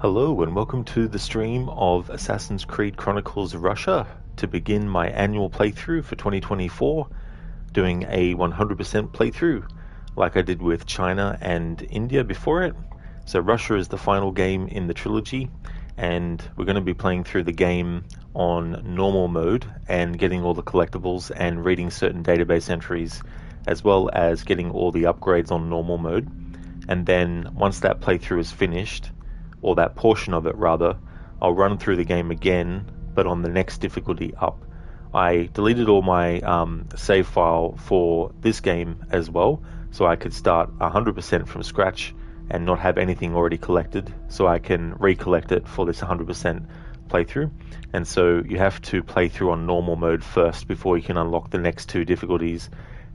Hello and welcome to the stream of Assassin's Creed Chronicles Russia to begin my annual playthrough for 2024, doing a 100% playthrough like I did with China and India before it. So Russia is the final game in the trilogy, and we're going to be playing through the game on normal mode and getting all the collectibles and reading certain database entries, as well as getting all the upgrades on normal mode. And then once that playthrough is finished, or that portion of it rather, I'll run through the game again, but on the next difficulty up. I deleted all my save file for this game as well, so I could start 100% from scratch and not have anything already collected, so I can recollect it for this 100% playthrough. And so you have to play through on normal mode first before you can unlock the next two difficulties,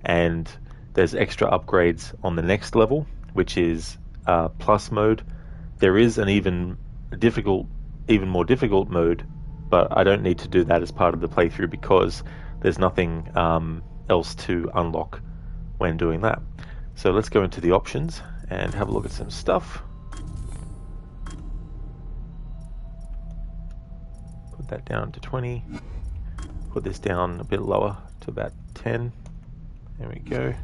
and there's extra upgrades on the next level, which is plus mode. There is an even more difficult mode, but I don't need to do that as part of the playthrough because there's nothing else to unlock when doing that. So let's go into the options and have a look at some stuff. Put that down to 20. Put this down a bit lower to about 10. There we go.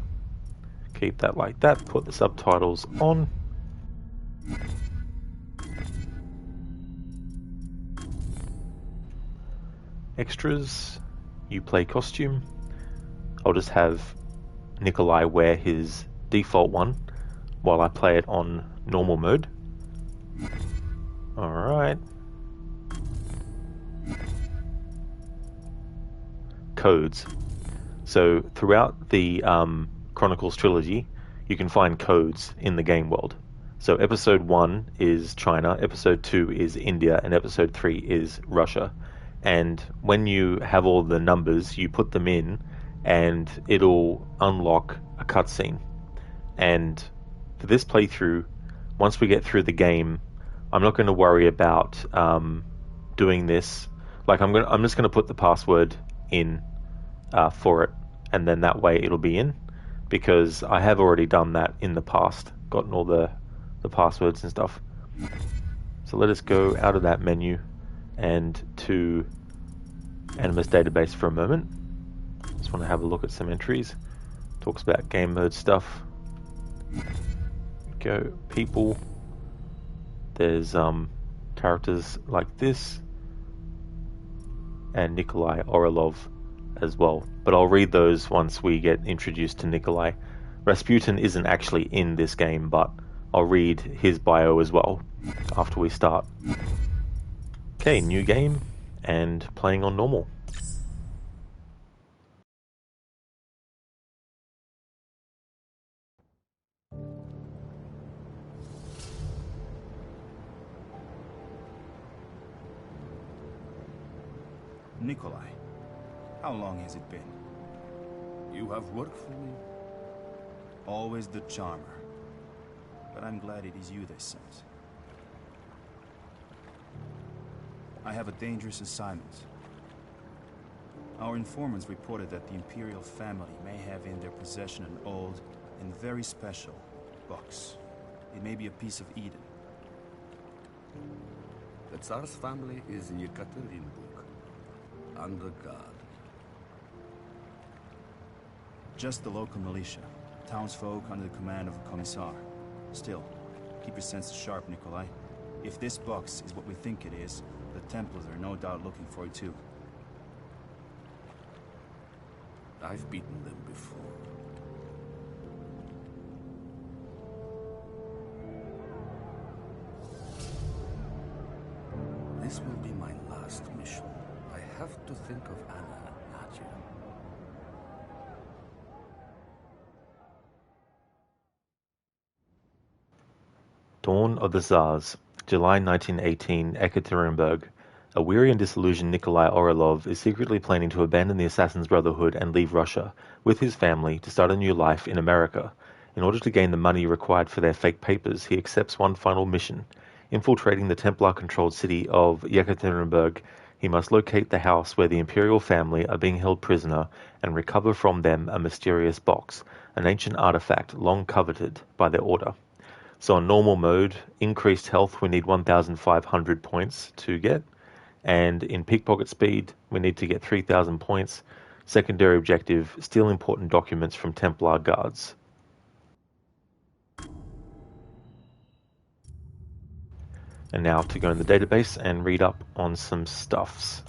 Keep that like that. Put the subtitles on. Extras, you play costume. I'll just have Nikolai wear his default one while I play it on normal mode. Alright. Codes. So throughout the Chronicles trilogy, you can find codes in the game world. So episode 1 is China, episode 2 is India, and episode 3 is Russia. And when you have all the numbers, you put them in and it'll unlock a cutscene. And for this playthrough, once we get through the game, I'm not going to worry about doing this. Like I'm just going to put the password in for it, and then that way it'll be in, because I have already done that in the past, gotten all the passwords and stuff. So let us go out of that menu and to Animus database for a moment. Just want to have a look at some entries. Talks about game mode stuff. Go people. There's characters like this and Nikolai Orlov as well, but I'll read those once we get introduced to Nikolai. Rasputin isn't actually in this game, but I'll read his bio as well after we start. Okay, new game and playing on normal. Nikolai, how long has it been? You have worked for me? Always the charmer. But I'm glad it is you they sent. I have a dangerous assignment. Our informants reported that the Imperial family may have in their possession an old and very special box. It may be a piece of Eden. The Tsar's family is in Yekaterinburg, under guard. Just the local militia, townsfolk under the command of a commissar. Still, keep your senses sharp, Nikolai. If this box is what we think it is, the Templars are no doubt looking for it too. I've beaten them before. This will be my last mission. I have to think of Anna and Nadia. Dawn of the Tsars, July 1918, Ekaterinburg. A weary and disillusioned Nikolai Orlov is secretly planning to abandon the Assassin's Brotherhood and leave Russia, with his family, to start a new life in America. In order to gain the money required for their fake papers, he accepts one final mission. Infiltrating the Templar-controlled city of Yekaterinburg, he must locate the house where the Imperial family are being held prisoner and recover from them a mysterious box, an ancient artifact long coveted by their order. So on normal mode, increased health we need 1,500 points to get, and in pickpocket speed we need to get 3,000 points. Secondary objective, steal important documents from Templar guards. And now to go in the database and read up on some stuffs.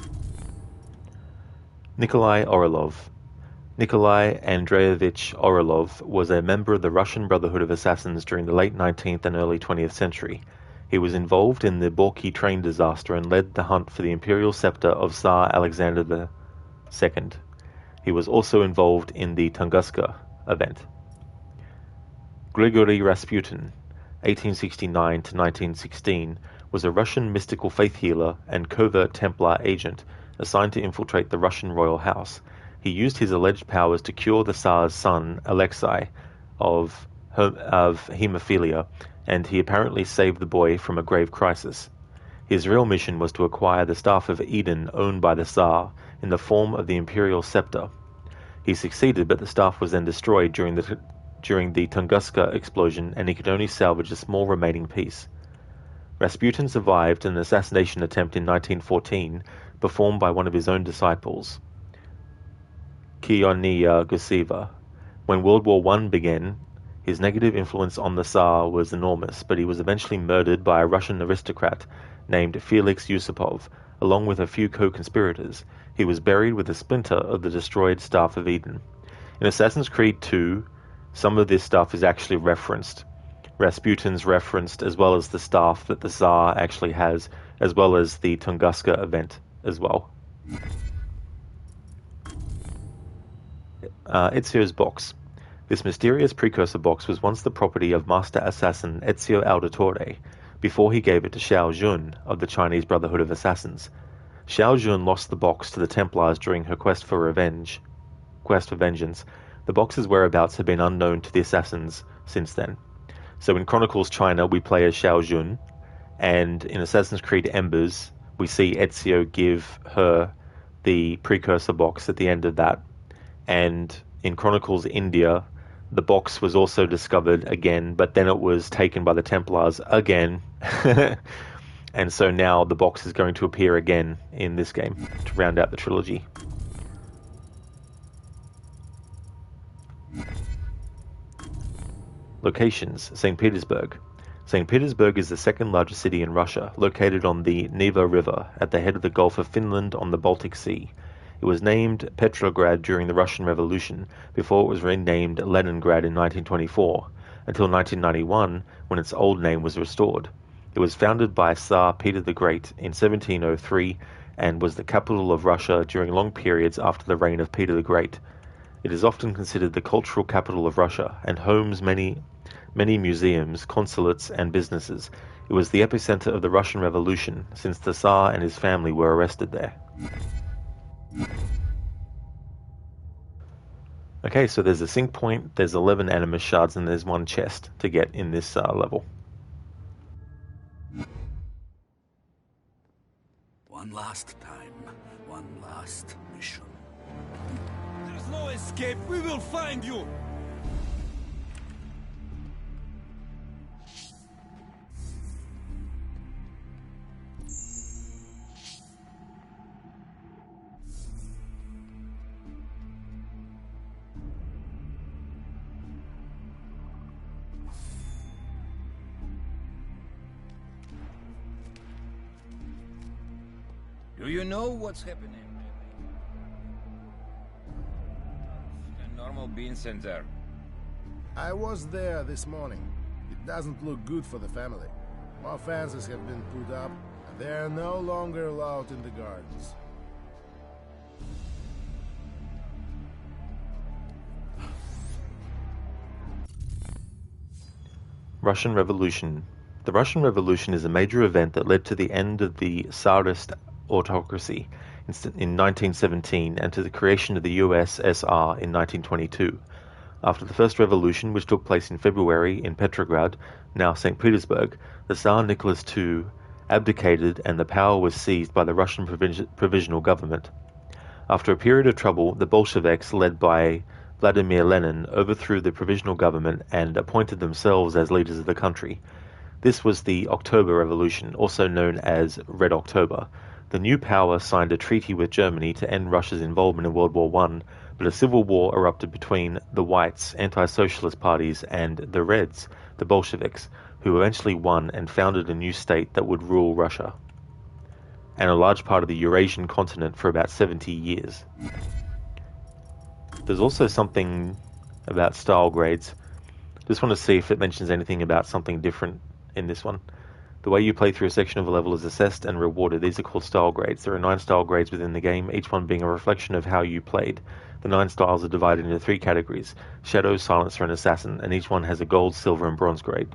Nikolai Orlov. Nikolai Andreevich Orlov was a member of the Russian Brotherhood of Assassins during the late 19th and early 20th century. He was involved in the Borky train disaster and led the hunt for the imperial scepter of Tsar Alexander II. He was also involved in the Tunguska event. Grigory Rasputin, 1869 to 1916, was a Russian mystical faith healer and covert Templar agent assigned to infiltrate the Russian royal house. He used his alleged powers to cure the Tsar's son, Alexei, of hemophilia, and he apparently saved the boy from a grave crisis. His real mission was to acquire the Staff of Eden owned by the Tsar in the form of the imperial scepter. He succeeded, but the staff was then destroyed during the Tunguska explosion, and he could only salvage a small remaining piece. Rasputin survived an assassination attempt in 1914, performed by one of his own disciples, Kiyonia Guseva. When World War I began, his negative influence on the Tsar was enormous, but he was eventually murdered by a Russian aristocrat named Felix Yusupov, along with a few co-conspirators. He was buried with a splinter of the destroyed Staff of Eden. In Assassin's Creed 2, some of this stuff is actually referenced. Rasputin's referenced, as well as the staff that the Tsar actually has, as well as the Tunguska event as well. Ezio's box. This mysterious precursor box was once the property of master assassin Ezio Auditore, before he gave it to Xiao Jun of the Chinese Brotherhood of Assassins. Xiao Jun lost the box to the Templars during her quest for vengeance. The box's whereabouts have been unknown to the assassins since then. So in Chronicles China, we play as Xiao Jun, and in Assassin's Creed Embers, we see Ezio give her the precursor box at the end of that. And in Chronicles India, the box was also discovered again, but then it was taken by the Templars again. And so now the box is going to appear again in this game to round out the trilogy. Locations: St. Petersburg. St. Petersburg is the second largest city in Russia, located on the Neva River at the head of the Gulf of Finland on the Baltic Sea. It was named Petrograd during the Russian Revolution, before it was renamed Leningrad in 1924, until 1991, when its old name was restored. It was founded by Tsar Peter the Great in 1703 and was the capital of Russia during long periods after the reign of Peter the Great. It is often considered the cultural capital of Russia and homes many museums, consulates, and businesses. It was the epicenter of the Russian Revolution, since the Tsar and his family were arrested there. Okay, so there's a sync point, there's 11 Animus Shards, and there's one chest to get in this level. One last time, one last mission. There's no escape. We will find you. Do you know what's happening? A normal bean center. I was there this morning. It doesn't look good for the family. More fences have been put up, and they are no longer allowed in the gardens. Russian Revolution. The Russian Revolution is a major event that led to the end of the Tsarist autocracy in 1917 and to the creation of the USSR in 1922. After the First Revolution, which took place in February in Petrograd, now St. Petersburg, the Tsar Nicholas II abdicated and the power was seized by the Russian provisional government. After a period of trouble, the Bolsheviks, led by Vladimir Lenin overthrew the provisional government and appointed themselves as leaders of the country. This was the October Revolution, also known as Red October. The new power signed a treaty with Germany to end Russia's involvement in World War I, but a civil war erupted between the Whites, anti-socialist parties, and the Reds, the Bolsheviks, who eventually won and founded a new state that would rule Russia and a large part of the Eurasian continent for about 70 years. There's also something about style grades. Just want to see if it mentions anything about something different in this one. The way you play through a section of a level is assessed and rewarded. These are called style grades. There are 9 style grades within the game, each one being a reflection of how you played. The 9 styles are divided into 3 categories: Shadow, Silencer, and Assassin, and each one has a gold, silver, and bronze grade.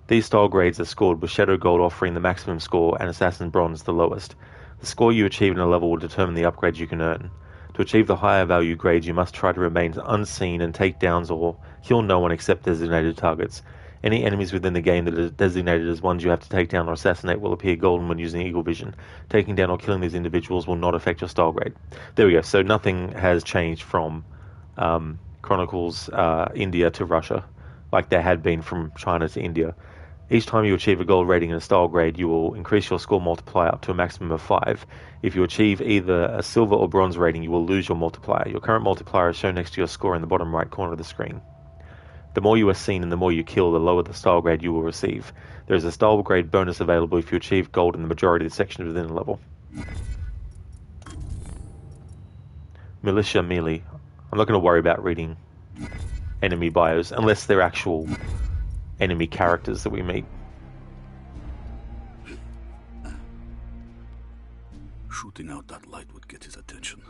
These style grades are scored with Shadow Gold offering the maximum score and Assassin Bronze the lowest. The score you achieve in a level will determine the upgrades you can earn. To achieve the higher value grades, you must try to remain unseen and take downs or kill no one except designated targets. Any enemies within the game that are designated as ones you have to take down or assassinate will appear golden when using Eagle Vision. Taking down or killing these individuals will not affect your style grade. There we go. So nothing has changed from Chronicles India to Russia, like there had been from China to India. Each time you achieve a gold rating and a style grade, you will increase your score multiplier up to a maximum of 5. If you achieve either a silver or bronze rating, you will lose your multiplier. Your current multiplier is shown next to your score in the bottom right corner of the screen. The more you are seen and the more you kill, the lower the style grade you will receive. There is a style grade bonus available if you achieve gold in the majority of the sections within a level. Militia Melee. I'm not going to worry about reading enemy bios unless they're actual enemy characters that we meet. Shooting out that light would get his attention.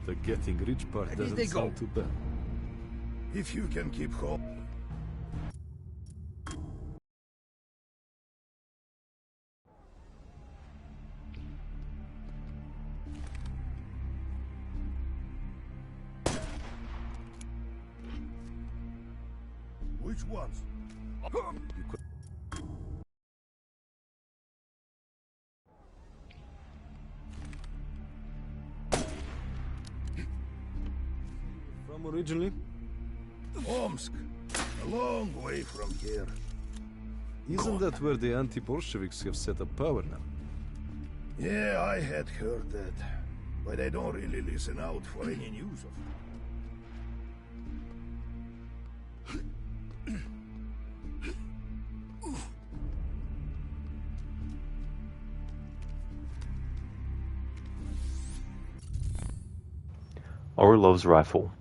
The getting rich part doesn't sound too bad. If you can keep home. Which ones? From originally? Omsk. A long way from here. Isn't that where the anti-Bolsheviks have set up power now? Yeah, I had heard that. But I don't really listen out for any news of it. Orilov's rifle.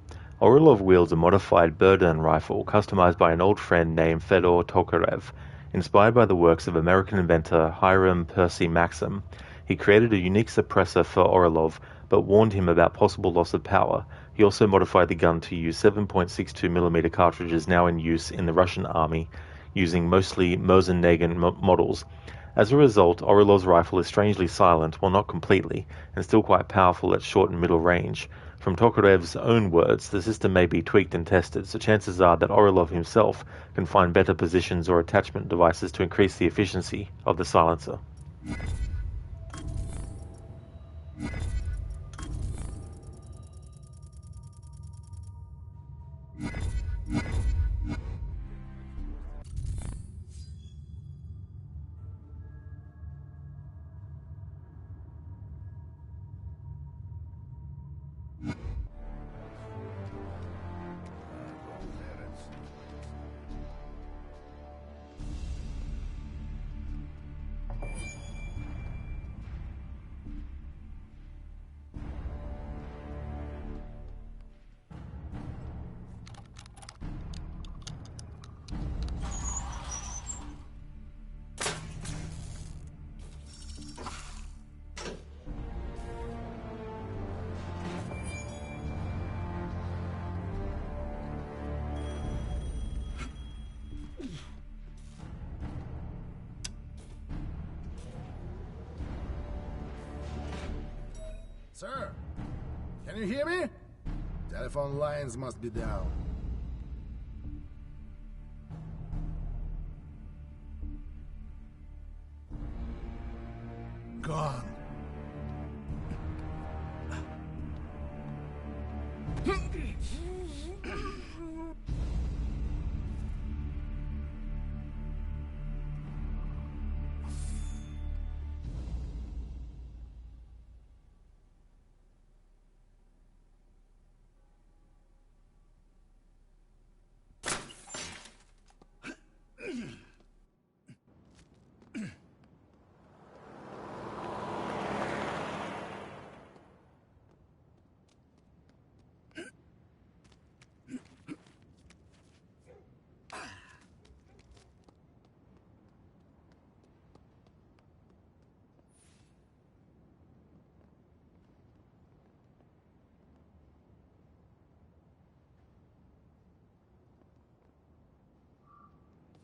Orilov wields a modified Burden rifle customized by an old friend named Fedor Tokarev. Inspired by the works of American inventor Hiram Percy Maxim, he created a unique suppressor for Orilov, but warned him about possible loss of power. He also modified the gun to use 7.62mm cartridges now in use in the Russian army, using mostly Mosin-Nagin models. As a result, Orilov's rifle is strangely silent, well not completely, and still quite powerful at short and middle range. From Tokarev's own words, the system may be tweaked and tested, so chances are that Orilov himself can find better positions or attachment devices to increase the efficiency of the silencer. Sir, can you hear me? Telephone lines must be down. Gone.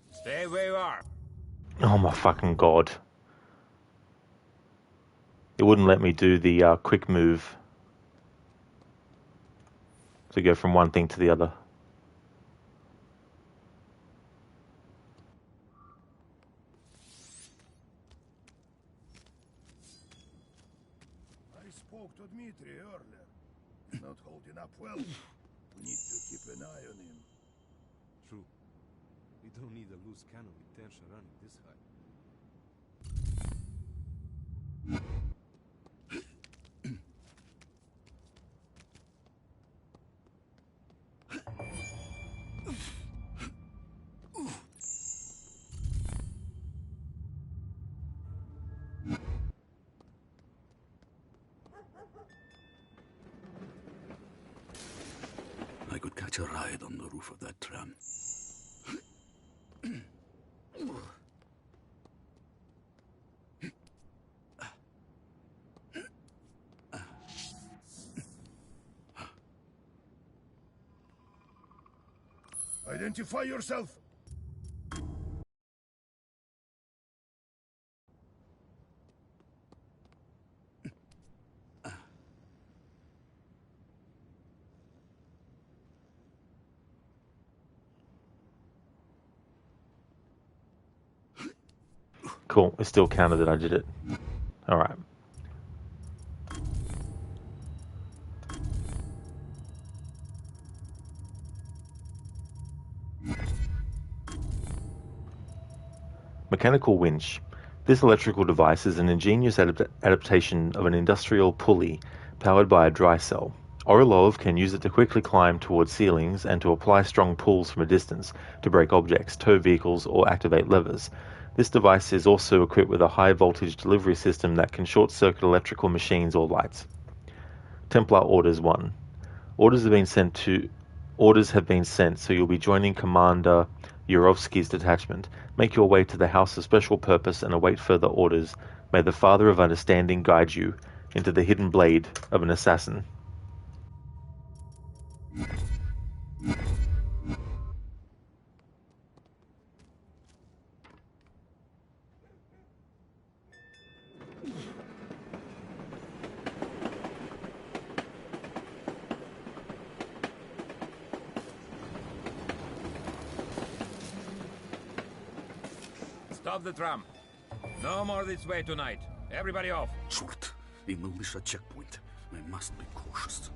Stay where you are. Oh my fucking god. It wouldn't let me do the quick move to go from one thing to the other. I spoke to Dmitri earlier. He's not holding up well. We need to keep an eye on him. True. We don't need a loose cannon with tension running this high. I could catch a ride on the roof of that tram. Identify yourself. Cool, it still counted that I did it. Alright. Mechanical winch. This electrical device is an ingenious adaptation of an industrial pulley powered by a dry cell. Orlov can use it to quickly climb towards ceilings and to apply strong pulls from a distance to break objects, tow vehicles, or activate levers. This device is also equipped with a high voltage delivery system that can short-circuit electrical machines or lights. Templar Orders 1. Orders have been sent, so you'll be joining Commander Yurovsky's detachment. Make your way to the House of Special Purpose and await further orders. May the Father of Understanding guide you into the hidden blade of an assassin. Stop the tram. No more this way tonight. Everybody off. Short. A militia checkpoint. I must be cautious.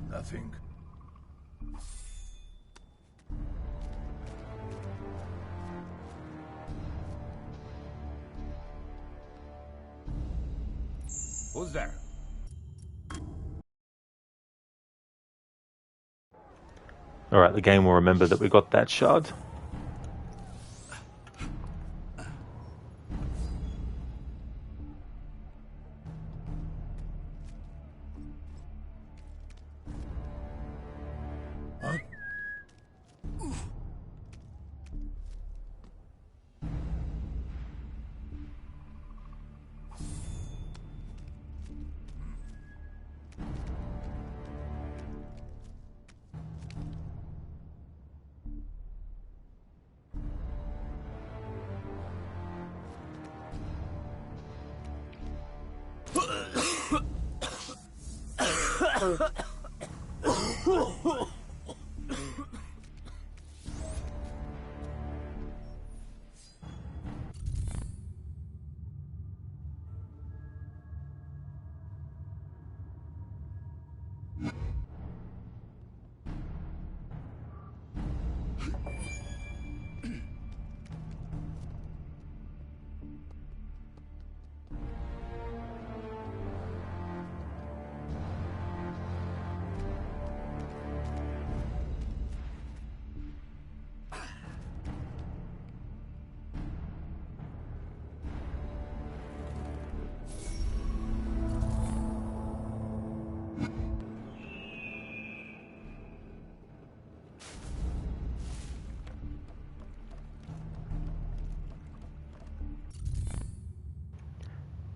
Nothing. Who's there? Alright, the game will remember that we got that shard.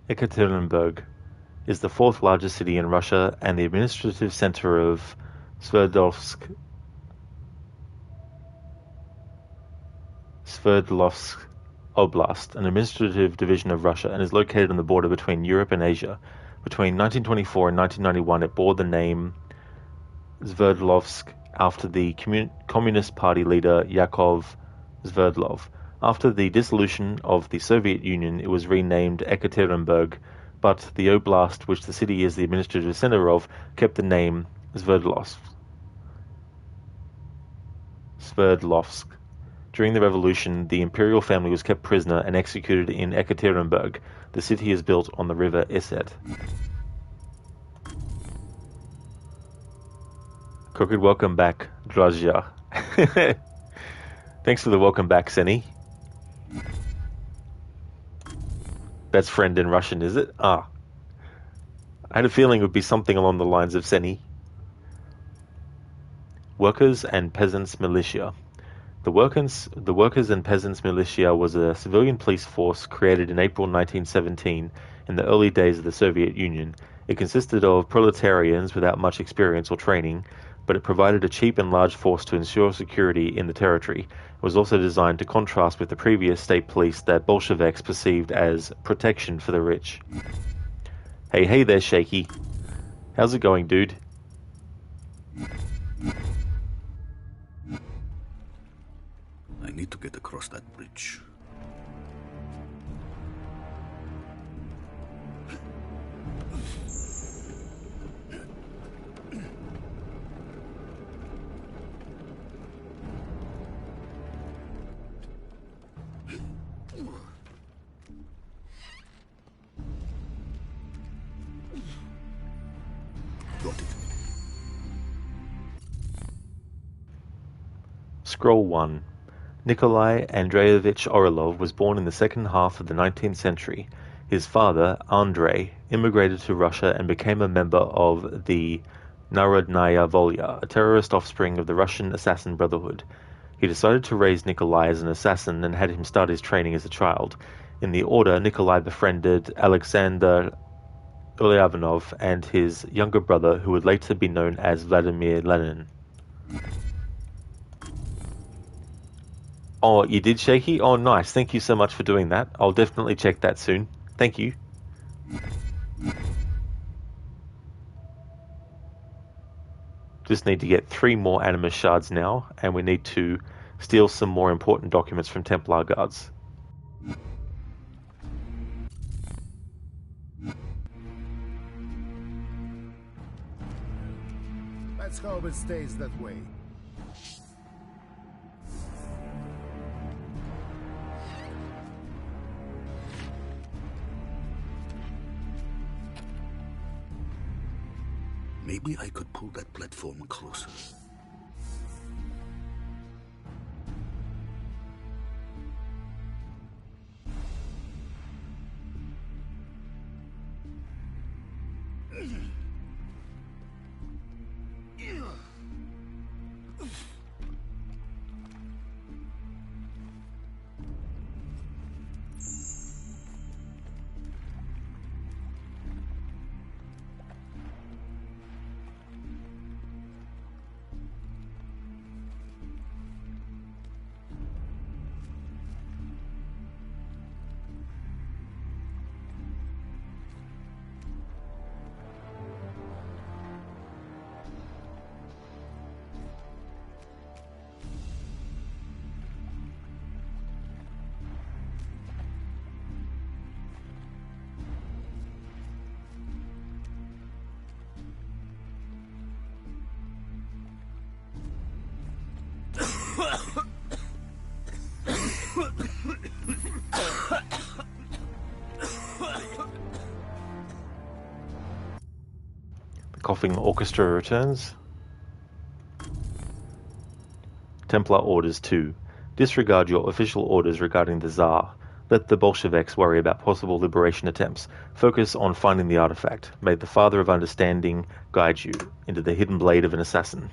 Ekaterinburg is the fourth largest city in Russia and the administrative center of Sverdlovsk Oblast, an administrative division of Russia, and is located on the border between Europe and Asia. Between 1924 and 1991, it bore the name Sverdlovsk after the Communist Party leader Yakov Sverdlov. After the dissolution of the Soviet Union, it was renamed Ekaterinburg, but the oblast, which the city is the administrative center of, kept the name Sverdlovsk. During the revolution, the imperial family was kept prisoner and executed in Ekaterinburg. The city is built on the river Iset. Crooked, welcome back, Drazja. Thanks for the welcome back, Seni. That's friend in Russian, is it? Ah. I had a feeling it would be something along the lines of Seni. Workers and Peasants Militia. The Workers and Peasants Militia was a civilian police force created in April 1917 in the early days of the Soviet Union. It consisted of proletarians without much experience or training, but it provided a cheap and large force to ensure security in the territory. It was also designed to contrast with the previous state police that Bolsheviks perceived as protection for the rich. Hey there, Shaky. How's it going, dude? I need to get across that bridge. Got it. Scroll 1. Nikolai Andreevich Orlov was born in the second half of the 19th century. His father, Andrei, immigrated to Russia and became a member of the Narodnaya Volya, a terrorist offspring of the Russian Assassin Brotherhood. He decided to raise Nikolai as an assassin and had him start his training as a child. In the order, Nikolai befriended Alexander Ulyanov and his younger brother, who would later be known as Vladimir Lenin. Oh, you did, Shaky? Oh, nice. Thank you so much for doing that. I'll definitely check that soon. Thank you. Just need to get 3 more Animus Shards now, and we need to steal some more important documents from Templar guards. Let's hope it stays that way. Maybe I could pull that platform closer. The coughing orchestra returns. Templar Orders 2. Disregard your official orders regarding the Tsar. Let the Bolsheviks worry about possible liberation attempts. Focus on finding the artifact. May the Father of Understanding guide you into the hidden blade of an assassin.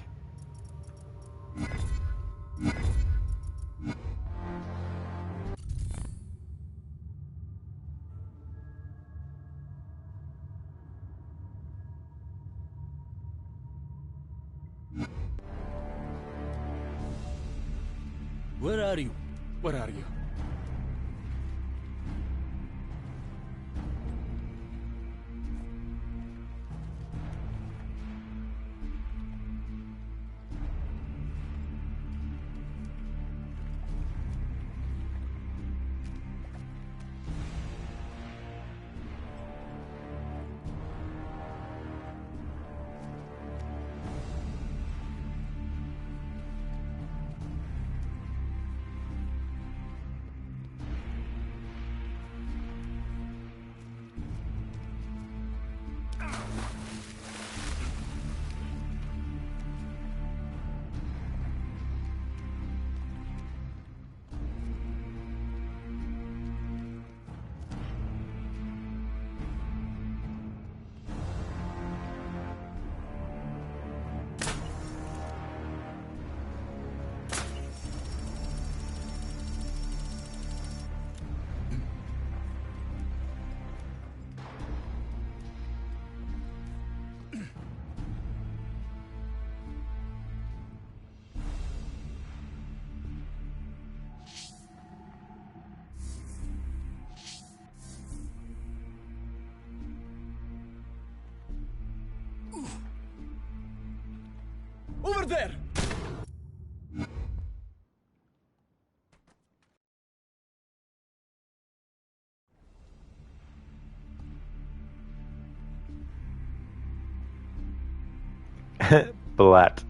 Where are you? What are you? Over there! Blat.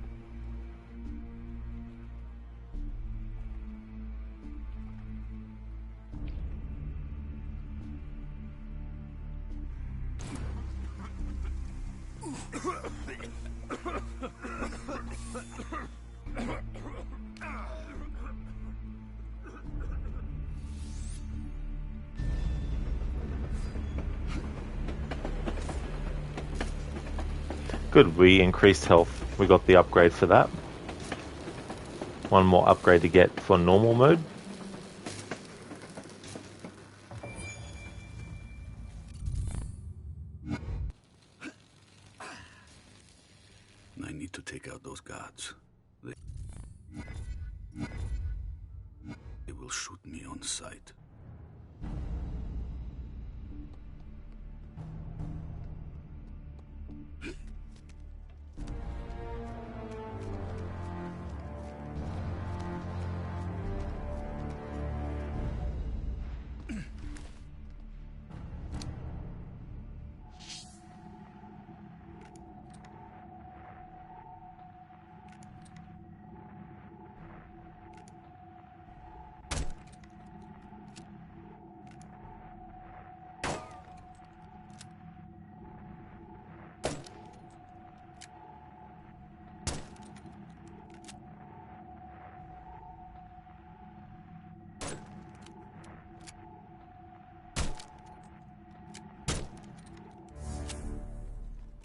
Good, we increased health. We got the upgrade for that. One more upgrade to get for normal mode. I need to take out those guards. They will shoot me on sight.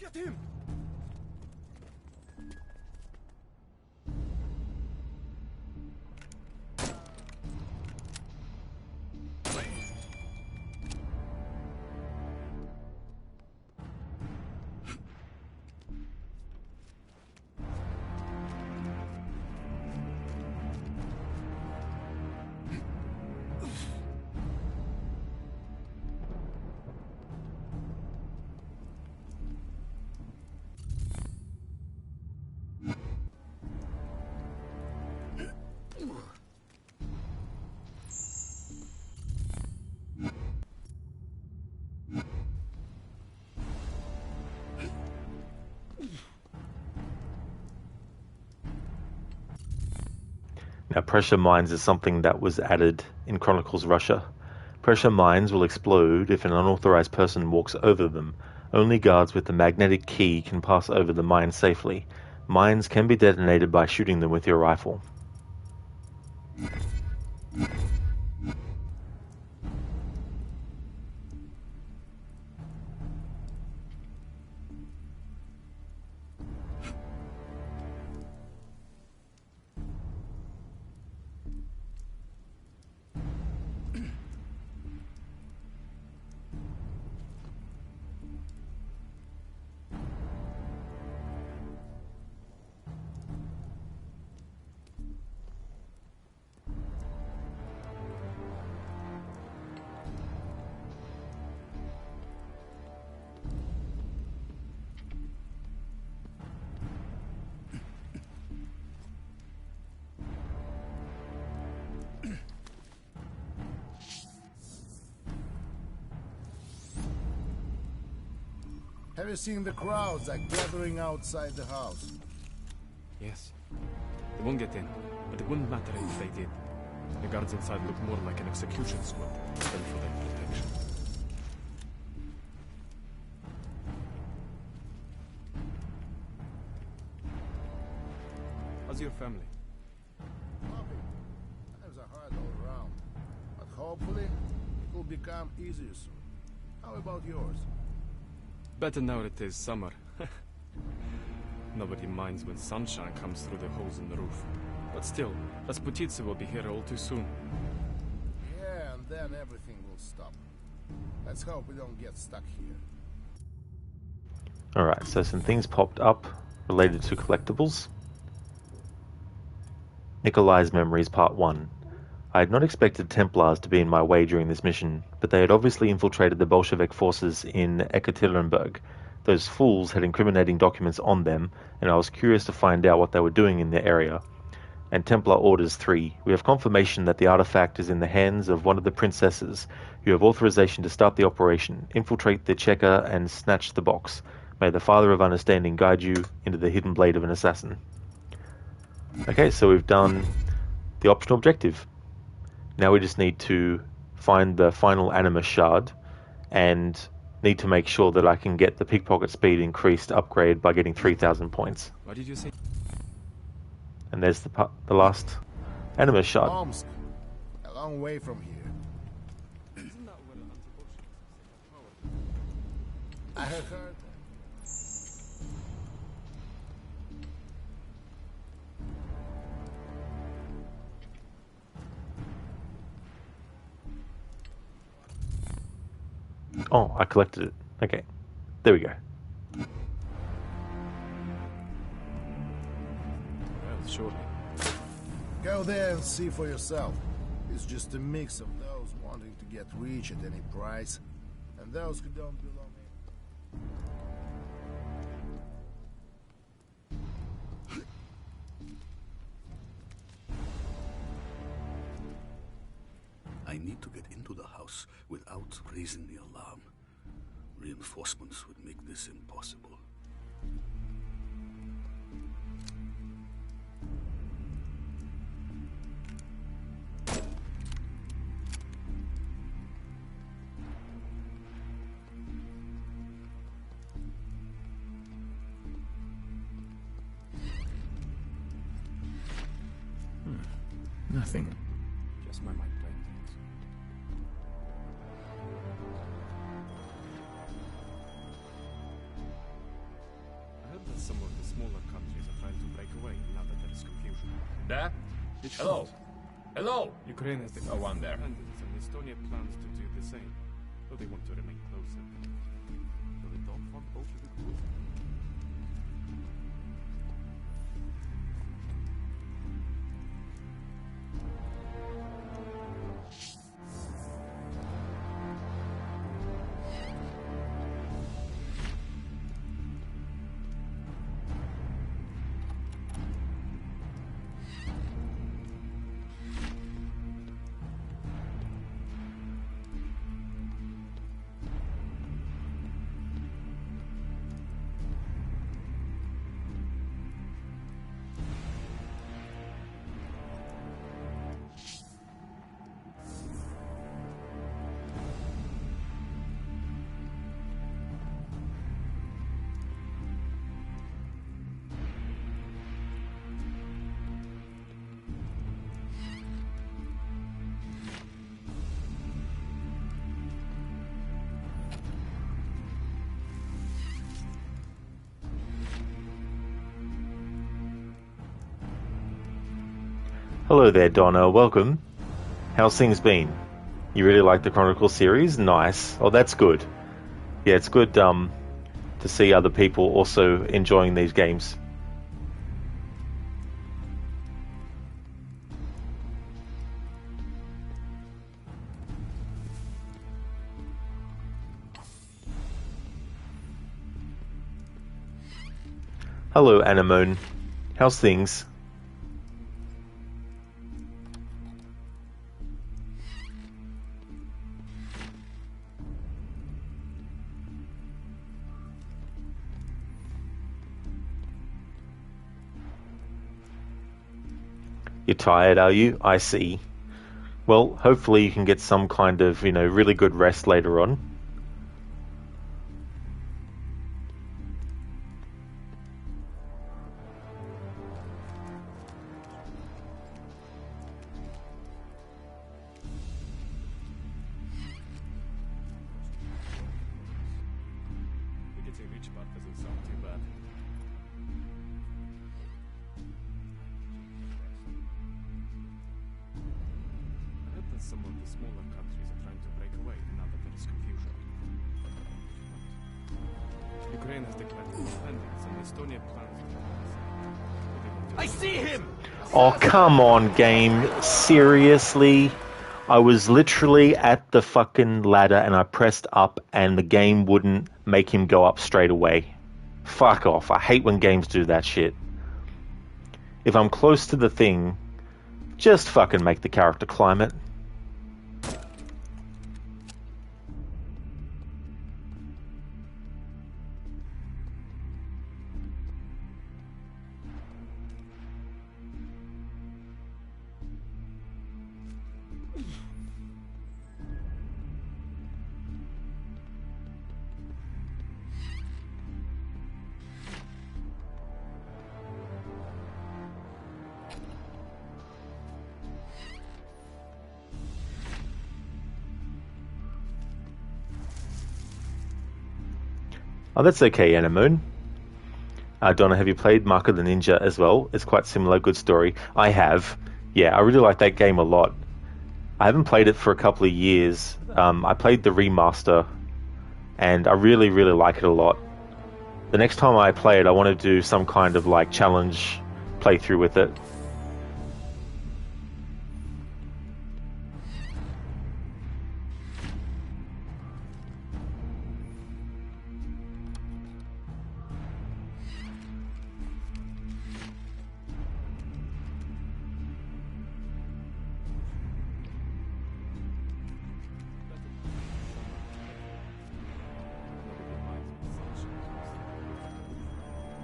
Get him! Now, pressure mines is something that was added in Chronicles Russia. Pressure mines will explode if an unauthorized person walks over them. Only guards with the magnetic key can pass over the mine safely. Mines can be detonated by shooting them with your rifle. Have you seen the crowds that are gathering outside the house? Yes. They won't get in, but it wouldn't matter if they did. The guards inside look more like an execution squad than for their protection. How's your family? Happy. Times are hard all around, but hopefully it will become easier soon. How about yours? Better now that it is summer. Nobody minds when sunshine comes through the holes in the roof. But still, Rasputitsa will be here all too soon. Yeah, and then everything will stop. Let's hope we don't get stuck here. Alright, so some things popped up related to collectibles. Nikolai's Memories Part 1. I had not expected Templars to be in my way during this mission, but they had obviously infiltrated the Bolshevik forces in Ekaterinburg. Those fools had incriminating documents on them, and I was curious to find out what they were doing in the area. And Templar Orders 3. We have confirmation that the artifact is in the hands of one of the princesses. You have authorization to start the operation. Infiltrate the Checker and snatch the box. May the Father of Understanding guide you into the hidden blade of an assassin. Okay, so we've done the optional objective. Now we just need to find the final Animus Shard and need to make sure that I can get the pickpocket speed increased upgrade by getting 3,000 points. What did you say? And there's the last Animus Shard. Omsk, a long way from here. I have heard. Oh, I collected it. Okay. There we go. Well, surely. Go there and see for yourself. It's just a mix of those wanting to get rich at any price, and those who don't belong in. I need to get into the house without raising the alarm. Reinforcements would make this impossible. Nothing. Just my mind playing things. I heard that some of the smaller countries are trying to break away now that there is confusion. There? Hello? Hello? Ukraine has Oh, one there. independence, and Estonia plans to do the same, though they want to remain closer. So they don't want Bolshevik rule. Hello there, Donna. Welcome. How's things been? You really like the Chronicles series? Nice. Oh, that's good. Yeah, it's good to see other people also enjoying these games. Hello, Anemone. How's things? You're tired, are you? I see. Well, hopefully you can get some kind of, really good rest later on. The getting rich part doesn't sound too bad. I heard that some of the smaller countries are trying to break away now that there is confusion. Ukraine has declared independence and Estonia plans to... I see him! Oh, come on, game. Seriously? I was literally at the fucking ladder and I pressed up and the game wouldn't make him go up straight away. Fuck off. I hate when games do that shit. If I'm close to the thing, just fucking make the character climb it. Oh, that's okay, Anemoon. Donna, have you played Mark of the Ninja as well? It's quite similar, good story. I have. Yeah, I really like that game a lot. I haven't played it for a couple of years. I played the remaster, and I really, really like it a lot. The next time I play it, I want to do some kind of like challenge playthrough with it.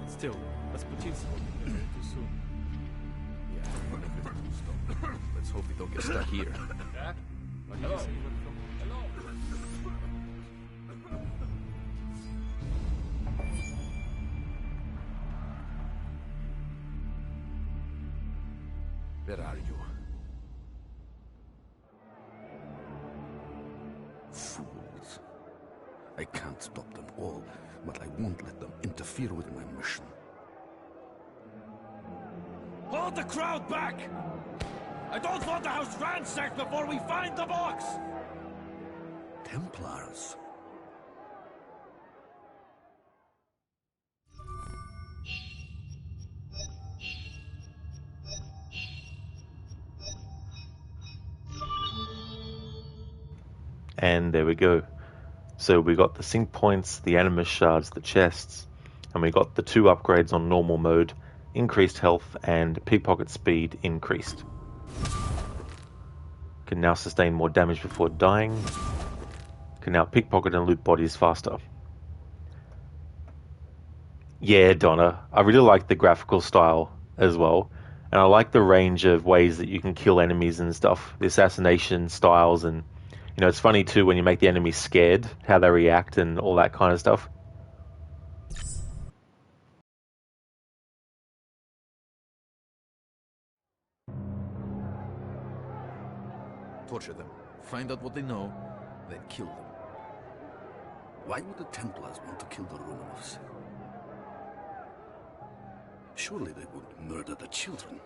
Still, let's put in something too soon. Yeah, let's hope we don't get stuck here. Dad? Where did you say you went from? Hello? Where are you? Fools. I can't stop them all, but I won't let them interfere with my mission. Hold the crowd back! I don't want the house ransacked before we find the box! Templars? And there we go. So we got the sync points, the Animus Shards, the chests, and we got the 2 upgrades on normal mode, increased health and pickpocket speed increased. Can now sustain more damage before dying. Can now pickpocket and loot bodies faster. Yeah, Donna, I really like the graphical style as well. And I like the range of ways that you can kill enemies and stuff. The assassination styles and, it's funny too when you make the enemies scared, how they react and all that kind of stuff. Torture them. Find out what they know, then kill them. Why would the Templars want to kill the Romanovs? Surely they would murder the children.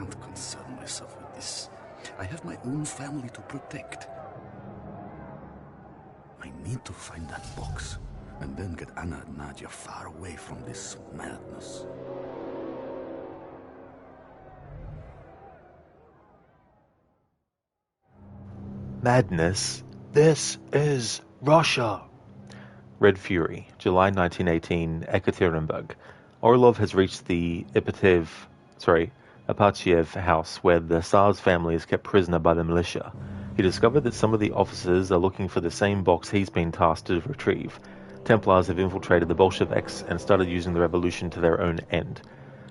can't concern myself with this. I have my own family to protect. I need to find that box, and then get Anna and Nadia far away from this madness. Madness? This is Russia! Red Fury, July 1918, Ekaterinburg. Orlov has reached the Apatyev house where the Tsar's family is kept prisoner by the militia. He discovered that some of the officers are looking for the same box he's been tasked to retrieve. Templars have infiltrated the Bolsheviks and started using the revolution to their own end.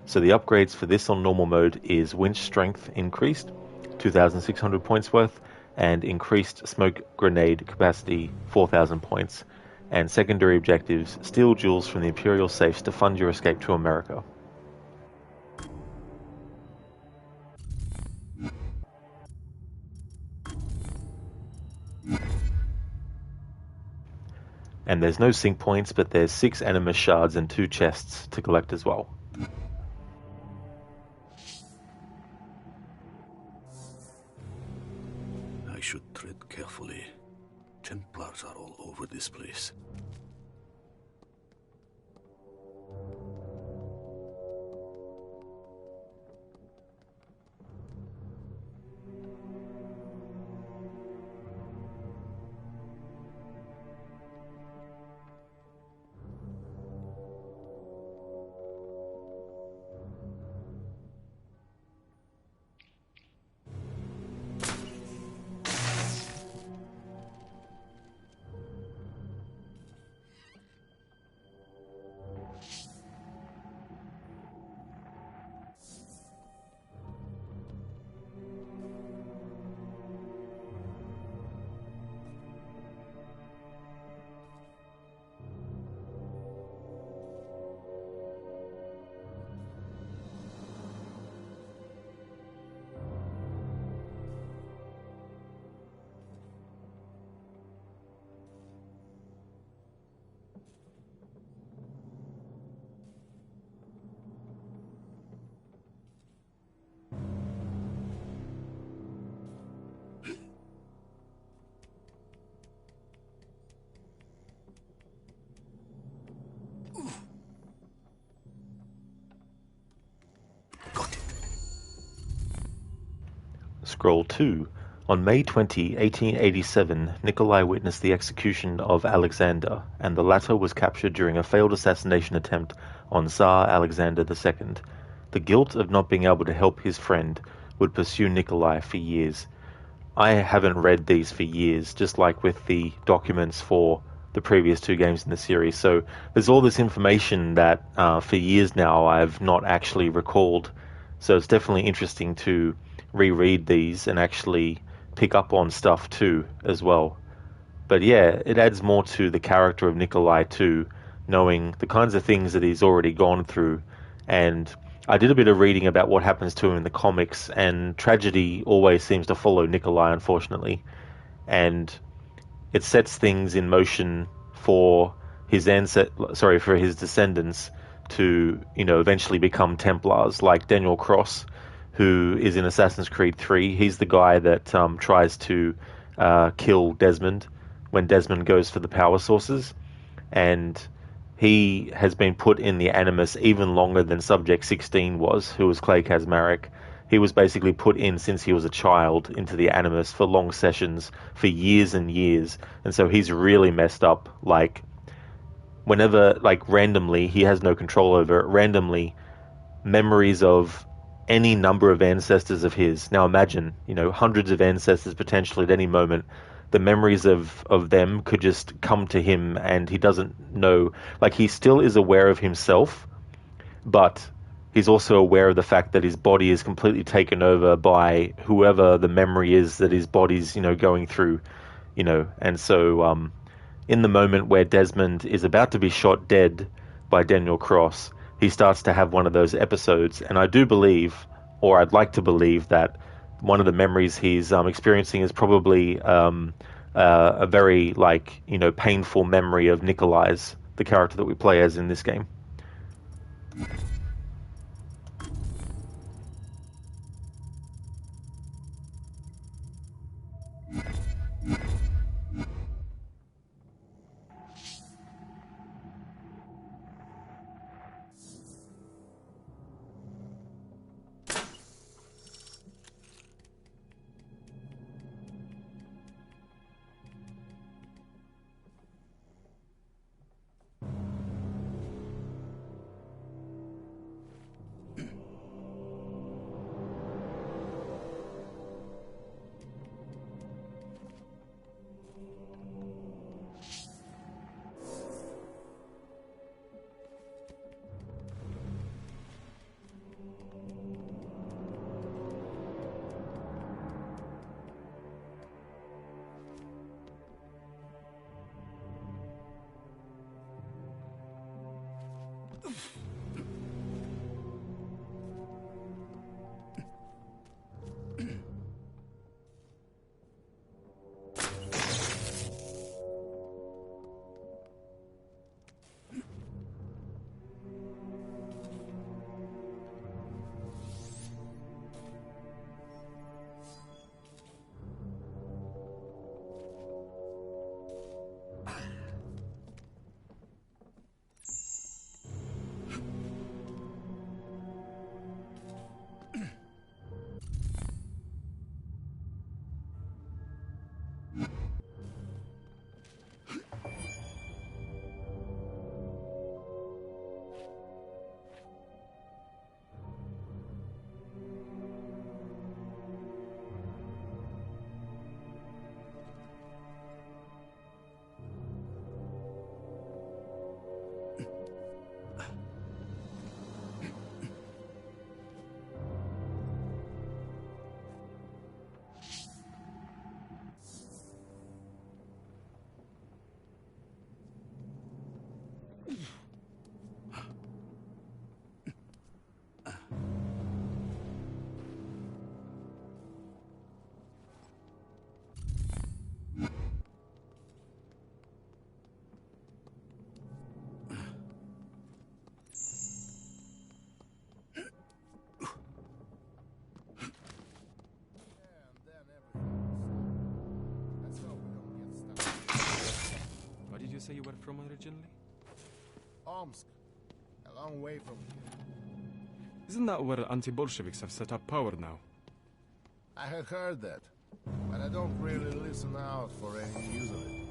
So the upgrades for this on normal mode is winch strength increased, 2,600 points worth, and increased smoke grenade capacity, 4,000 points. And secondary objectives, steal jewels from the Imperial safes to fund your escape to America. And there's no sync points, but there's 6 Animus Shards and 2 chests to collect as well. I should tread carefully. Templars are all over this place. Scroll 2. On May 20, 1887, Nikolai witnessed the execution of Alexander, and the latter was captured during a failed assassination attempt on Tsar Alexander II. The guilt of not being able to help his friend would pursue Nikolai for years. I haven't read these for years, just like with the documents for the previous 2 games in the series, so there's all this information that for years now I've not actually recalled, so it's definitely interesting to reread these and actually pick up on stuff too as well. But yeah, it adds more to the character of Nikolai too, knowing the kinds of things that he's already gone through. And I did a bit of reading about what happens to him in the comics, and tragedy always seems to follow Nikolai, unfortunately, and it sets things in motion for his for his descendants to, eventually become Templars, like Daniel Cross, who is in Assassin's Creed 3. He's the guy that tries to kill Desmond when Desmond goes for the power sources. And he has been put in the Animus even longer than Subject 16 was, who was Clay Kazmarek. He was basically put in since he was a child into the Animus for long sessions for years and years. And so he's really messed up. Whenever, randomly, he has no control over it, randomly, memories of any number of ancestors of his. Now imagine, hundreds of ancestors potentially at any moment. The memories of them could just come to him, and he doesn't know. He still is aware of himself, but he's also aware of the fact that his body is completely taken over by whoever the memory is that his body's, going through, And so in the moment where Desmond is about to be shot dead by Daniel Cross, he starts to have one of those episodes, and I do believe, or I'd like to believe, that one of the memories he's experiencing is probably a very painful memory of Nikolai's, the character that we play as in this game. you say you were from originally? Omsk. A long way from here. Isn't that where anti-Bolsheviks have set up power now? I had heard that, but I don't really listen out for any news of it.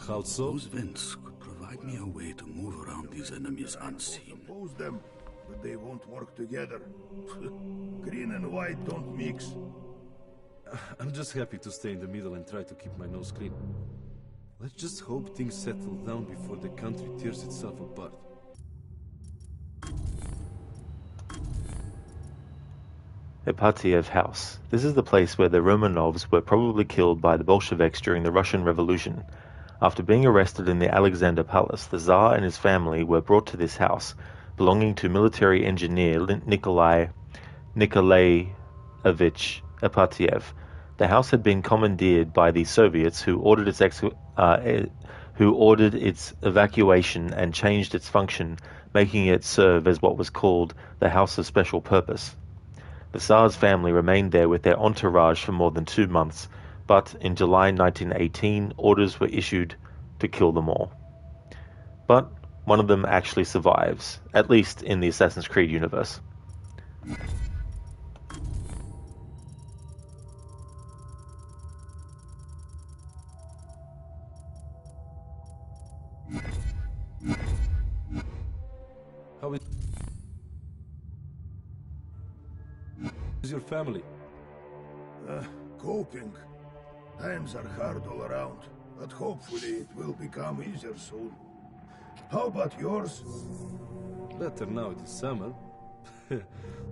How so? Those vents could provide me a way to move around these enemies unseen. Oppose them, but they won't work together. Green and white don't mix. I'm just happy to stay in the middle and try to keep my nose clean. Let's just hope things settle down before the country tears itself apart. Ipatiev House. This is the place where the Romanovs were probably killed by the Bolsheviks during the Russian Revolution. After being arrested in the Alexander Palace, the Tsar and his family were brought to this house, belonging to military engineer Nikolai Nikolaevich Ipatiev. The house had been commandeered by the Soviets, who ordered its evacuation and changed its function, making it serve as what was called the House of Special Purpose. The Tsar's family remained there with their entourage for more than 2 months, but in July 1918, orders were issued to kill them all. But one of them actually survives, at least in the Assassin's Creed universe. How is your family? Coping. Times are hard all around, but hopefully it will become easier soon. How about yours? Better now, it is summer.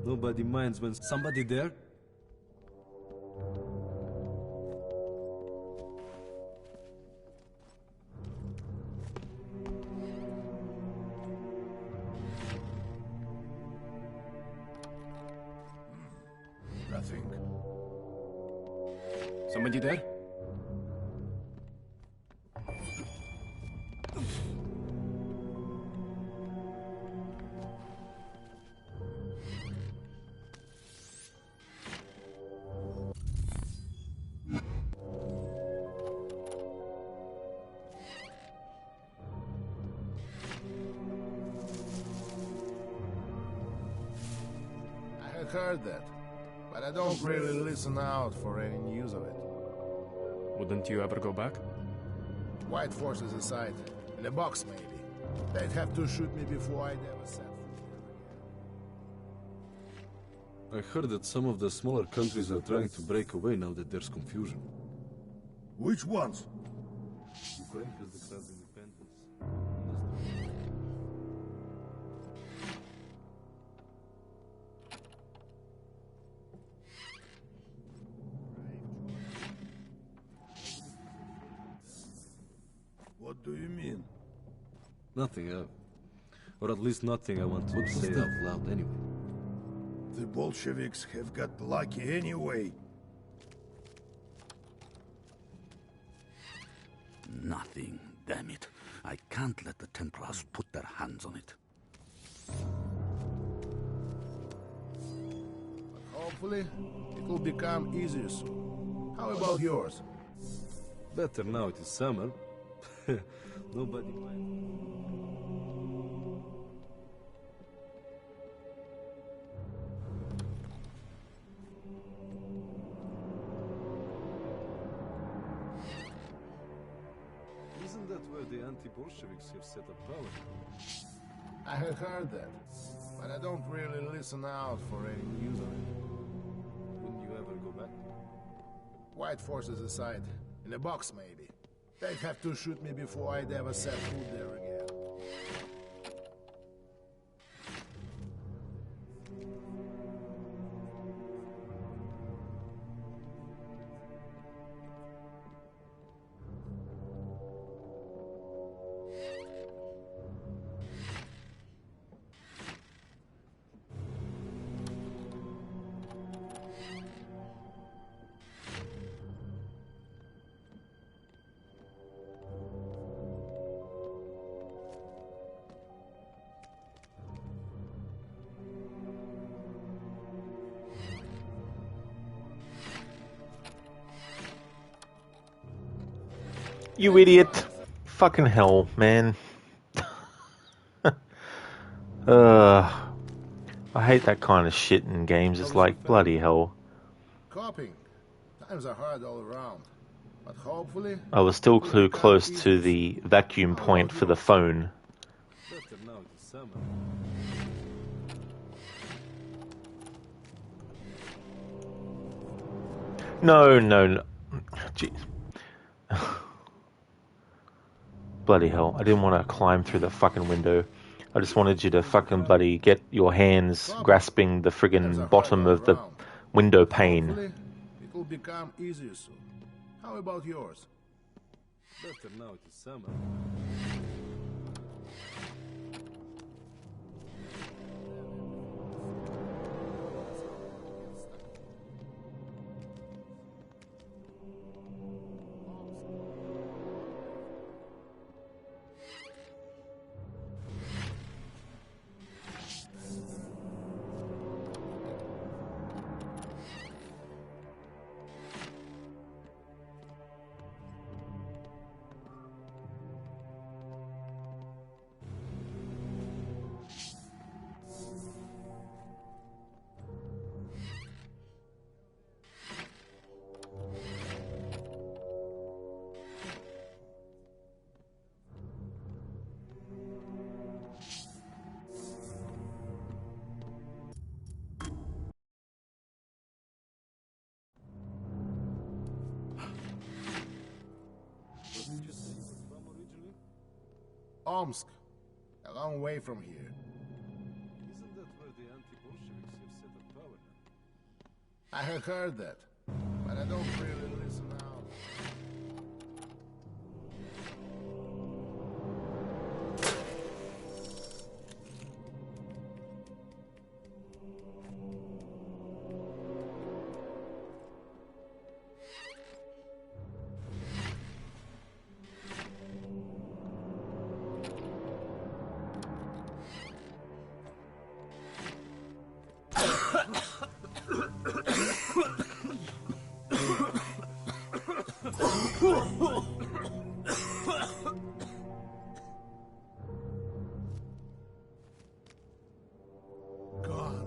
Nobody minds when somebody there. Nothing. Somebody there? I had heard that, but I don't really listen out for any news of it. Wouldn't you ever go back? White forces aside, in a box maybe. They'd have to shoot me before I'd ever set foot there again. I heard that some of the smaller countries are trying to break away now that there's confusion. Which ones? Ukraine has declared independence. What do you mean? Nothing, or at least nothing I want to say out loud anyway. The Bolsheviks have got lucky anyway. Nothing, damn it. I can't let the Templars put their hands on it. Hopefully, it will become easier soon. How about yours? Better now, it is summer. Nobody minds. Isn't that where the anti-Bolsheviks have set up power? I had heard that, but I don't really listen out for any news of it. Wouldn't you ever go back? White forces aside, in a box maybe. They'd have to shoot me before I'd ever set foot there again. You idiot! fucking hell, man. I hate that kind of shit in games. It's like, bloody hell. Coping. Times are hard all around. But hopefully... I was still it will too become close easier to soon. the vacuum How point about for the yours? phone. Better now it is summer. No, no, no. Jeez. Bloody hell. I didn't want to climb through the fucking window. I just wanted you to fucking bloody get your hands grasping the Times are friggin' hard bottom all of the around. window But pane. hopefully, it will become easier soon. How about yours? Better now it is summer. Where did you say you were from originally? Omsk. A long way from here. Isn't that where the anti-Bolsheviks have set up power now? I have heard that. But I don't really listen out. Gone.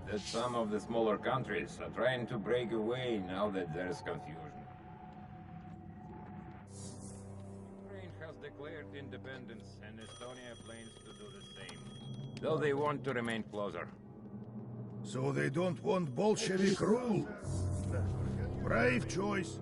That some of the smaller countries are trying to break away now that there's confusion. Ukraine has declared independence, and Estonia plans to do the same, though they want to remain closer. So they don't want Bolshevik rule? Brave choice.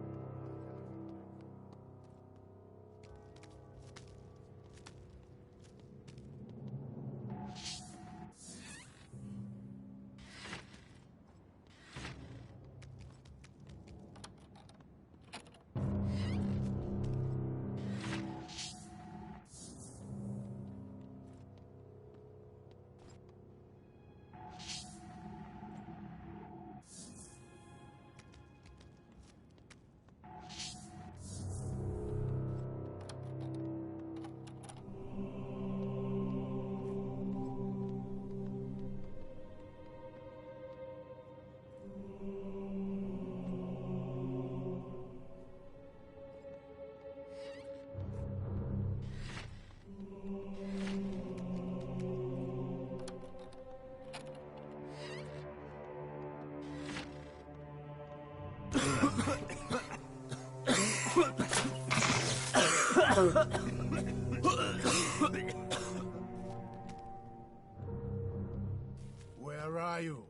Where are you?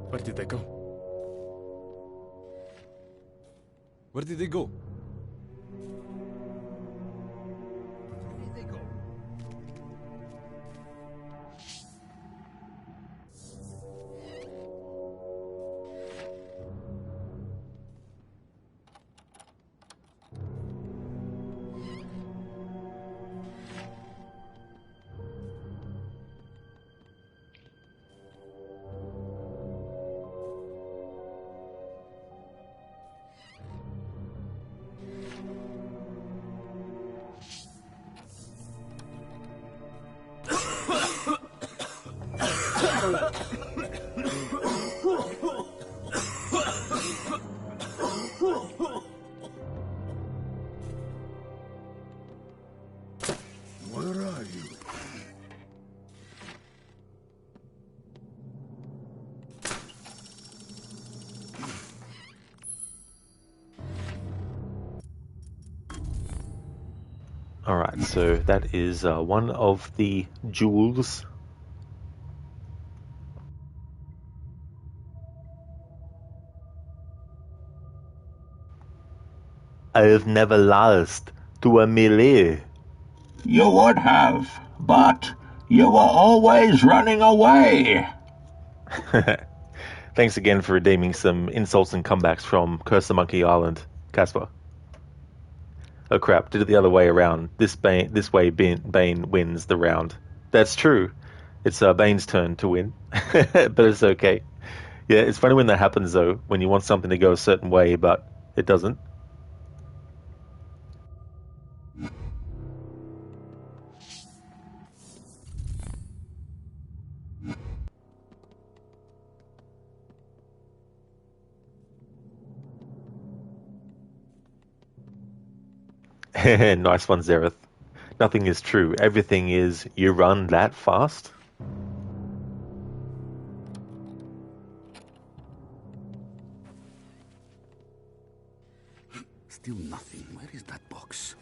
Where did they go? Where did they go? Where are you? Alright, so that is one of the jewels. I've never lost to a melee. You would have, but you were always running away. Thanks again for redeeming some insults and comebacks from Curse of Monkey Island, Casper. Oh crap, did it the other way around. This way Bane wins the round. That's true. It's Bane's turn to win, but it's okay. Yeah, it's funny when that happens though, when you want something to go a certain way, but it doesn't. Nice one, Zereth. Nothing is true. Everything is you run that fast. Still nothing. Where is that box?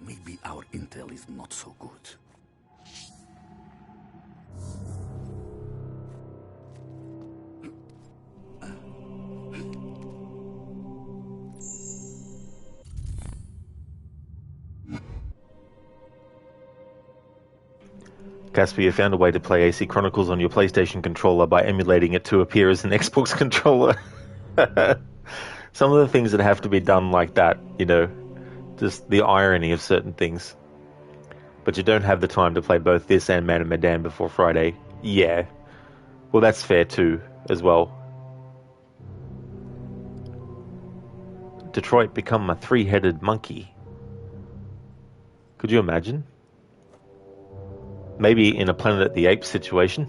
Maybe our intel is not so good. Casper, you found a way to play AC Chronicles on your PlayStation controller by emulating it to appear as an Xbox controller. Some of the things that have to be done like that, you know, just the irony of certain things. But you don't have the time to play both this and Man and Medan before Friday. Yeah. Well, that's fair too, as well. Detroit become a three-headed monkey. Could you imagine? Maybe in a Planet of the Apes situation.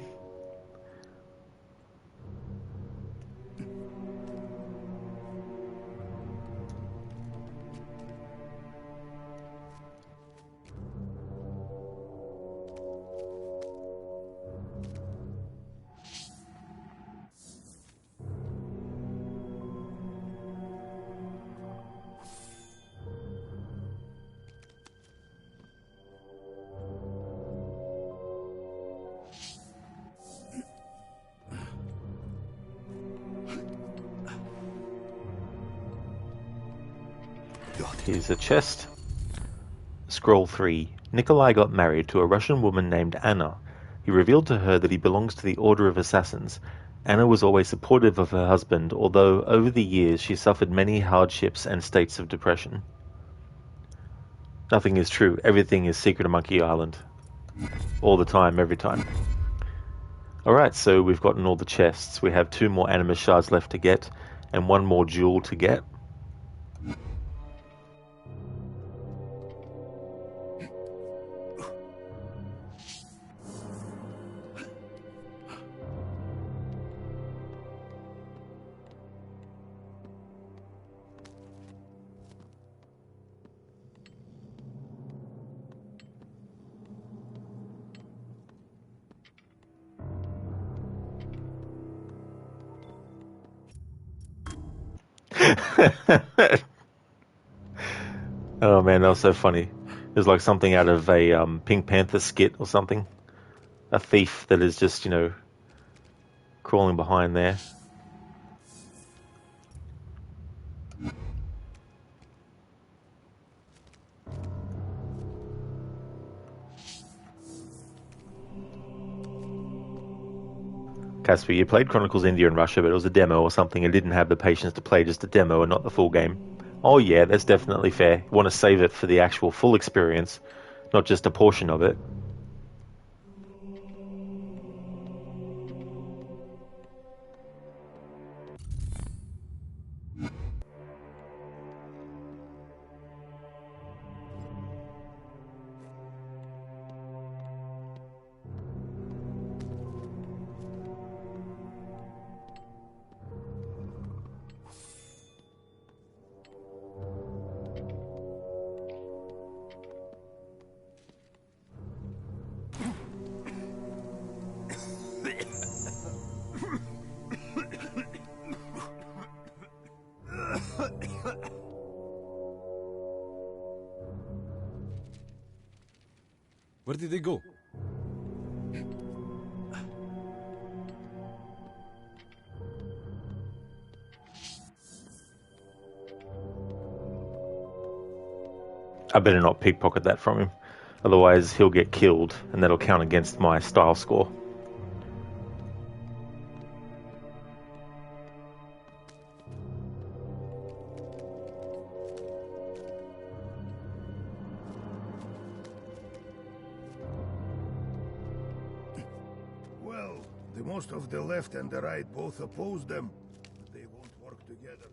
Here's a chest. Scroll 3. Nikolai got married to a Russian woman named Anna. He revealed to her that he belongs to the Order of Assassins. Anna was always supportive of her husband, although over the years she suffered many hardships and states of depression. Nothing is true. Everything is Secret of Monkey Island. All the time, every time. Alright, so we've gotten all the chests. We have 2 more Animus Shards left to get, and 1 more jewel to get. Oh man, that was so funny. It was like something out of a Pink Panther skit or something. A thief that is just, you know, crawling behind there. Casper, you played Chronicles India and Russia, but it was a demo or something and didn't have the patience to play just a demo and not the full game. Oh yeah, that's definitely fair. You want to save it for the actual full experience, not just a portion of it. Where did they go? I better not pickpocket that from him, otherwise he'll get killed and that'll count against my style score. Well, the most of the left and the right both oppose them, but they won't work together.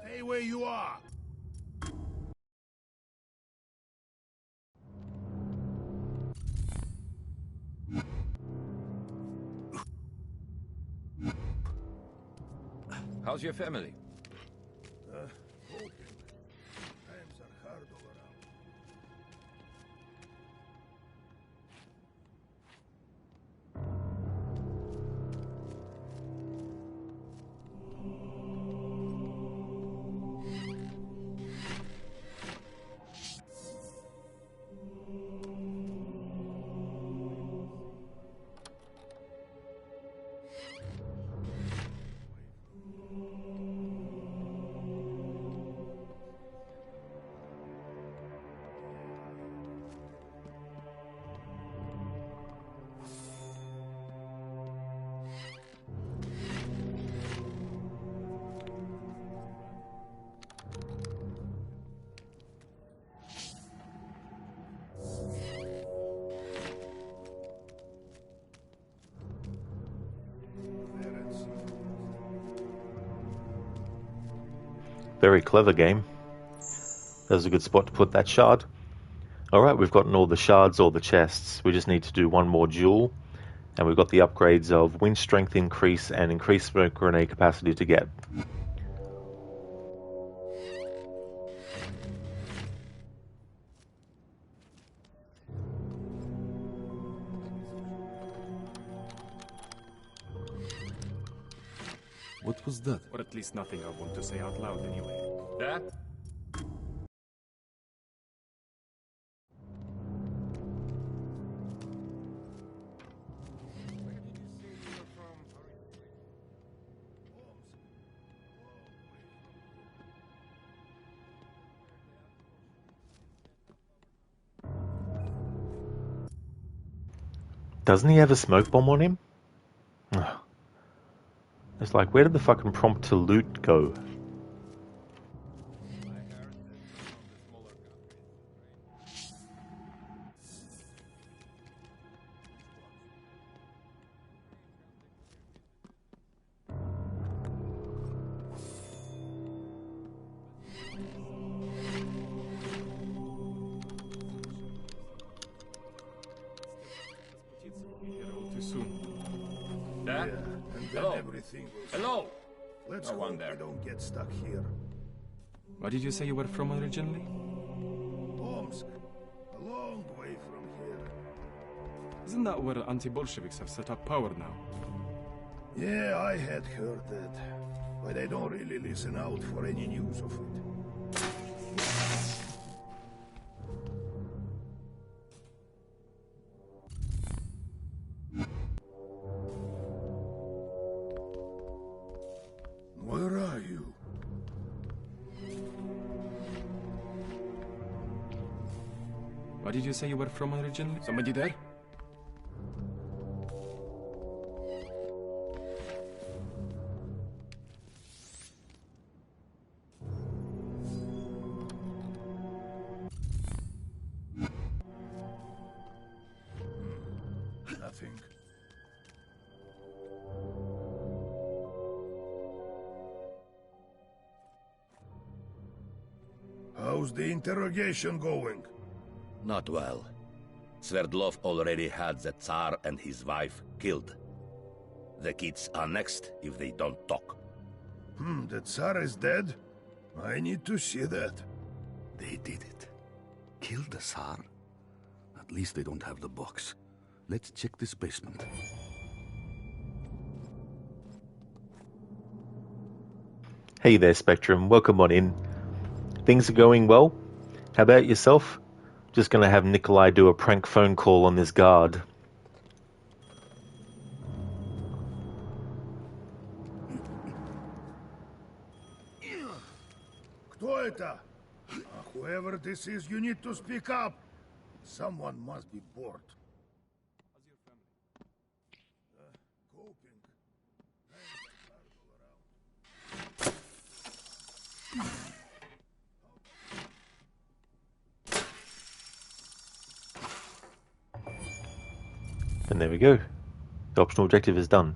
Stay where you are. How's your family? Hoping. Times are hard all around. Very clever game. That was a good spot to put that shard. Alright, we've gotten all the shards, all the chests. We just need to do one more duel. And we've got the upgrades of wind strength increase and increased smoke grenade capacity to get. What was that? Or at least nothing I want to say out loud anyway. That? Doesn't he have a smoke bomb on him? Ugh. It's like, where did the fucking prompt to loot go? Too soon. That? Yeah, and then Hello? everything will... Hello? Let's No hope one there. we don't get stuck here. Where did you say you were from originally? Omsk, a long way from here. Isn't that where anti-Bolsheviks have set up power now? Yeah, I had heard that. But I don't really listen out for any news of it. Where are you? Where did you say you were from originally? Somebody there? Nothing. How's the interrogation going? Not well. Sverdlov already had the Tsar and his wife killed. The kids are next if they don't talk. The Tsar is dead? I need to see that. They did it. Killed the Tsar? At least they don't have the box. Let's check this basement. Hey there, Spectrum. Welcome on in. Things are going well? How about yourself? Just gonna have Nikolai do a prank phone call on this guard. Кто это? Whoever this is, you need to speak up. Someone must be bored. And there we go. The optional objective is done.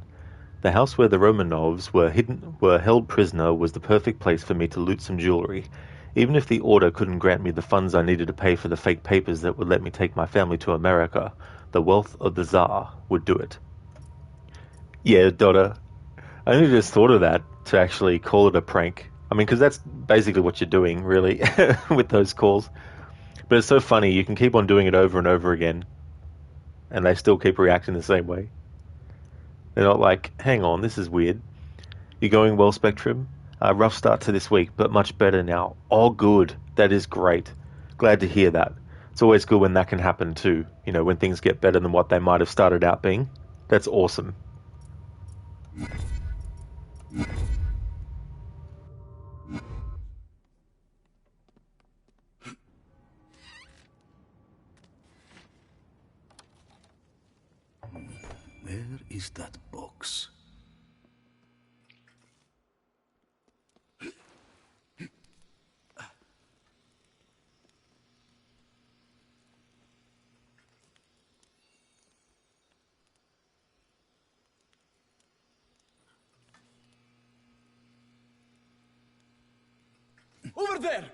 The house where the Romanovs were held prisoner was the perfect place for me to loot some jewelry. Even if the order couldn't grant me the funds I needed to pay for the fake papers that would let me take my family to America, the wealth of the Tsar would do it. Yeah, Donna. I only just thought of that to actually call it a prank. I mean, because that's basically what you're doing, really, with those calls. But it's so funny, you can keep on doing it over and over again, and they still keep reacting the same way. They're not like, hang on, this is weird. You going well, Spectrum? Rough start to this week, but much better now. All good. That is great. Glad to hear that. It's always good when that can happen too. You know, when things get better than what they might have started out being. That's awesome. Where is that box? Over there!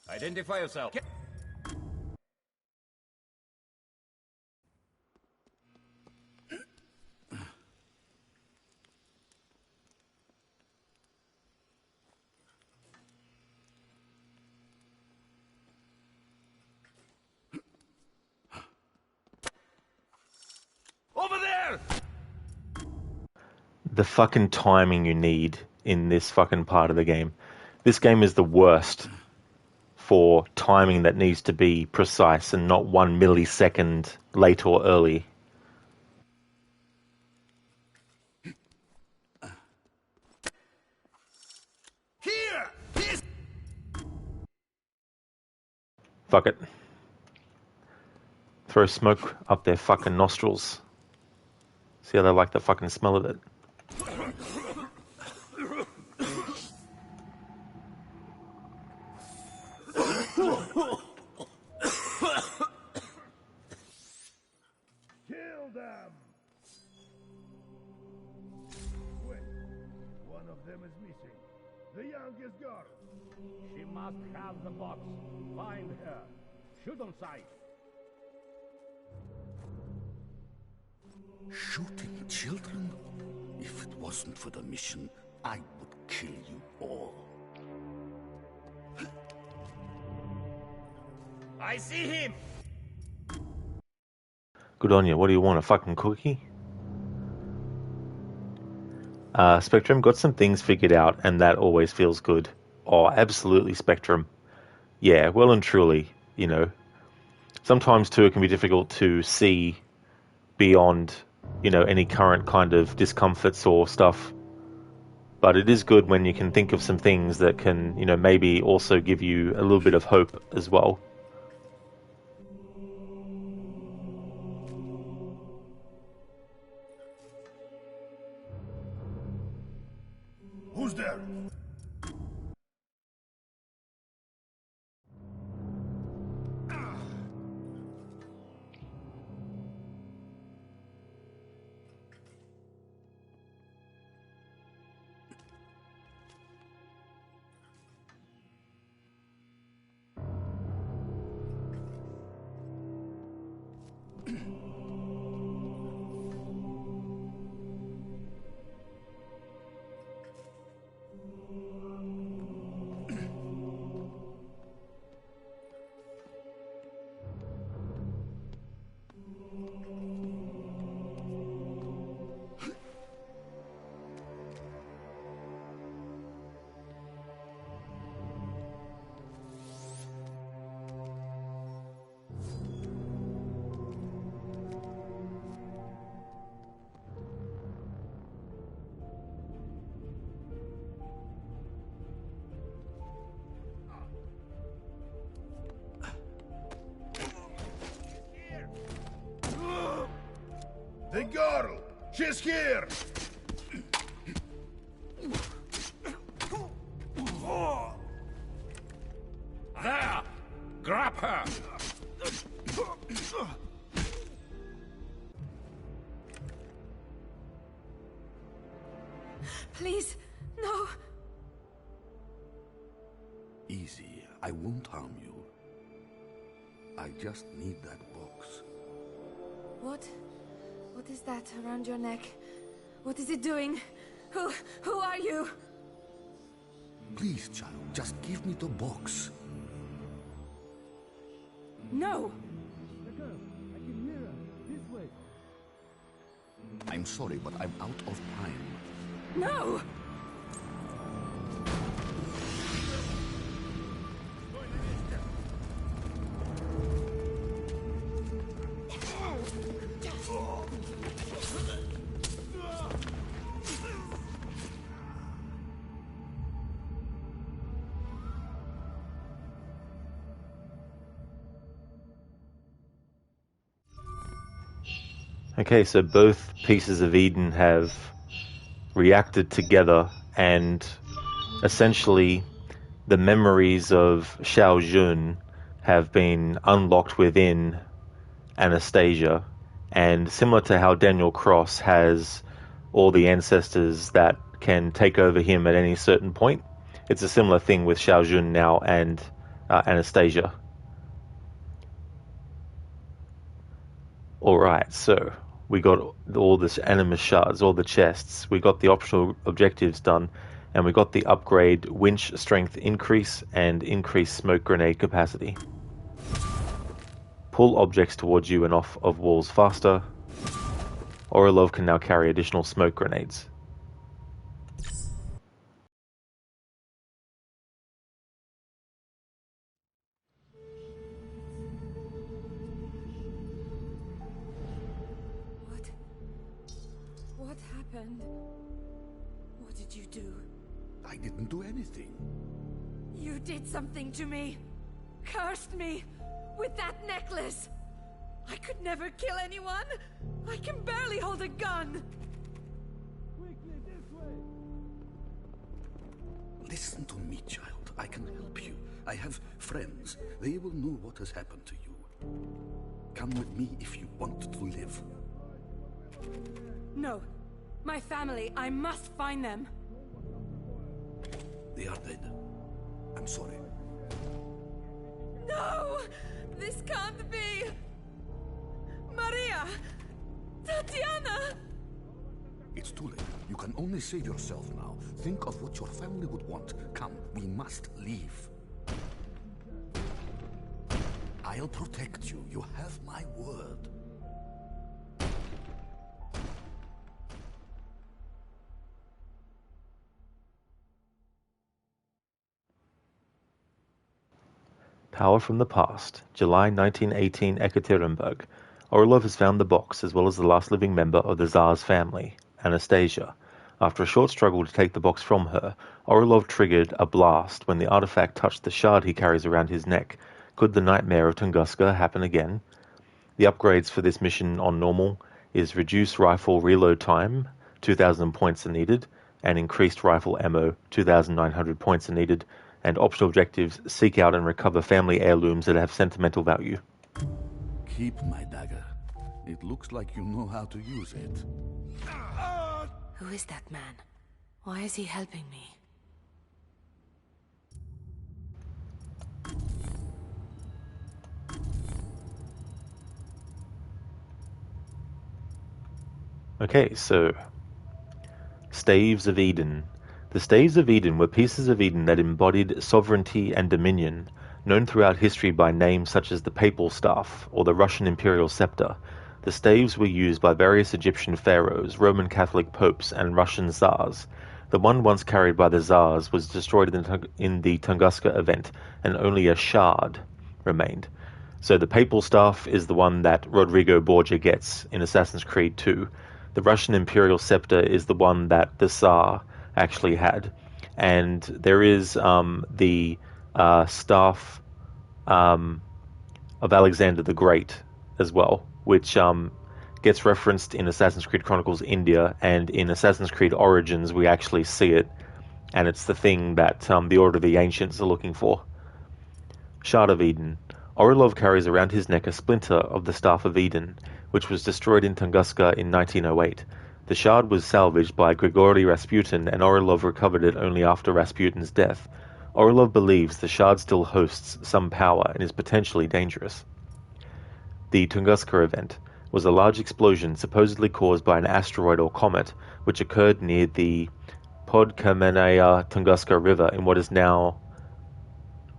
Identify yourself. Over there! The fucking timing you need in this fucking part of the game. This game is the worst for timing that needs to be precise and not 1 millisecond late or early. Here! Fuck it. Throw smoke up their fucking nostrils. See how they like the fucking smell of it. Kill them! Wait, one of them is missing. The youngest girl. She must have the box. Find her. Shoot on sight. Shooting children? If it wasn't for the mission, I would kill you all. I see him! Good on you. What do you want, a fucking cookie? Spectrum, got some things figured out, and that always feels good. Oh, absolutely, Spectrum. Yeah, well and truly, you know. Sometimes, too, it can be difficult to see beyond, you know, any current kind of discomforts or stuff. But it is good when you can think of some things that can, you know, maybe also give you a little bit of hope as well. Who's there? The girl! She's here! There! Grab her! Please, no. Easy. I won't harm you. I just need that box. What is that around your neck? What is it doing? Who are you? Please, child, just give me the box. No! I can hear her. This way. I'm sorry, but I'm out of time. No! Okay, so both pieces of Eden have reacted together, and essentially the memories of Xiao Jun have been unlocked within Anastasia, and similar to how Daniel Cross has all the ancestors that can take over him at any certain point, it's a similar thing with Xiao Jun now and Anastasia. Alright, so we got all this Animus Shards, all the chests, we got the optional objectives done, and we got the upgrade winch strength increase and increase smoke grenade capacity. Pull objects towards you and off of walls faster. Orlov can now carry additional smoke grenades. What happened? What did you do? I didn't do anything. You did something to me. Cursed me. With that necklace. I could never kill anyone. I can barely hold a gun. Quickly, this way. Listen to me, child. I can help you. I have friends. They will know what has happened to you. Come with me if you want to live. No. My family, I must find them. They are dead. I'm sorry. No! This can't be! Maria! Tatiana! It's too late. You can only save yourself now. Think of what your family would want. Come, we must leave. I'll protect you. You have my word. Power from the Past, July 1918, Ekaterinburg. Orlov has found the box, as well as the last living member of the Tsar's family, Anastasia. After a short struggle to take the box from her, Orlov triggered a blast when the artifact touched the shard he carries around his neck. Could the nightmare of Tunguska happen again? The upgrades for this mission on normal is reduced rifle reload time, 2,000 points are needed, and increased rifle ammo, 2,900 points are needed, and optional objectives: seek out and recover family heirlooms that have sentimental value. Keep my dagger. It looks like you know how to use it. Who is that man? Why is he helping me? Okay, so Staves of Eden. The Staves of Eden were pieces of Eden that embodied sovereignty and dominion, known throughout history by names such as the Papal Staff or the Russian Imperial Scepter. The staves were used by various Egyptian pharaohs, Roman Catholic popes, and Russian tsars. The one once carried by the tsars was destroyed in the Tunguska event, and only a shard remained. So the Papal Staff is the one that Rodrigo Borgia gets in Assassin's Creed 2. The Russian Imperial Scepter is the one that the Tsar actually had. And there is the staff of Alexander the Great as well, which gets referenced in Assassin's Creed Chronicles India, and in Assassin's Creed Origins we actually see it, and it's the thing that the Order of the Ancients are looking for. Shard of Eden. Orlov carries around his neck a splinter of the Staff of Eden, which was destroyed in Tunguska in 1908. The shard was salvaged by Grigory Rasputin, and Orlov recovered it only after Rasputin's death. Orlov believes the shard still hosts some power and is potentially dangerous. The Tunguska event was a large explosion supposedly caused by an asteroid or comet, which occurred near the Podkamenaya Tunguska River in what is now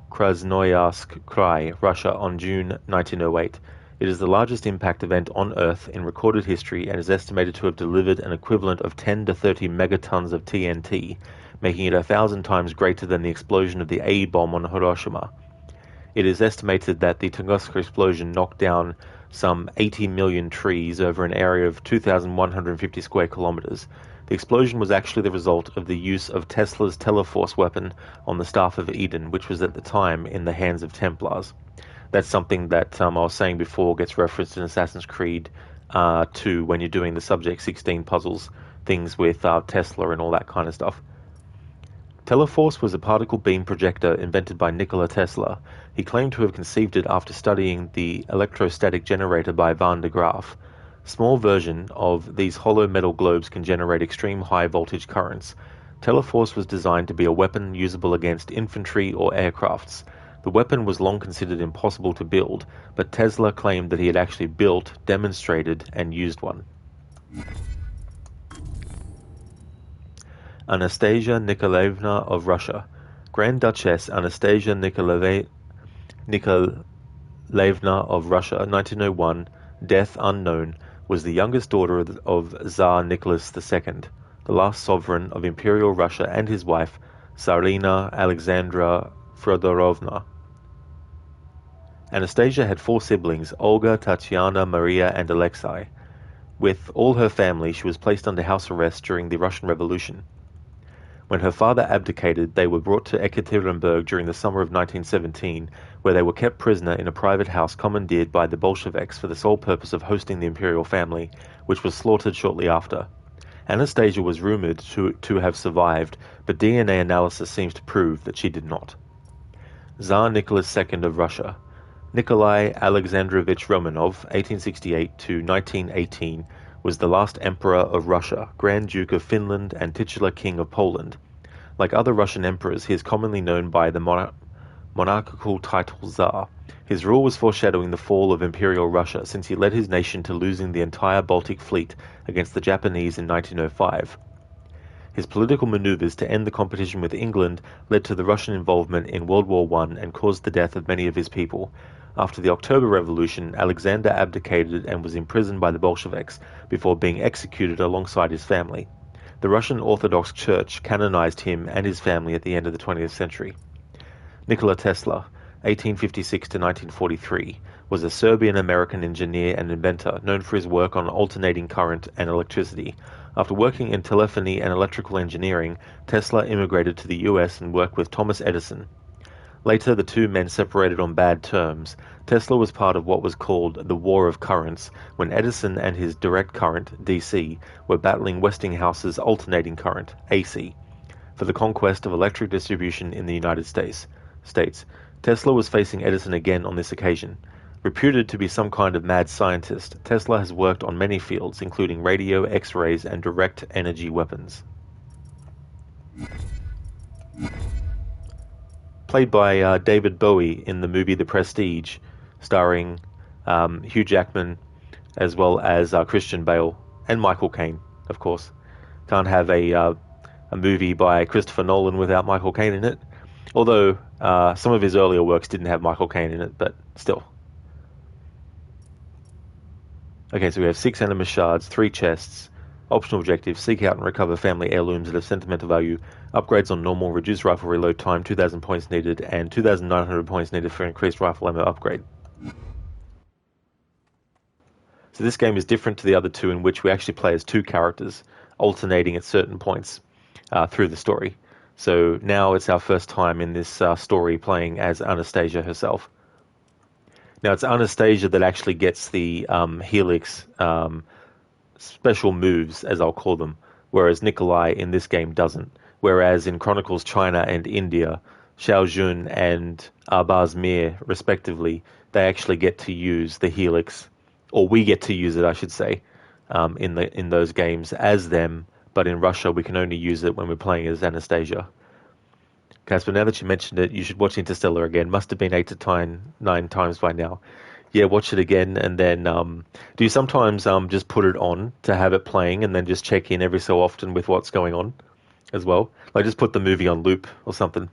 Krasnoyarsk Krai, Russia, on June 1908. It is the largest impact event on Earth in recorded history and is estimated to have delivered an equivalent of 10 to 30 megatons of TNT, making it 1,000 times greater than the explosion of the A-bomb on Hiroshima. It is estimated that the Tunguska explosion knocked down some 80 million trees over an area of 2,150 square kilometers. The explosion was actually the result of the use of Tesla's Teleforce weapon on the Staff of Eden, which was at the time in the hands of Templars. That's something that I was saying before gets referenced in Assassin's Creed 2 when you're doing the Subject 16 puzzles, things with Tesla and all that kind of stuff. Teleforce was a particle beam projector invented by Nikola Tesla. He claimed to have conceived it after studying the electrostatic generator by Van de Graaff. Small version of these hollow metal globes can generate extreme high voltage currents. Teleforce was designed to be a weapon usable against infantry or aircrafts. The weapon was long considered impossible to build, but Tesla claimed that he had actually built, demonstrated, and used one. Anastasia Nikolaevna of Russia. Grand Duchess Anastasia Nikolaevna of Russia, 1901, death unknown, was the youngest daughter of Tsar Nicholas II, the last sovereign of Imperial Russia, and his wife, Tsarina Alexandra Fyodorovna. Anastasia had 4 siblings, Olga, Tatiana, Maria, and Alexei. With all her family, she was placed under house arrest during the Russian Revolution. When her father abdicated, they were brought to Ekaterinburg during the summer of 1917, where they were kept prisoner in a private house commandeered by the Bolsheviks for the sole purpose of hosting the imperial family, which was slaughtered shortly after. Anastasia was rumored to have survived, but DNA analysis seems to prove that she did not. Tsar Nicholas II of Russia. Nikolai Alexandrovich Romanov, 1868 to 1918, was the last Emperor of Russia, Grand Duke of Finland, and titular King of Poland. Like other Russian emperors, he is commonly known by the monarchical title Tsar. His rule was foreshadowing the fall of Imperial Russia, since he led his nation to losing the entire Baltic fleet against the Japanese in 1905. His political maneuvers to end the competition with England led to the Russian involvement in World War I and caused the death of many of his people. After the October Revolution, Alexander abdicated and was imprisoned by the Bolsheviks before being executed alongside his family. The Russian Orthodox Church canonized him and his family at the end of the 20th century. Nikola Tesla, 1856 to 1943, was a Serbian-American engineer and inventor known for his work on alternating current and electricity. After working in telephony and electrical engineering, Tesla immigrated to the US and worked with Thomas Edison. Later, the two men separated on bad terms. Tesla was part of what was called the War of Currents, when Edison and his direct current, DC, were battling Westinghouse's alternating current, AC, for the conquest of electric distribution in the United States. Tesla was facing Edison again on this occasion. Reputed to be some kind of mad scientist, Tesla has worked on many fields, including radio, X-rays, and direct energy weapons. Played by David Bowie in the movie The Prestige, starring Hugh Jackman, as well as Christian Bale, and Michael Caine, of course. Can't have a movie by Christopher Nolan without Michael Caine in it. Although some of his earlier works didn't have Michael Caine in it, but still. Okay, so we have 6 Animus Shards, 3 chests. Optional objectives: seek out and recover family heirlooms that have sentimental value. Upgrades on normal, reduced rifle reload time, 2,000 points needed, and 2,900 points needed for increased rifle ammo upgrade. So this game is different to the other two, in which we actually play as 2 characters, alternating at certain points through the story. So now it's our first time in this story playing as Anastasia herself. Now it's Anastasia that actually gets the Helix special moves, as I'll call them, whereas Nikolai in this game doesn't. Whereas in Chronicles China and India, Xiao Jun and Arbaz Mir, respectively, they actually get to use the Helix, or we get to use it, I should say, in those games as them. But in Russia, we can only use it when we're playing as Anastasia. Casper, now that you mentioned it, you should watch Interstellar again. Must have been 8 to 9 times by now. Yeah, watch it again, and then do you sometimes just put it on to have it playing and then just check in every so often with what's going on as well? Like just put the movie on loop or something.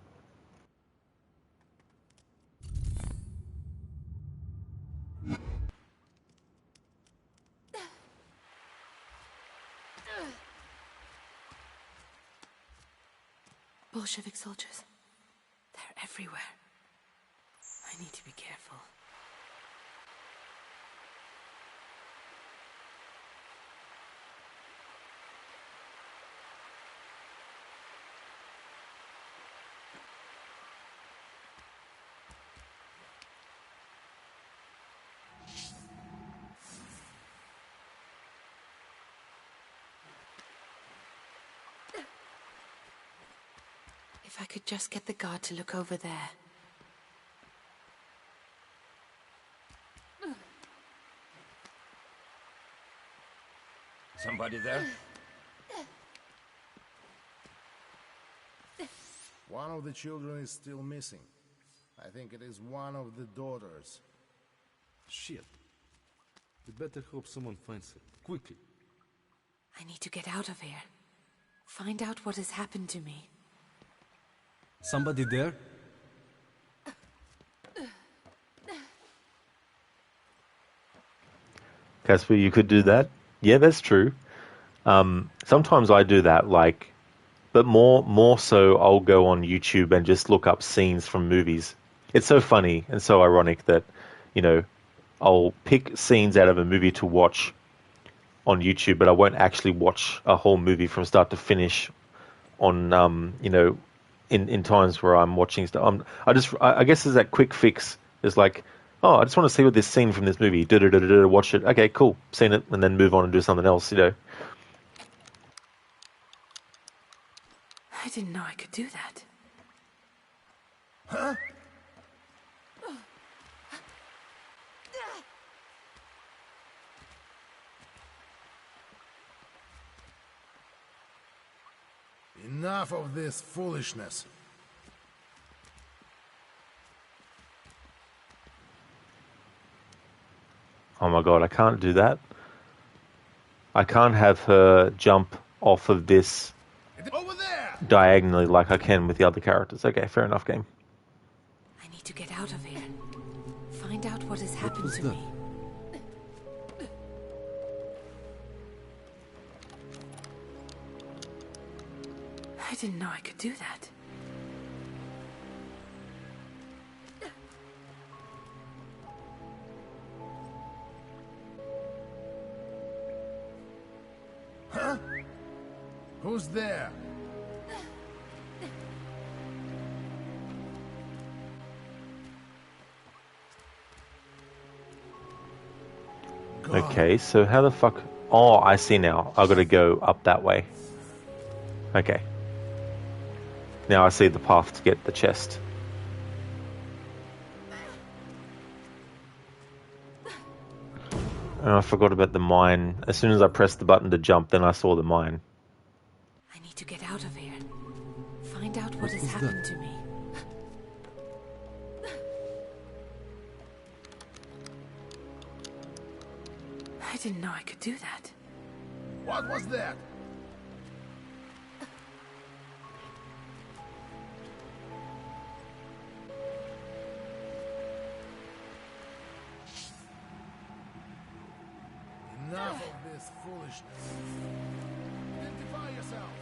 Bolshevik soldiers. They're everywhere. I need to be careful. If I could just get the guard to look over there. Somebody there? One of the children is still missing. I think it is one of the daughters. Shit. We better hope someone finds her. Quickly. I need to get out of here. Find out what has happened to me. Somebody there? Casper, you could do that. Yeah, that's true. Sometimes I do that, but more so I'll go on YouTube and just look up scenes from movies. It's so funny and so ironic that, I'll pick scenes out of a movie to watch on YouTube, but I won't actually watch a whole movie from start to finish on, in times where I'm watching stuff. I guess there's that quick fix. It's like, oh, I just want to see what this scene from this movie. Watch it. Okay, cool. Seen it, and then move on and do something else. I didn't know I could do that. Huh? Enough of this foolishness. Oh my god, I can't do that. I can't have her jump off of this Over there! diagonally like I can with the other characters. Okay, fair enough, game. I need to get out of here. Find out what has happened to me. I didn't know I could do that. Huh? Who's there? Okay, so how the fuck... Oh, I see now. I've got to go up that way. Okay. Now I see the path to get the chest. Oh, I forgot about the mine. As soon as I pressed the button to jump, then I saw the mine. I need to get out of here. Find out what has happened to me. I didn't know I could do that. What was that? Enough of this foolishness. Identify yourself.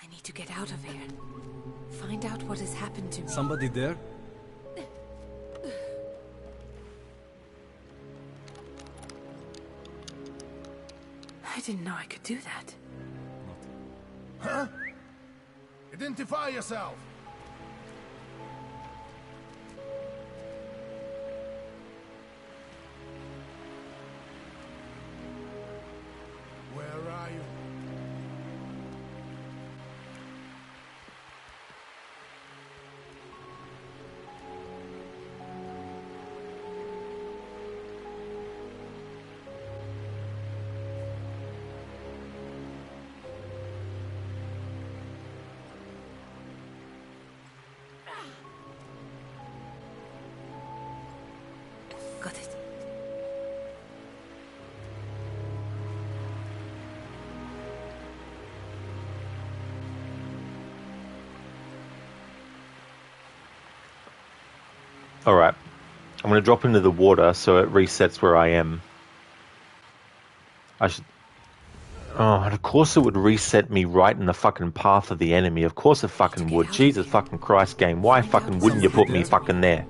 I need to get out of here. Find out what has happened to me. Somebody there? I didn't know I could do that. Huh? Identify yourself. Where are you? Got it. Alright. I'm going to drop into the water so it resets where I am. I should... Oh, and of course it would reset me right in the fucking path of the enemy. Of course it fucking would. Jesus fucking Christ, game. Why fucking wouldn't you put me fucking there?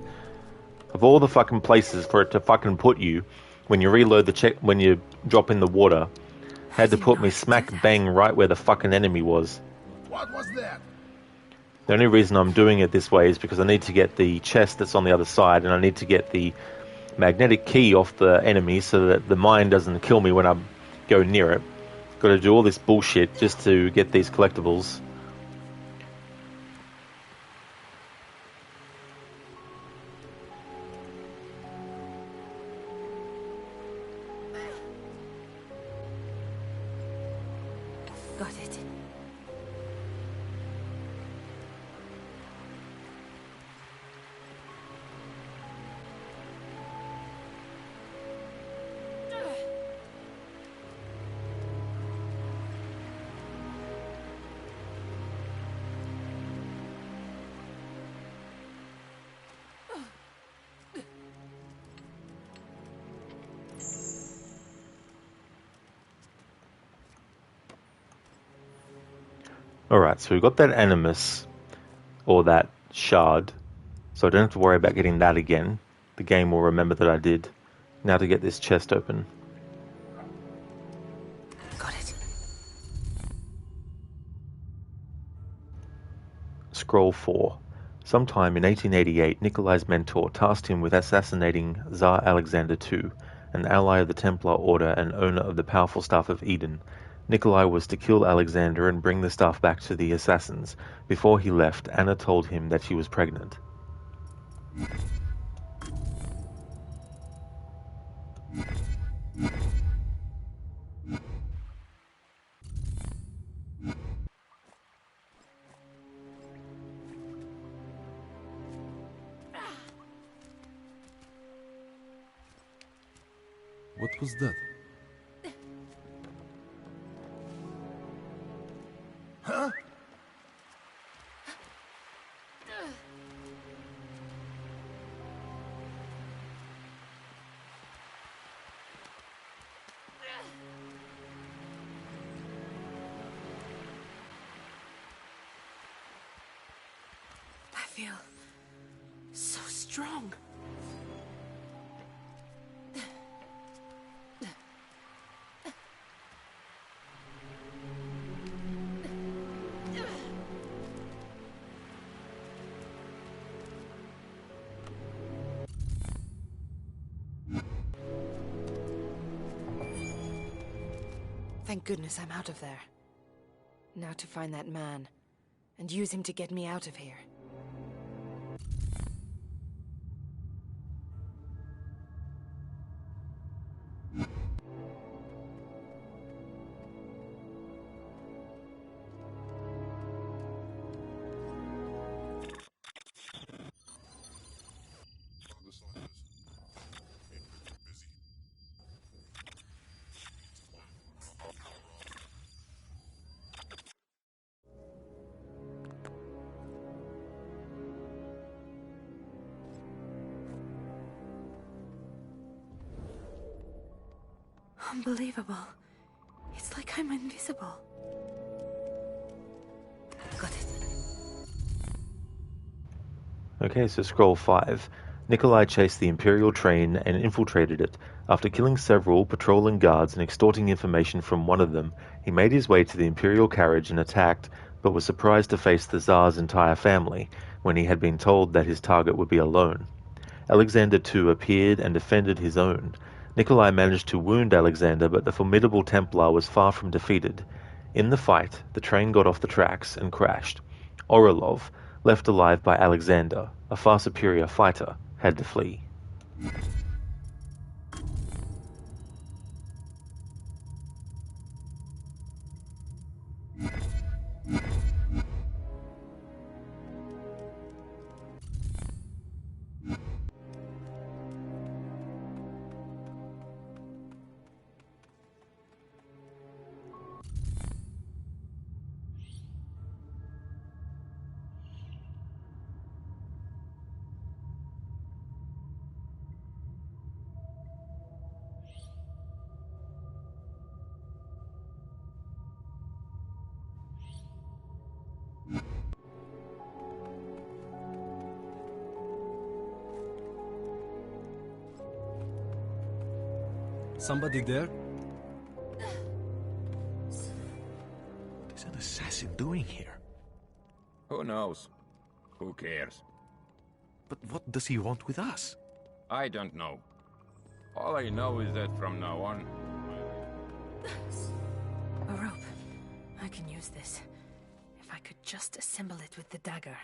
Of all the fucking places for it to fucking put you, when you reload the when you drop in the water, had to put me smack bang right where the fucking enemy was. What was that? The only reason I'm doing it this way is because I need to get the chest that's on the other side, and I need to get the magnetic key off the enemy so that the mine doesn't kill me when I go near it. Got to do all this bullshit just to get these collectibles. Got it. Alright, so we've got that Animus, or that Shard, so I don't have to worry about getting that again. The game will remember that I did. Now to get this chest open. Got it. Scroll 4. Sometime in 1888, Nikolai's mentor tasked him with assassinating Tsar Alexander II, an ally of the Templar Order and owner of the powerful Staff of Eden. Nikolai was to kill Alexander and bring the staff back to the assassins. Before he left, Anna told him that she was pregnant. What was that? Huh? I feel so strong. Thank goodness I'm out of there. Now to find that man, and use him to get me out of here. Unbelievable. It's like I'm invisible. Got it. Okay, so scroll 5. Nikolai chased the Imperial train and infiltrated it. After killing several patrolling guards and extorting information from one of them, he made his way to the Imperial carriage and attacked, but was surprised to face the Tsar's entire family, when he had been told that his target would be alone. Alexander too appeared and defended his own. Nikolai managed to wound Alexander, but the formidable Templar was far from defeated. In the fight, the train got off the tracks and crashed. Orlov, left alive by Alexander, a far superior fighter, had to flee. Somebody there? What is an assassin doing here? Who knows? Who cares? But what does he want with us? I don't know. All I know is that from now on... A rope. I can use this. If I could just assemble it with the dagger.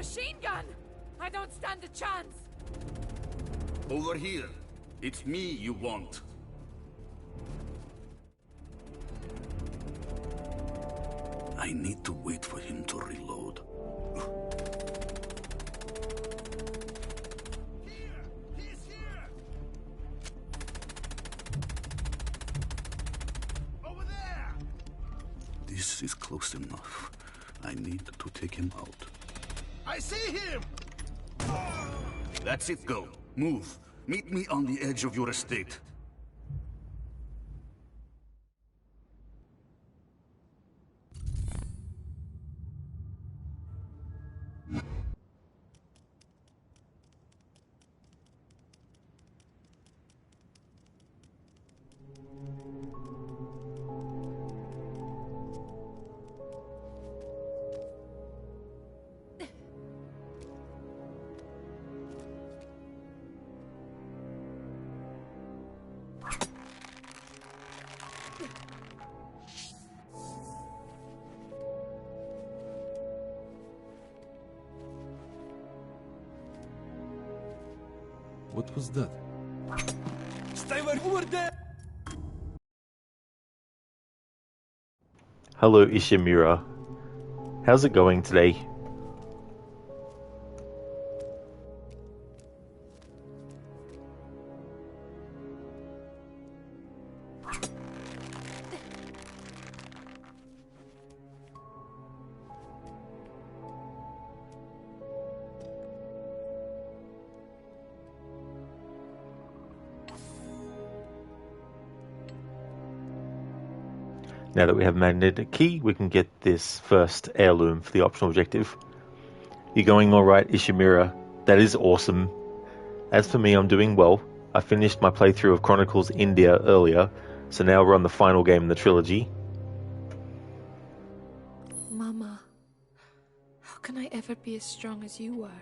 machine gun! I don't stand a chance! Over here. It's me you want. I need to wait for him to reload. He's here! Over there! This is close enough. I need to take him out. I see him! That's it, go. Move. Meet me on the edge of your estate. What was that? Stay where you were there! Hello, Ishimura. How's it going today? Now that we have magnetic key, we can get this first heirloom for the optional objective. You're going alright, Ishimura. That is awesome. As for me, I'm doing well. I finished my playthrough of Chronicles India earlier, so now we're on the final game in the trilogy. Mama, how can I ever be as strong as you were?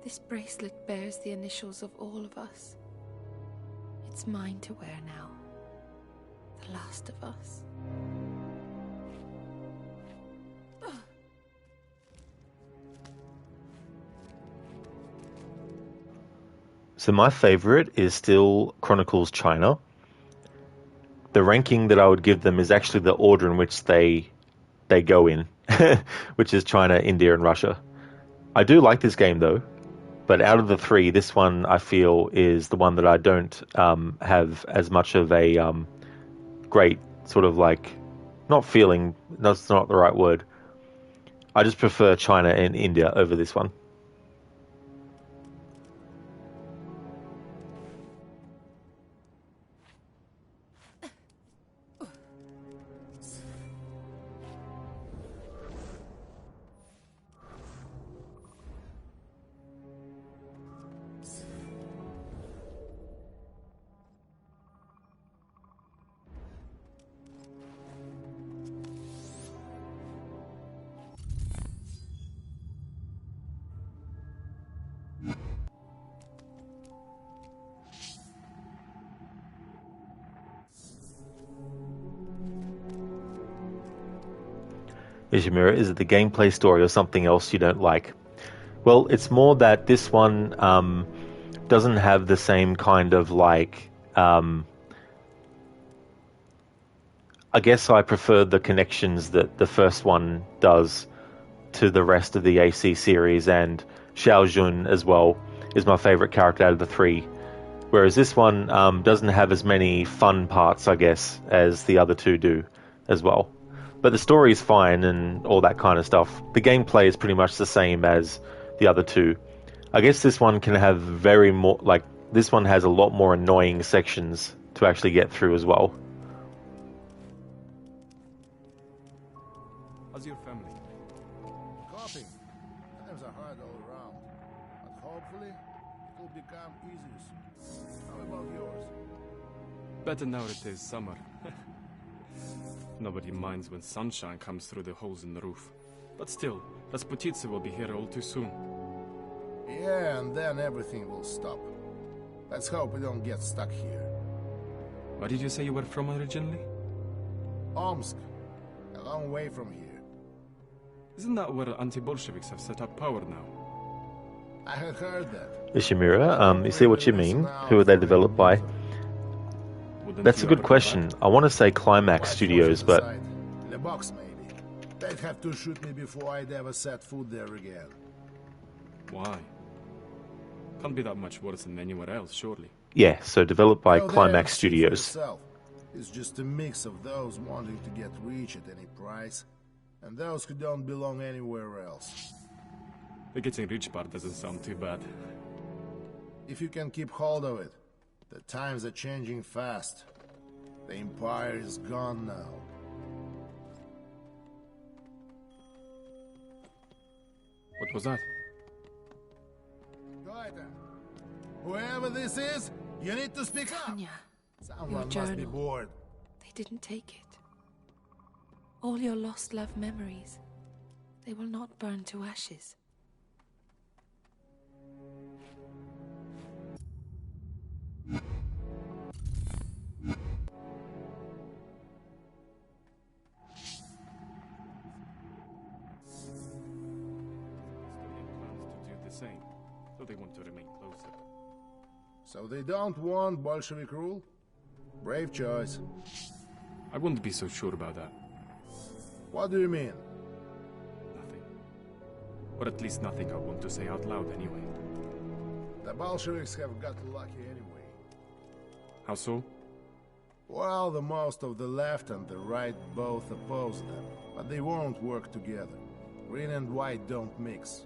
This bracelet bears the initials of all of us. It's mine to wear now. The last of us. So my favorite is still Chronicles China. The ranking that I would give them is actually the order in which they go in, which is China, India, and Russia. I do like this game though, but out of the three, this one I feel is the one that I don't have as much of a great sort of like, not feeling, that's not the right word. I just prefer China and India over this one. Ishimura, is it the gameplay story or something else you don't like? Well, it's more that this one doesn't have the same kind of like... I guess I prefer the connections that the first one does to the rest of the AC series, and Xiao Jun as well is my favorite character out of the three. Whereas this one doesn't have as many fun parts, I guess, as the other two do as well. But the story is fine and all that kind of stuff. The gameplay is pretty much the same as the other two. I guess this one can have this one has a lot more annoying sections to actually get through as well. How's your family? Coping. Times are hard all around. But hopefully, it will become easier soon. How about yours? Better now it is summer. Nobody minds when sunshine comes through the holes in the roof. But still, Rasputitsa will be here all too soon. Yeah, and then everything will stop. Let's hope we don't get stuck here. Where did you say you were from originally? Omsk. A long way from here. Isn't that where anti-Bolsheviks have set up power now? I had heard that. Ishimura, you see what you mean? Who are they developed by? That's a good question. I want to say Climax Studios, but... In a box, maybe. They'd have to shoot me before I'd ever set foot there again. Why? Can't be that much worse than anywhere else, surely. Yeah, so developed by Climax Studios. It's just a mix of those wanting to get rich at any price, and those who don't belong anywhere else. The getting rich part doesn't sound too bad. If you can keep hold of it. The times are changing fast. The Empire is gone now. What was that? Whoever this is, you need to speak Tanya, up. Someone must be bored. They didn't take it. All your lost love memories, they will not burn to ashes. So they want to remain closer. So they don't want Bolshevik rule? Brave choice. I wouldn't be so sure about that. What do you mean? Nothing. Or at least nothing I want to say out loud anyway. The Bolsheviks have got lucky anyway. How so? Well, the most of the left and the right both oppose them, but they won't work together. Green and white don't mix.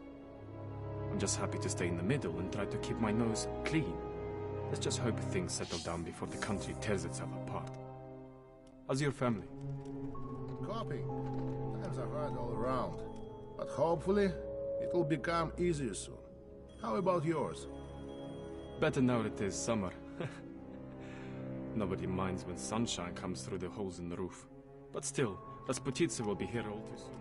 I'm just happy to stay in the middle and try to keep my nose clean. Let's just hope things settle down before the country tears itself apart. How's your family? Coping. Times are hard all around. But hopefully, it will become easier soon. How about yours? Better now that it is summer. Nobody minds when sunshine comes through the holes in the roof. But still, Rasputitsa will be here all too soon.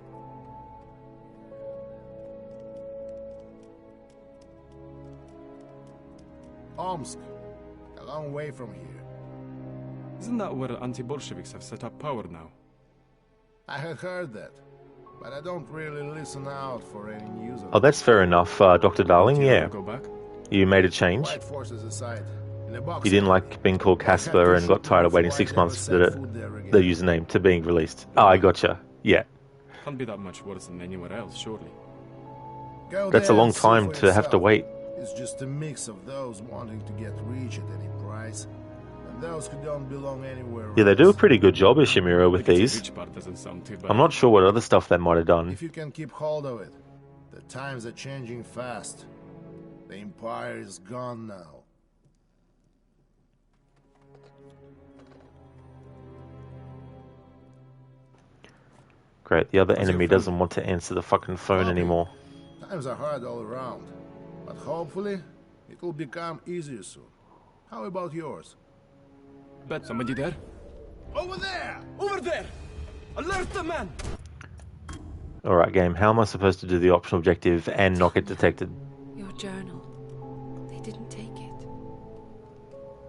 Omsk. A long way from here. Isn't that where anti-Bolsheviks have set up power now? I had heard that, but I don't really listen out for any news. Oh, that's fair enough, Dr. Darling, yeah. Go back? You made a change. White forces aside, in a box You didn't like being called Casper and got tired of waiting 6 months for the username to being released. Oh, I gotcha. Yeah. Can't be that much worse than anywhere else, surely. That's a long time to have to wait. It's just a mix of those wanting to get rich at any price, and those who don't belong anywhere. Yeah, they do a pretty good job, Ishimura, with these. I'm not sure what other stuff they might have done. If you can keep hold of it. The times are changing fast. The Empire is gone now. Great, the other enemy doesn't want to answer the fucking phone anymore. Times are hard all around. But hopefully, it will become easier soon. How about yours? Bet somebody there? Over there! Over there! Alert the man! Alright, game, how am I supposed to do the optional objective and not get detected? Your journal. They didn't take it.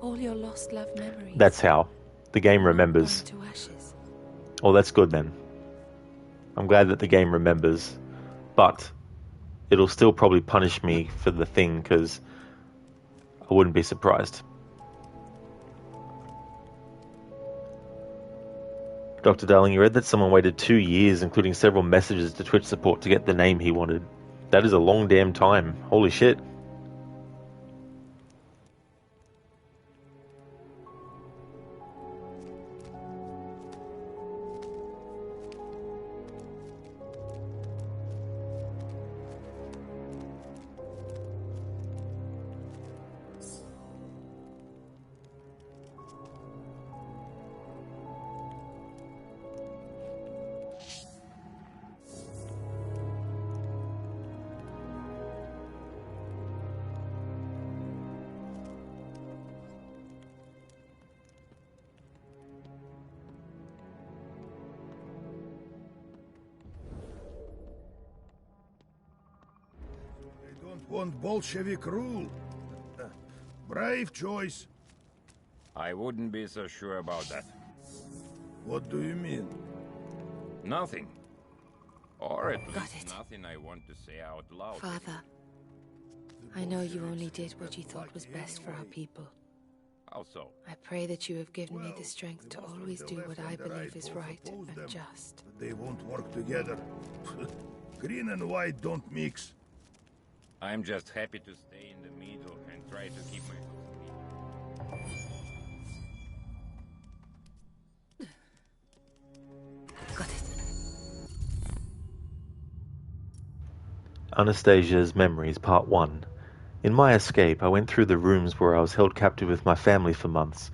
All your lost love memories. That's how. The game remembers. To ashes. Oh, that's good then. I'm glad that the game remembers. But it'll still probably punish me for the thing, because I wouldn't be surprised. Dr. Darling, you read that someone waited 2 years, including several messages to Twitch support, to get the name he wanted. That is a long damn time. Holy shit. Want Bolshevik rule? Brave choice. I wouldn't be so sure about that. What do you mean? Nothing. Or at Got least it. nothing I want to say out loud. Father, I know you only did what you thought was best for our people. How so? I pray that you have given me the strength to always do what I believe is right and just. They won't work together. Green and white don't mix. I'm just happy to stay in the middle and try to keep my Got it. Anastasia's Memories, Part 1. In my escape, I went through the rooms where I was held captive with my family for months.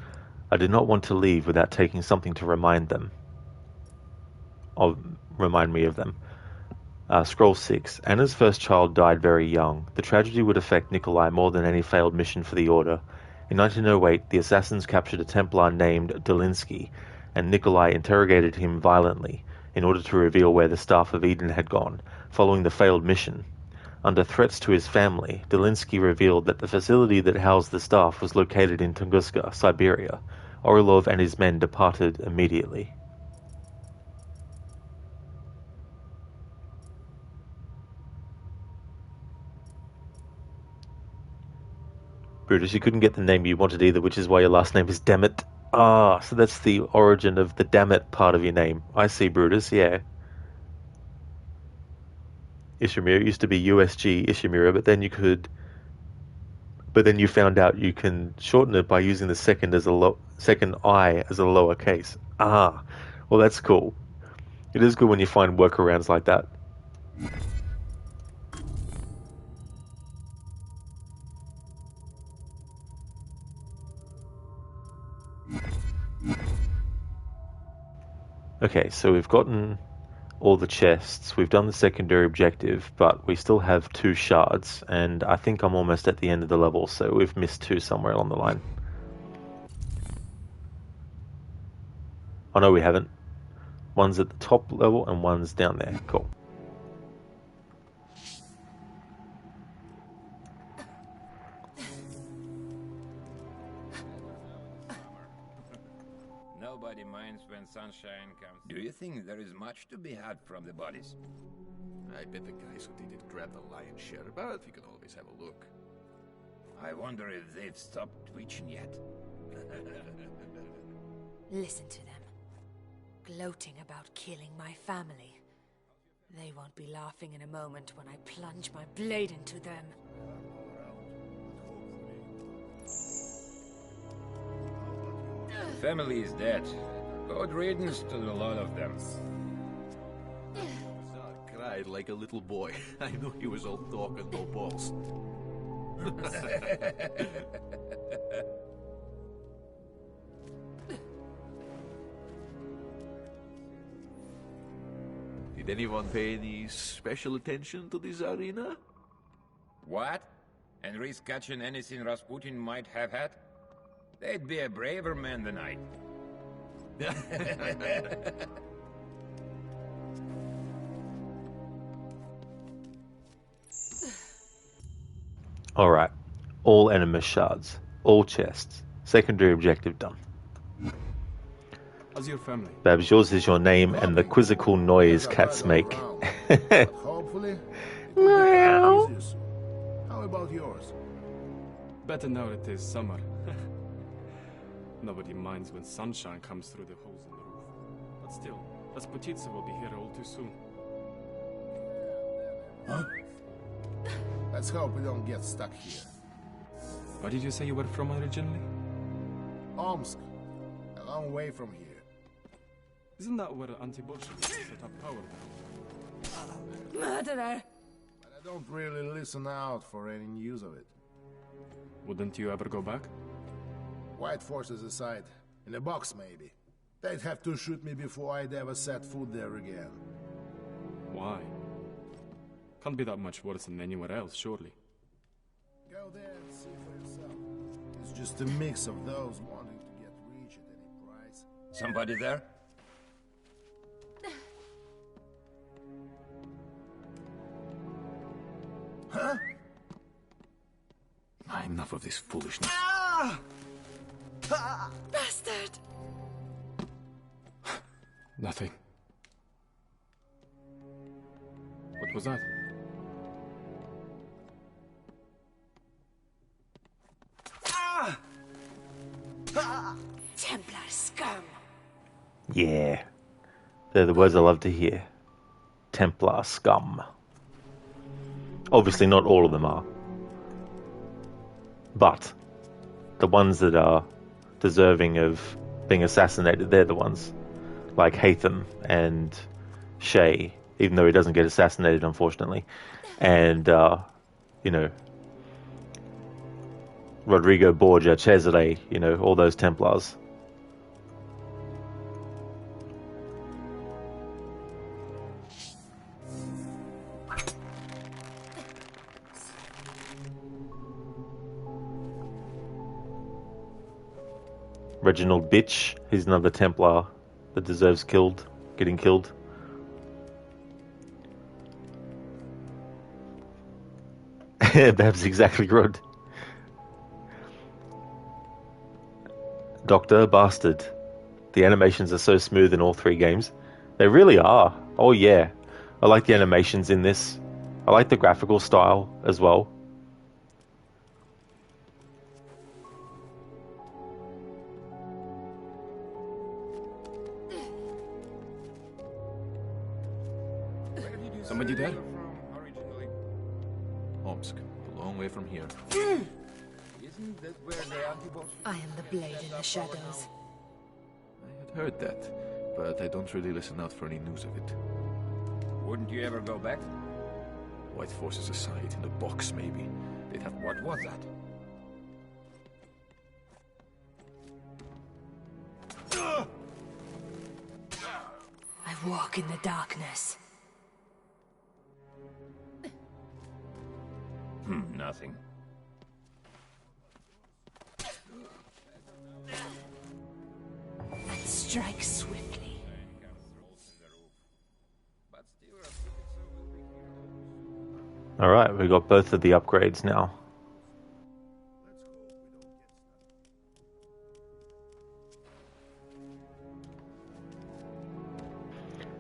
I did not want to leave without taking something to remind me of them. Scroll 6. Anna's first child died very young. The tragedy would affect Nikolai more than any failed mission for the Order. In 1908, the assassins captured a Templar named Dolinsky, and Nikolai interrogated him violently in order to reveal where the Staff of Eden had gone, following the failed mission. Under threats to his family, Dolinsky revealed that the facility that housed the staff was located in Tunguska, Siberia. Orlov and his men departed immediately. Brutus, you couldn't get the name you wanted either, which is why your last name is Dammit. Ah, so that's the origin of the Dammit part of your name. I see, Brutus, yeah. Ishimura used to be USG Ishimura, but then you found out you can shorten it by using the second I as a lowercase. Ah, well that's cool. It is good when you find workarounds like that. Okay, so we've gotten all the chests, we've done the secondary objective, but we still have 2 shards, and I think I'm almost at the end of the level, so we've missed 2 somewhere along the line. Oh no, we haven't. One's at the top level and one's down there. Cool. Nobody minds when sunshine comes. Do you think there is much to be had from the bodies? I bet the guys who did it grabbed the lion's share, but we can always have a look. I wonder if they've stopped twitching yet. Listen to them. Gloating about killing my family. They won't be laughing in a moment when I plunge my blade into them. Family is dead. Good riddance to the lot of them. Tsar cried like a little boy. I knew he was all talk and no balls. Did anyone pay any special attention to this arena? What? And risk catching anything Rasputin might have had? They'd be a braver man than I. Alright. All Animus Shards. All chests. Secondary objective done. How's your family? Babs, yours is your name and the quizzical noise cats make. Hopefully. Meow. How about yours? Better now it is summer. Nobody minds when sunshine comes through the holes in the roof. But still, Rasputitsa will be here all too soon. Huh? Let's hope we don't get stuck here. Where did you say you were from originally? Omsk. A long way from here. Isn't that where anti-Bolsheviks set up power? Murderer! But I don't really listen out for any news of it. Wouldn't you ever go back? White forces aside. In a box, maybe. They'd have to shoot me before I'd ever set foot there again. Why? Can't be that much worse than anywhere else, surely. Go there and see for yourself. It's just a mix of those wanting to get rich at any price. Somebody there? Huh? Enough of this foolishness. Bastard! What was that? Templar scum! Yeah. They're the words I love to hear. Templar scum. Obviously not all of them are. But the ones that are deserving of being assassinated, they're the ones. Like Hatham and Shay, even though he doesn't get assassinated, unfortunately. And, you know, Rodrigo Borgia, Cesare, you know, all those Templars. Reginald Bitch, he's another Templar that deserves getting killed. That's exactly good. Dr. Bastard. The animations are so smooth in all three games. They really are. Oh yeah. I like the animations in this. I like the graphical style as well. Somebody there? Omsk, a long way from here. Isn't that where the anti-boss? I am the blade in the shadows. I had heard that, but I don't really listen out for any news of it. Wouldn't you ever go back? White forces aside, in the box maybe. They'd have... What was that? I walk in the darkness. Nothing. And strike swiftly. Alright, we got both of the upgrades now.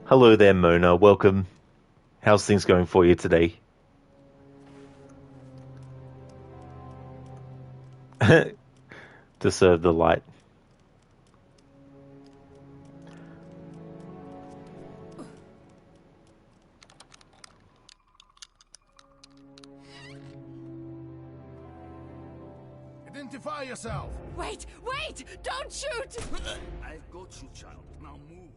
Hello there, Mona. Welcome. How's things going for you today? To serve the light. Identify yourself! Wait! Wait! Don't shoot! I've got you, child. Now move.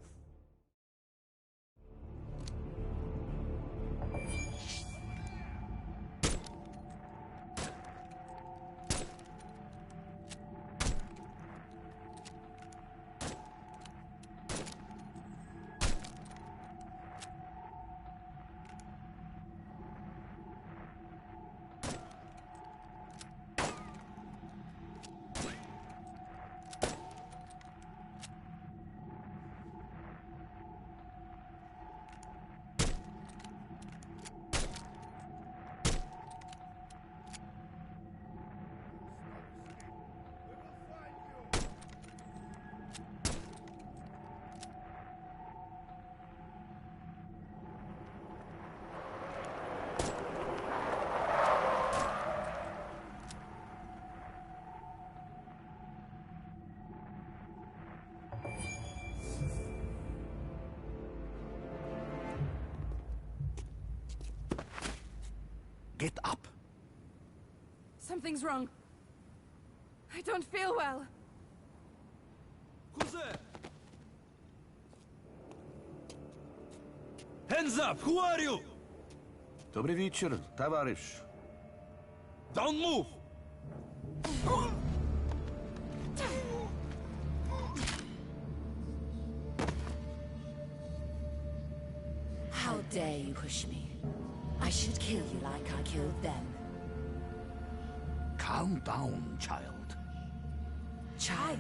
Get up. Something's wrong. I don't feel well. Who's there? Hands up! Who are you? Dobry wieczór, towarzysz. Don't move! How dare you push me? I should kill you like I killed them. Calm down, child. Child?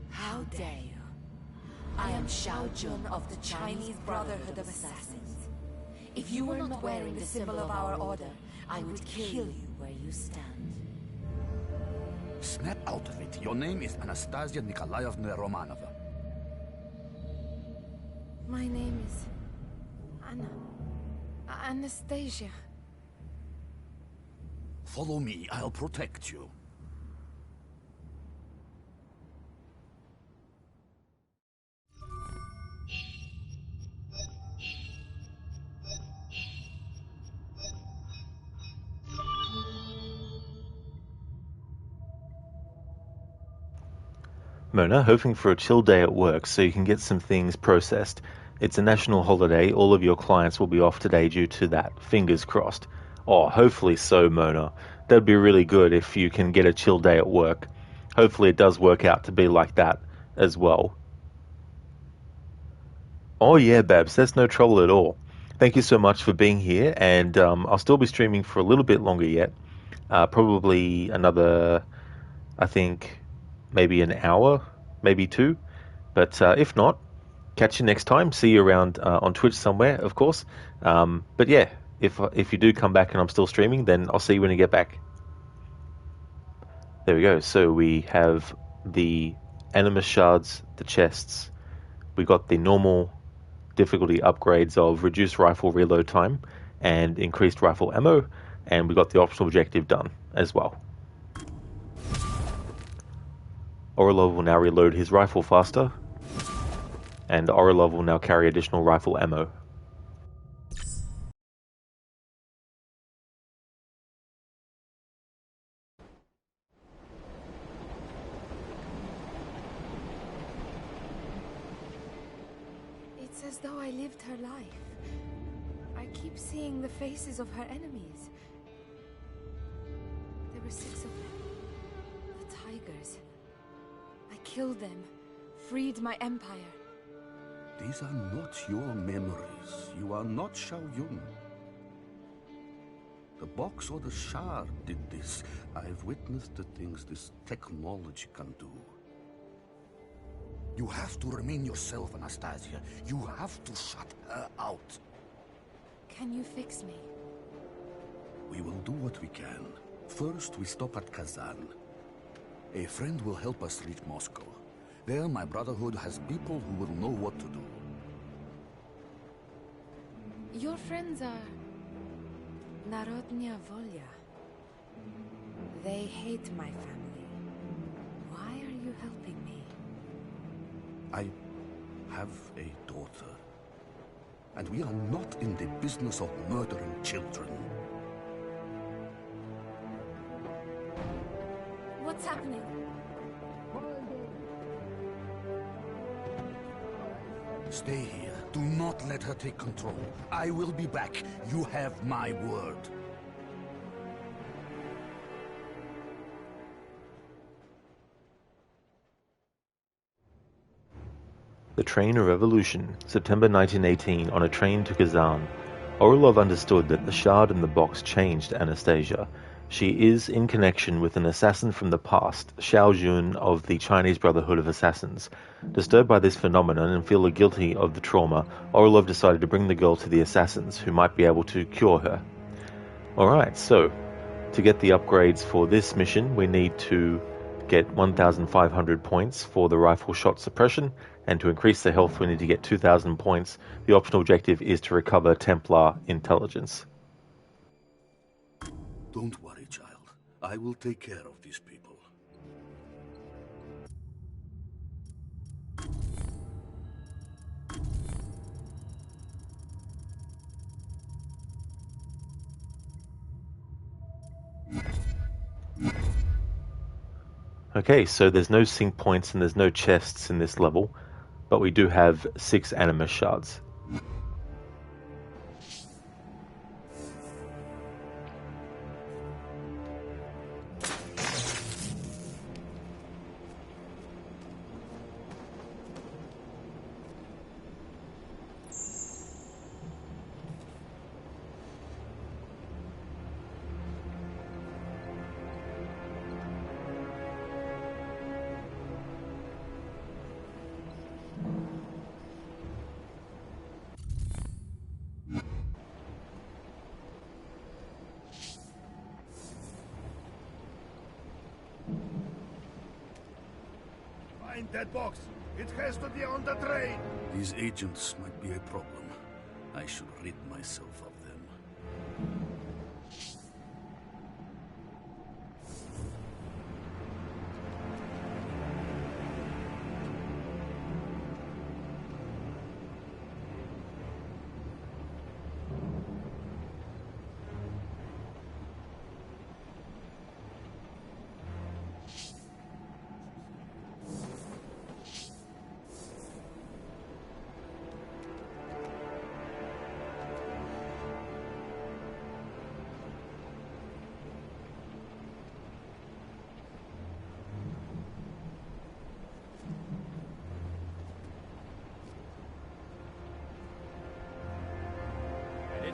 How dare you? I am Shao Jun of the Chinese Brotherhood of Assassins. If you were not wearing the symbol of our order, I would kill you where you stand. Snap out of it. Your name is Anastasia Nikolaevna Romanova. My name is Anna. Anastasia. Follow me, I'll protect you. Mona, hoping for a chill day at work so you can get some things processed. It's a national holiday. All of your clients will be off today due to that. Fingers crossed. Oh, hopefully so, Mona. That'd be really good if you can get a chill day at work. Hopefully it does work out to be like that as well. Oh yeah, Babs, that's no trouble at all. Thank you so much for being here, and I'll still be streaming for a little bit longer yet. Probably another, I think, maybe an hour, maybe two. But if not, catch you next time. See you around on Twitch somewhere, of course. But yeah, if you do come back and I'm still streaming, then I'll see you when you get back. There we go. So we have the Animus Shards, the chests. We got the normal difficulty upgrades of reduced rifle reload time and increased rifle ammo, and we got the optional objective done as well. Orlov will now reload his rifle faster, and Orlov will now carry additional rifle ammo. It's as though I lived her life. I keep seeing the faces of her enemies. There were 6 of them. The Tigers. I killed them, freed my empire. These are not your memories. You are not Xiao Yun. The box or the shard did this. I've witnessed the things this technology can do. You have to remain yourself, Anastasia. You have to shut her out. Can you fix me? We will do what we can. First, we stop at Kazan. A friend will help us reach Moscow. There, my Brotherhood has people who will know what to do. Your friends are... Narodnya Volya. They hate my family. Why are you helping me? I have a daughter. And we are not in the business of murdering children. What's happening? Stay here. Do not let her take control. I will be back. You have my word. The Train of Evolution, September 1918, on a train to Kazan. Orlov understood that the shard in the box changed Anastasia. She is in connection with an assassin from the past, Xiao Jun of the Chinese Brotherhood of Assassins. Disturbed by this phenomenon and feeling guilty of the trauma, Orlov decided to bring the girl to the assassins, who might be able to cure her. Alright, so, to get the upgrades for this mission, we need to get 1,500 points for the rifle shot suppression, and to increase the health we need to get 2,000 points. The optional objective is to recover Templar intelligence. Don't worry, child. I will take care of these people. Okay, so there's no sync points and there's no chests in this level, but we do have 6 Animus Shards. Find that box. It has to be on the train. These agents might be a problem. I should rid myself of them.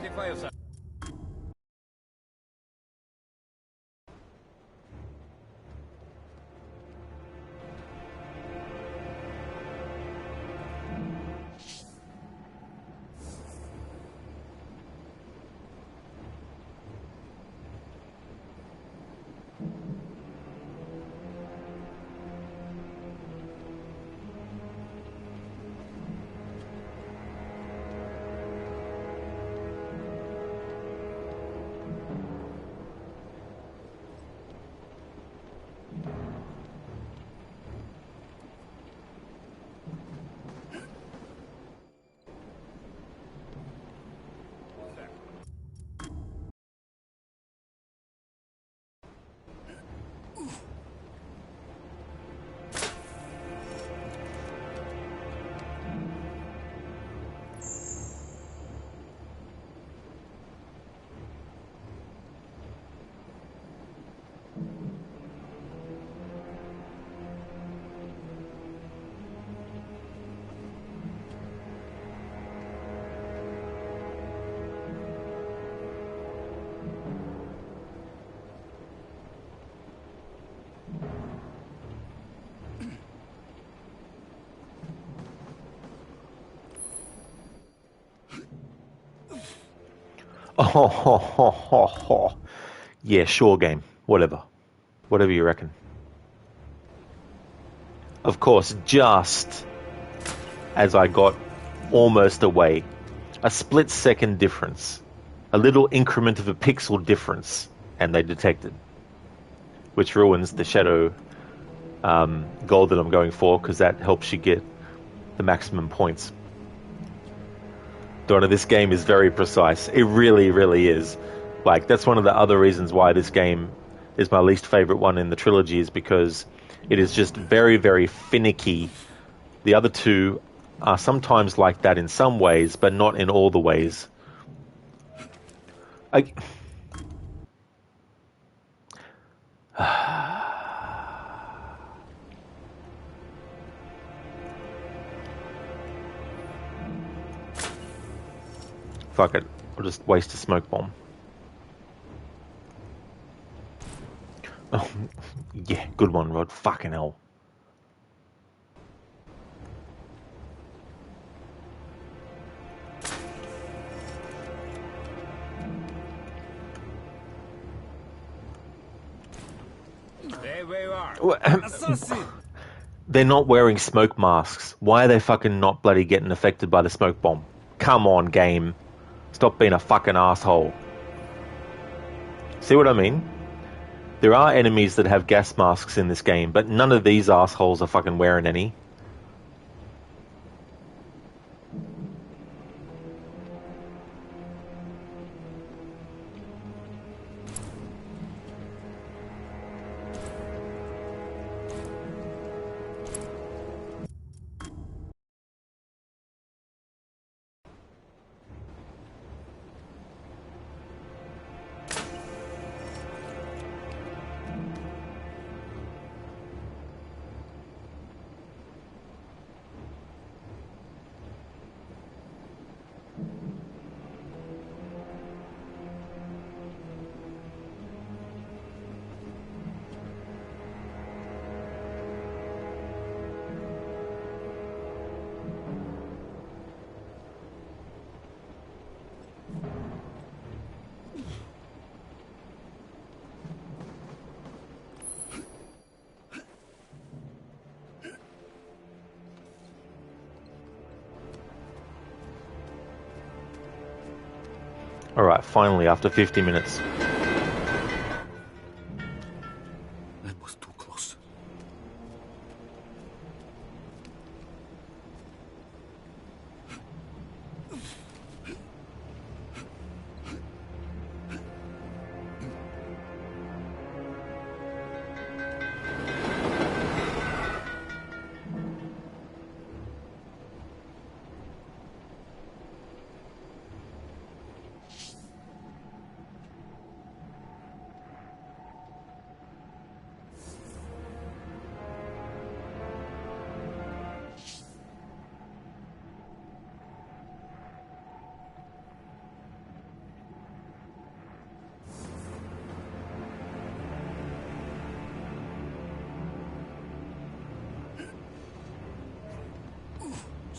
Identify yourself. Oh, yeah, sure, game. Whatever. Whatever you reckon. Of course, just as I got almost away, a split-second difference, a little increment of a pixel difference, and they detected, which ruins the shadow goal that I'm going for, because that helps you get the maximum points. Donna, this game is very precise. It really, really is. Like, that's one of the other reasons why this game is my least favorite one in the trilogy, is because it is just very, very finicky. The other two are sometimes like that in some ways, but not in all the ways. Fuck it. I'll just waste a smoke bomb. Oh, yeah, good one, Rod. Fucking hell. There we are. Assassin! They're not wearing smoke masks. Why are they fucking not bloody getting affected by the smoke bomb? Come on, game. Stop being a fucking asshole. See what I mean? There are enemies that have gas masks in this game, but none of these assholes are fucking wearing any. Alright, finally, after 50 minutes. That was too close.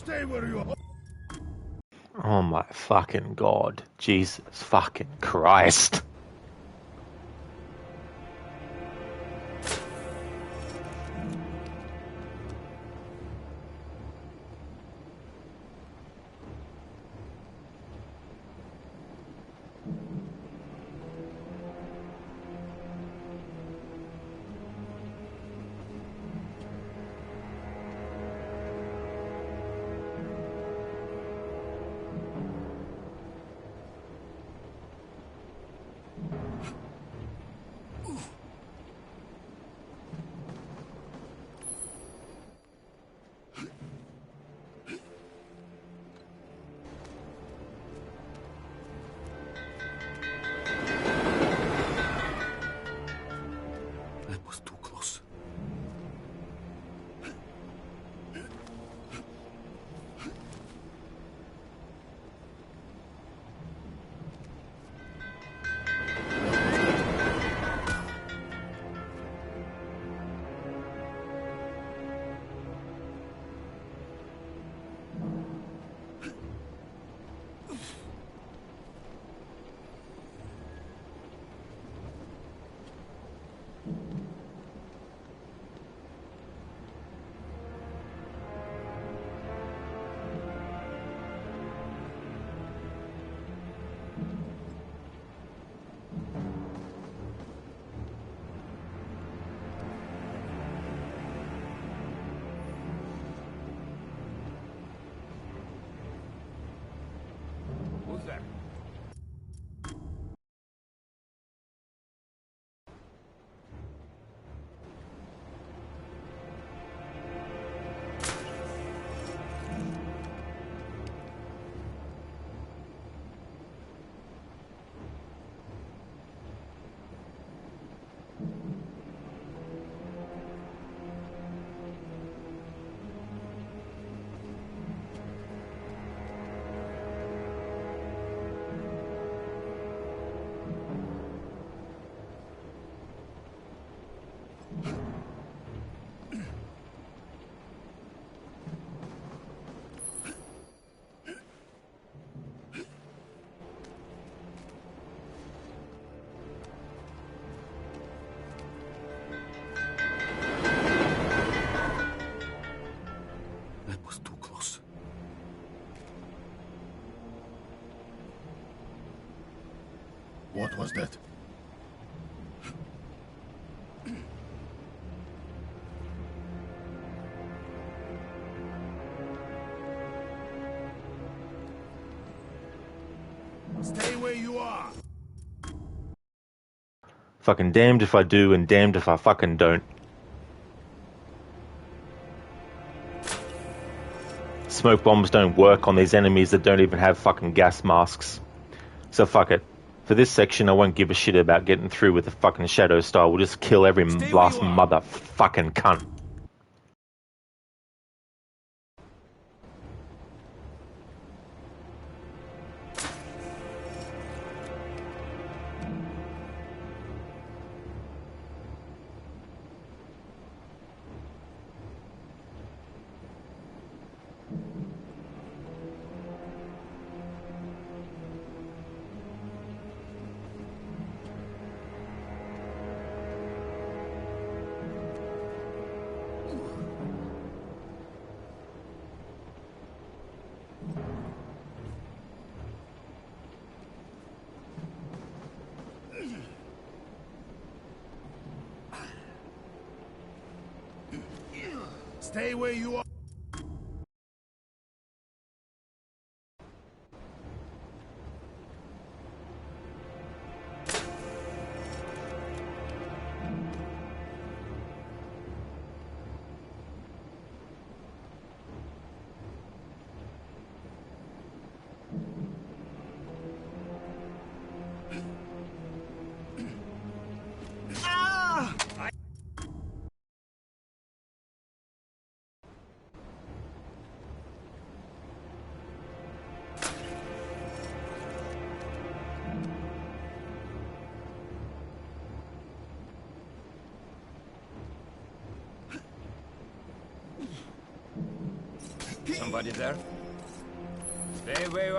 Stay where you are. Oh my fucking god. Jesus fucking Christ. That was too close. Who's there? That was too close. What was that? Stay where you are. Fucking damned if I do and damned if I fucking don't. Smoke bombs don't work on these enemies that don't even have fucking gas masks. So fuck it. For this section I won't give a shit about getting through with the fucking shadow style. We'll just kill every last motherfucking cunt. Stay where you are. Anybody there? Stay away.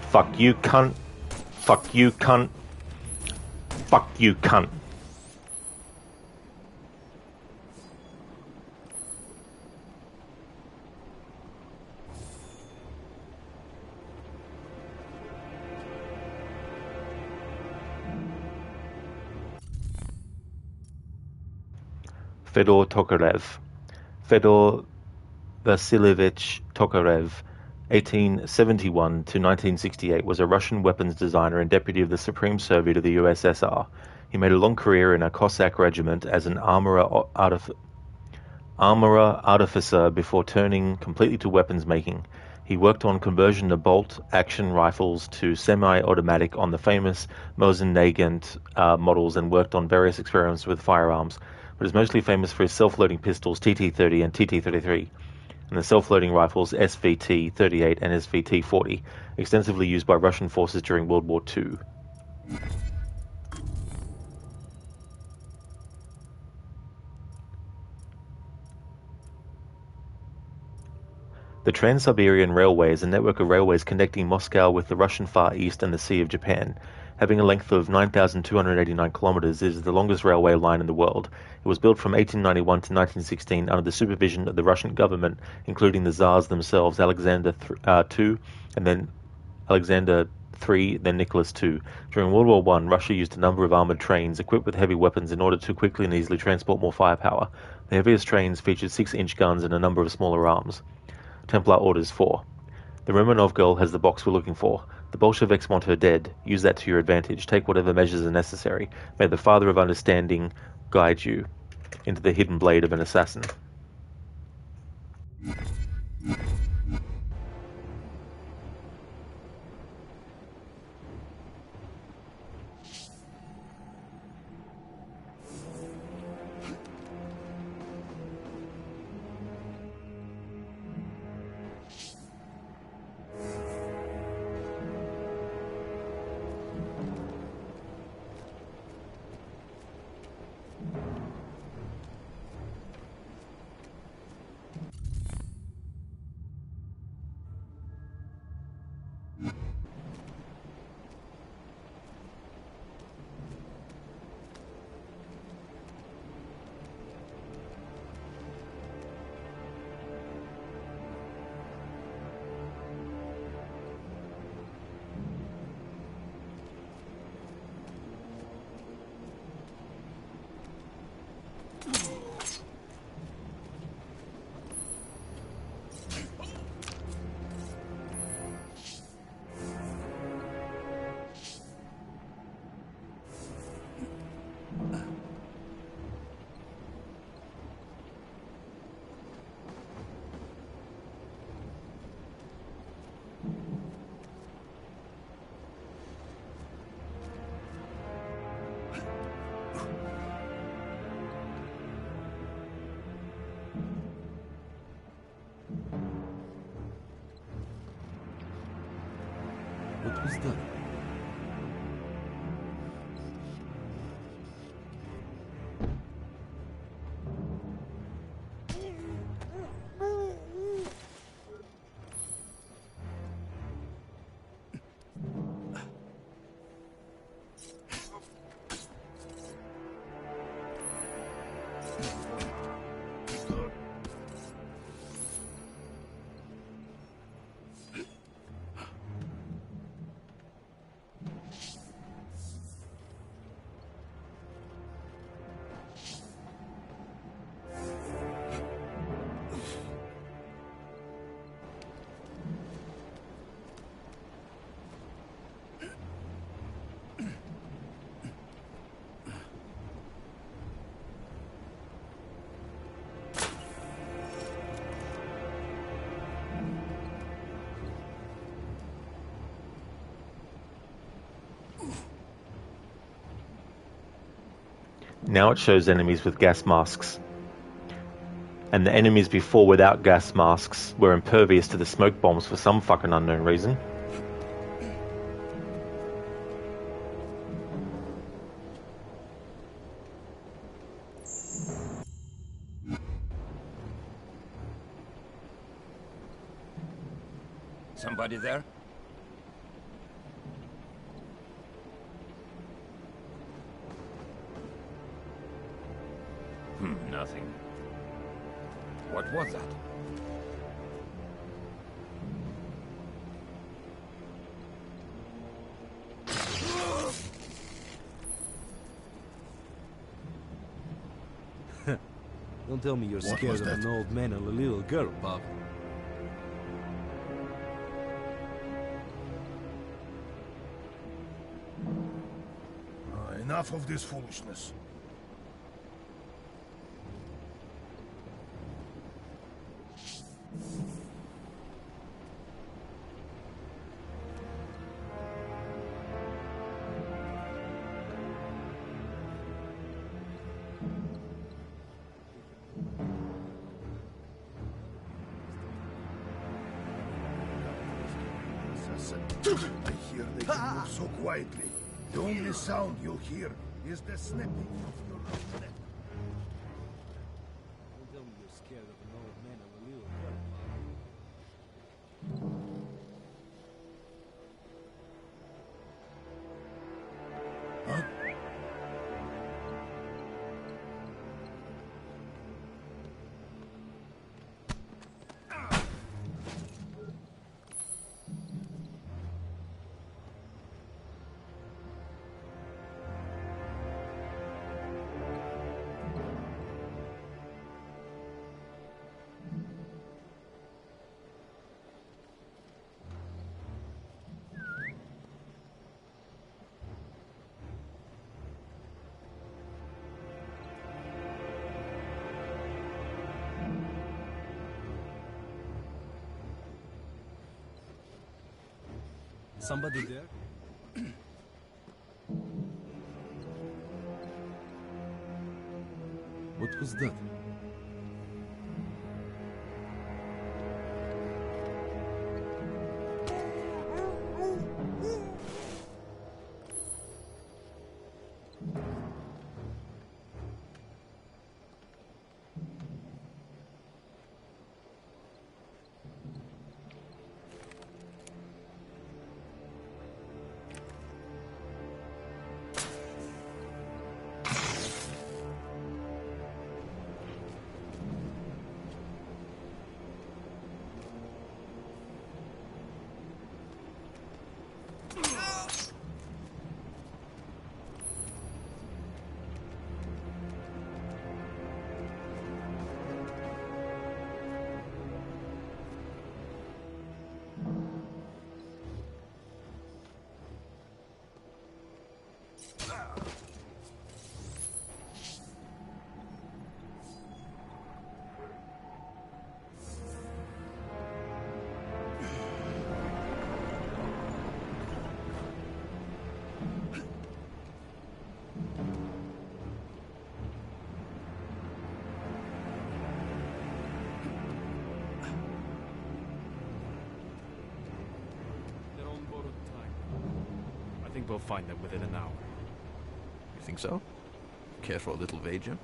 Fuck you, cunt. Fuck you, cunt. Fuck you, cunt. Fedor Tokarev. Fedor Vasilievich Tokarev, 1871 to 1968, was a Russian weapons designer and deputy of the Supreme Soviet of the USSR. He made a long career in a Cossack regiment as an armorer artificer before turning completely to weapons making. He worked on conversion of bolt-action rifles to semi-automatic on the famous Mosin-Nagant models and worked on various experiments with firearms, but is mostly famous for his self-loading pistols TT-30 and TT-33, and the self-loading rifles SVT-38 and SVT-40, extensively used by Russian forces during World War II. The Trans-Siberian Railway is a network of railways connecting Moscow with the Russian Far East and the Sea of Japan. Having a length of 9,289 kilometers, it is the longest railway line in the world. It was built from 1891 to 1916 under the supervision of the Russian government, including the Tsars themselves, Alexander II, and then Alexander III, then Nicholas II. During World War I, Russia used a number of armored trains equipped with heavy weapons in order to quickly and easily transport more firepower. The heaviest trains featured 6-inch guns and a number of smaller arms. Templar Orders 4. The Romanov girl has the box we're looking for. The Bolsheviks want her dead. Use that to your advantage. Take whatever measures are necessary. May the Father of Understanding guide you into the hidden blade of an assassin. What was that? Now it shows enemies with gas masks. And the enemies before without gas masks were impervious to the smoke bombs for some fucking unknown reason. Somebody there? Nothing. What was that? Don't tell me you're scared of an old man and a little girl, Bob. Enough of this foolishness. I hear they can move so quietly. The only sound you'll hear is the snapping of your own neck. Don't tell me you're scared of an old man and a little girl, Bob. Huh? Somebody there? What was that? I think we'll find them within an hour. You think so? Care for a little wager?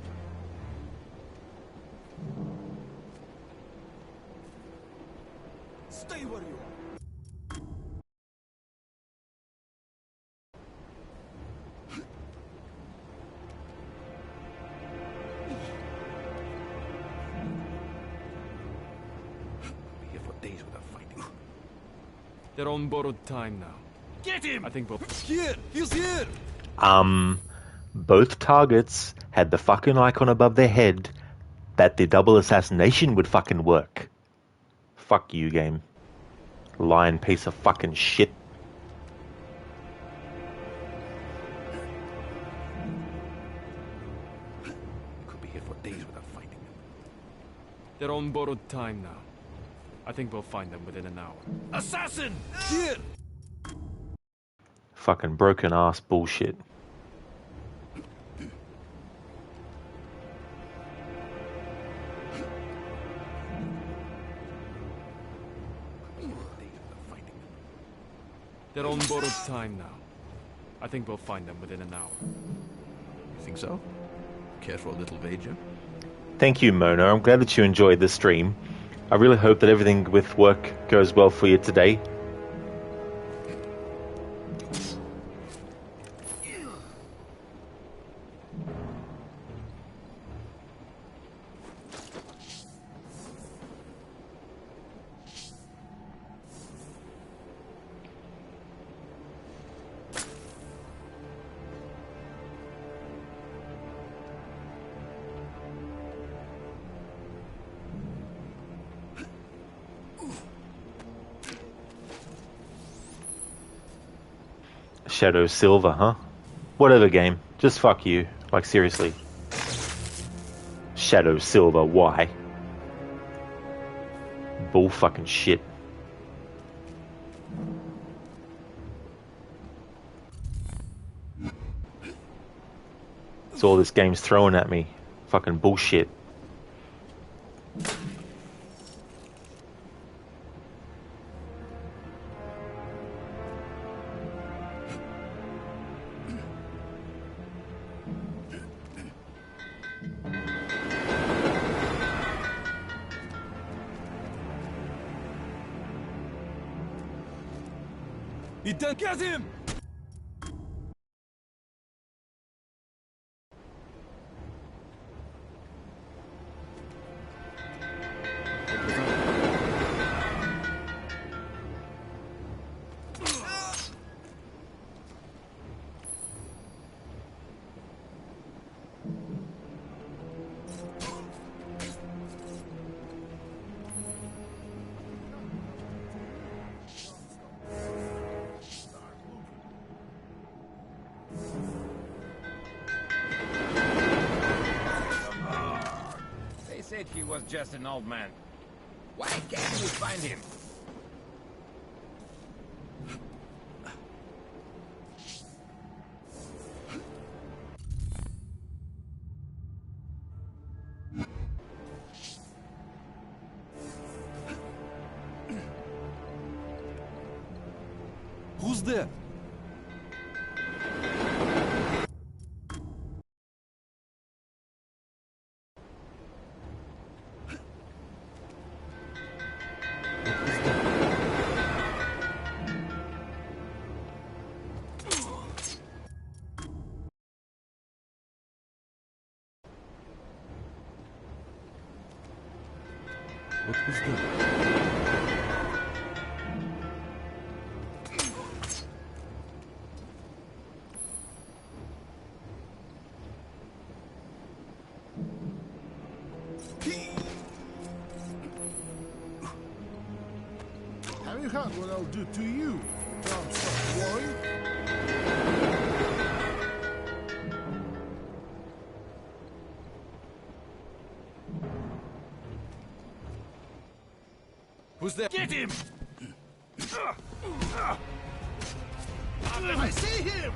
Stay where you are. Be here for days without fighting. They're on borrowed time now. Get him! I think we'll... Here! He's here! Both targets had the fucking icon above their head that the double assassination would fucking work. Fuck you, game. Lying piece of fucking shit. Could be here for days without fighting. They're on borrowed time now. I think we'll find them within an hour. Assassin! Here! Fucking broken ass bullshit. They're on borrowed time now. I think we'll find them within an hour. You think so? Care for a little wager? Thank you, Mona. I'm glad that you enjoyed the stream. I really hope that everything with work goes well for you today. Shadow Silver, huh? Whatever, game. Just fuck you. Like, seriously. Shadow Silver, why? Bull fucking shit. That's all this game's throwing at me. Fucking bullshit. He done get him! They said he was just an old man. Why can't we find him? Who's there? What was that? Have you heard what I'll do to you? Don't stop worrying. Who's there? Get him! I see him!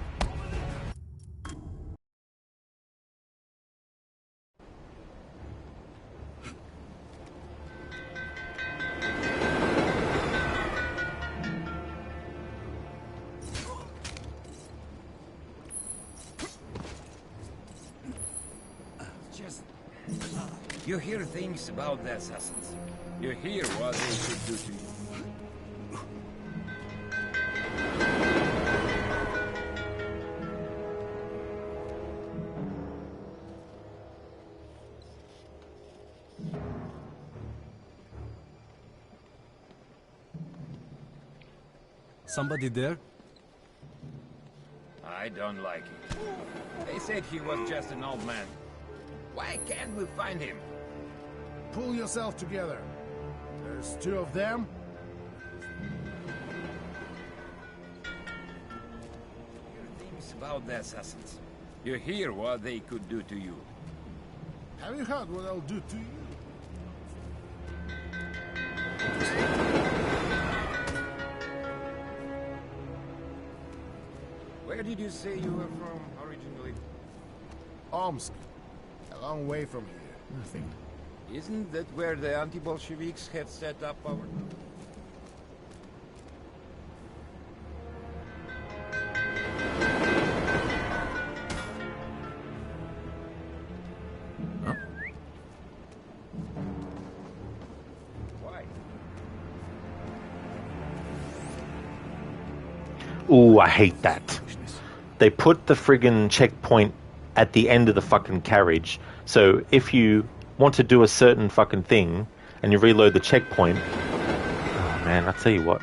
Just... You hear things about the assassins. You hear what they should do to you. Somebody there? I don't like it. They said he was just an old man. Why can't we find him? Pull yourself together. There's two of them. Things about the assassins. You hear what they could do to you. Have you heard what I'll do to you? Where did you say you were from originally? Omsk. A long way from here. Nothing. Isn't that where the anti-Bolsheviks had set up our... Ooh, I hate that. They put the friggin' checkpoint at the end of the fucking carriage. So if you want to do a certain fucking thing and you reload the checkpoint... Oh man, I'll tell you what.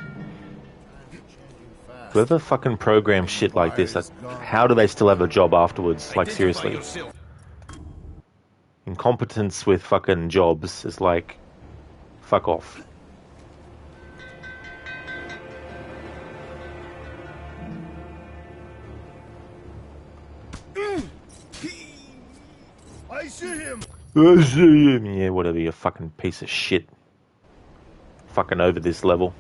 Whoever fucking programs shit like this, how do they still have a job afterwards? Like, seriously. Incompetence with fucking jobs is like... Fuck off. I see him! Yeah, whatever, you fucking piece of shit. Fucking over this level.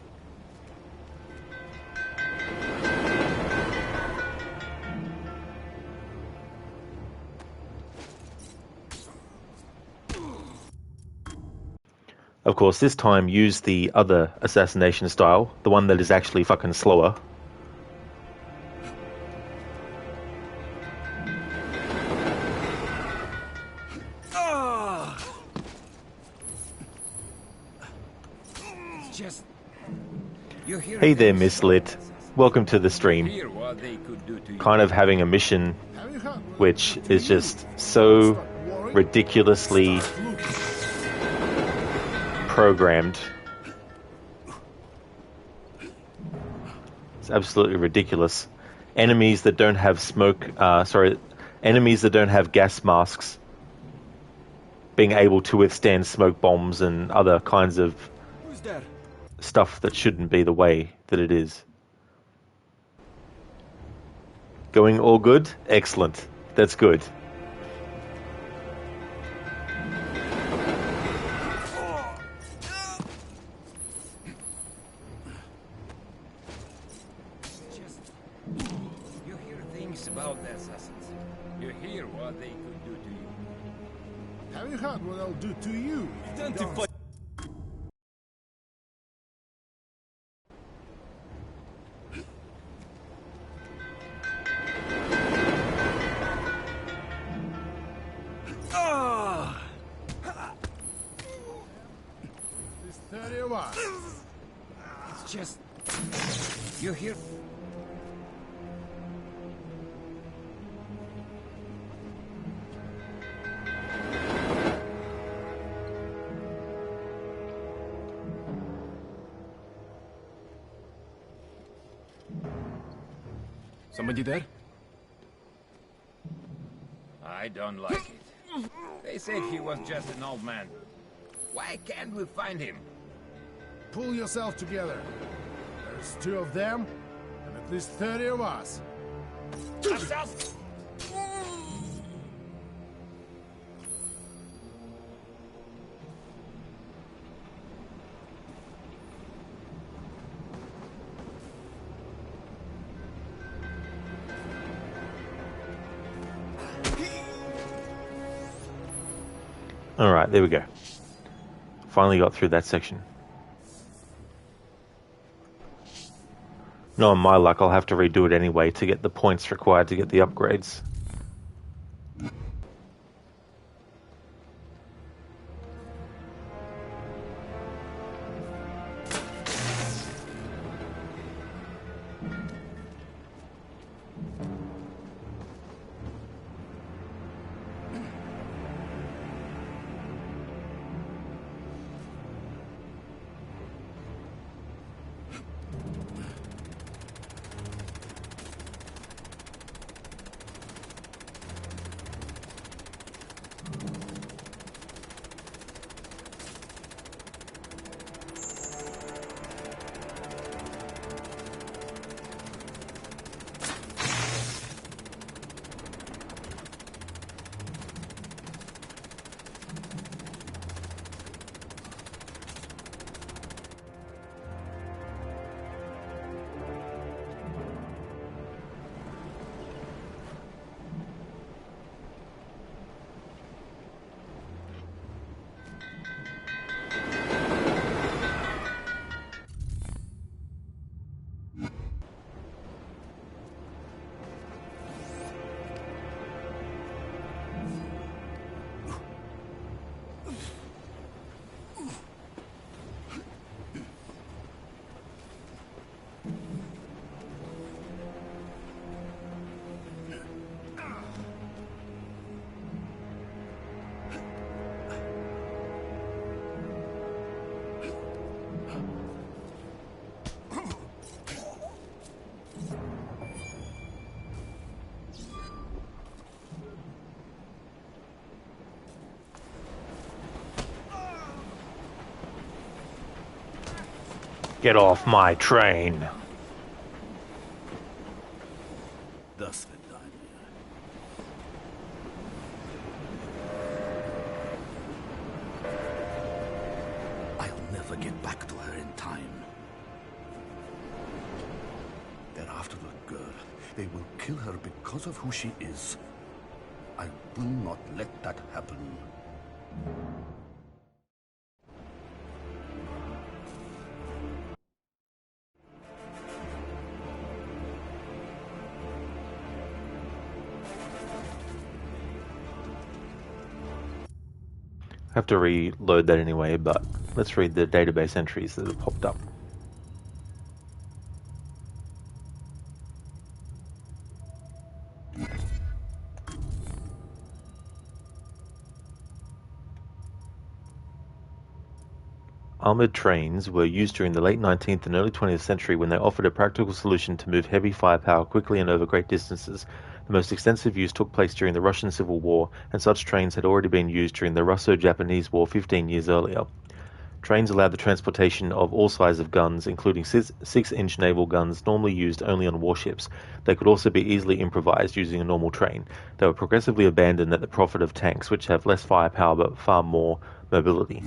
Of course, this time use the other assassination style, the one that is actually fucking slower. Hey there, Miss Lit. Welcome to the stream. Kind of having a mission which is just so ridiculously programmed. It's absolutely ridiculous. Enemies that don't have enemies that don't have gas masks being able to withstand smoke bombs and other kinds of stuff that shouldn't be the way that it is. Going all good? Excellent. That's good. You hear things about the assassins. You hear what they could do to you. Have you heard what I'll do to you? Identify. This 30 of us. It's just... You hear... Somebody there? I don't like it. They said he was just an old man. Why can't we find him? Pull yourself together. There's 2 of them, and at least 30 of us. Alright, there we go. Finally got through that section. Knowing my luck, I'll have to redo it anyway to get the points required to get the upgrades. Get off my train. Thus I'll never get back to her in time. They're after the girl. They will kill her because of who she is. I will not let that happen. I have to reload that anyway, but let's read the database entries that have popped up. Armoured trains were used during the late 19th and early 20th century when they offered a practical solution to move heavy firepower quickly and over great distances. The most extensive use took place during the Russian Civil War, and such trains had already been used during the Russo-Japanese War 15 years earlier. Trains allowed the transportation of all sizes of guns, including 6-inch naval guns normally used only on warships. They could also be easily improvised using a normal train. They were progressively abandoned at the profit of tanks, which have less firepower but far more mobility.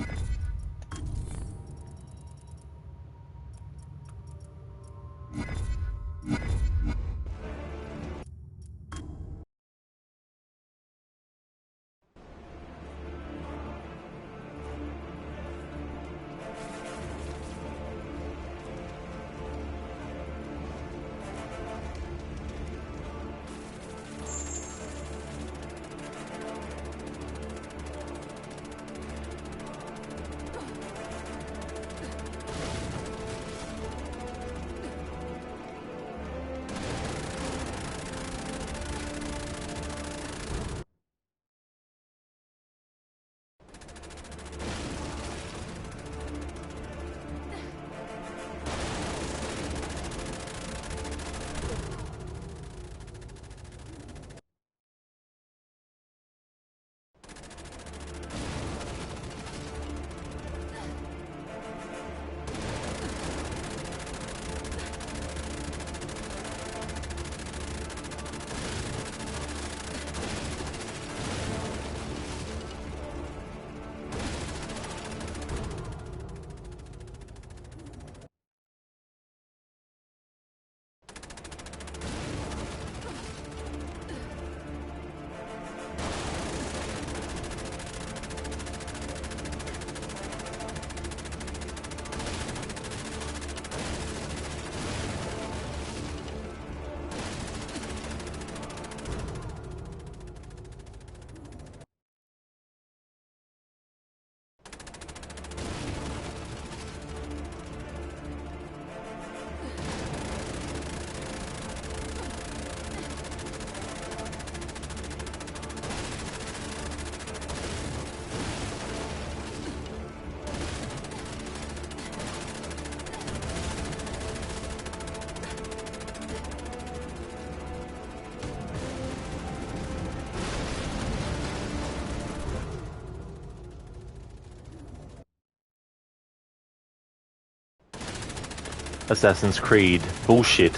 Assassin's Creed Bullshit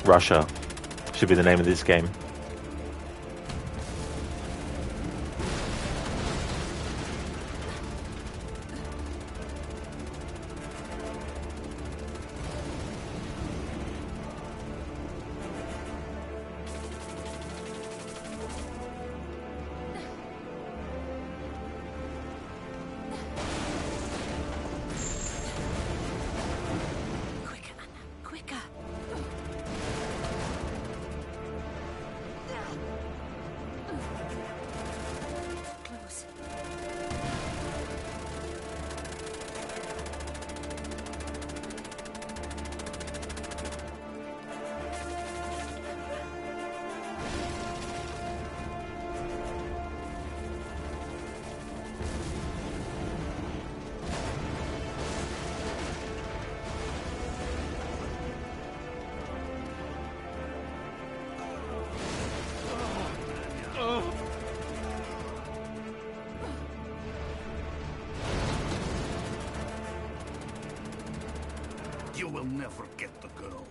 Russia should be the name of this game. You will never get the girl.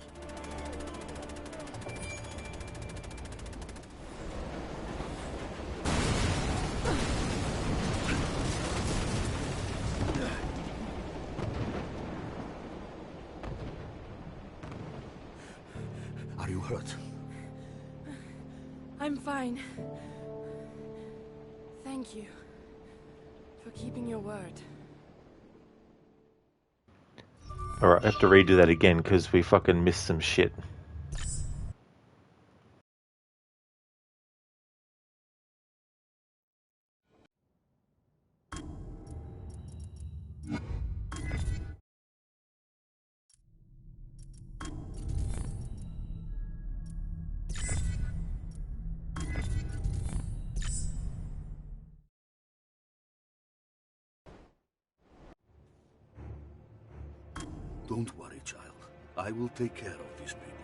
Are you hurt? I'm fine. Thank you for keeping your word. Alright, I have to redo that again because we fucking missed some shit. Don't worry, child. I will take care of these people.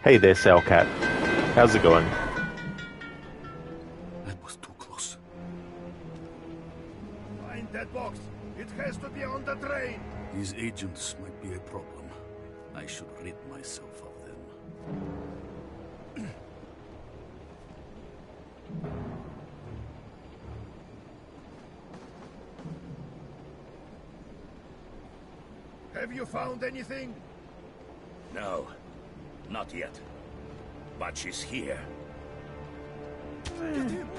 Hey there, Sailcat. How's it going? That was too close. Find that box. It has to be on the train. These agents might be a problem. I should rid myself of them. Have you found anything? No, not yet. But she's here. Get him!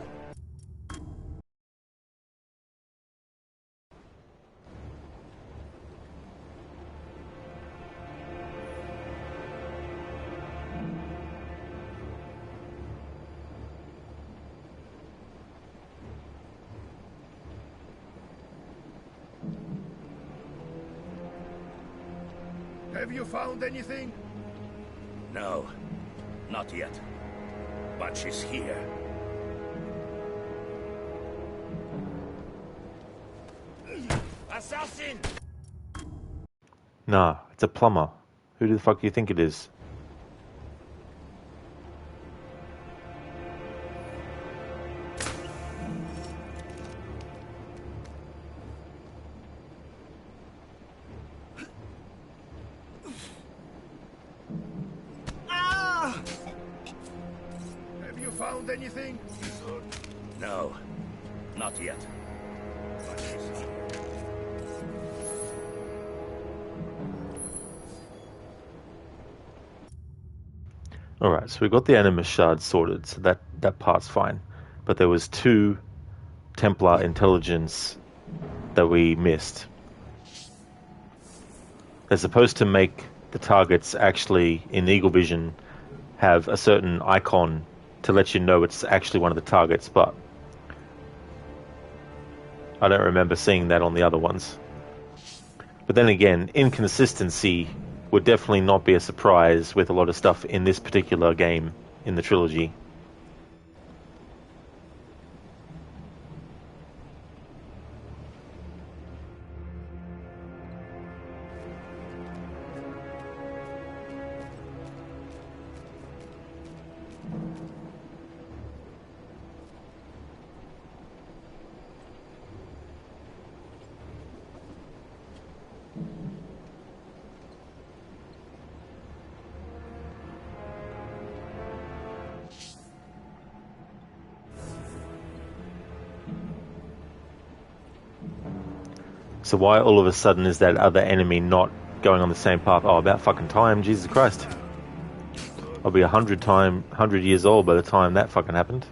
Have you found anything? No, not yet. But she's here. Assassin! Nah, it's a plumber. Who the fuck do you think it is? Have you found anything? No, not yet. But she's here. Alright, so we got the Animus Shards sorted, so that part's fine. But there was 2 Templar intelligence that we missed. They're supposed to make the targets actually, in Eagle Vision, have a certain icon to let you know it's actually one of the targets, but I don't remember seeing that on the other ones. But then again, inconsistency would definitely not be a surprise with a lot of stuff in this particular game in the trilogy. So why all of a sudden is that other enemy not going on the same path? Oh, about fucking time, Jesus Christ. I'll be 100 years old by the time that fucking happened.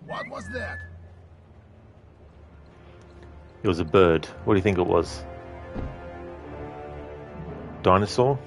What was that? It was a bird. What do you think it was? Dinosaur?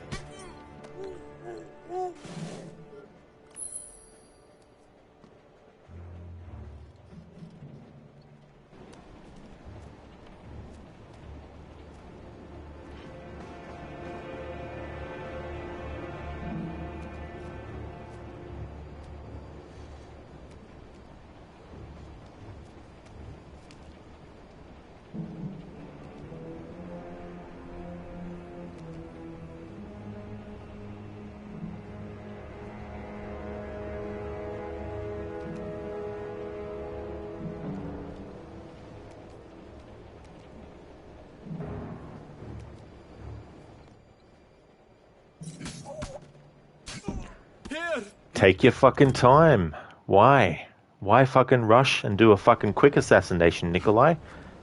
Take your fucking time. Why? Why fucking rush and do a fucking quick assassination, Nikolai?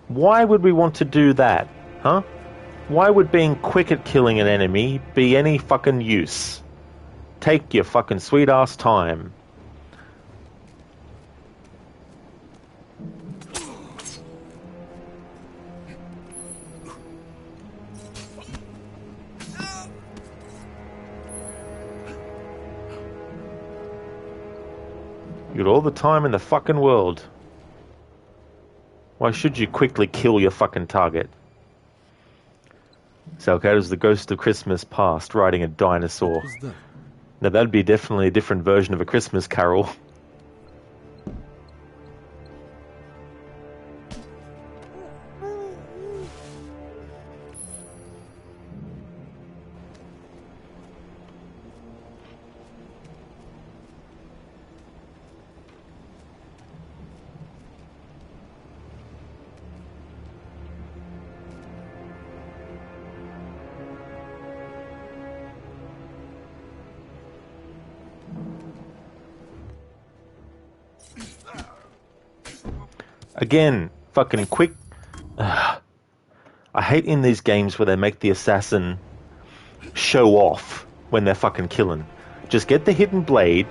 Why would we want to do that? Huh? Why would being quick at killing an enemy be any fucking use? Take your fucking sweet ass time. You got all the time in the fucking world. Why should you quickly kill your fucking target? Salcat is the ghost of Christmas past riding a dinosaur. Now that'd be definitely a different version of A Christmas Carol. Again, fucking quick. I hate in these games where they make the assassin show off when they're fucking killing. Just get the hidden blade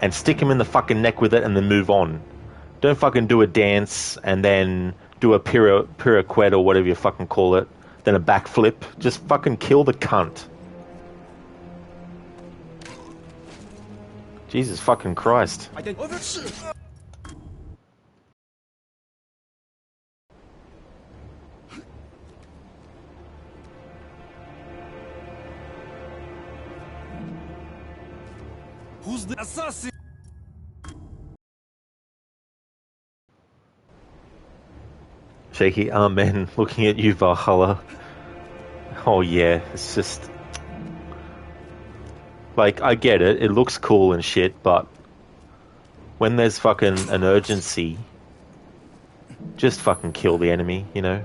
and stick him in the fucking neck with it and then move on. Don't fucking do a dance and then do a pirouette or whatever you fucking call it, then a backflip. Just fucking kill the cunt. Jesus fucking Christ. Who's the assassin? Shaky amen, looking at you, Valhalla. Oh yeah, it's just... Like, I get it, it looks cool and shit, but... When there's fucking an urgency... Just fucking kill the enemy, you know?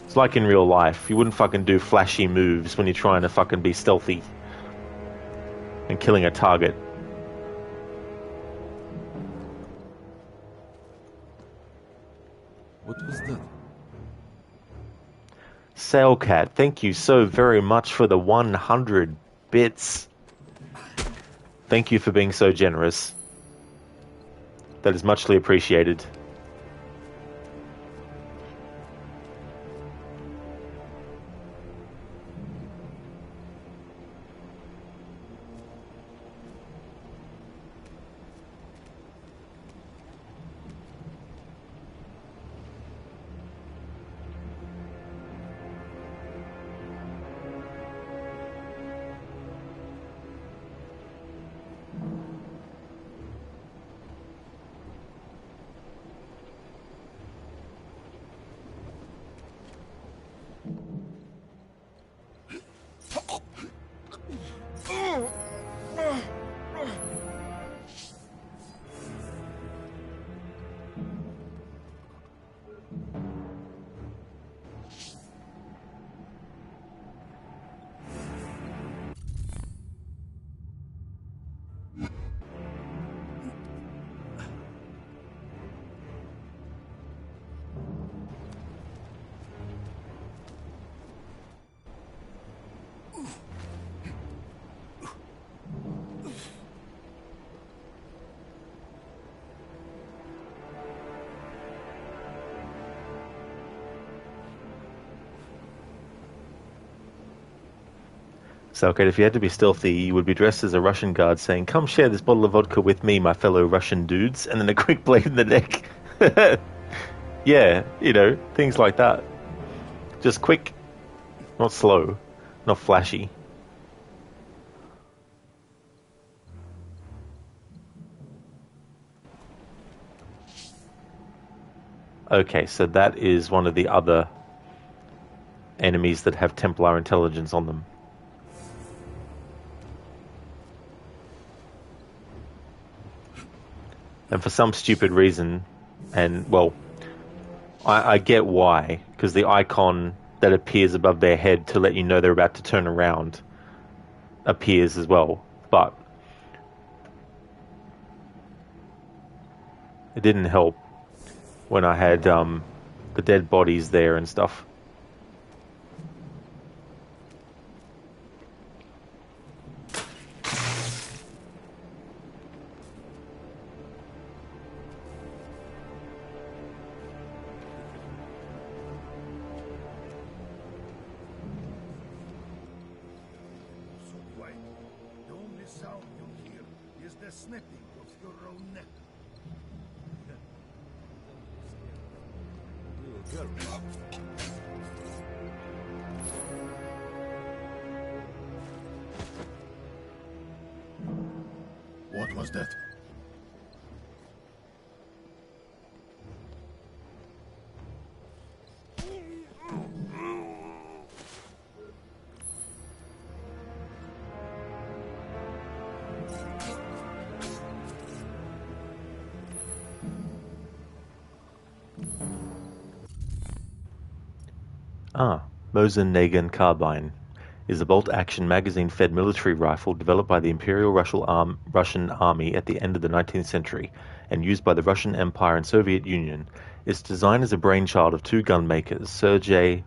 It's like in real life, you wouldn't fucking do flashy moves when you're trying to fucking be stealthy. And killing a target. What was that? Sailcat, thank you so very much for the 100 bits. Thank you for being so generous. That is muchly appreciated. So, okay, if you had to be stealthy, you would be dressed as a Russian guard saying, "Come share this bottle of vodka with me, my fellow Russian dudes," and then a quick blade in the neck. Yeah, you know, things like that. Just quick, not slow, not flashy. Okay, so that is one of the other enemies that have Templar intelligence on them. And for some stupid reason, and well, I get why, because the icon that appears above their head to let you know they're about to turn around appears as well. But It didn't help when I had the dead bodies there and stuff. So quiet. The only sound you hear is the snapping of your own neck. What was that? Mosin-Nagant Carbine is a bolt-action magazine-fed military rifle developed by the Imperial Russian Army at the end of the 19th century and used by the Russian Empire and Soviet Union. Its design is a brainchild of two gun makers, Sergei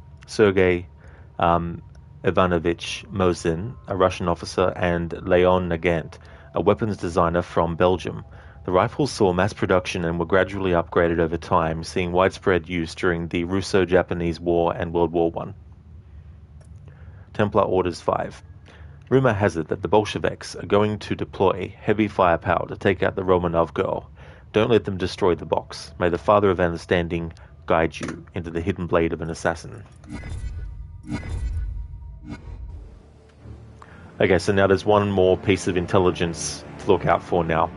Ivanovich Mosin, a Russian officer, and Leon Nagant, a weapons designer from Belgium. The rifles saw mass production and were gradually upgraded over time, seeing widespread use during the Russo-Japanese War and World War I. Templar Orders 5. Rumor has it that the Bolsheviks are going to deploy heavy firepower to take out the Romanov girl. Don't let them destroy the box. May the Father of Understanding guide you into the hidden blade of an assassin. Okay, so now there's one more piece of intelligence to look out for now.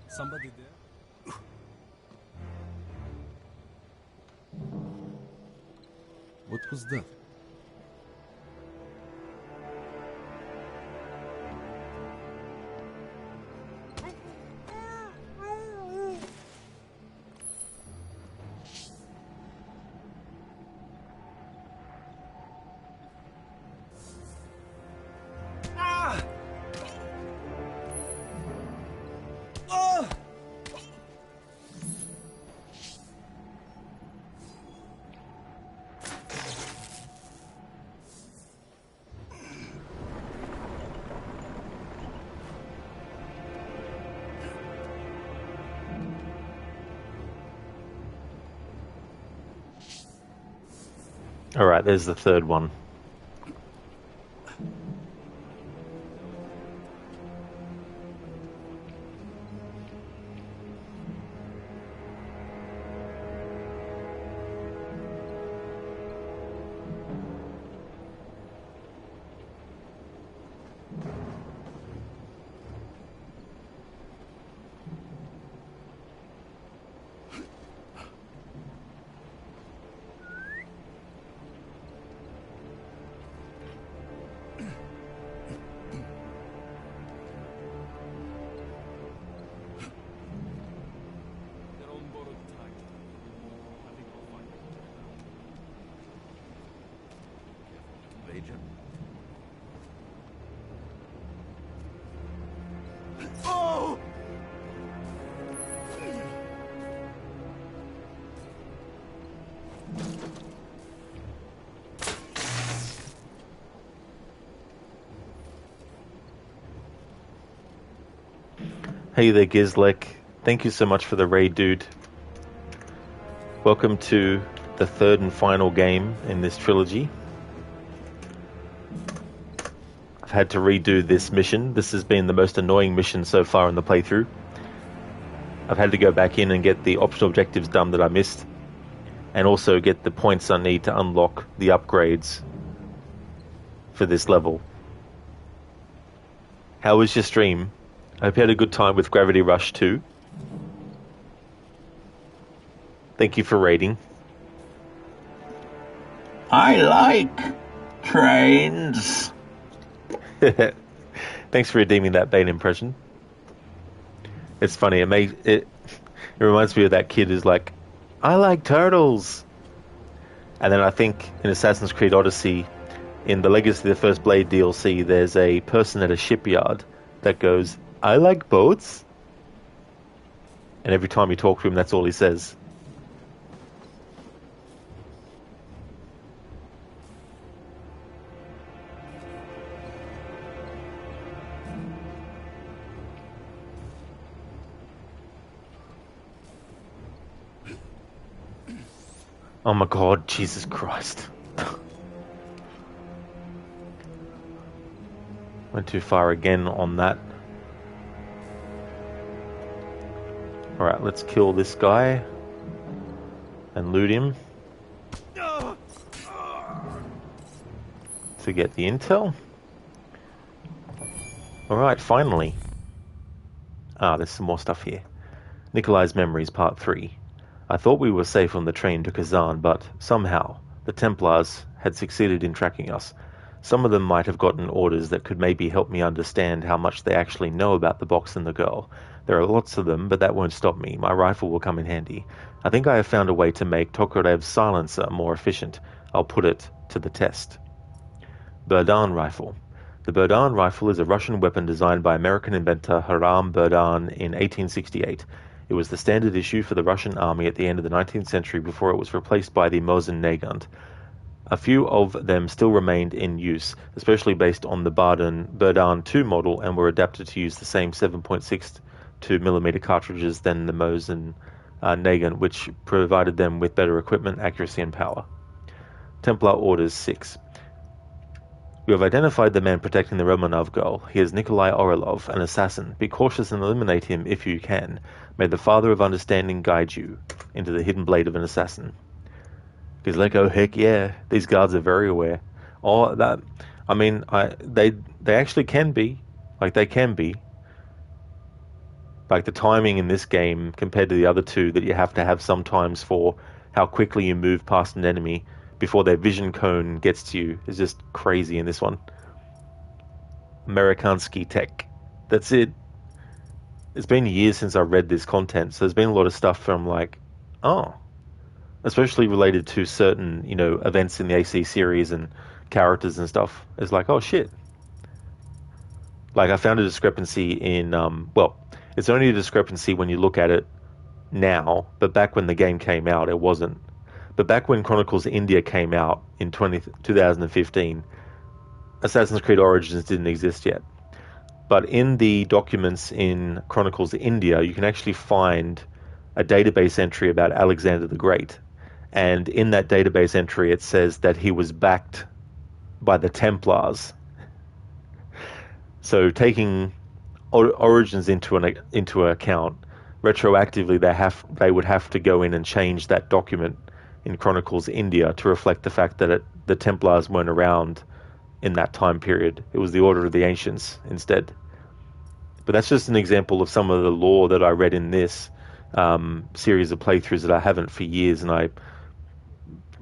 Somebody there? What was that? Alright, there's the third one. Hey there, Gizlek. Thank you so much for the raid, dude. Welcome to the third and final game in this trilogy. I've had to redo this mission. This has been the most annoying mission so far in the playthrough. I've had to go back in and get the optional objectives done that I missed, and also get the points I need to unlock the upgrades for this level. How was your stream? I hope you had a good time with Gravity Rush 2. Thank you for raiding. I like trains. Thanks for redeeming that Bane impression. It's funny. It reminds me of that kid who's like, I like turtles. And then I think in Assassin's Creed Odyssey, in the Legacy of the First Blade DLC, there's a person at a shipyard that goes, "I like boats." And every time you talk to him, that's all he says. Oh my god, Jesus Christ. Went too far again on that. Alright, let's kill this guy and loot him to get the intel. Alright, finally. There's some more stuff here. Nikolai's Memories, Part 3. I thought we were safe on the train to Kazan, but somehow the Templars had succeeded in tracking us. Some of them might have gotten orders that could maybe help me understand how much they actually know about the box and the girl. There are lots of them, but that won't stop me. My rifle will come in handy. I think I have found a way to make Tokarev's silencer more efficient. I'll put it to the test. Burdan Rifle. The Burdan rifle is a Russian weapon designed by American inventor Hiram Burdan in 1868. It was the standard issue for the Russian army at the end of the 19th century before it was replaced by the Mosin Nagant. A few of them still remained in use, especially based on the Burdan 2 model, and were adapted to use the same 7.62mm cartridges than the Mosin Nagant, which provided them with better equipment, accuracy, and power. Templar Orders 6. You have identified the man protecting the Romanov girl. He is Nikolai Orelov, an assassin. Be cautious and eliminate him if you can. May the Father of Understanding guide you into the hidden blade of an assassin. He's like, oh heck yeah, these guards are very aware. Oh, that, I mean, they actually can be. Like, they can be. Like, the timing in this game, compared to the other two that you have to have sometimes for how quickly you move past an enemy before their vision cone gets to you, is just crazy in this one. Amerikansky tech. That's it. It's been years since I read this content, so there's been a lot of stuff from like, oh, especially related to certain, you know, events in the AC series and characters and stuff. It's like, oh shit. Like, I found a discrepancy in, well, it's only a discrepancy when you look at it now, but back when the game came out, it wasn't. But back when Chronicles India came out in 2015, Assassin's Creed Origins didn't exist yet. But in the documents in Chronicles India, you can actually find a database entry about Alexander the Great. And in that database entry, it says that he was backed by the Templars. So taking Origins into account, retroactively they would have to go in and change that document in Chronicles India to reflect the fact that the Templars weren't around in that time period. It was the Order of the Ancients instead. But that's just an example of some of the lore that I read in this series of playthroughs that I haven't for years, and I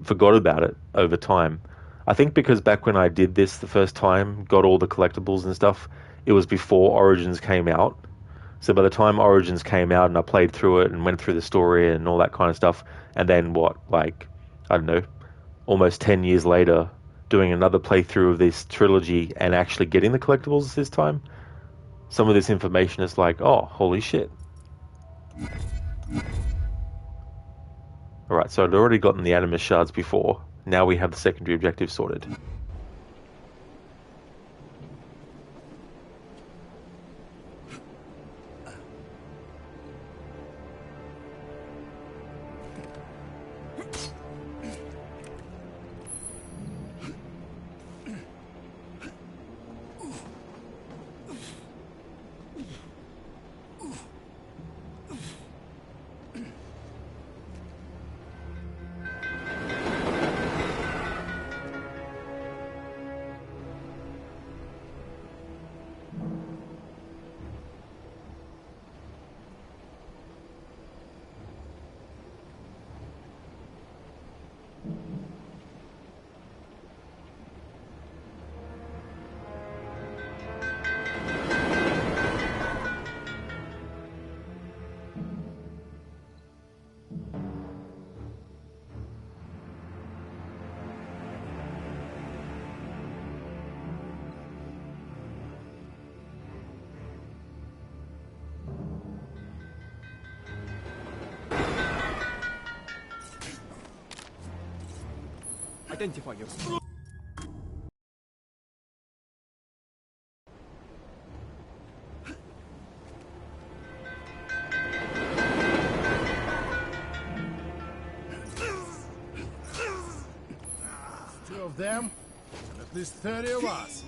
forgot about it over time. I think because back when I did this the first time, got all the collectibles and stuff, it was before Origins came out. So by the time Origins came out and I played through it and went through the story and all that kind of stuff, and then I don't know, almost 10 years later, doing another playthrough of this trilogy and actually getting the collectibles this time, some of this information is like, oh, holy shit. Alright, so I'd already gotten the Animus Shards before. Now we have the secondary objective sorted. identify yourself. Two of them, and at least 30 of us.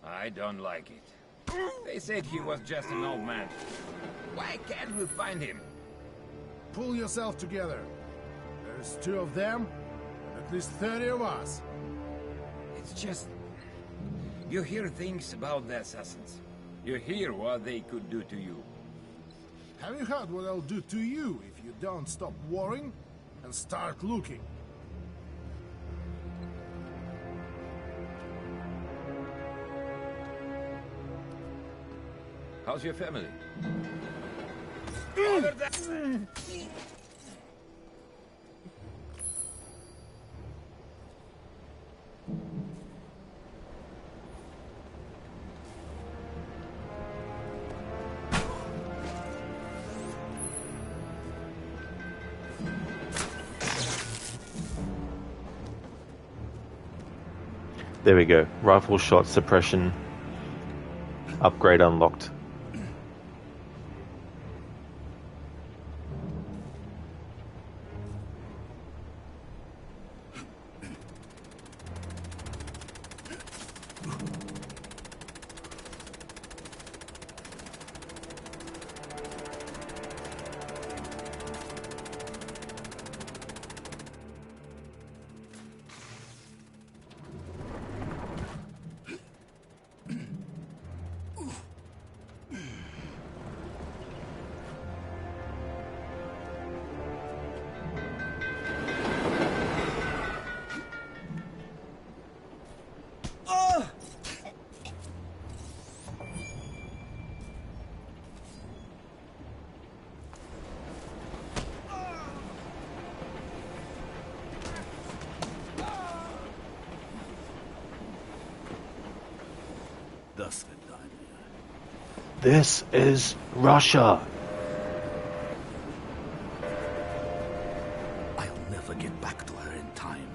I don't like it. They said he was just an old man. Why can't we find him? Pull yourself together. There's two of them, and at least 30 of us. It's just... You hear things about the assassins. You hear what they could do to you. Have you heard what I'll do to you if you don't stop worrying and start looking? How's your family? There we go. Rifle shot suppression. Upgrade unlocked. This is Russia. I'll never get back to her in time.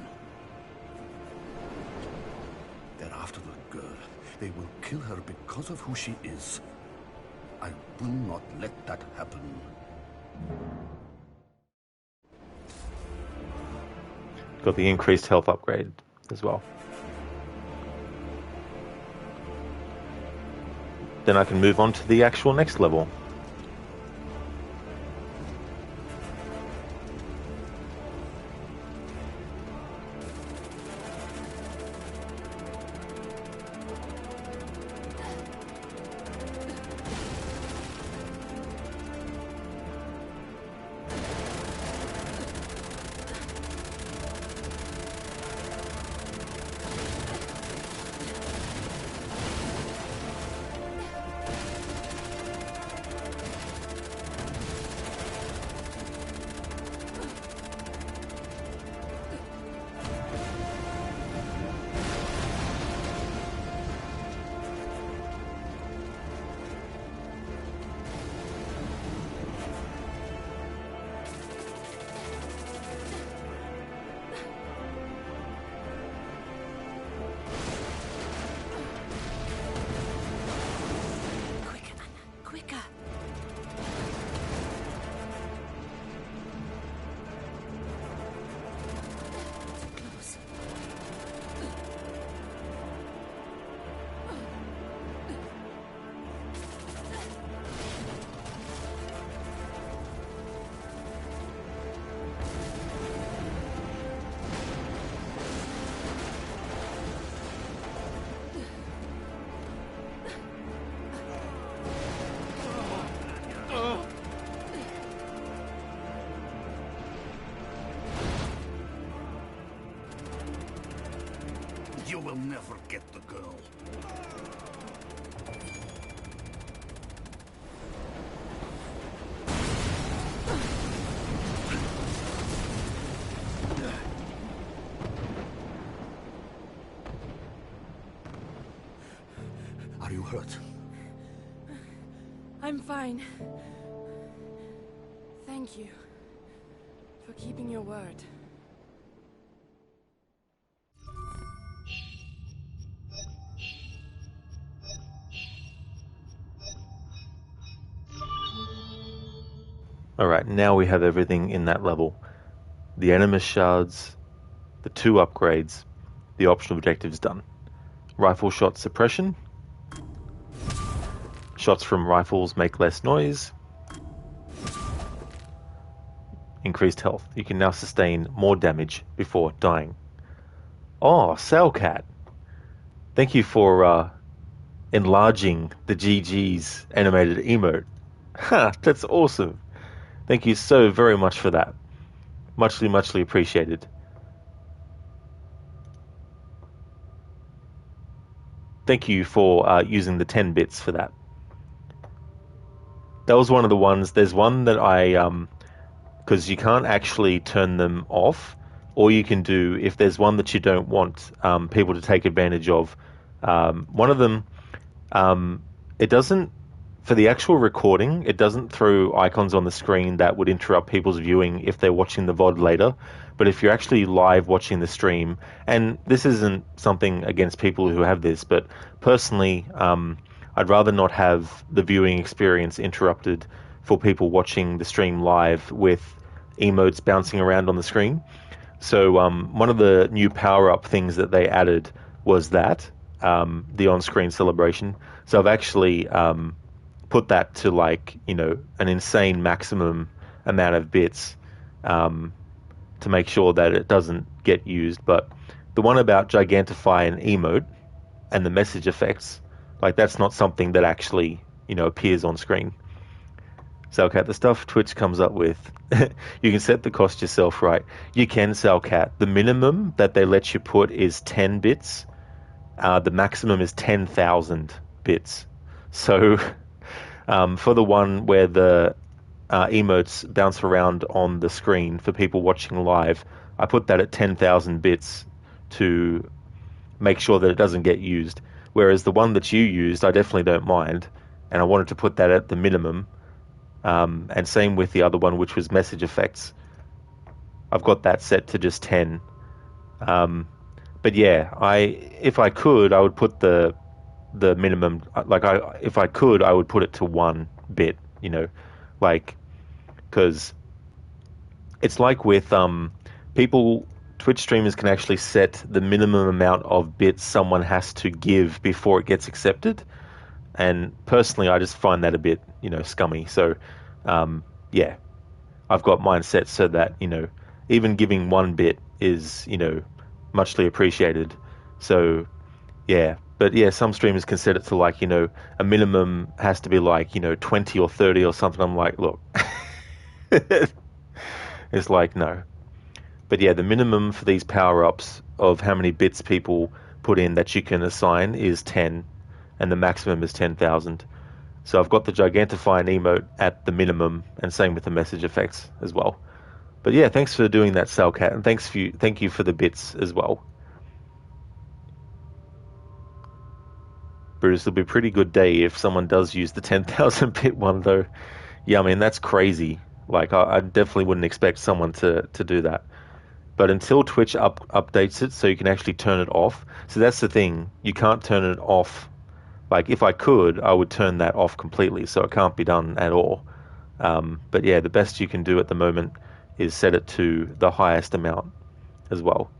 They're after the girl. They will kill her because of who she is. I will not let that happen. Got the increased health upgrade as well. Then I can move on to the actual next level. You will never get the girl. hurt? I'm fine. Thank you for keeping your word. Alright, now we have everything in that level. The Animus Shards, the 2 upgrades, the optional objectives done. Rifle shot suppression. Shots from rifles make less noise. Increased health. You can now sustain more damage before dying. Oh, Sailcat. Thank you for enlarging the GG's animated emote. Ha, that's awesome. Thank you so very much for that. Muchly appreciated. Thank you for using the 10 bits for that. That was one of the ones. There's one that I because you can't actually turn them off. All you can do, if there's one that you don't want people to take advantage of, one of them, it doesn't, for the actual recording, it doesn't throw icons on the screen that would interrupt people's viewing if they're watching the VOD later. But if you're actually live watching the stream, and this isn't something against people who have this, but personally, I'd rather not have the viewing experience interrupted for people watching the stream live with emotes bouncing around on the screen. So one of the new power-up things that they added was that, the on-screen celebration. So I've actually put that to an insane maximum amount of bits to make sure that it doesn't get used. But the one about Gigantify and emote and the message effects, that's not something that actually, appears on screen. Salcat, the stuff Twitch comes up with, you can set the cost yourself, right? You can, Salcat. The minimum that they let you put is 10 bits. The maximum is 10,000 bits. So for the one where the emotes bounce around on the screen for people watching live, I put that at 10,000 bits to make sure that it doesn't get used. Whereas the one that you used, I definitely don't mind. And I wanted to put that at the minimum. And same with the other one, which was message effects. I've got that set to just 10. But yeah, if I could, I would put the minimum. If I could, I would put it to 1 bit. Because it's like with people. Twitch streamers can actually set the minimum amount of bits someone has to give before it gets accepted. And personally, I just find that a bit, scummy. So, yeah, I've got mine set so that, even giving 1 bit is, muchly appreciated. So, yeah. But yeah, some streamers can set it to a minimum has to be 20 or 30 or something. I'm like, look, it's no. But yeah, the minimum for these power-ups of how many bits people put in that you can assign is 10. And the maximum is 10,000. So I've got the Gigantify and emote at the minimum, and same with the message effects as well. But yeah, thanks for doing that, Salcat, and thank you for the bits as well. Bruce, it'll be a pretty good day if someone does use the 10,000 bit one, though. Yeah, I mean, that's crazy. I definitely wouldn't expect someone to do that. But until Twitch updates it so you can actually turn it off. So that's the thing. You can't turn it off. If I could, I would turn that off completely, so it can't be done at all. But yeah, the best you can do at the moment is set it to the highest amount as well.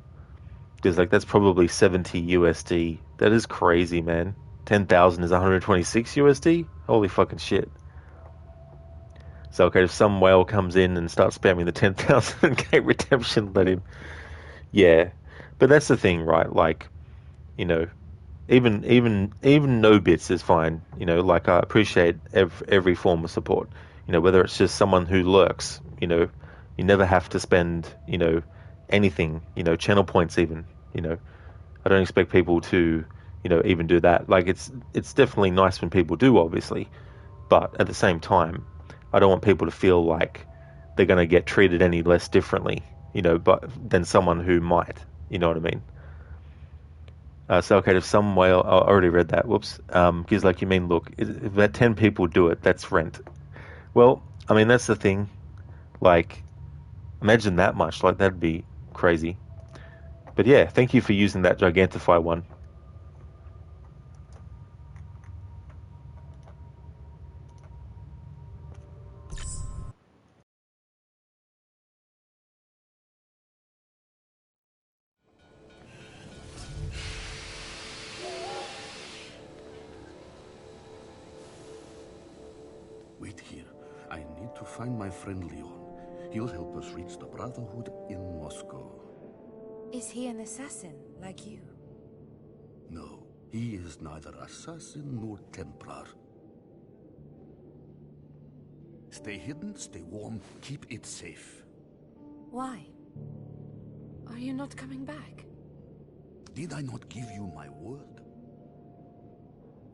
Because that's probably 70 USD. That is crazy, man. 10,000 is 126 USD? Holy fucking shit. So okay, if some whale comes in and starts spamming the 10,000k redemption, let him. Yeah. But that's the thing, right? Even no bits is fine. I appreciate every form of support. Whether it's just someone who lurks, you never have to spend, anything, channel points even, I don't expect people to, even do that. It's definitely nice when people do, obviously. But at the same time, I don't want people to feel like they're going to get treated any less differently, than someone who might, you know what I mean? Cellcate, if some way, I already read that, whoops. Because, like, you mean, look, if about 10 people do it, that's rent. Well, I mean, that's the thing. Like, imagine that much. Like, that'd be crazy. But yeah, thank you for using that Gigantify one. Wait here. I need to find my friend Leon. He'll help us reach the Brotherhood in Moscow. Is he an assassin, like you? No, he is neither assassin nor Templar. Stay hidden, stay warm, keep it safe. Why? Are you not coming back? Did I not give you my word?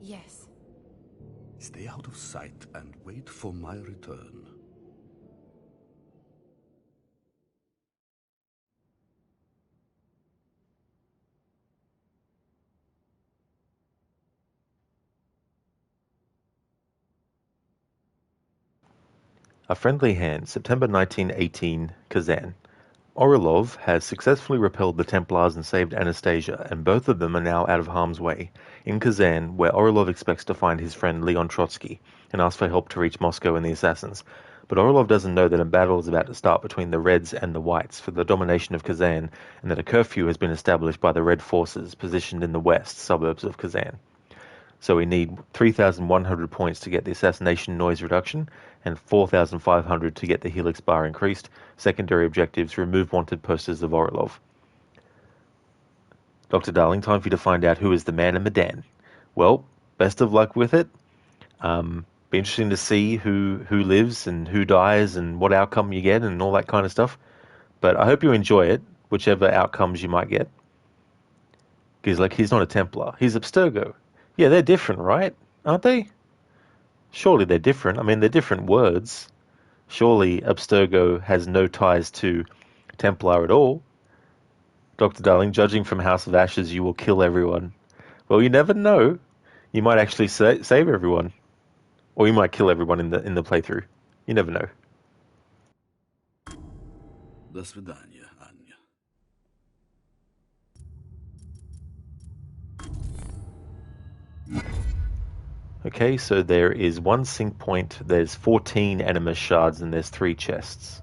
Yes. Stay out of sight and wait for my return. A Friendly Hand, September 1918, Kazan. Orlov has successfully repelled the Templars and saved Anastasia, and both of them are now out of harm's way. In Kazan, where Orlov expects to find his friend Leon Trotsky, and asks for help to reach Moscow and the assassins. But Orlov doesn't know that a battle is about to start between the Reds and the Whites for the domination of Kazan, and that a curfew has been established by the Red forces positioned in the west suburbs of Kazan. So we need 3,100 points to get the assassination noise reduction, and 4,500 to get the helix bar increased. Secondary objectives: remove wanted posters of Orlov. Dr. Darling, time for you to find out who is the man in Medan. Well, best of luck with it. Be interesting to see who lives and who dies and what outcome you get and all that kind of stuff. But I hope you enjoy it, whichever outcomes you might get. Because, like, he's not a Templar. He's Abstergo. Yeah, they're different, right? Aren't they? Surely they're different. I mean, they're different words. Surely Abstergo has no ties to Templar at all. Dr. Darling, judging from House of Ashes, you will kill everyone. Well, you never know. You might actually save everyone. Or you might kill everyone in the playthrough. You never know. До свидания, Anya. Okay, so there is 1 sync point, there's 14 Animus Shards, and there's 3 chests.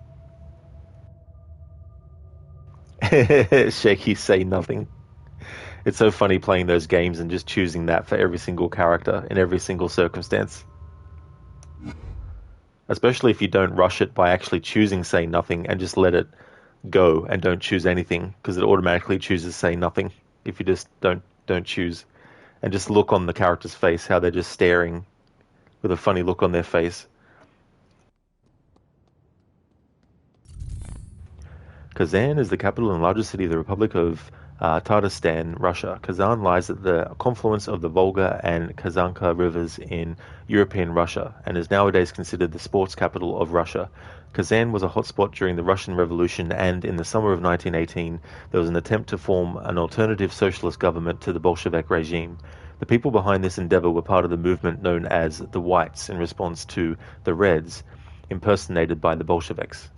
Shaky, say nothing. It's so funny playing those games and just choosing that for every single character in every single circumstance. Especially if you don't rush it by actually choosing say nothing and just let it go and don't choose anything, because it automatically chooses say nothing if you just don't choose. And just look on the character's face, how they're just staring with a funny look on their face. Kazan is the capital and largest city of the Republic of Tatarstan, Russia. Kazan lies at the confluence of the Volga and Kazanka rivers in European Russia, and is nowadays considered the sports capital of Russia. Kazan was a hotspot during the Russian Revolution, and in the summer of 1918 there was an attempt to form an alternative socialist government to the Bolshevik regime. The people behind this endeavor were part of the movement known as the Whites, in response to the Reds, impersonated by the Bolsheviks.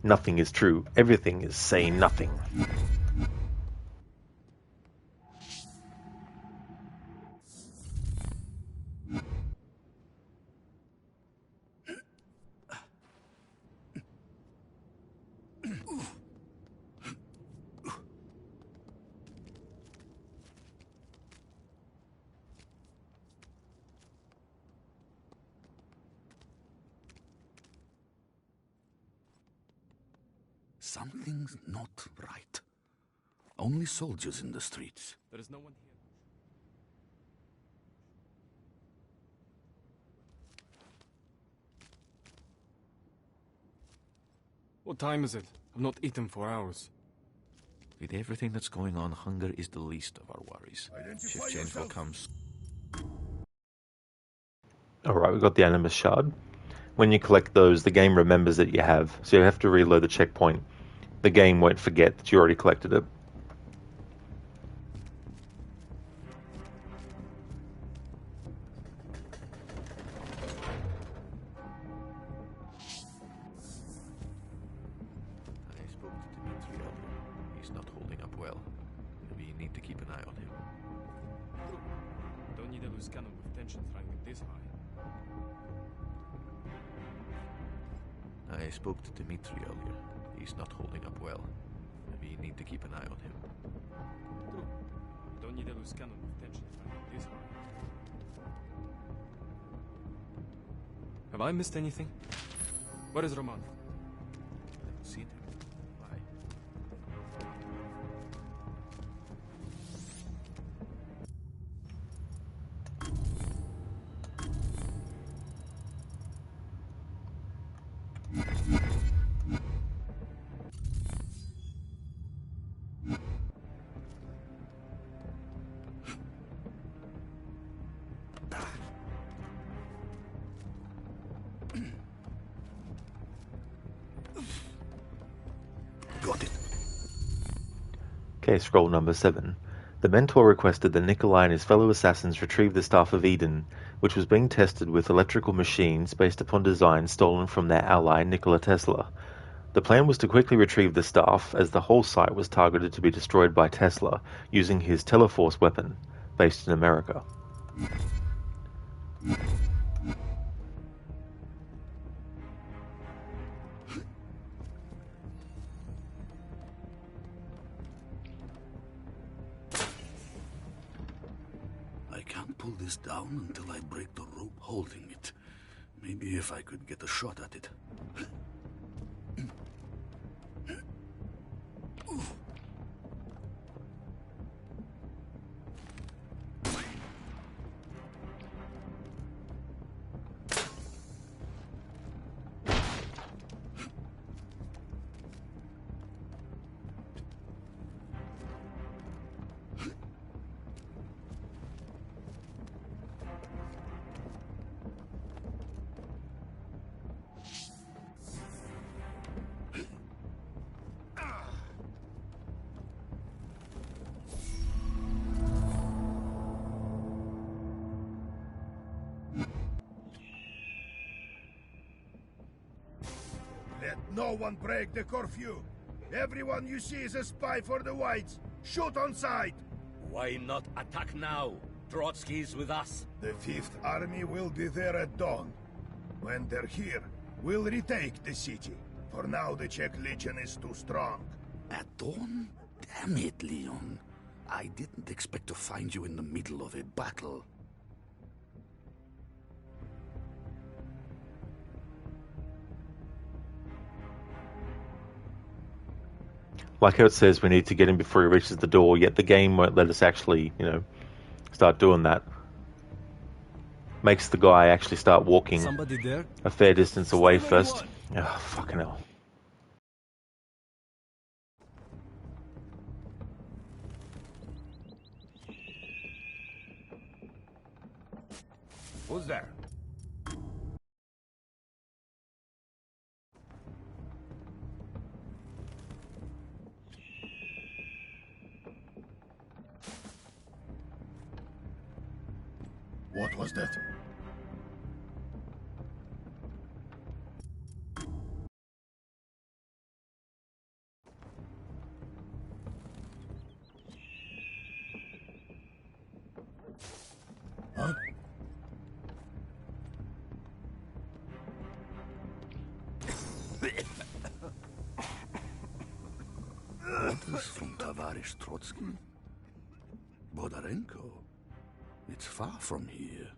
Nothing is true. Everything is saying nothing. Something's not right. Only soldiers in the streets. There is no one here. What time is it? I've not eaten for hours. With everything that's going on, hunger is the least of our worries. Shift change will come. Alright, we've got the Animus Shard. When you collect those, the game remembers that you have, so you have to reload the checkpoint. The game won't forget that you already collected it. I spoke to Dimitri earlier. He's not holding up well. Maybe you need to keep an eye on him. Don't need to lose cannon with tensions running this high. I spoke to Dimitri earlier. He's not holding up well. Maybe you need to keep an eye on him. True. Don't need to lose cannon with tensions running this high. Have I missed anything? Where is Roman? I haven't seen him. Why? Got it. Okay, scroll number 7. The Mentor requested that Nikolai and his fellow assassins retrieve the Staff of Eden, which was being tested with electrical machines based upon designs stolen from their ally Nikola Tesla. The plan was to quickly retrieve the staff, as the whole site was targeted to be destroyed by Tesla using his Teleforce weapon, based in America. I can't pull this down until I break the rope holding it. Maybe if I could get a shot at it. Let no one break the curfew. Everyone you see is a spy for the Whites. Shoot on sight. Why not attack now? Trotsky is with us. The Fifth Army will be there at dawn. When they're here, we'll retake the city. For now, the Czech Legion is too strong. At dawn? Damn it, Leon. I didn't expect to find you in the middle of a battle. Like how it says we need to get him before he reaches the door, yet the game won't let us actually, start doing that. Makes the guy actually start walking Somebody there? a fair distance away first. Oh, fucking hell. Who's there? What was that? Huh? Orders from Tavarish Trotsky? Bodarenko? It's far from here.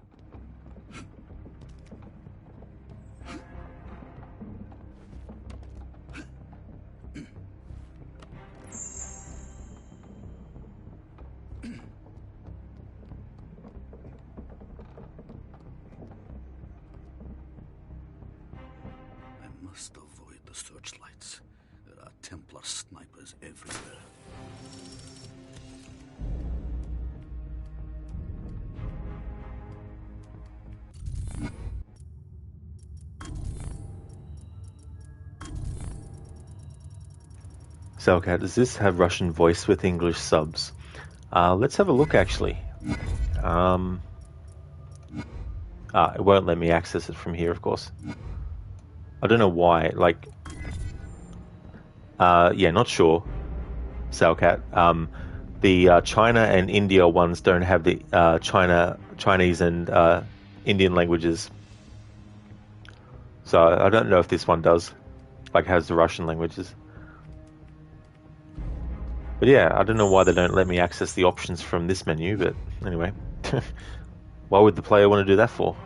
I must avoid the searchlights. There are Templar snipers everywhere. Selkat, does this have Russian voice with English subs? Let's have a look, actually. It won't let me access it from here, of course. I don't know why. Like, yeah, not sure. Selkat. The China and India ones don't have the Chinese and Indian languages. So I don't know if this one does. Like, has the Russian languages. But yeah, I don't know why they don't let me access the options from this menu, but anyway. Why would the player want to do that for?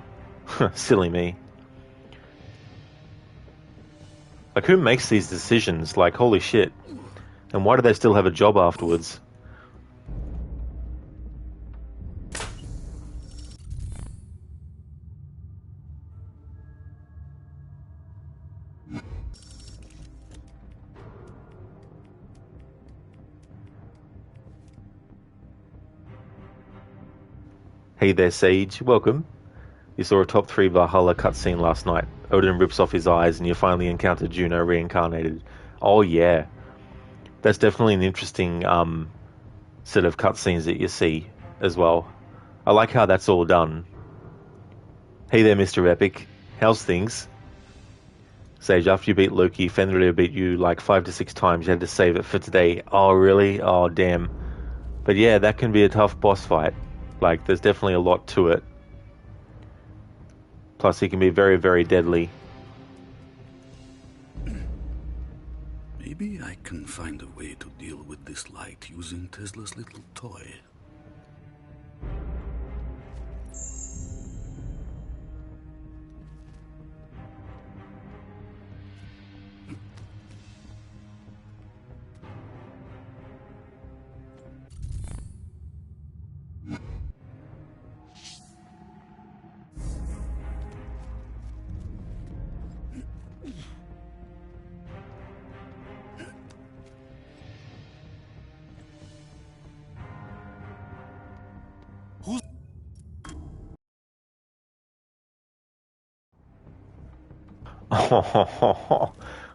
Silly me. Like, who makes these decisions? Like, holy shit. And why do they still have a job afterwards? Hey there, Sage. Welcome. You saw a top 3 Valhalla cutscene last night. Odin rips off his eyes and you finally encounter Juno reincarnated. Oh yeah. That's definitely an interesting set of cutscenes that you see as well. I like how that's all done. Hey there, Mr. Epic. How's things? Sage, after you beat Loki, Fenrir beat you like 5 to 6 times. You had to save it for today. Oh, really? Oh, damn. But yeah, that can be a tough boss fight. Like, there's definitely a lot to it. Plus, he can be very, very deadly. Maybe I can find a way to deal with this light using Tesla's little toy.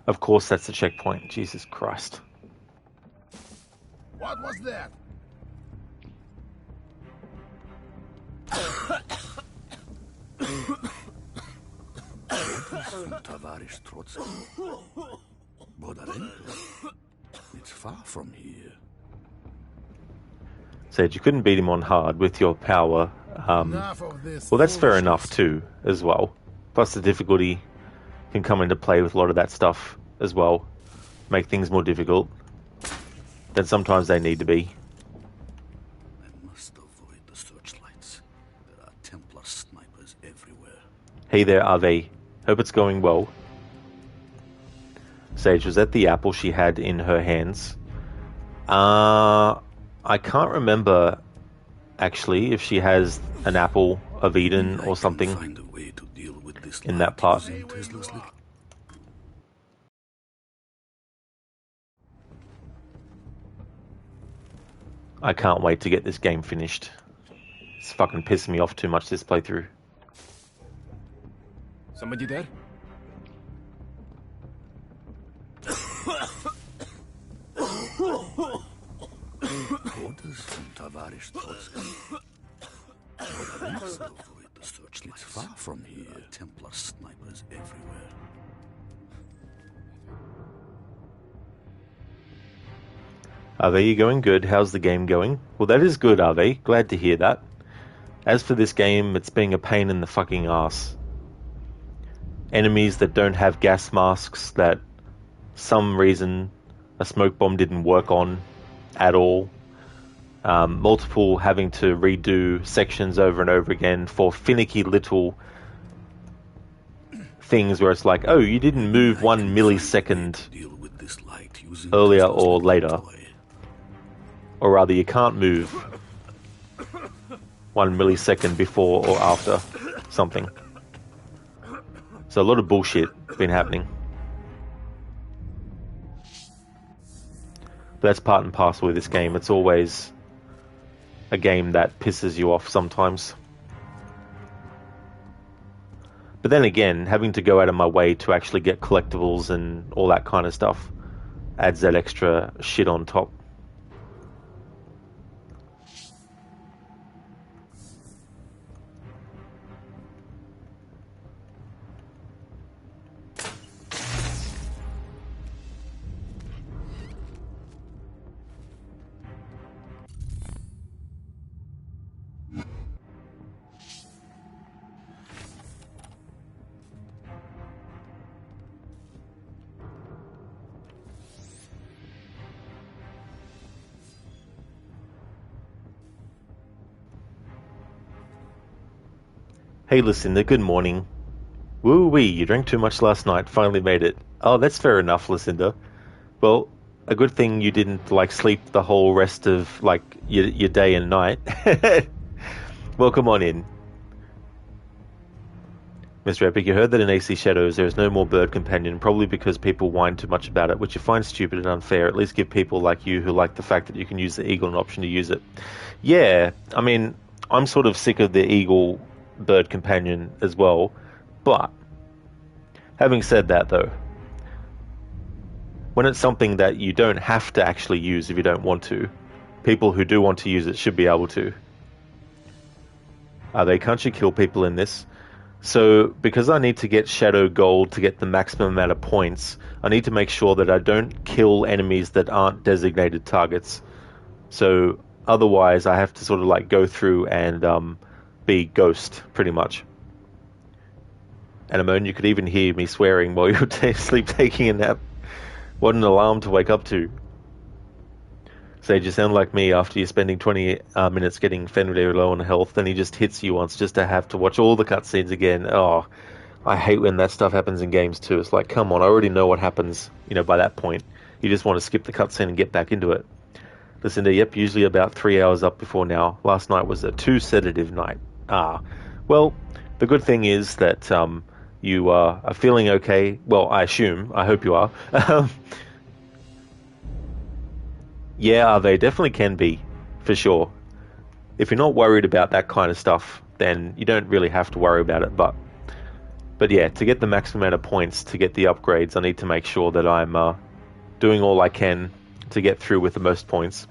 Of course, that's the checkpoint. Jesus Christ. What was that? Tavares Trotsky. Bodarenko. It's far from here. Said you couldn't beat him on hard with your power. Well, that's fair enough too, as well. Plus the difficulty can come into play with a lot of that stuff as well. Make things more difficult than sometimes they need to be. I must avoid the searchlights. There are Templar snipers everywhere. Hey there, Ave. Hope it's going well. Sage, was that the apple she had in her hands? I can't remember, actually, if she has an apple of Eden or something in that part. I can't wait to get this game finished. It's fucking pissing me off too much, this playthrough. Somebody there? Orders from Tavares Trotsky. Must avoid the searchlights. It's far from here. Templar snipers everywhere. Ave, you going good? How's the game going? Well, that is good, Ave. Glad to hear that. As for this game, it's being a pain in the fucking ass. Enemies that don't have gas masks, that some reason a smoke bomb didn't work on at all. Multiple having to redo sections over and over again for finicky little things where it's like, oh, you didn't move 1 millisecond earlier or later. Or rather, you can't move 1 millisecond before or after something. So a lot of bullshit been happening. But that's part and parcel with this game. It's always a game that pisses you off sometimes. But then again, having to go out of my way to actually get collectibles and all that kind of stuff adds that extra shit on top. Hey Lucinda, good morning. Woo-wee, you drank too much last night, finally made it. Oh, that's fair enough, Lucinda. Well, a good thing you didn't, like, sleep the whole rest of, like, your day and night. Welcome on in. Mr. Epic, you heard that in AC Shadows there is no more bird companion, probably because people whine too much about it, which you find stupid and unfair. At least give people like you who like the fact that you can use the eagle an option to use it. Yeah, I mean, I'm sort of sick of the eagle bird companion as well, but having said that though, when it's something that you don't have to actually use if you don't want to, people who do want to use it should be able to. Can't you kill people in this? So, because I need to get Shadow Gold to get the maximum amount of points, I need to make sure that I don't kill enemies that aren't designated targets. So, otherwise I have to sort of like go through and be Ghost, pretty much. Anemone, you could even hear me swearing while you were sleep taking a nap. What an alarm to wake up to. Sage, you sound like me after you're spending 20 minutes getting Fenrir low on health, then he just hits you once just to have to watch all the cutscenes again. Oh, I hate when that stuff happens in games too. It's like, come on, I already know what happens, by that point. You just want to skip the cutscene and get back into it. Listen to, yep, usually about 3 hours up before now. Last night was a 2-sedative night. Well, the good thing is that you are feeling okay. Well, I hope you are. Yeah, they definitely can be, for sure. If you're not worried about that kind of stuff, then you don't really have to worry about it. But yeah, to get the maximum amount of points, to get the upgrades, I need to make sure that I'm doing all I can to get through with the most points.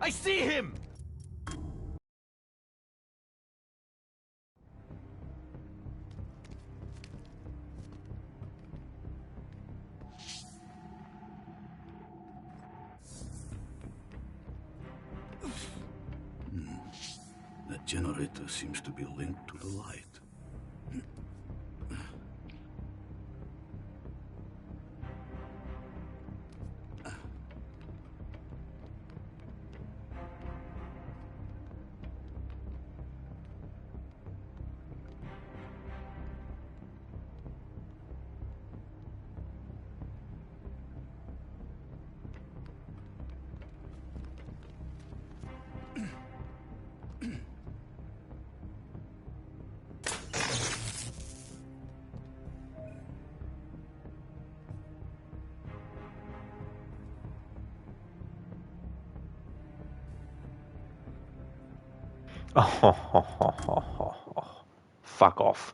I see him! That generator seems to be linked to the light. Oh, fuck off.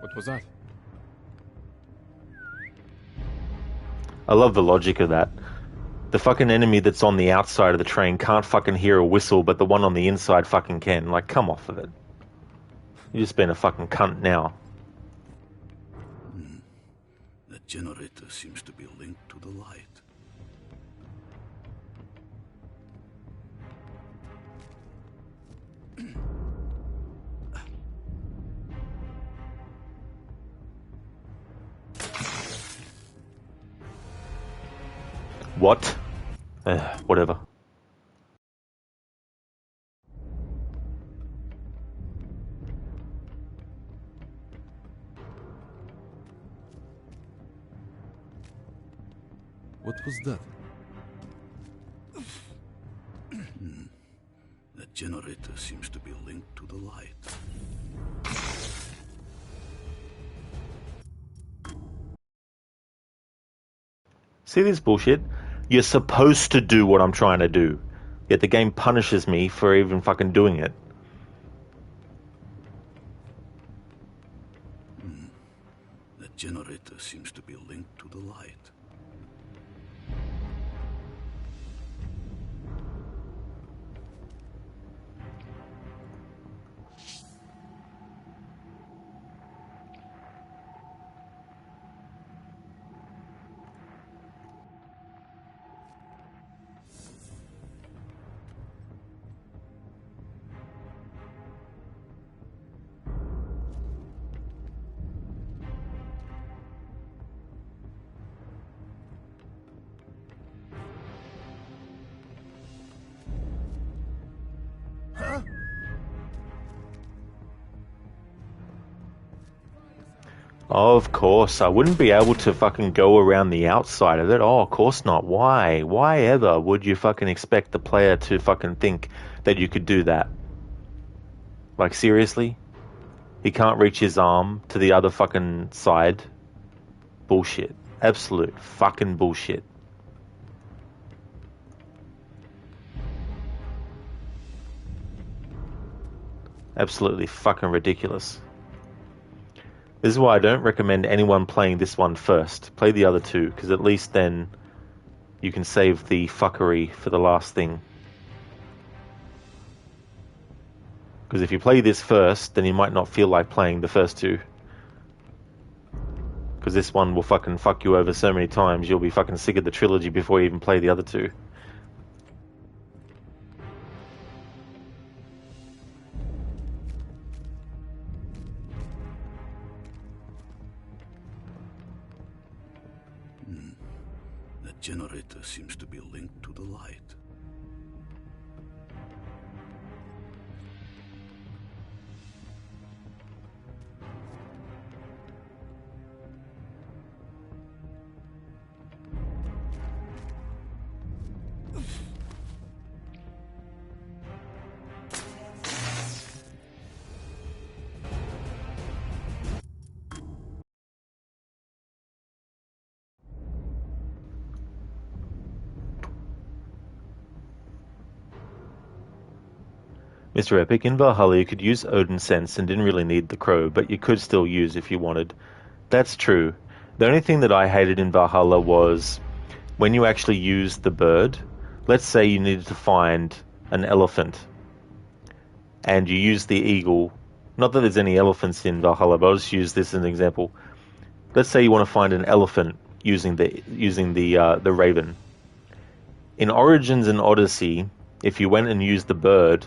What was that? I love the logic of that. The fucking enemy that's on the outside of the train can't fucking hear a whistle, but the one on the inside fucking can. Like, come off of it. You're just being a fucking cunt now. That generator seems to be linked to the light. What? Whatever. What was that? That generator seems to be linked to the light. See this bullshit? You're supposed to do what I'm trying to do, yet the game punishes me for even fucking doing it. That generator seems to be linked to the light. Huh? Of course, I wouldn't be able to fucking go around the outside of it. Oh, of course not. Why? Why ever would you fucking expect the player to fucking think that you could do that? Like, seriously? He can't reach his arm to the other fucking side? Bullshit. Absolute fucking bullshit. Absolutely fucking ridiculous. This is why I don't recommend anyone playing this one first. Play the other two, because at least then you can save the fuckery for the last thing. Because if you play this first, then you might not feel like playing the first two. Because this one will fucking fuck you over so many times, you'll be fucking sick of the trilogy before you even play the other two. That generator seems to be linked to the light. Mr. Epic, in Valhalla you could use Odin's Sense and didn't really need the crow, but you could still use if you wanted. That's true. The only thing that I hated in Valhalla was when you actually used the bird. Let's say you needed to find an elephant and you use the eagle. Not that there's any elephants in Valhalla, but I'll just use this as an example. Let's say you want to find an elephant using the raven. In Origins and Odyssey, if you went and used the bird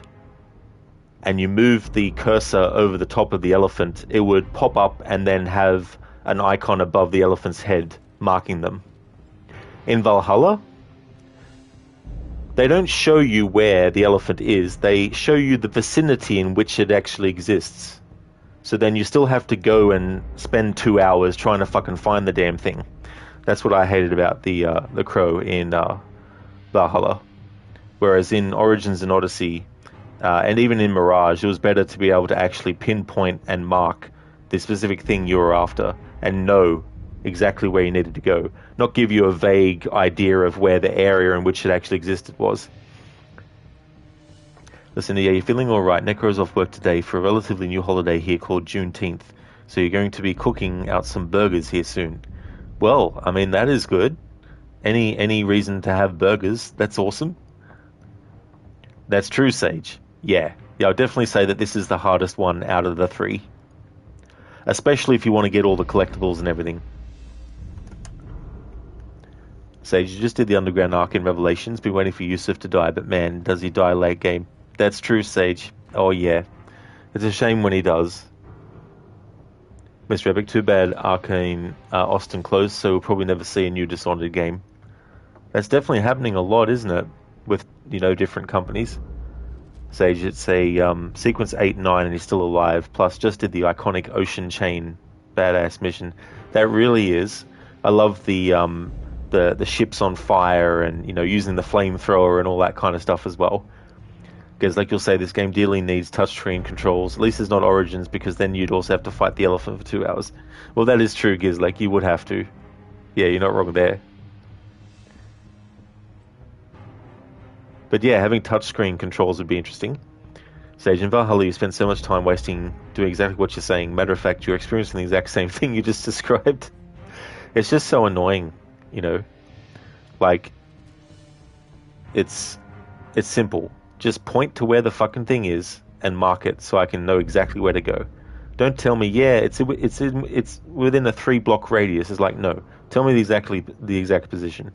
and you moved the cursor over the top of the elephant, it would pop up and then have an icon above the elephant's head marking them. In Valhalla, they don't show you where the elephant is. They show you the vicinity in which it actually exists. So then you still have to go and spend 2 hours trying to fucking find the damn thing. That's what I hated about the crow in Valhalla. Whereas in Origins and Odyssey, and even in Mirage, it was better to be able to actually pinpoint and mark the specific thing you were after and know exactly where you needed to go. Not give you a vague idea of where the area in which it actually existed was. Listen, yeah, you're feeling alright. Necro's off work today for a relatively new holiday here called Juneteenth. So you're going to be cooking out some burgers here soon. Well, I mean, that is good. Any reason to have burgers, that's awesome. That's true, Sage. Yeah, I'll definitely say that this is the hardest one out of the 3. Especially if you want to get all the collectibles and everything. Sage, you just did the underground arc in Revelations. Been waiting for Yusuf to die, but man, does he die late game. That's true, Sage. Oh yeah. It's a shame when he does. Mr. Epic, too bad Arcane Austin closed, so we'll probably never see a new Dishonored game. That's definitely happening a lot, isn't it? With, different companies. Sage, it's a sequence 8 and 9 and he's still alive, plus just did the iconic Ocean Chain badass mission. That really is. I love the ships on fire and, using the flamethrower and all that kind of stuff as well. Because like you'll say, this game dearly needs touchscreen controls. At least it's not Origins, because then you'd also have to fight the elephant for 2 hours. Well, that is true, Giz. Like, you would have to. Yeah, you're not wrong there. But yeah, having touchscreen controls would be interesting. Sage, in Valhalla, you spend so much time wasting doing exactly what you're saying. Matter of fact, you're experiencing the exact same thing you just described. It's just so annoying, Like, it's simple. Just point to where the fucking thing is and mark it so I can know exactly where to go. Don't tell me, yeah, it's within a 3-block radius. It's like, no. Tell me the exact position.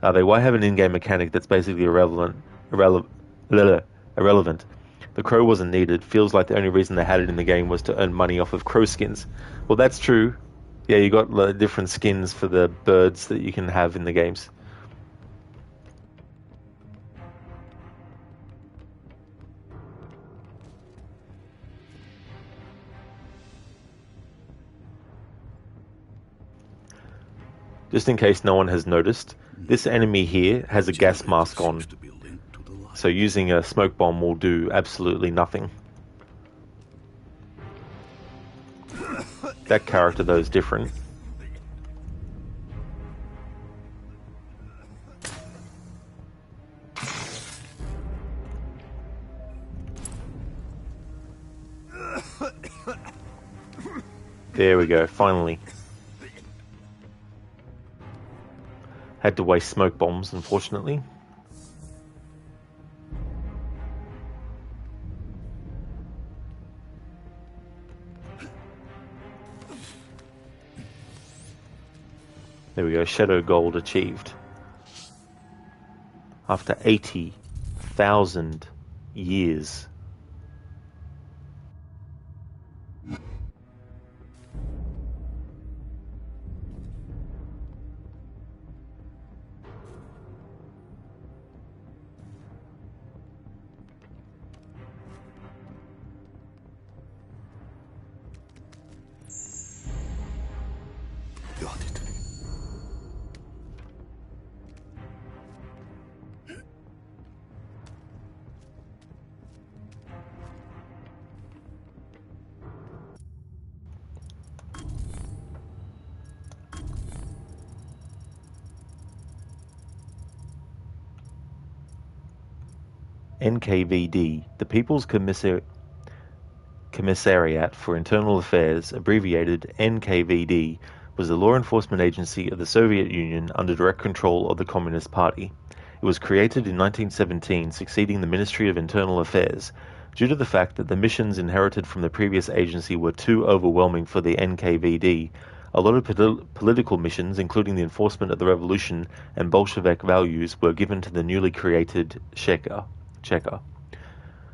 Why have an in-game mechanic that's basically irrelevant? The crow wasn't needed. Feels like the only reason they had it in the game was to earn money off of crow skins. Well, that's true. Yeah, you got different skins for the birds that you can have in the games. Just in case no one has noticed, this enemy here has a gas mask on, so using a smoke bomb will do absolutely nothing. That character though is different. There we go, finally. Had to waste smoke bombs, unfortunately. There we go, Shadow Gold achieved. After 80,000 years. Got it. NKVD, the People's Commissariat for Internal Affairs, abbreviated NKVD, was the law enforcement agency of the Soviet Union under direct control of the Communist Party. It was created in 1917, succeeding the Ministry of Internal Affairs. Due to the fact that the missions inherited from the previous agency were too overwhelming for the NKVD, a lot of political missions, including the enforcement of the revolution and Bolshevik values, were given to the newly created Cheka.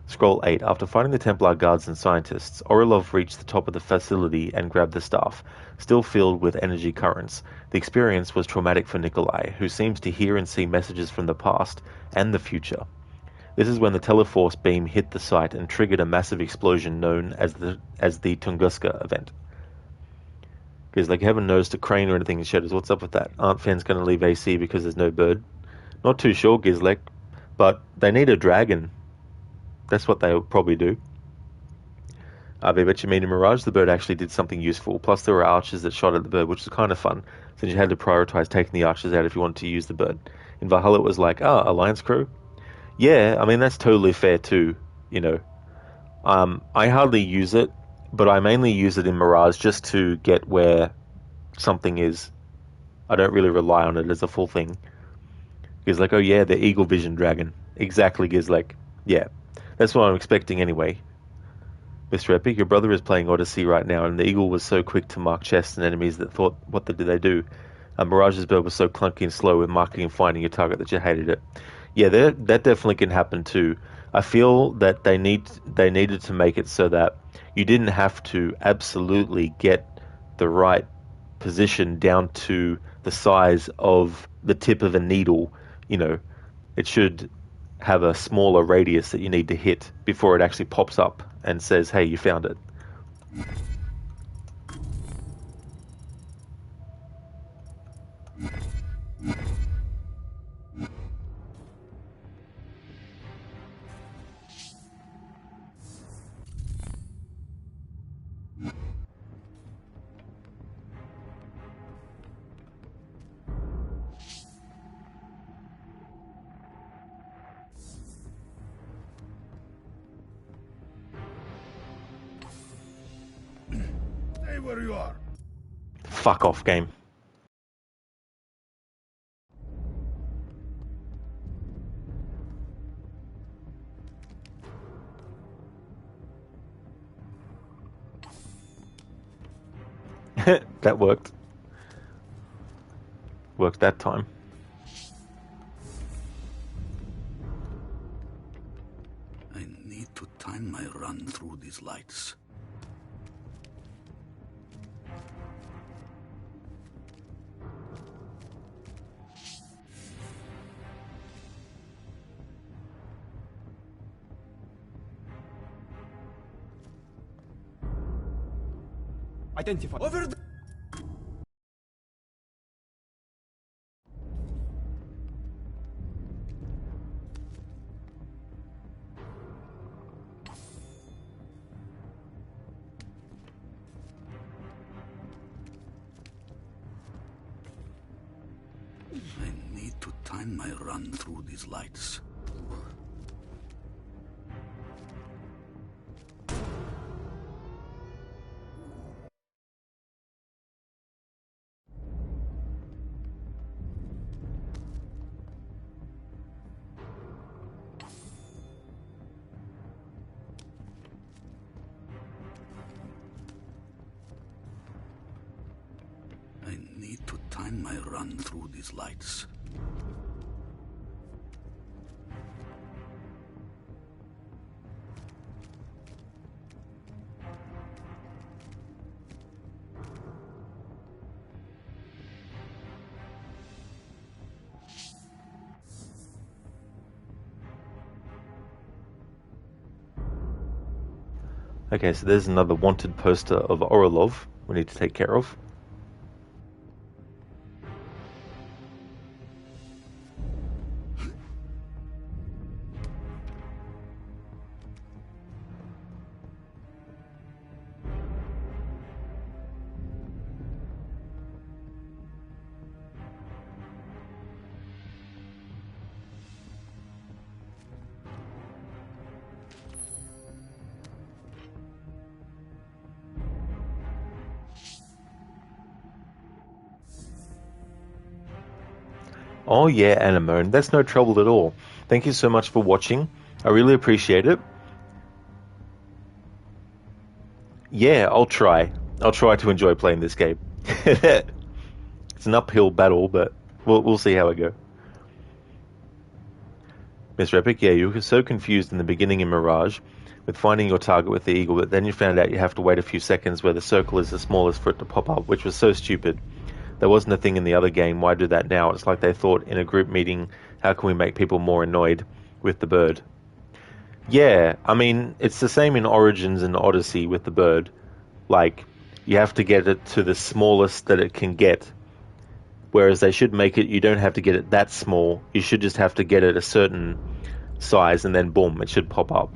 Scroll 8. After fighting the Templar guards and scientists, Orlov reached the top of the facility and grabbed the staff, still filled with energy currents. The experience was traumatic for Nikolai, who seems to hear and see messages from the past and the future. This is when the Teleforce beam hit the site and triggered a massive explosion known as the Tunguska event. Because like you haven't noticed a crane or anything in Shadows. What's up with that? Aren't fans going to leave AC because there's no bird? Not too sure, Gizlek, but they need a dragon. That's what they'll probably do. I bet you mean in Mirage, the bird actually did something useful. Plus there were archers that shot at the bird, which was kind of fun, since you had to prioritize taking the archers out if you wanted to use the bird. In Valhalla it was like, Alliance crew? Yeah, I mean, that's totally fair too, you know. I hardly use it, but I mainly use it in Mirage just to get where something is. I don't really rely on it as a full thing. Gizlek, oh yeah, the Eagle Vision Dragon. Exactly, Gizlek. Yeah, that's what I'm expecting anyway. Mr. Epic, your brother is playing Odyssey right now, and the Eagle was so quick to mark chests and enemies that thought, what did they do? Mirage's bird was so clunky and slow with marking and finding your target that you hated it. Yeah, that definitely can happen too. I feel that they needed to make it so that you didn't have to absolutely get the right position down to the size of the tip of a needle. You know, it should have a smaller radius that you need to hit before it actually pops up and says, hey, you found it. Stay where you are. Fuck off, game. That worked. Worked that time. I need to time my run through these lights. Identify. Over the... I need to time my run through these lights. I need to time my run through these lights. Okay, so there's another wanted poster of Orlov we need to take care of. Oh yeah, Anemone, that's no trouble at all. Thank you so much for watching. I really appreciate it. Yeah, I'll try. I'll try to enjoy playing this game. It's an uphill battle, but we'll see how it goes. Mr. Epic, yeah, you were so confused in the beginning in Mirage with finding your target with the eagle, but then you found out you have to wait a few seconds where the circle is the smallest for it to pop up, which was so stupid. There wasn't a thing in the other game. Why do that now? It's like they thought in a group meeting, how can we make people more annoyed with the bird? Yeah, I mean, it's the same in Origins and Odyssey with the bird. Like, you have to get it to the smallest that it can get. Whereas they should make it, you don't have to get it that small. You should just have to get it a certain size and then boom, it should pop up.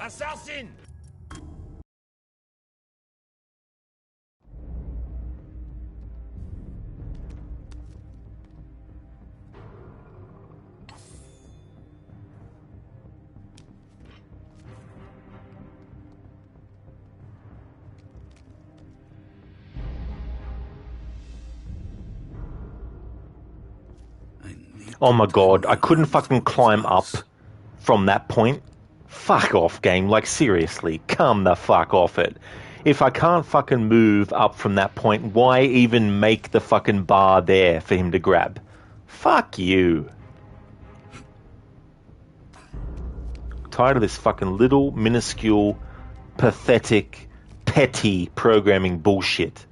Assassin! Oh my god, I couldn't fucking climb up from that point. Fuck off, game. Like, seriously, come the fuck off it. If I can't fucking move up from that point, why even make the fucking bar there for him to grab? Fuck you. Tired of this fucking little, minuscule, pathetic, petty programming bullshit.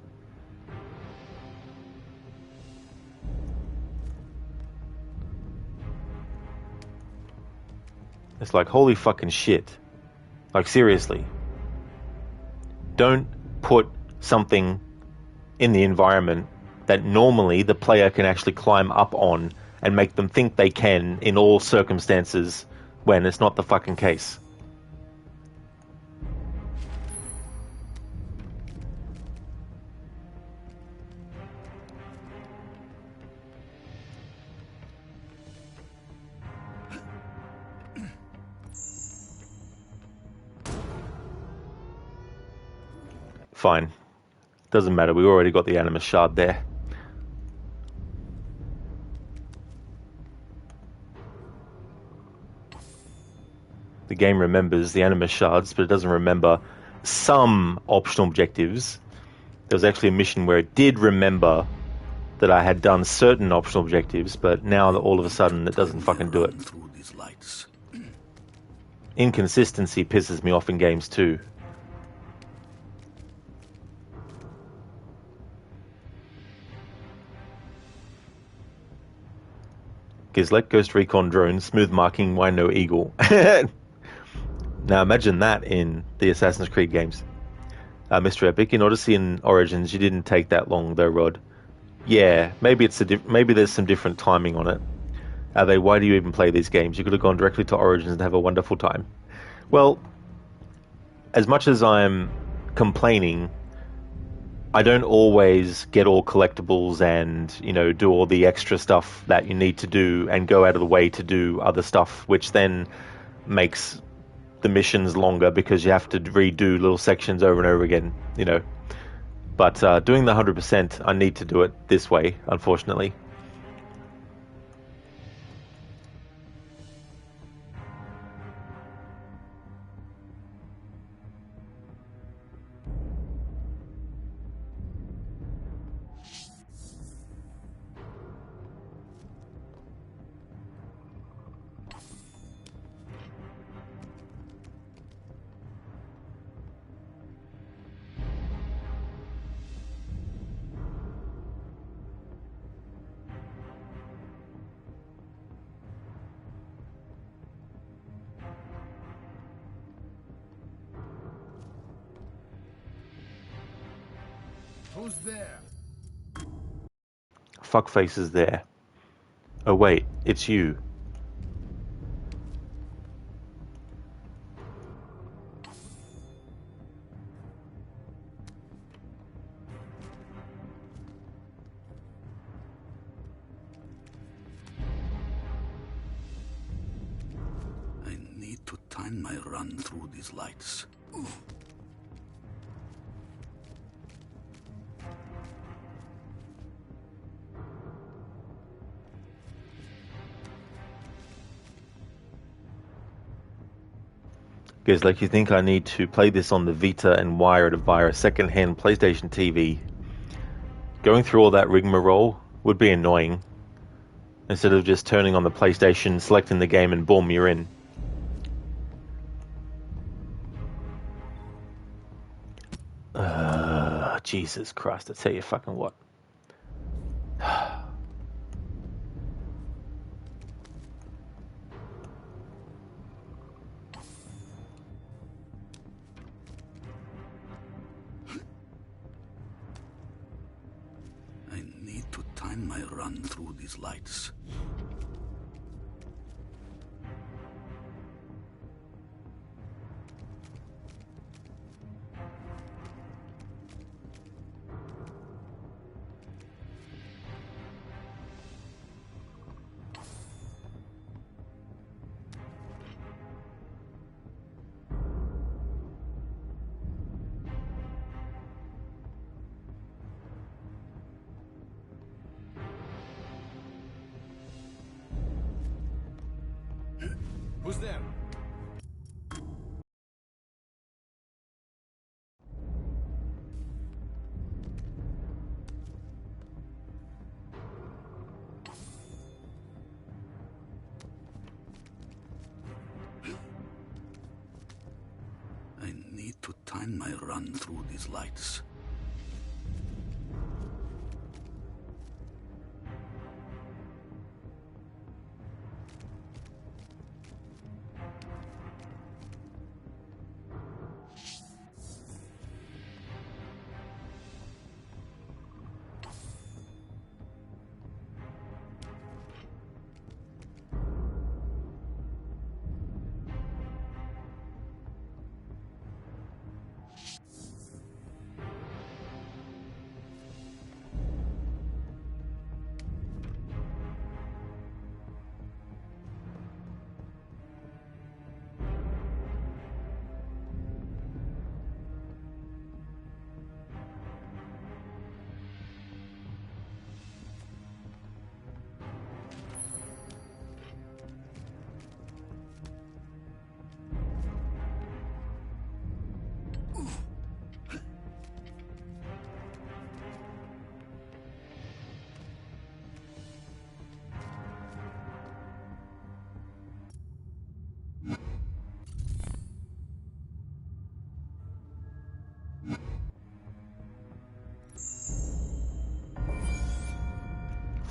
It's like, holy fucking shit. Like, seriously. Don't put something in the environment that normally the player can actually climb up on and make them think they can in all circumstances when it's not the fucking case. Fine. Doesn't matter, we already got the Animus Shard there. The game remembers the Animus Shards, but it doesn't remember some optional objectives. There was actually a mission where it did remember that I had done certain optional objectives, but now that all of a sudden it doesn't fucking do it. Inconsistency pisses me off in games too. Gizlet, Ghost Recon Drone, Smooth Marking, Why No Eagle. Now imagine that in the Assassin's Creed games. Mr. Epic, in Odyssey and Origins, you didn't take that long though, Rod. Yeah, maybe maybe there's some different timing on it. Why do you even play these games? You could have gone directly to Origins and have a wonderful time. Well, as much as I'm complaining, I don't always get all collectibles and, you know, do all the extra stuff that you need to do and go out of the way to do other stuff, which then makes the missions longer because you have to redo little sections over and over again, you know. But doing the 100%, I need to do it this way, unfortunately. Who's there? Fuckface is there. Oh wait, it's you. I need to time my run through these lights. Guys, like you think I need to play this on the Vita and wire it via a second-hand PlayStation TV? Going through all that rigmarole would be annoying. Instead of just turning on the PlayStation, selecting the game, and boom, you're in. Jesus Christ, I tell you fucking what. I need to time my run through these lights. Who's there? I need to time my run through these lights.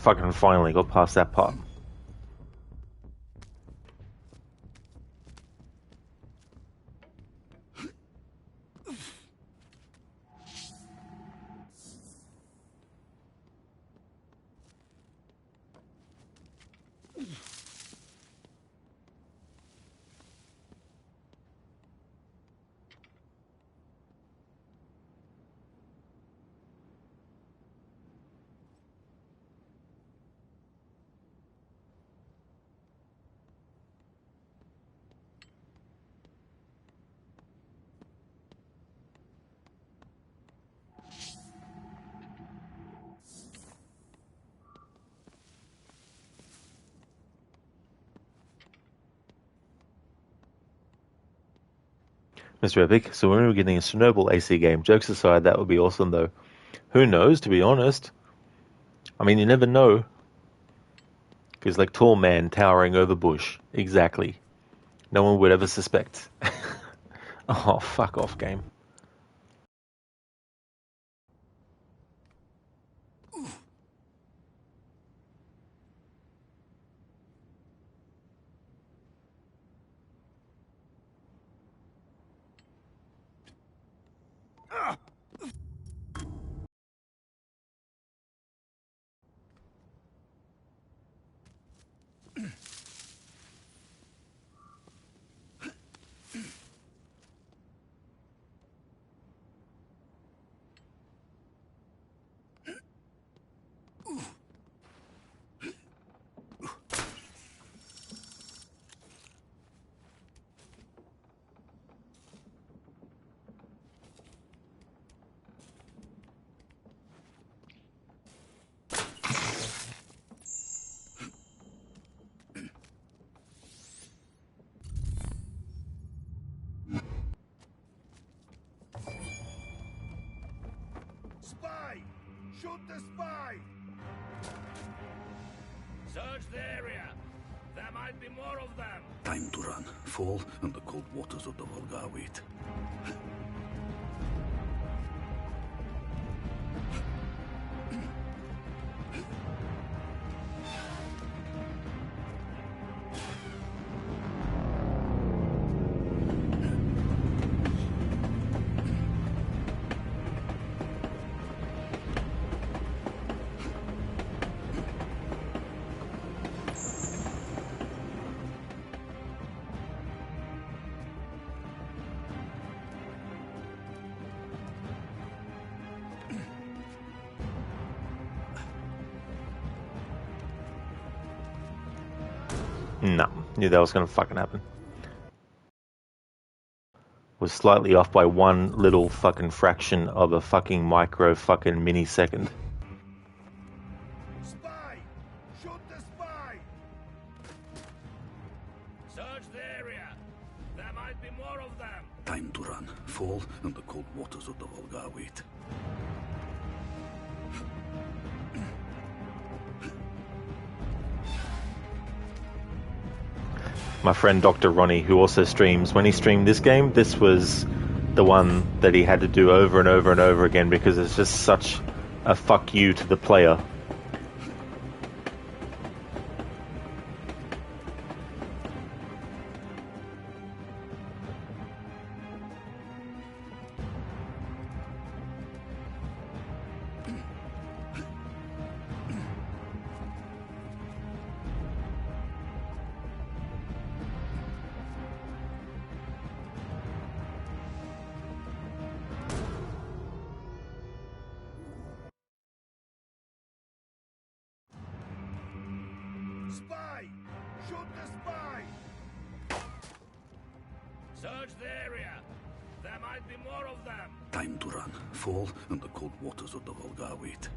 Fucking finally got past that part. Mr. Epic, so when we're getting a Chernobyl AC game, jokes aside, that would be awesome though. Who knows, to be honest? I mean, you never know. Because like tall man towering over bush. Exactly. No one would ever suspect. Oh, fuck off, game. Spy! Shoot the spy! Search the area. There might be more of them. Time to run. Fall, and the cold waters of the Volga await. No, knew that was gonna fucking happen. Was slightly off by one little fucking fraction of a fucking micro fucking millisecond. Spy! Shoot the spy! Search the area. There might be more of them. Time to run. Fall, and the cold waters of the Volga await. My friend Dr. Ronnie, who also streams, when he streamed this game, this was the one that he had to do over and over and over again because it's just such a fuck you to the player. Spy! Shoot the spy! Search the area. There might be more of them. Time to run. Fall, and the cold waters of the Volga await.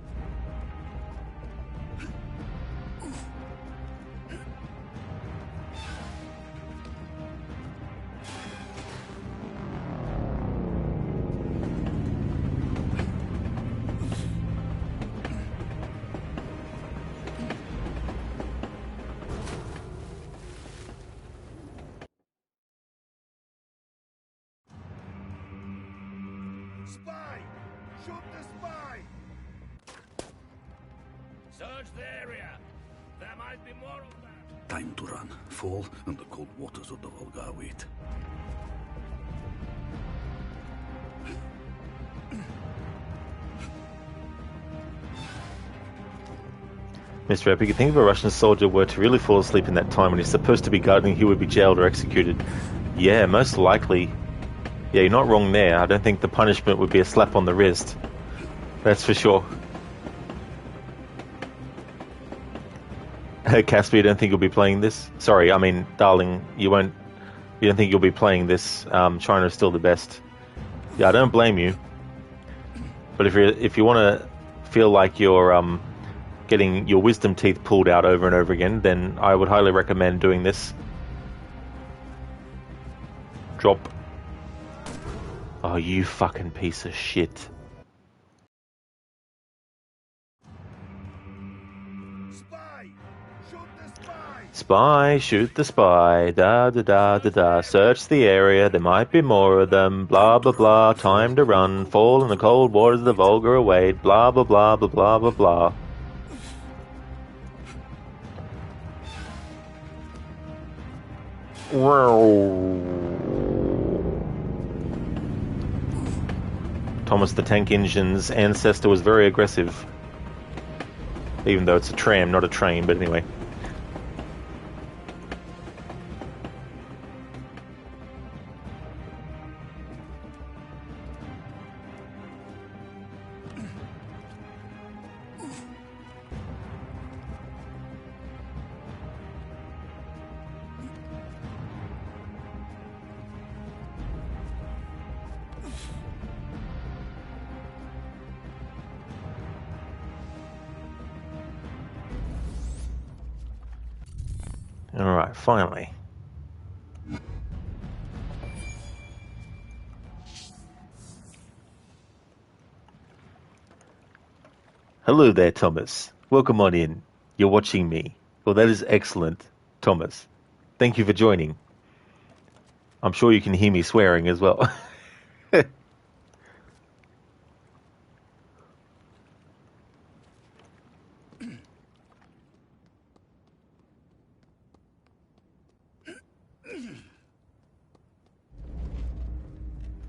Spy! Shoot the spy! Search the area. There might be more of them. Time to run. Fall, and the cold waters of the Volga await. Mr. Epic, you think if a Russian soldier were to really fall asleep in that time when he's supposed to be guarding, he would be jailed or executed? Yeah, most likely. Yeah, you're not wrong there. I don't think the punishment would be a slap on the wrist. That's for sure. Casper, you don't think you'll be playing this? Sorry, I mean, darling, you don't think you'll be playing this? China's still the best. Yeah, I don't blame you. But if you want to feel like you're getting your wisdom teeth pulled out over and over again, then I would highly recommend doing this. Drop. Oh, you fucking piece of shit. Spy! Shoot the spy! Spy, shoot the spy, da da da da da, search the area, there might be more of them, blah blah blah, time to run, fall in the cold waters of the Volga await, blah blah blah blah blah blah blah. Thomas the Tank Engine's ancestor was very aggressive. Even though it's a tram, not a train, but anyway. Alright, finally. Hello there, Thomas. Welcome on in. You're watching me. Well, that is excellent, Thomas. Thank you for joining. I'm sure you can hear me swearing as well.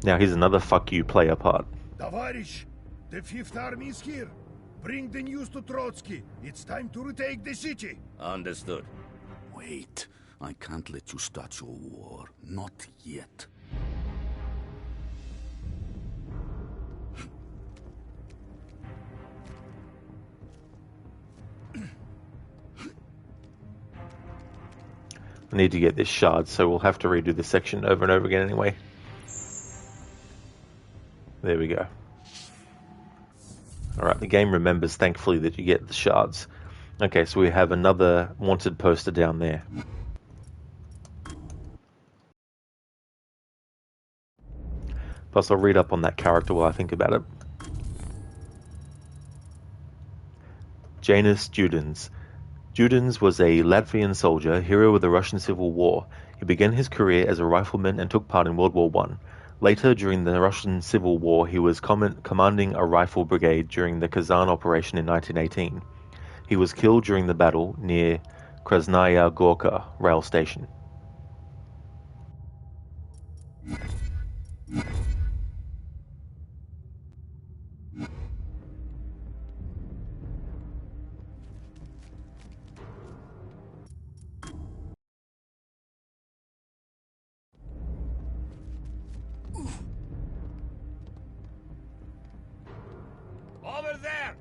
Now here's another fuck you player part. Tavarish, the Fifth Army is here. Bring the news to Trotsky. It's time to retake the city. Understood. Wait. I can't let you start your war. Not yet. I need to get this shard, so we'll have to redo this section over and over again anyway. There we go. Alright, the game remembers, thankfully, that you get the shards. Okay, so we have another wanted poster down there. Plus, I'll read up on that character while I think about it. Janus Judens. Judens was a Latvian soldier, hero of the Russian Civil War. He began his career as a rifleman and took part in World War I. Later, during the Russian Civil War, he was commanding a rifle brigade during the Kazan operation in 1918. He was killed during the battle near Krasnaya Gorka rail station. Over there!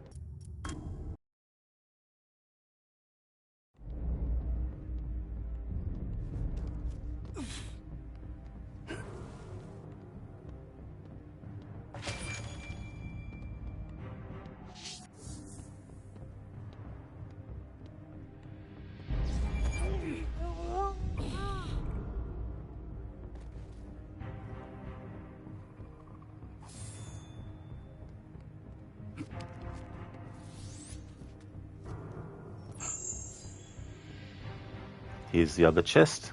Here's the other chest.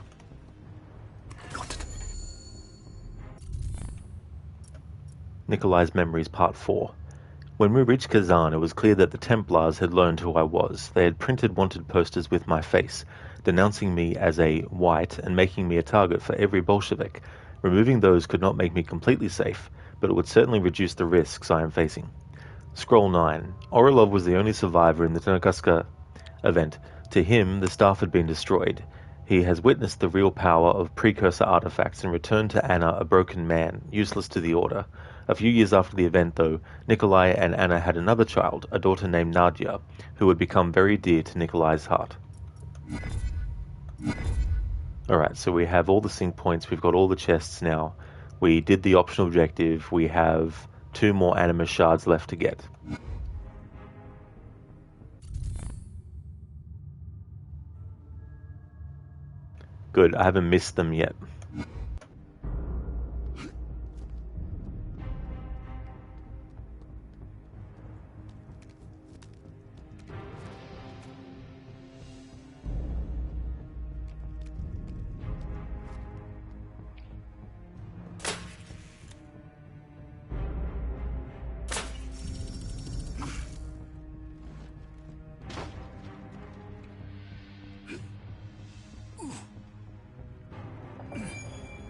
Nikolai's Memories Part 4. When we reached Kazan, it was clear that the Templars had learned who I was. They had printed wanted posters with my face, denouncing me as a white and making me a target for every Bolshevik. Removing those could not make me completely safe, but it would certainly reduce the risks I am facing. Scroll 9. Orlov was the only survivor in the Tunguska event. To him, the staff had been destroyed. He has witnessed the real power of precursor artifacts and returned to Anna a broken man, useless to the Order. A few years after the event, though, Nikolai and Anna had another child, a daughter named Nadia, who had become very dear to Nikolai's heart. Alright, so we have all the sync points, we've got all the chests now. We did the optional objective, we have 2 more Animus Shards left to get. Good, I haven't missed them yet.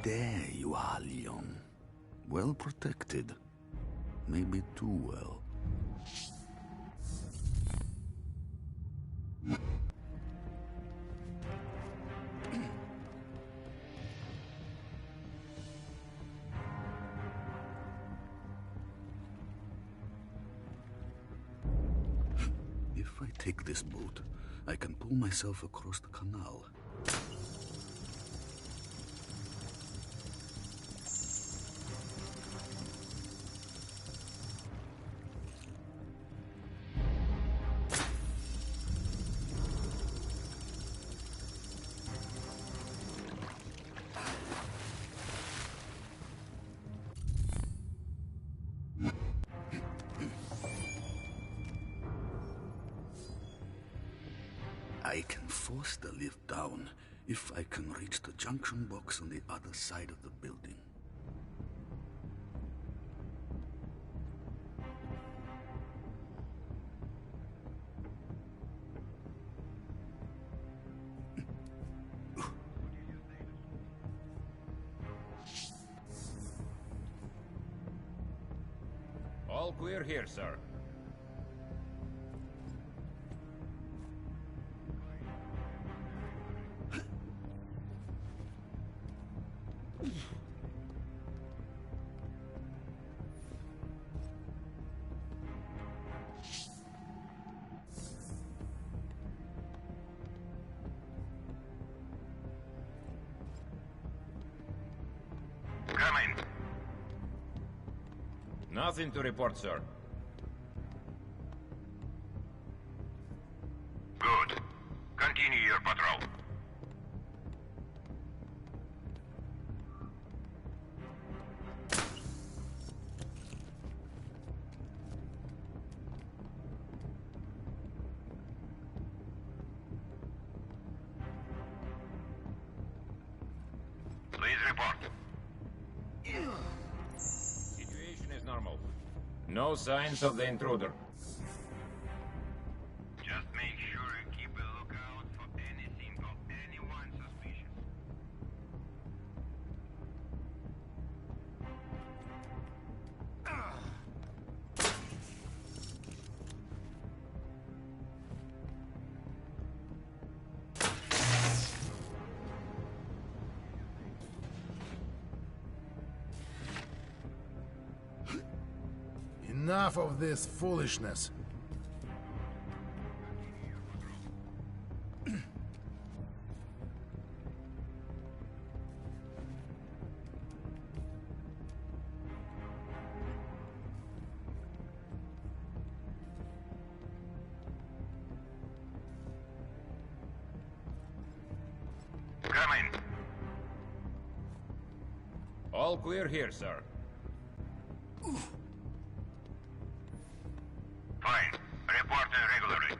There you are, Leon. Well protected. Maybe too well. If I take this boat, I can pull myself across the canal. I can force the lift down if I can reach the junction box on the other side of the building. All clear here, sir. Come in. Nothing to report, sir. Good. Continue your patrol. Please report. Situation is normal. No signs of the intruder. Just make sure you keep a lookout for anything or anyone suspicious. Enough of this foolishness. Come in. All clear here, sir. Fine. Reporting regularly.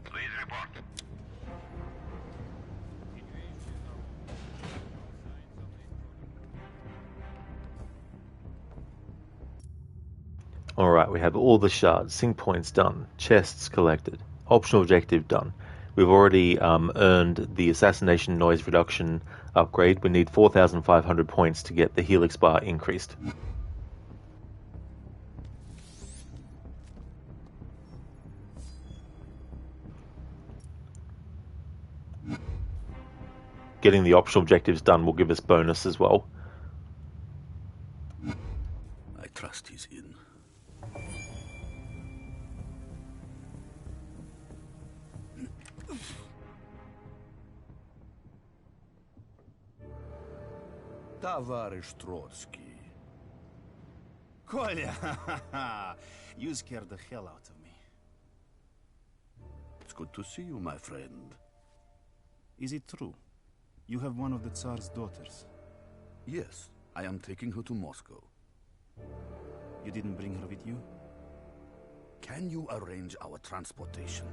Please report. Alright, we have all the shards, sync points done, chests collected, optional objective done. We've already earned the assassination noise reduction upgrade. We need 4,500 points to get the helix bar increased. Getting the optional objectives done will give us bonus as well. I trust he's in. Товарищ Троцкий. Kolya! You scared the hell out of me. It's good to see you, my friend. Is it true? You have one of the Tsar's daughters. Yes, I am taking her to Moscow. You didn't bring her with you? Can you arrange our transportation?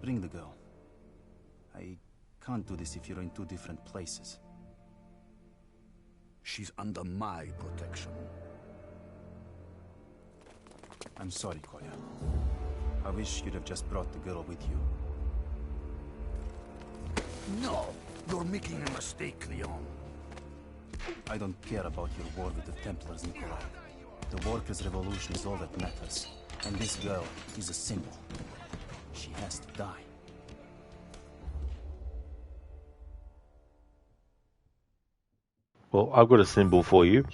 Bring the girl. I can't do this if you're in two different places. She's under my protection. I'm sorry, Kolya. I wish you'd have just brought the girl with you. No! You're making a mistake, Leon. I don't care about your war with the Templars, Nikolai. The workers' revolution is all that matters. And this girl is a symbol. She has to die. Well, I've got a symbol for you.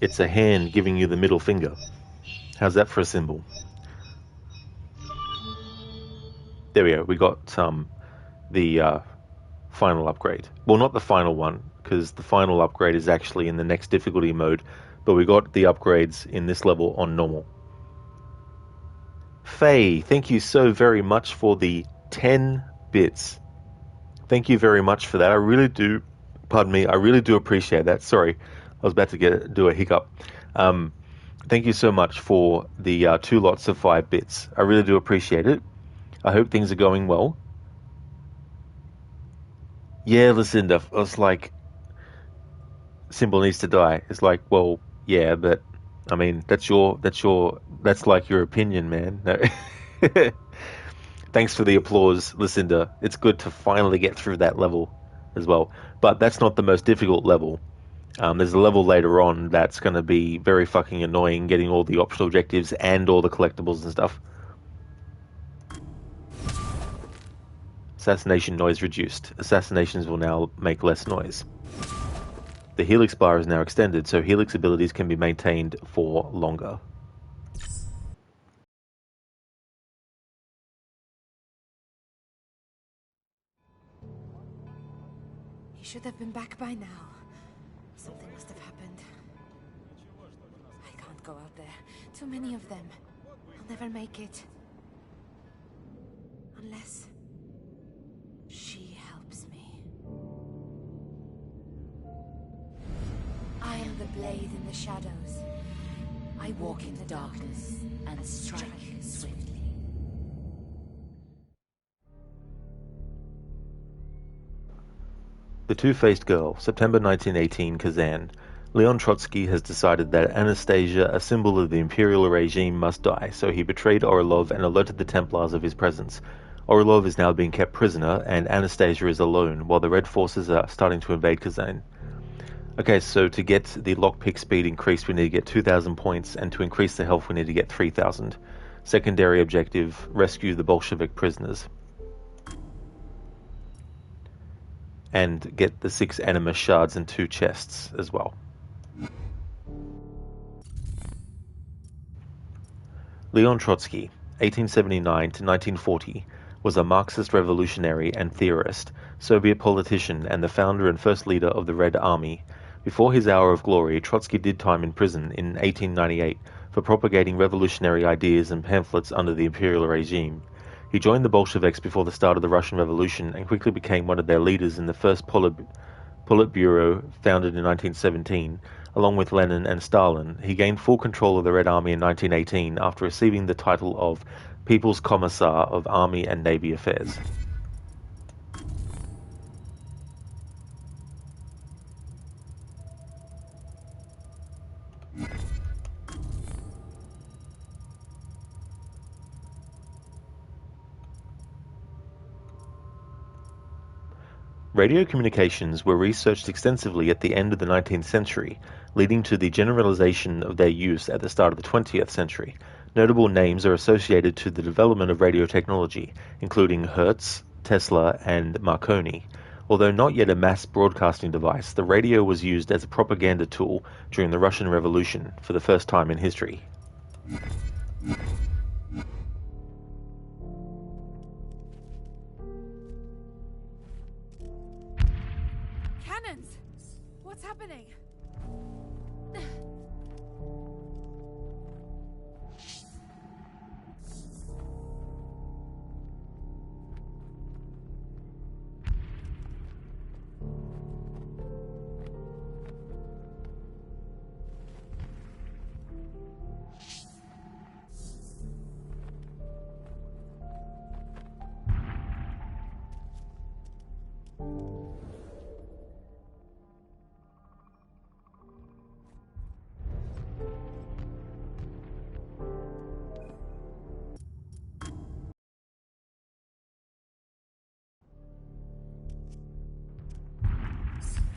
It's a hand giving you the middle finger. How's that for a symbol? There we go. We got the final upgrade. Well, not the final one, because the final upgrade is actually in the next difficulty mode, but we got the upgrades in this level on normal. Faye, thank you so very much for the 10 bits. Thank you very much for that. I really do, pardon me, I really do appreciate that. Sorry, I was about to do a hiccup. Thank you so much for the 2 lots of 5 bits. I really do appreciate it. I hope things are going well. Yeah, Lucinda, I was like, Symbol needs to die. It's like, well, yeah, but I mean, that's like your opinion, man. No. Thanks for the applause, Lucinda. It's good to finally get through that level as well. But that's not the most difficult level. There's a level later on that's going to be very fucking annoying, getting all the optional objectives and all the collectibles and stuff. Assassination noise reduced. Assassinations will now make less noise. The Helix bar is now extended, so Helix abilities can be maintained for longer. He should have been back by now. Something must have happened. I can't go out there. Too many of them. I'll never make it. Unless she helps me. I am the blade in the shadows. I walk in the darkness and strike swiftly. The Two-Faced Girl, September 1918, Kazan. Leon Trotsky has decided that Anastasia, a symbol of the imperial regime, must die, so he betrayed Orlov and alerted the Templars of his presence. Orlov is now being kept prisoner, and Anastasia is alone, while the Red forces are starting to invade Kazan. Okay, so to get the lockpick speed increased, we need to get 2,000 points, and to increase the health, we need to get 3,000. Secondary objective, rescue the Bolshevik prisoners. And get the 6 Animus Shards and 2 chests as well. Leon Trotsky, 1879 to 1940, was a Marxist revolutionary and theorist, Soviet politician, and the founder and first leader of the Red Army. Before his hour of glory, Trotsky did time in prison in 1898 for propagating revolutionary ideas and pamphlets under the imperial regime. He joined the Bolsheviks before the start of the Russian Revolution and quickly became one of their leaders in the first Politburo, founded in 1917. Along with Lenin and Stalin, he gained full control of the Red Army in 1918 after receiving the title of People's Commissar of Army and Navy Affairs. Radio communications were researched extensively at the end of the 19th century, leading to the generalization of their use at the start of the 20th century. Notable names are associated to the development of radio technology, including Hertz, Tesla, and Marconi. Although not yet a mass broadcasting device, the radio was used as a propaganda tool during the Russian Revolution for the first time in history. Cannons! What's happening?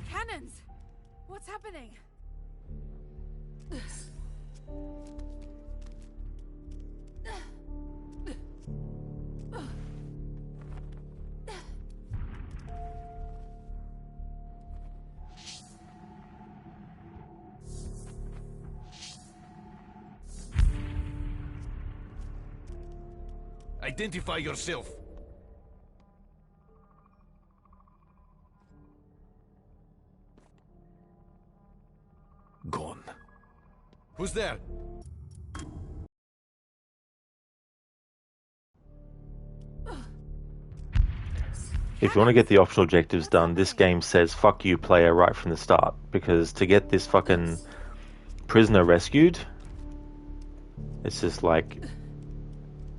Cannons! What's happening? Identify yourself. Gone. Who's there? if you want to get the optional objectives done, this game says fuck you player right from the start, because to get this fucking prisoner rescued, it's just like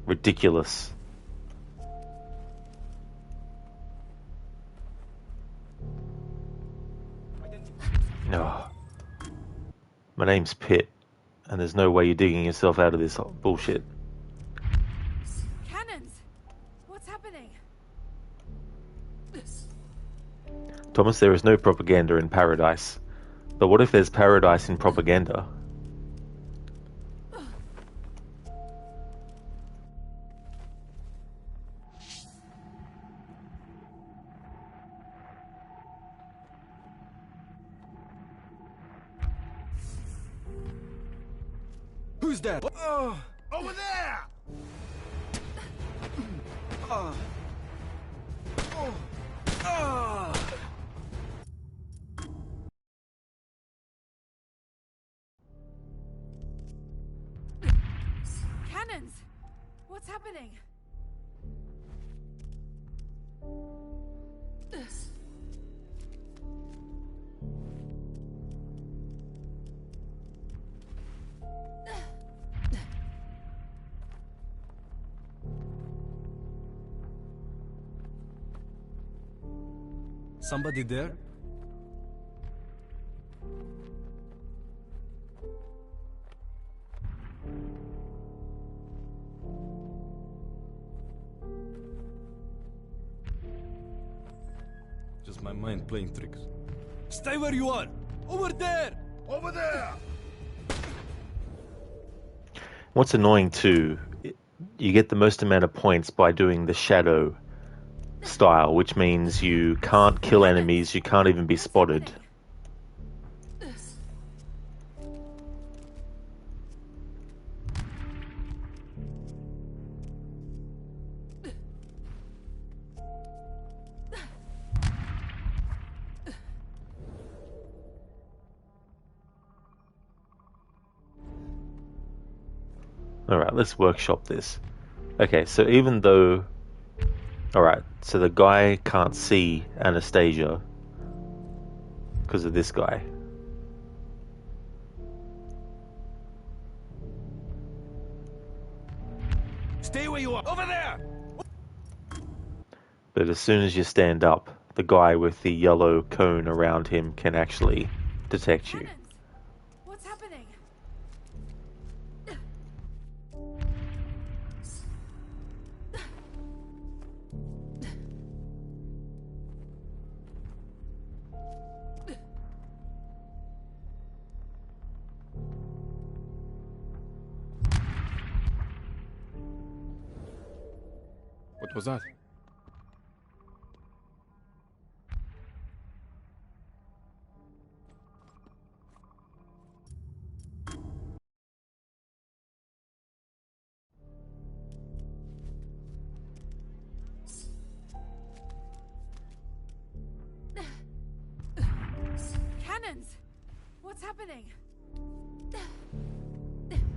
ridiculous. No. My name's Pitt, and there's no way you're digging yourself out of this bullshit. Cannons! What's happening? Thomas, there is no propaganda in paradise. But what if there's paradise in propaganda? Who's that? Over there! Cannons! What's happening? Somebody there? Just my mind playing tricks. Stay where you are! Over there! Over there! What's annoying too, you get the most amount of points by doing the shadow style, which means you can't kill enemies, you can't even be spotted. Alright, let's workshop this. Okay, so even though... Alright, so the guy can't see Anastasia because of this guy. Stay where you are! Over there! But as soon as you stand up, the guy with the yellow cone around him can actually detect you. What's happening? What was that? Cannons! What's happening?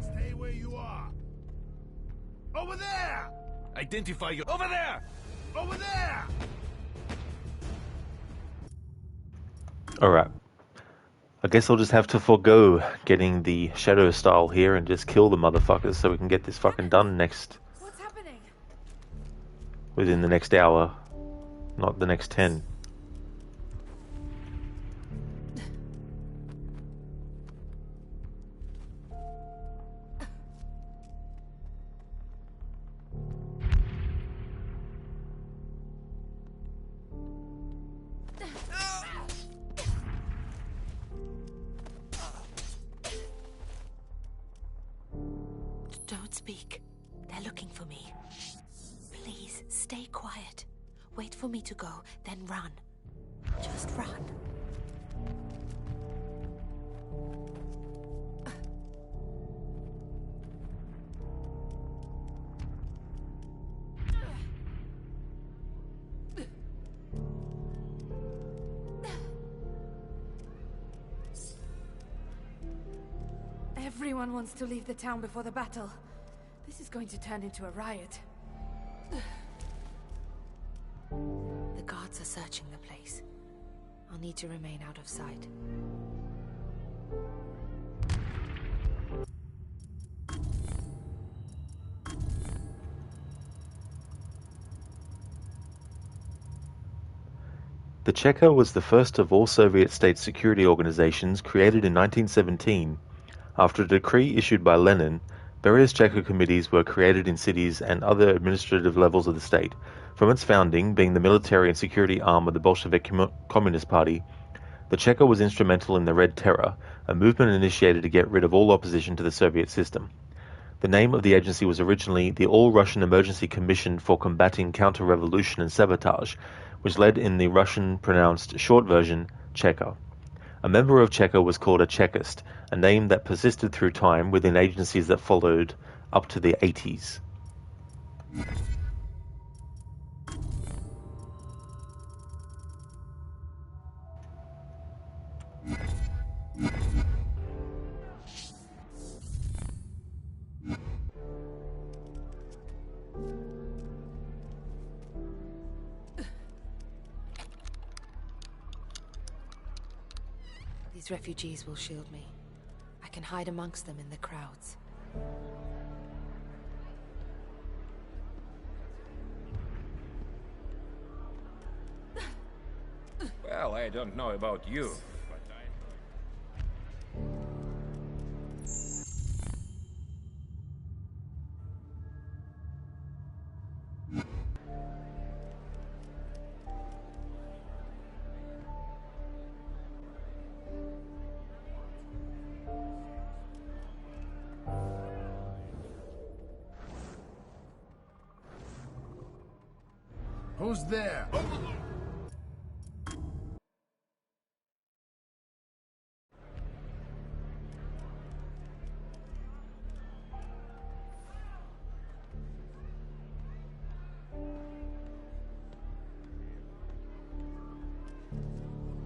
Stay where you are. Over there! Identify you! Over there! Over there! Alright. I guess I'll just have to forego getting the shadow style here and just kill the motherfuckers so we can get this fucking done next. What's happening? Within the next hour. Not the next 10. Don't speak. They're looking for me. Please, stay quiet. Wait for me to go, then run. Just run. Everyone wants to leave the town before the battle. This is going to turn into a riot. The searching the place. I'll need to remain out of sight. The Cheka was the first of all Soviet state security organizations created in 1917. After a decree issued by Lenin, various Cheka committees were created in cities and other administrative levels of the state. From its founding, being the military and security arm of the Bolshevik Communist Party, the Cheka was instrumental in the Red Terror, a movement initiated to get rid of all opposition to the Soviet system. The name of the agency was originally the All-Russian Emergency Commission for Combating Counter-Revolution and Sabotage, which led in the Russian-pronounced short version, Cheka. A member of Cheka was called a Chekist, a name that persisted through time within agencies that followed up to the 80s. These refugees will shield me. I can hide amongst them in the crowds. Well, I don't know about you, but Who's there?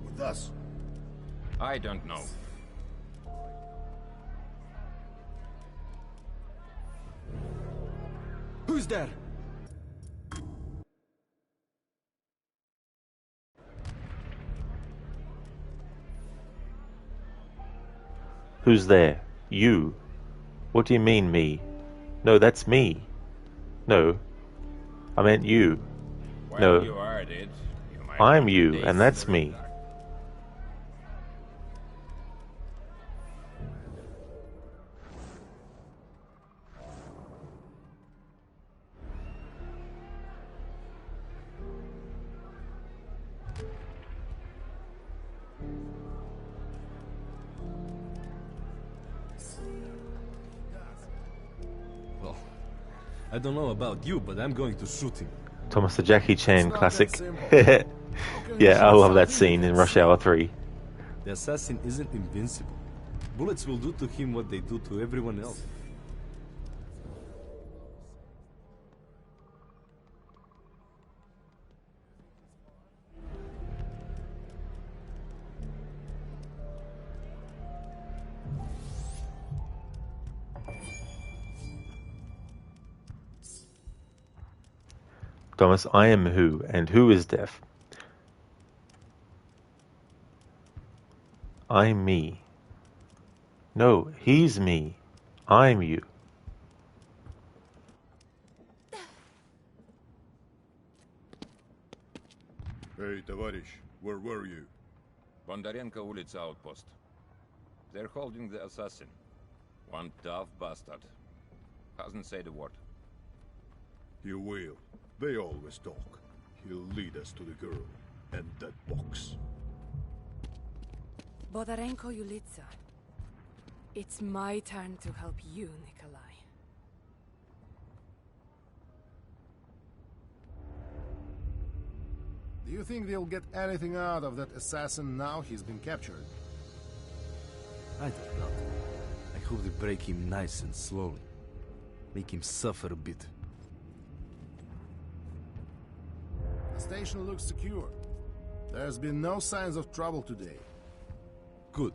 With us? I don't know. Who's there? Who's there? You? What do you mean, me? No, that's me. No, I meant you. Well, No, you heard it. You might I'm want to you, taste and that's the me. dark. Well, I don't know about you, but I'm going to shoot him. Thomas the Jackie Chan It's not classic. that simple. How can you Yeah, I shoot love that something scene you in can Rush see? Hour 3. The assassin isn't invincible. Bullets will do to him what they do to everyone else. Thomas, I am who, and who is deaf? I'm me. No, he's me. I'm you. Hey, товарищ, where were you? Bondarenko Ulitsa outpost. They're holding the assassin. One tough bastard. Hasn't said a word. He will. They always talk. He'll lead us to the girl and that box. Bodarenko Yulitsa. It's my turn to help you, Nikolai. Do you think they'll get anything out of that assassin now he's been captured? I don't know. I hope they break him nice and slowly. Make him suffer a bit. The station looks secure. There's been no signs of trouble today. Good.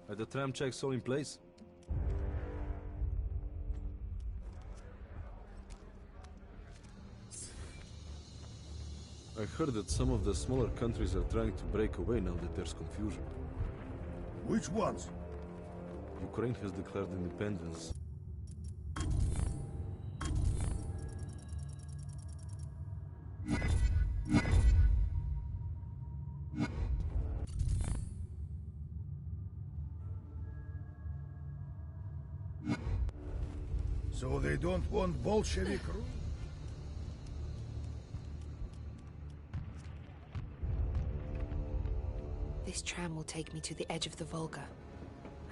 Are the tram checks all in place? I heard that some of the smaller countries are trying to break away now that there's confusion. Which ones? Ukraine has declared independence. So they don't want Bolshevik rule? This tram will take me to the edge of the Volga.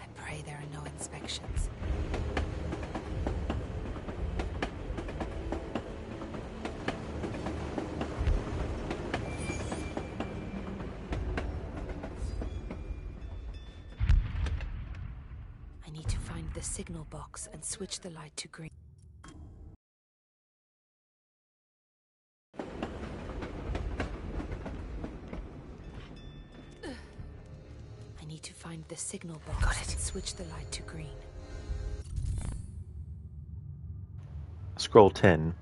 I pray there are no inspections. I need to find the signal box and switch the light to green. Find the signal box and switch the light to green. Scroll 10.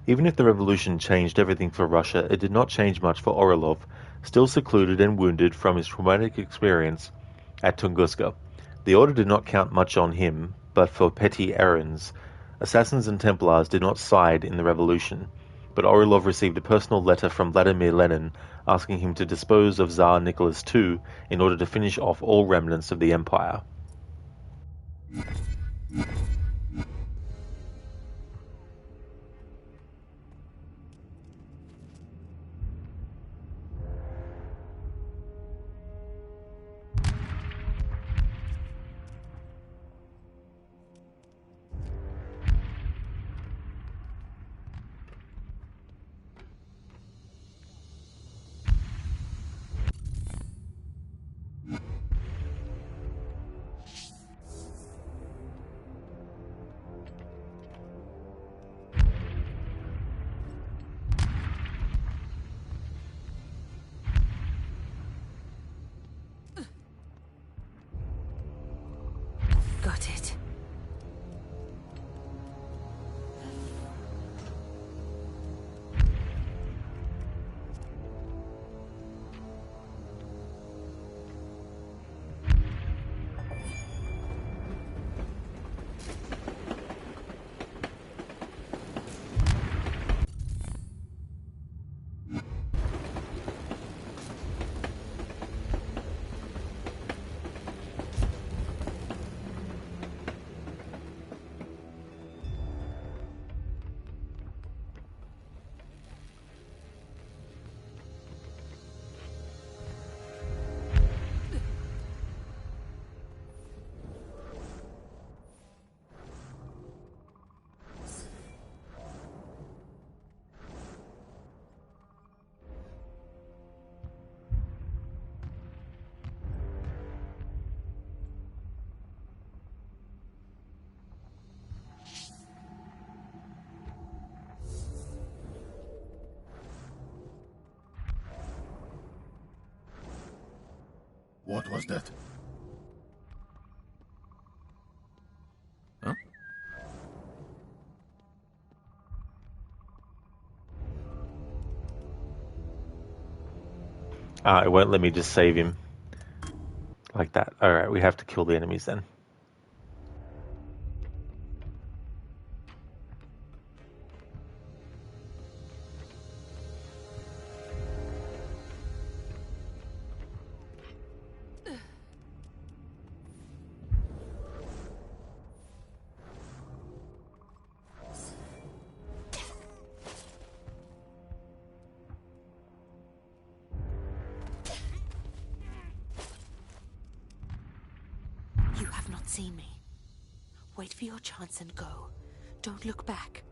Even if the revolution changed everything for Russia, it did not change much for Orlov, still secluded and wounded from his traumatic experience at Tunguska. The order did not count much on him, but for petty errands. Assassins and Templars did not side in the revolution, but Orlov received a personal letter from Vladimir Lenin asking him to dispose of Tsar Nicholas II in order to finish off all remnants of the empire. Got it. What was that? Huh? It won't let me just save him. Like that. Alright, we have to kill the enemies then. You have not seen me. Wait for your chance and go. Don't look back.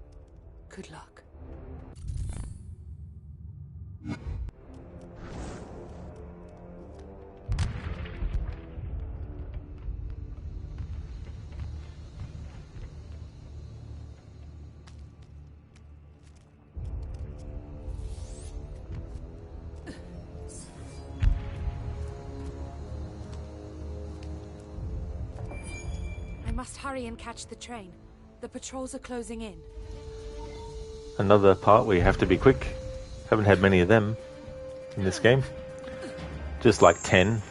Good luck. I must hurry and catch the train. The patrols are closing in. Another part where you have to be quick. Haven't had many of them in this game. Just like 10.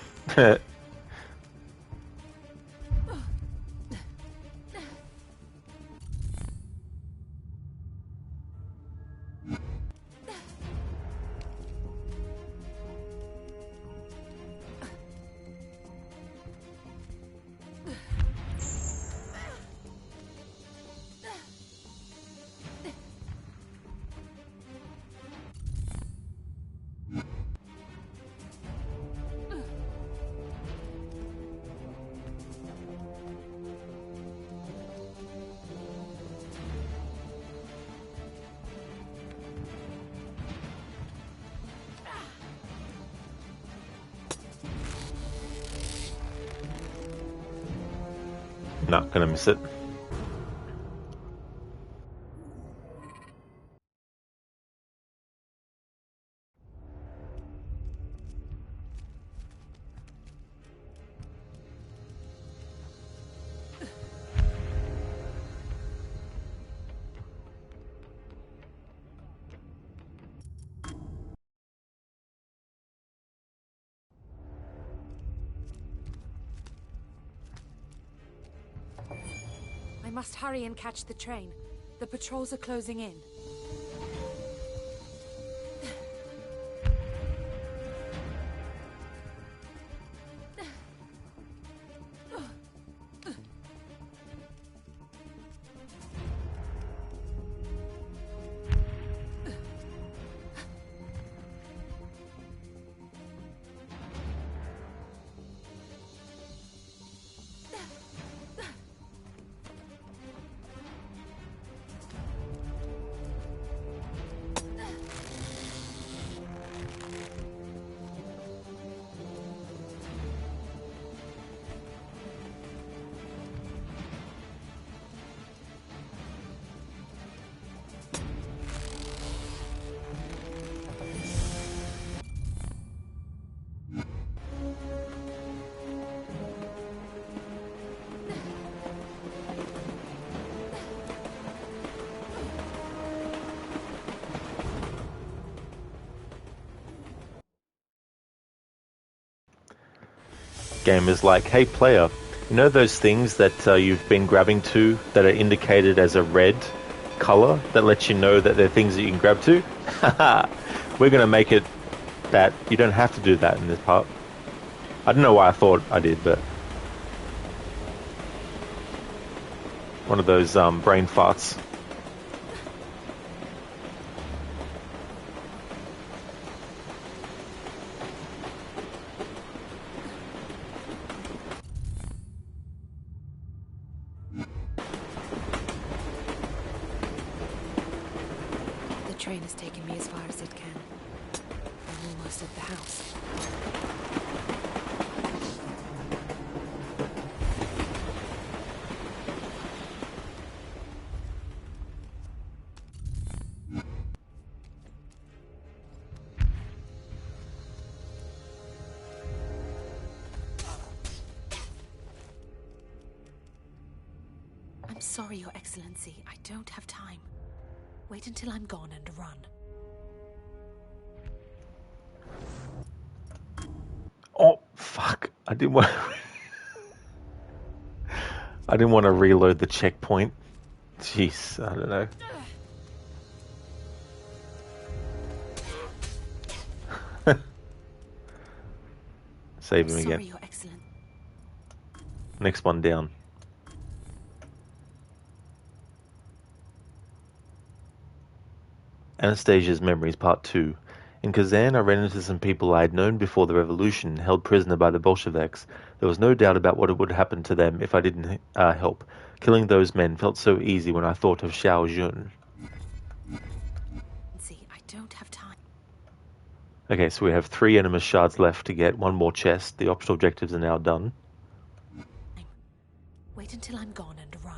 Not gonna miss it. I must hurry and catch the train. The patrols are closing in. Game is like, hey player, you know those things that you've been grabbing to that are indicated as a red color that lets you know that they're things that you can grab to? We're gonna make it that you don't have to do that in this part. I don't know why I thought I did, but one of those brain farts. The train has taken me as far as it can. I'm almost at the house. I'm sorry, Your Excellency. I don't have time. Wait until I'm gone and run. Oh fuck! I didn't want. I didn't want to reload the checkpoint. Jeez, I don't know. Save him again. Sorry, Your Excellency. Next one down. Anastasia's Memories Part 2. In Kazan, I ran into some people I had known before the revolution, held prisoner by the Bolsheviks. There was no doubt about what would happen to them if I didn't help. Killing those men felt so easy when I thought of Xiao Jun. See, I don't have time. Okay, so we have 3 Animus Shards left to get, 1 more chest. The optional objectives are now done. Wait until I'm gone and run.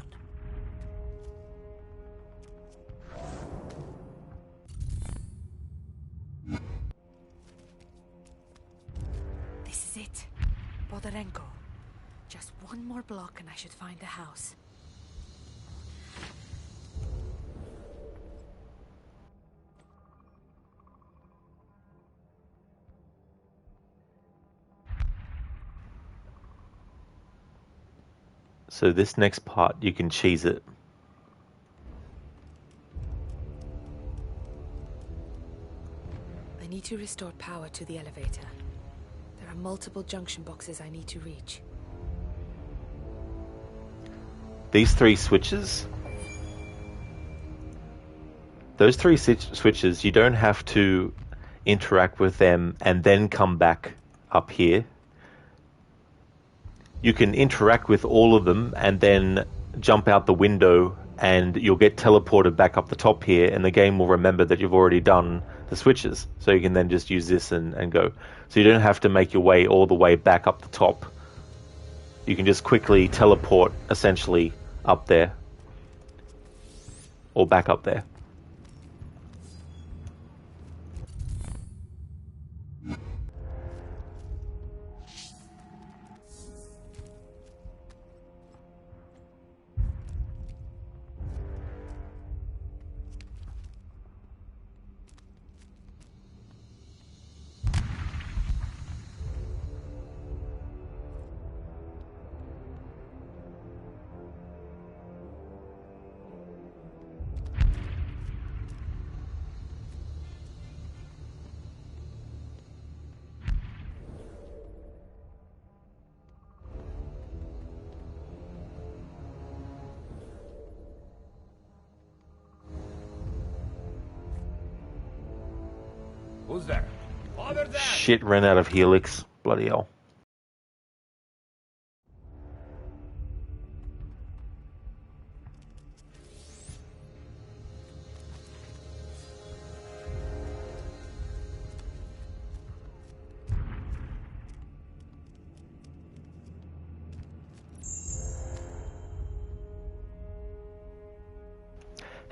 This is it. Bodarenko. Just 1 more block and I should find the house. So this next part, you can cheese it. I need to restore power to the elevator. There are multiple junction boxes I need to reach. These three switches, those three switches, you don't have to interact with them and then come back up here. You can interact with all of them and then jump out the window and you'll get teleported back up the top here, and the game will remember that you've already done the switches. So you can then just use this and go. So you don't have to make your way all the way back up the top. You can just quickly teleport essentially up there. Or back up there. Who's there? Over there! Shit, ran out of Helix. Bloody hell.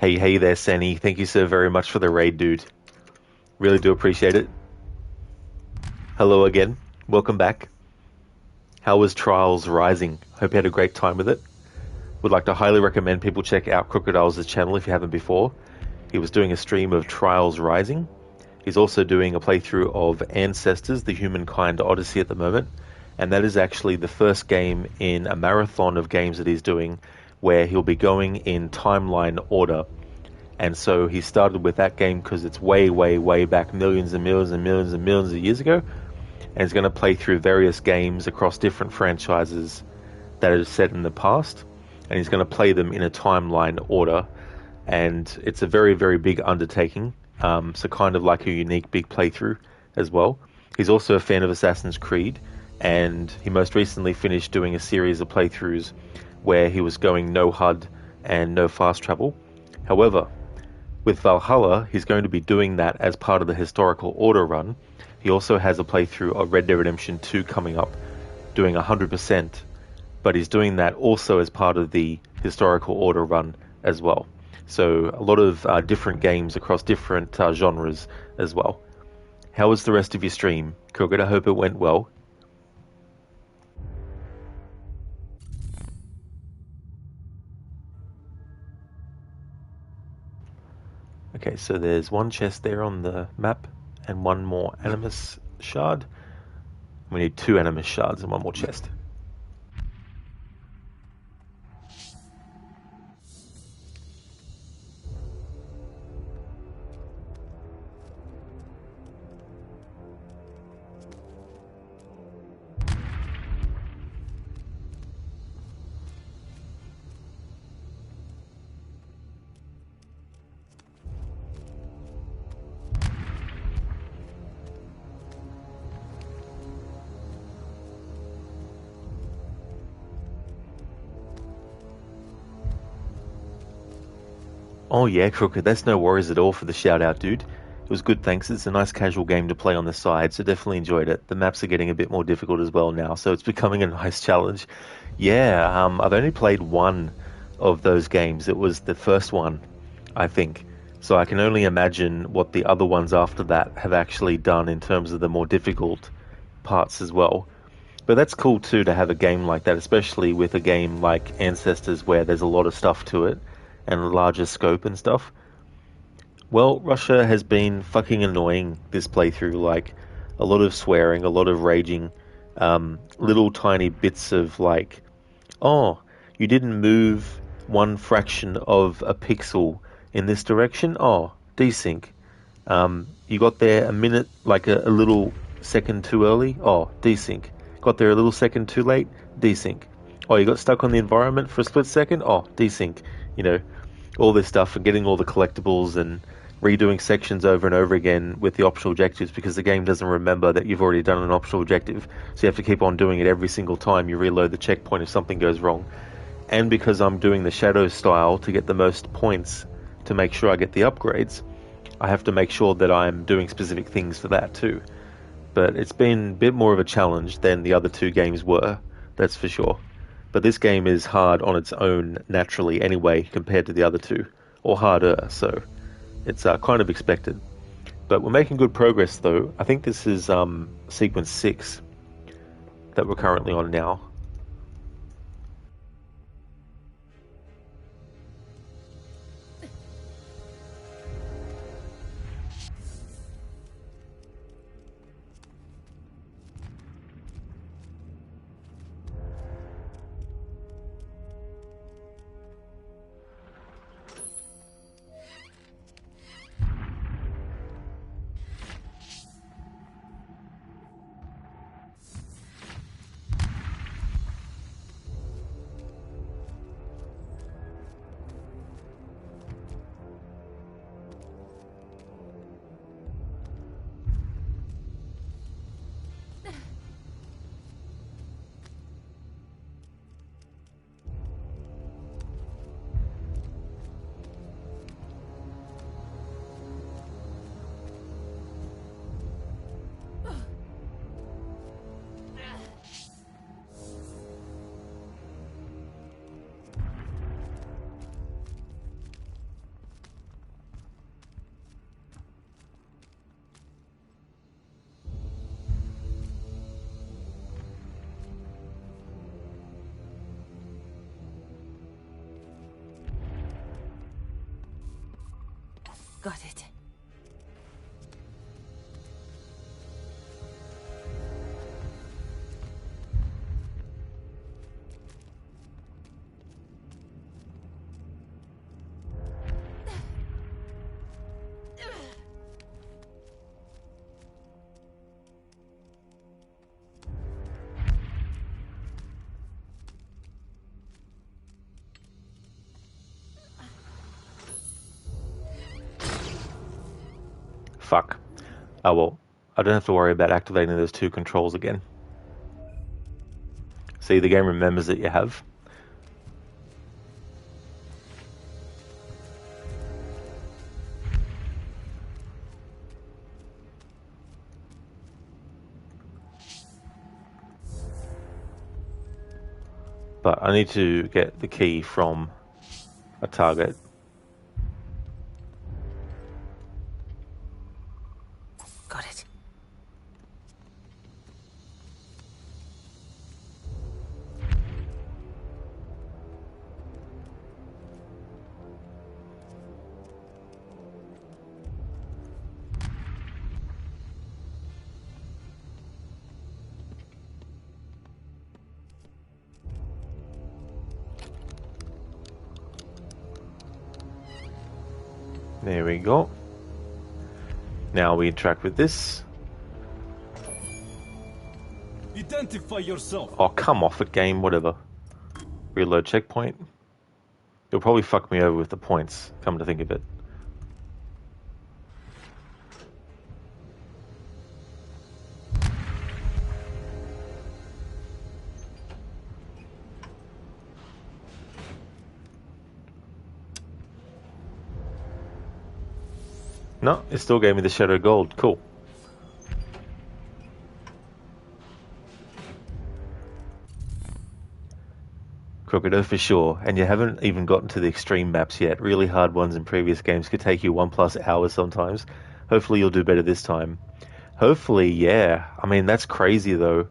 Hey there, Senny. Thank you so very much for the raid, dude. Really do appreciate it. Hello again. Welcome back. How was Trials Rising? Hope you had a great time with it. Would like to highly recommend people check out Crocodiles' channel if you haven't before. He was doing a stream of Trials Rising. He's also doing a playthrough of Ancestors, the Humankind Odyssey at the moment. And that is actually the first game in a marathon of games that he's doing where he'll be going in timeline order. And so he started with that game because it's way back, millions and millions and millions and millions of years ago. And he's going to play through various games across different franchises that are set in the past. And he's going to play them in a timeline order. And it's a very big undertaking. So kind of like a unique big playthrough as well. He's also a fan of Assassin's Creed. And he most recently finished doing a series of playthroughs where he was going no HUD and no fast travel. However, with Valhalla, he's going to be doing that as part of the historical order run. He also has a playthrough of Red Dead Redemption 2 coming up, doing 100%, but he's doing that also as part of the historical order run as well. So a lot of different games across different genres as well. How was the rest of your stream, Crooked? I hope it went well. Okay, so there's one chest there on the map and one more Animus Shard. We need 2 Animus Shards and one more chest. Oh yeah, Crooked, that's no worries at all for the shout out, dude. It was good, thanks. It's a nice casual game to play on the side, so definitely enjoyed it. The maps are getting a bit more difficult as well now, so it's becoming a nice challenge. Yeah, I've only played one of those games. It was the first one, I think. So I can only imagine what the other ones after that have actually done in terms of the more difficult parts as well. But that's cool too to have a game like that, especially with a game like Ancestors where there's a lot of stuff to it and a larger scope and stuff. Well, Russia has been fucking annoying this playthrough, like a lot of swearing, a lot of raging, little tiny bits of like, oh, You didn't move one fraction of a pixel in this direction. Oh, desync. You got there a minute, like a little second too early. Oh, desync. Got there a little second too late. Desync. Oh, you got stuck on the environment for a split second. Oh, desync. You know, all this stuff and getting all the collectibles and redoing sections over and over again with the optional objectives because the game doesn't remember that you've already done an optional objective. So you have to keep on doing it every single time you reload the checkpoint if something goes wrong. And because I'm doing the shadow style to get the most points to make sure I get the upgrades, I have to make sure that I'm doing specific things for that too. But it's been a bit more of a challenge than the other two games were, that's for sure. But this game is hard on its own naturally anyway compared to the other two, or harder, so it's kind of expected. But we're making good progress though. I think this is sequence 6 that we're currently on now. Got it. Fuck. Oh well, I don't have to worry about activating those two controls again. See, the game remembers that you have. But I need to get the key from a target. Got it. There we go. Now we interact with this. Identify yourself. Oh, come off it, game, whatever. Reload checkpoint. You'll probably fuck me over with the points, come to think of it. No, it still gave me the shadow gold. Cool. Crocodile for sure, and you haven't even gotten to the extreme maps yet. Really hard ones in previous games could take you 1+ hours sometimes. Hopefully you'll do better this time. Hopefully, yeah. I mean, that's crazy though.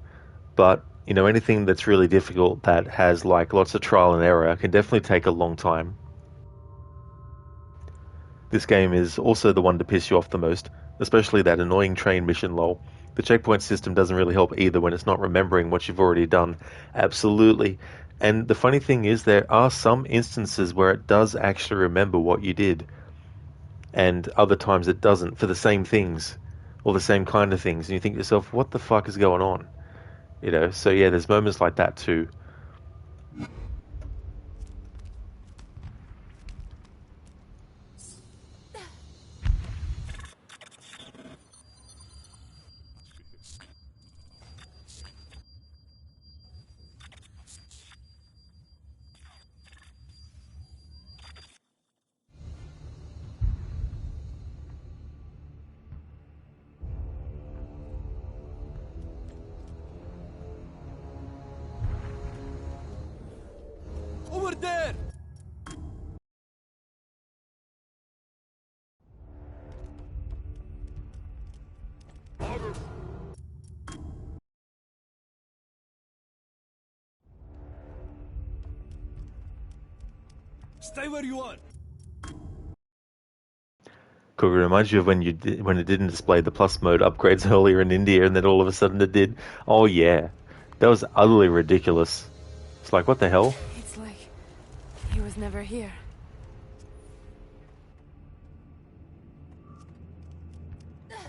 But, you know, anything that's really difficult that has like lots of trial and error can definitely take a long time. This game is also the one to piss you off the most, especially that annoying train mission lol. The checkpoint system doesn't really help either when it's not remembering what you've already done. Absolutely And the funny thing is, there are some instances where it does actually remember what you did, and other times it doesn't for the same things or the same kind of things. And you think to yourself, what the fuck is going on? You know, so yeah, there's moments like that too. Over there! Stay where you are. Could it remind you of when when it didn't display the plus mode upgrades earlier in India, and then all of a sudden it did? Oh yeah, that was utterly ridiculous. It's like, what the hell? It's like he was never here.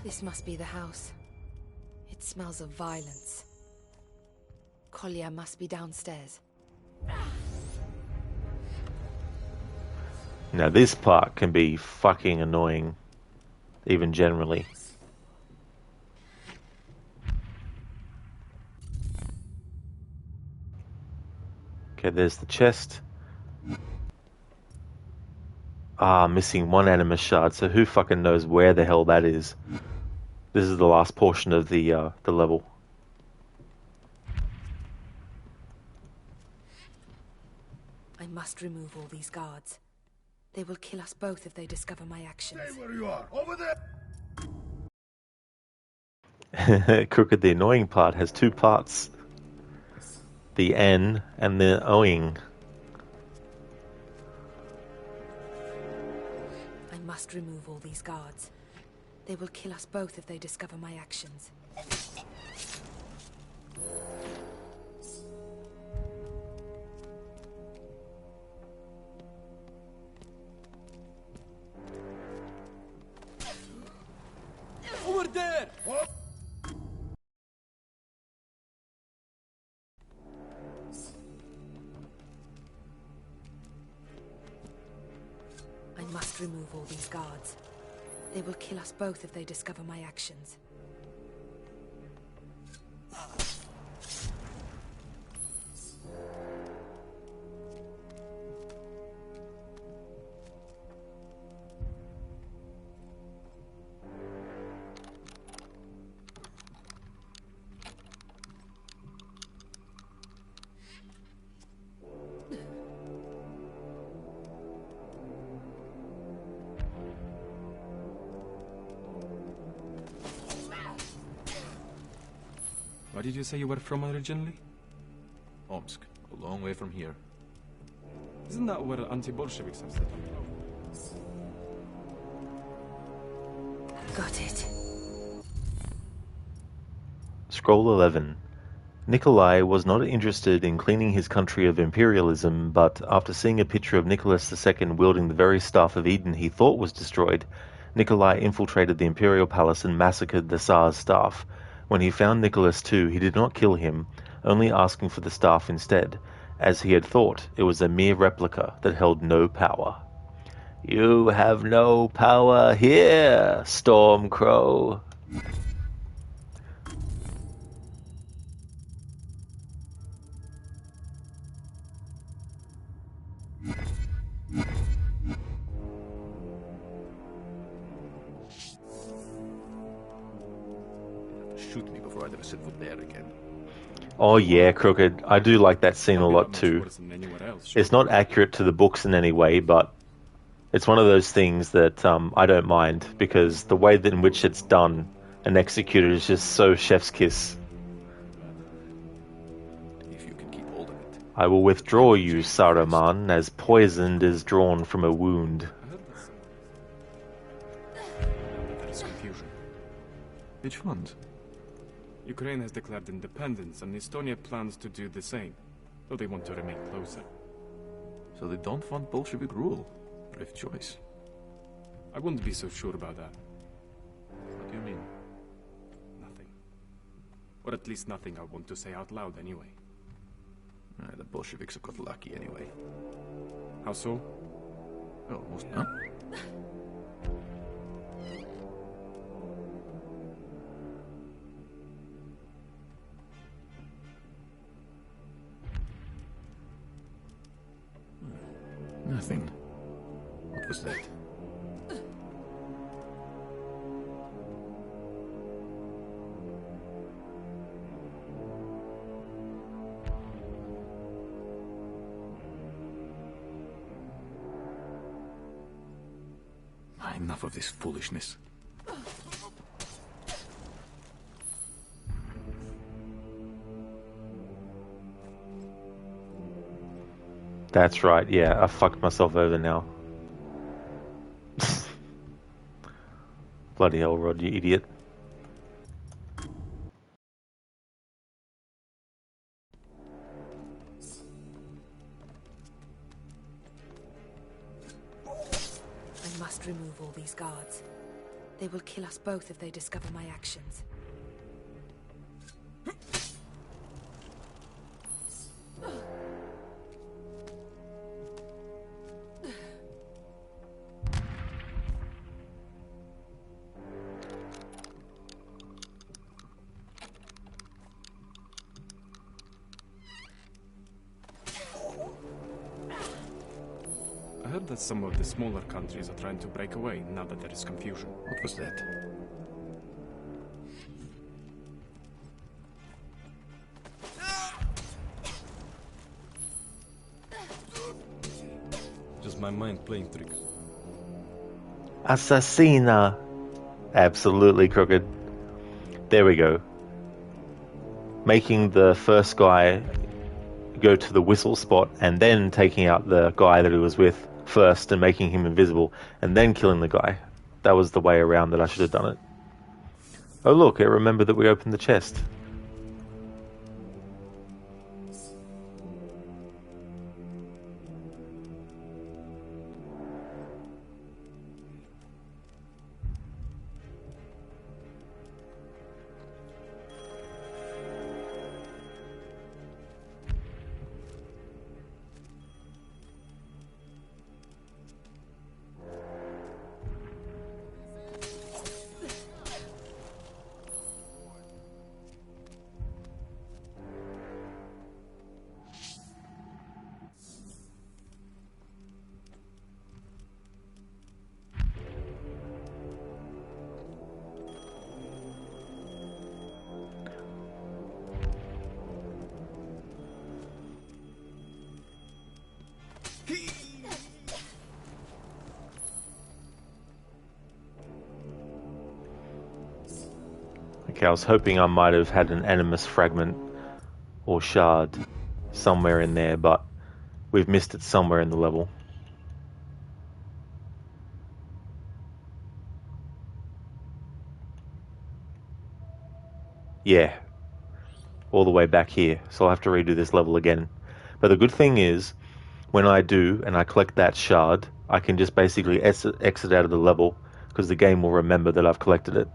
This must be the house. It smells of violence. Kolya must be downstairs. Now this part can be fucking annoying, even generally. Okay, there's the chest. Ah, missing one Animus Shard, so who fucking knows where the hell that is. This is the last portion of the level. I must remove all these guards. They will kill us both if they discover my actions. Stay where you are, over there! Crooked, the annoying part, has two parts. The N and the Oing. I must remove all these guards. They will kill us both if they discover my actions. Over there! I must remove all these guards. They will kill us both if they discover my actions. Where did you say you were from originally? Omsk, a long way from here. Isn't that where anti-Bolsheviks have set up? Got it. Scroll 11. Nikolai was not interested in cleaning his country of imperialism, but after seeing a picture of Nicholas II wielding the very staff of Eden he thought was destroyed, Nikolai infiltrated the imperial palace and massacred the Tsar's staff. When he found Nicholas II, he did not kill him, only asking for the staff instead, as he had thought it was a mere replica that held no power. You have no power here, Stormcrow. Shoot me before I ever set foot there again. Oh yeah, Crooked. I do like that scene a lot too. It's not accurate to the books in any way, but it's one of those things that I don't mind, because the way in which it's done and executed is just so chef's kiss. If you can keep hold of it. I will withdraw you, Saruman, as poisoned is drawn from a wound. There is confusion. Which ones? Ukraine has declared independence, and Estonia plans to do the same. though they want to remain closer. So they don't want Bolshevik rule. Brave choice. I wouldn't be so sure about that. What do you mean? Nothing. Or at least nothing I want to say out loud anyway. The Bolsheviks have got lucky anyway. How so? Well, most, huh? Nothing. What was that? Enough of this foolishness. That's right, yeah, I fucked myself over now. Bloody hell, Rod, you idiot. I must remove all these guards. They will kill us both if they discover my actions. I heard that some of the smaller countries are trying to break away now that there is confusion. What was that? Just my mind playing tricks. Assassina! Absolutely crooked. There we go. Making the first guy go to the whistle spot and then taking out the guy that he was with first and making him invisible and then killing the guy. That was the way around that I should have done it. Oh look, I remember that we opened the chest. Okay, I was hoping I might have had an Animus fragment or shard somewhere in there, but we've missed it somewhere in the level. Yeah, all the way back here, so I'll have to redo this level again. But the good thing is, when I do and I collect that shard, I can just basically exit out of the level because the game will remember that I've collected it.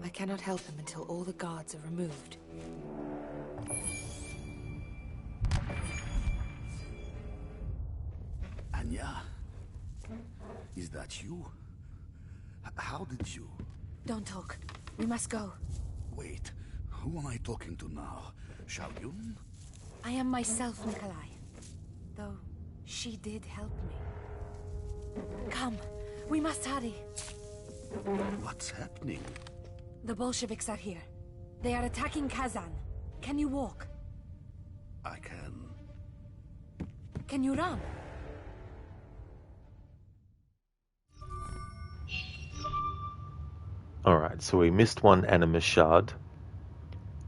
I cannot help him until all the guards are removed. Anya? Is that you? How did you... Don't talk. We must go. Wait, who am I talking to now? Xiaoyun? I am myself, Nikolai. Though, she did help me. Come, we must hurry. What's happening? The Bolsheviks are here. They are attacking Kazan. Can you walk? I can. Can you run? Alright, so we missed one Animus Shard,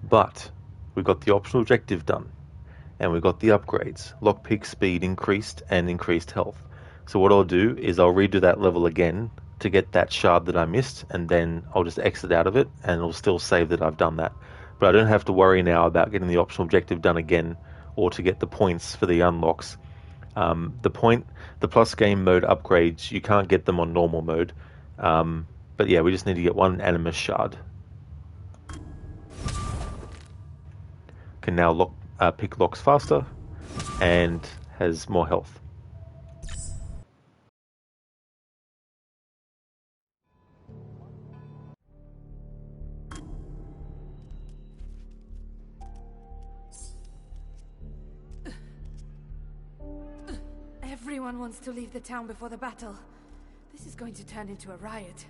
but we got the optional objective done, and we got the upgrades. Lockpick speed increased and increased health. So what I'll do is I'll redo that level again to get that shard that I missed, and then I'll just exit out of it, and it'll still save that I've done that. But I don't have to worry now about getting the optional objective done again, or to get the points for the unlocks. The plus game mode upgrades, you can't get them on normal mode. But yeah, we just need to get one Animus Shard. Can now pick locks faster and has more health. Everyone wants to leave the town before the battle. This is going to turn into a riot.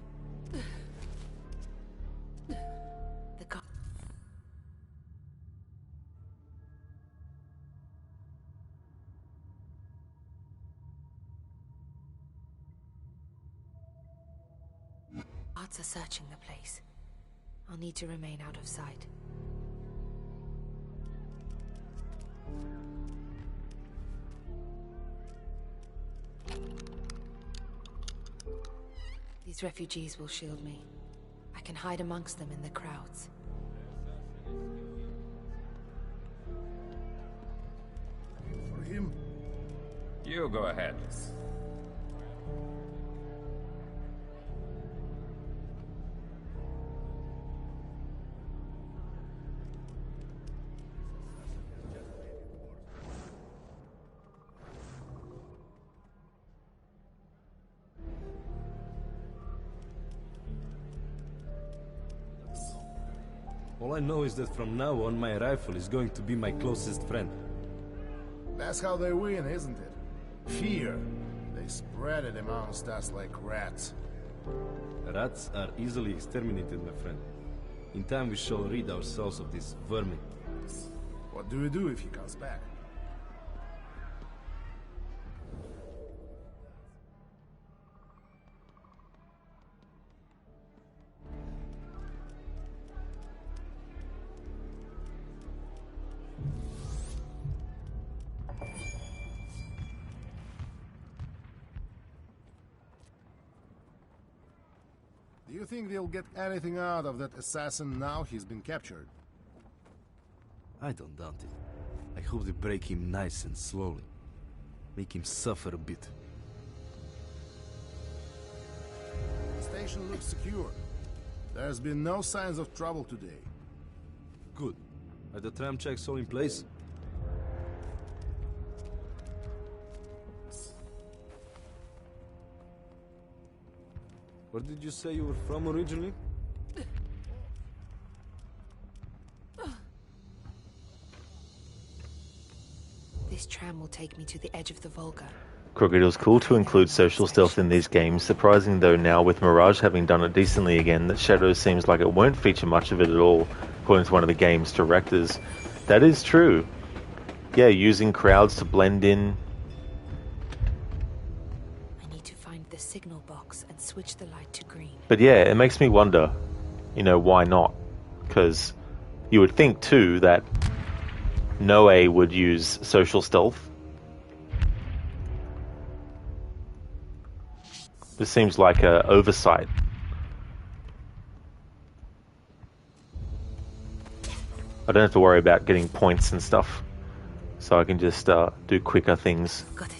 Guards are searching the place. I'll need to remain out of sight. These refugees will shield me. I can hide amongst them in the crowds. For him? You go ahead. All I know is that from now on, my rifle is going to be my closest friend. That's how they win, isn't it? Fear. They spread it amongst us like rats. Rats are easily exterminated, my friend. In time we shall rid ourselves of this vermin. What do we do if he comes back? Do you think they'll get anything out of that assassin now he's been captured? I don't doubt it. I hope they break him nice and slowly. Make him suffer a bit. The station looks secure. There's been no signs of trouble today. Good. Are the tram checks all in place? Where did you say you were from originally? This tram will take me to the edge of the Volga. Crooked, it was cool to include social stealth in these games. Surprising though now, with Mirage having done it decently again, that Shadows seems like it won't feature much of it at all, according to one of the game's directors. That is true. Yeah, using crowds to blend in. I need to find the signal box and switch the light to green. But yeah, it makes me wonder, why not? Because you would think too that Noe would use social stealth. This seems like an oversight. I don't have to worry about getting points and stuff, so I can just do quicker things. Got it.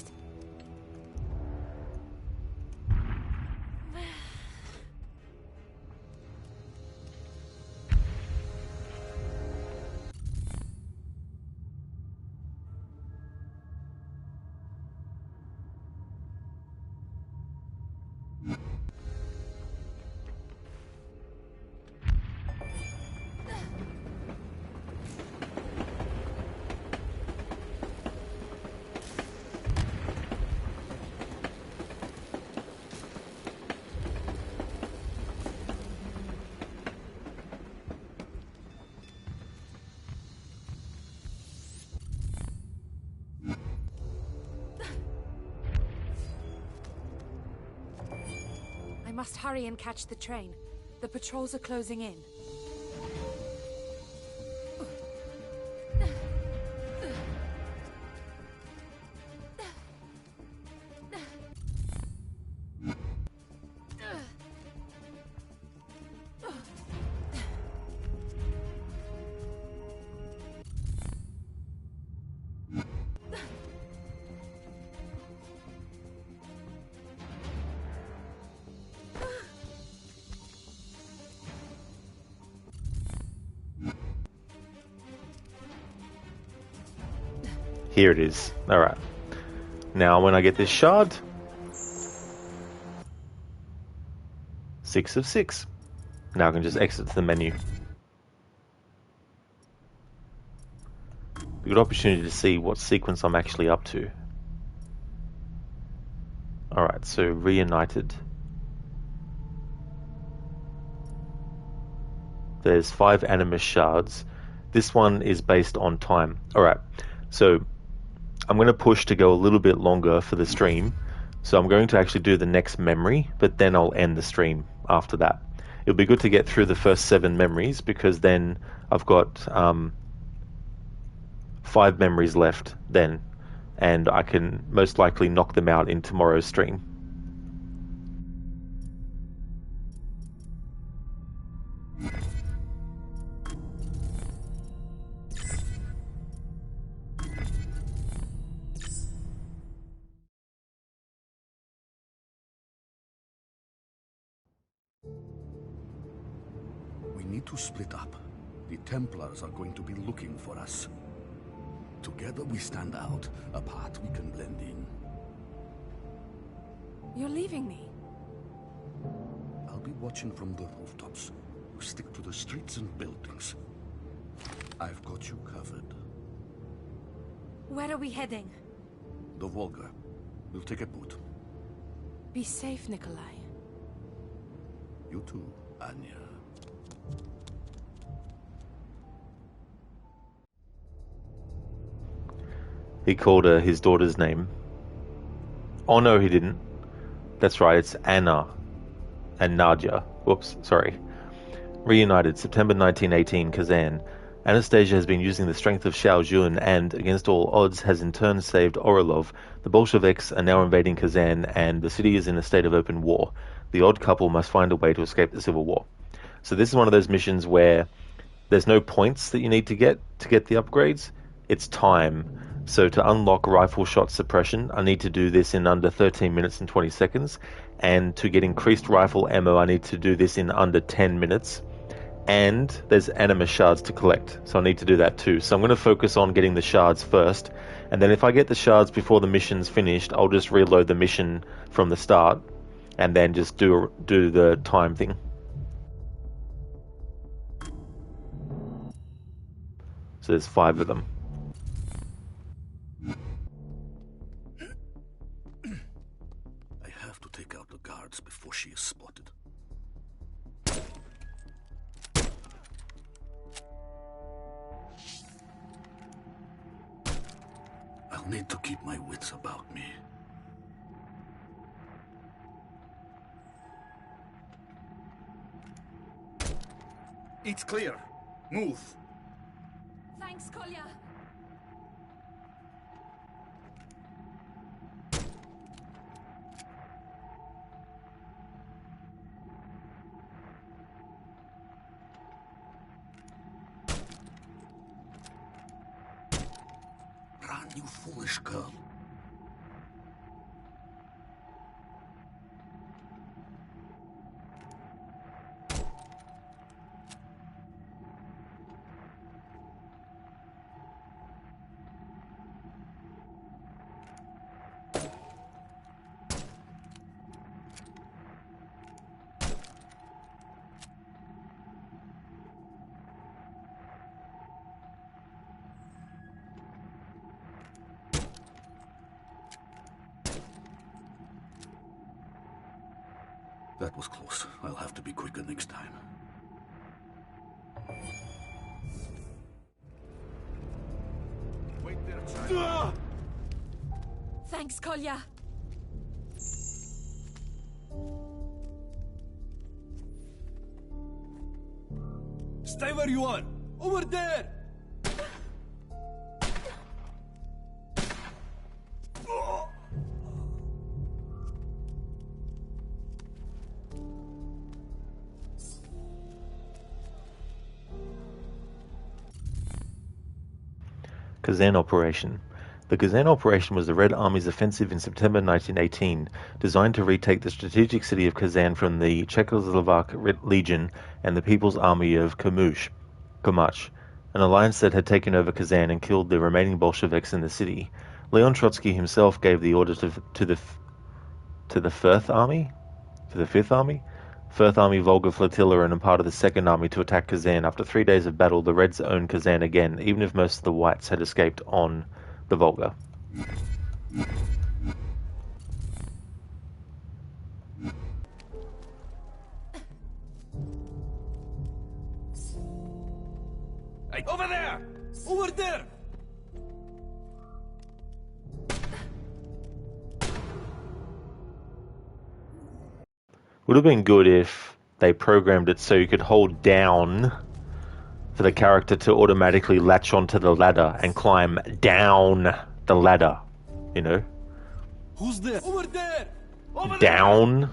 I must hurry and catch the train. The patrols are closing in. Here it is. Alright. Now when I get this shard, 6 of 6. Now I can just exit the menu. Good opportunity to see what sequence I'm actually up to. Alright, so reunited. There's 5 Animus Shards. This one is based on time. Alright, so I'm going to push to go a little bit longer for the stream. So I'm going to actually do the next memory, but then I'll end the stream after that. It'll be good to get through the first 7 memories, because then I've got 5 memories left then, and I can most likely knock them out in tomorrow's stream. We need to split up. The Templars are going to be looking for us. Together we stand out. Apart we can blend in. You're leaving me? I'll be watching from the rooftops. You stick to the streets and buildings. I've got you covered. Where are we heading? The Volga. We'll take a boat. Be safe, Nikolai. You too, Anya. He called her his daughter's name. Oh no, he didn't. That's right, it's Anna and Nadia. Whoops, sorry. Reunited, September 1918, Kazan. Anastasia has been using the strength of Xiao Jun and, against all odds, has in turn saved Orelov. The Bolsheviks are now invading Kazan, and the city is in a state of open war. The odd couple must find a way to escape the civil war. So this is one of those missions where there's no points that you need to get the upgrades. It's time. So to unlock rifle shot suppression, I need to do this in under 13 minutes and 20 seconds. And to get increased rifle ammo, I need to do this in under 10 minutes. And there's Animus Shards to collect, so I need to do that too. So I'm going to focus on getting the shards first, and then if I get the shards before the mission's finished, I'll just reload the mission from the start, and then just do the time thing. So there's 5 of them. I have to take out the guards before she is spotted. I'll need to keep my wits about me. It's clear. Move. Thanks, Kolya. Run, you foolish girl. That was close. I'll have to be quicker next time. Wait there, child. Thanks, Kolya. Stay where you are! Over there! Kazan Operation. The Kazan Operation was the Red Army's offensive in September 1918, designed to retake the strategic city of Kazan from the Czechoslovak Legion and the People's Army of Kamach, an alliance that had taken over Kazan and killed the remaining Bolsheviks in the city. Leon Trotsky himself gave the order to the Fifth Army, Volga Flotilla and a part of the Second Army to attack Kazan. After 3 days of battle, the Reds owned Kazan again, even if most of the Whites had escaped on the Volga. Hey, over there! Over there! Would have been good if they programmed it so you could hold down for the character to automatically latch onto the ladder and climb down the ladder, you know? Who's there? Over there! Over Down.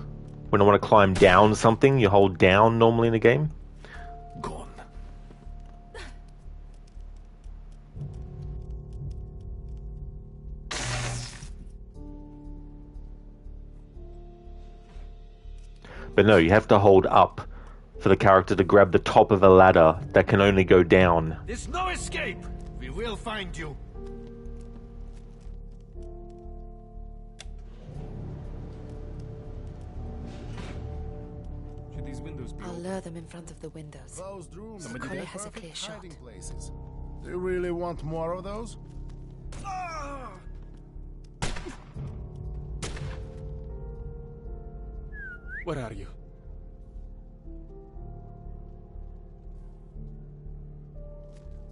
When I want to climb down something, you hold down normally in a game. Gone. But no, you have to hold up for the character to grab the top of a ladder that can only go down. There's no escape! We will find you! Should these windows be I'll open? lure them in front of the windows. Closed rooms So are Collie has a perfect clear shot. hiding places. Do you really want more of those? Where are you?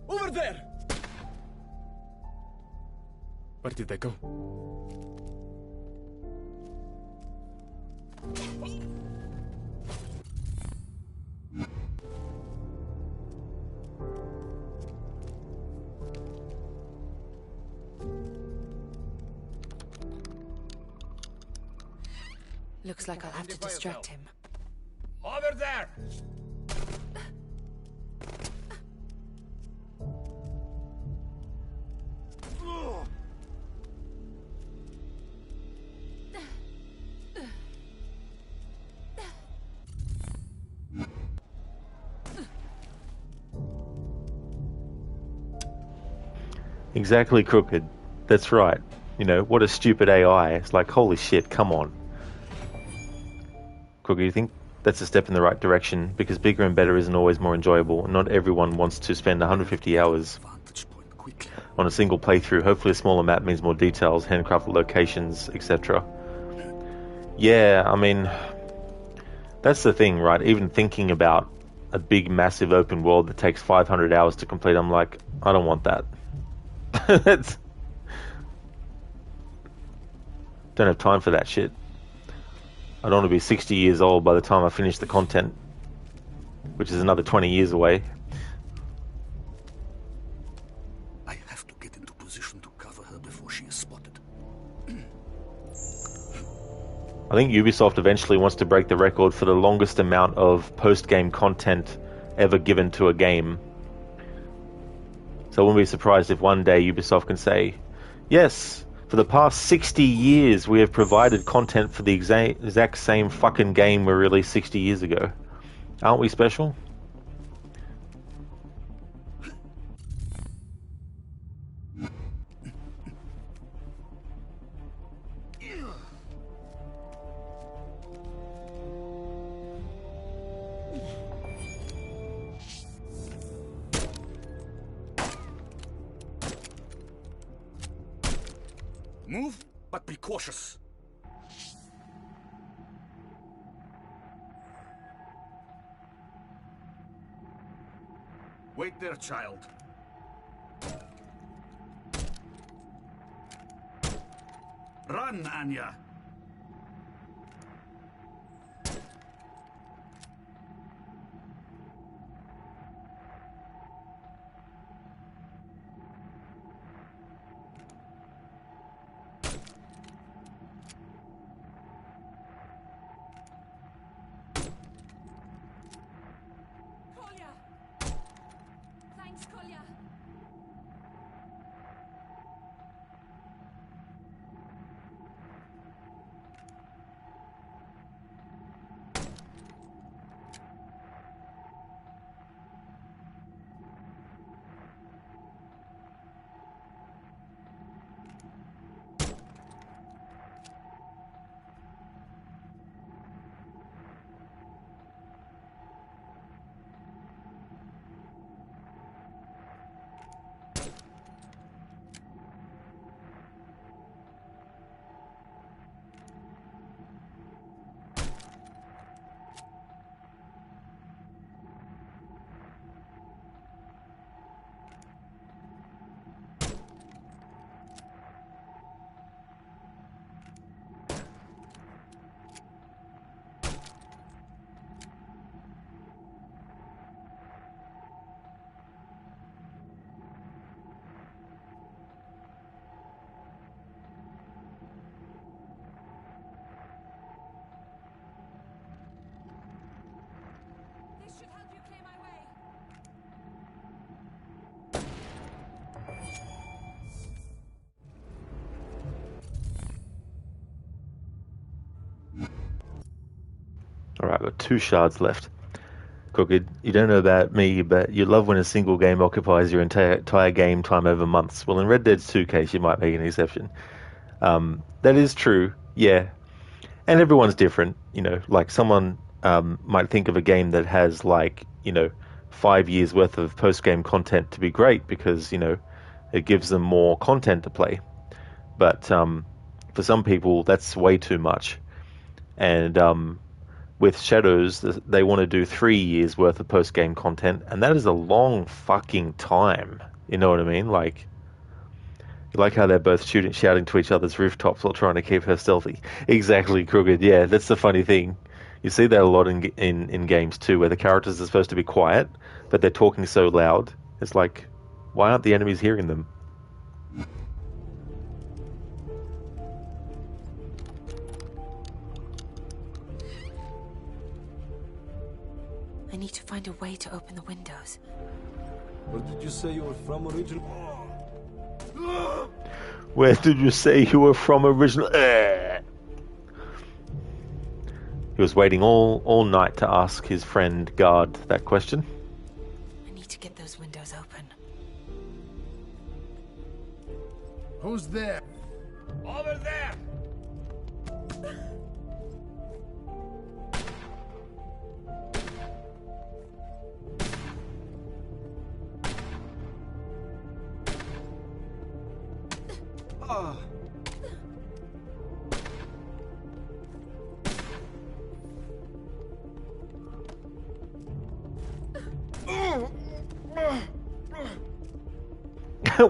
Over there! Where did they go? Looks like I'll have to distract him. Over there! Exactly, Crooked. That's right. You know, what a stupid AI. It's like, holy shit, come on. Crooked, you think that's a step in the right direction? Because bigger and better isn't always more enjoyable, and not everyone wants to spend 150 hours on a single playthrough. Hopefully a smaller map means more details, handcrafted locations, etc. Yeah, I mean, that's the thing, right? Even thinking about a big, massive open world that takes 500 hours to complete, I'm like, I don't want that. Don't have time for that shit. I don't want to be 60 years old by the time I finish the content, which is another 20 years away. I have to get into position to cover her before she is spotted. I think Ubisoft eventually wants to break the record for the longest amount of post-game content ever given to a game. So I wouldn't be surprised if one day Ubisoft can say, yes, for the past 60 years we have provided content for the exact same fucking game we released 60 years ago. Aren't we special? Move, but be cautious. Wait there, child. Run, Anya. Kolya! This should help you clear my way. Alright, I've got 2 shards left. Crooked, you don't know about me, but you love when a single game occupies your entire game time over months. Well, in Red Dead 2 case, you might make an exception. That is true, yeah. And everyone's different, you know. Like, someone might think of a game that has, like, 5 years worth of post-game content to be great because, it gives them more content to play. But for some people, that's way too much. And with Shadows, they want to do 3 years worth of post-game content, and that is a long fucking time. You know what I mean? Like how they're both shouting to each other's rooftops while trying to keep her stealthy. Exactly, Crooked. Yeah, that's the funny thing. You see that a lot in games too, where the characters are supposed to be quiet, but they're talking so loud. It's like, why aren't the enemies hearing them? I need to find a way to open the windows. Where did you say you were from originally? Where did you say you were from originally? He was waiting all night to ask his friend Guard that question. I need to get those windows open. Who's there? Over there!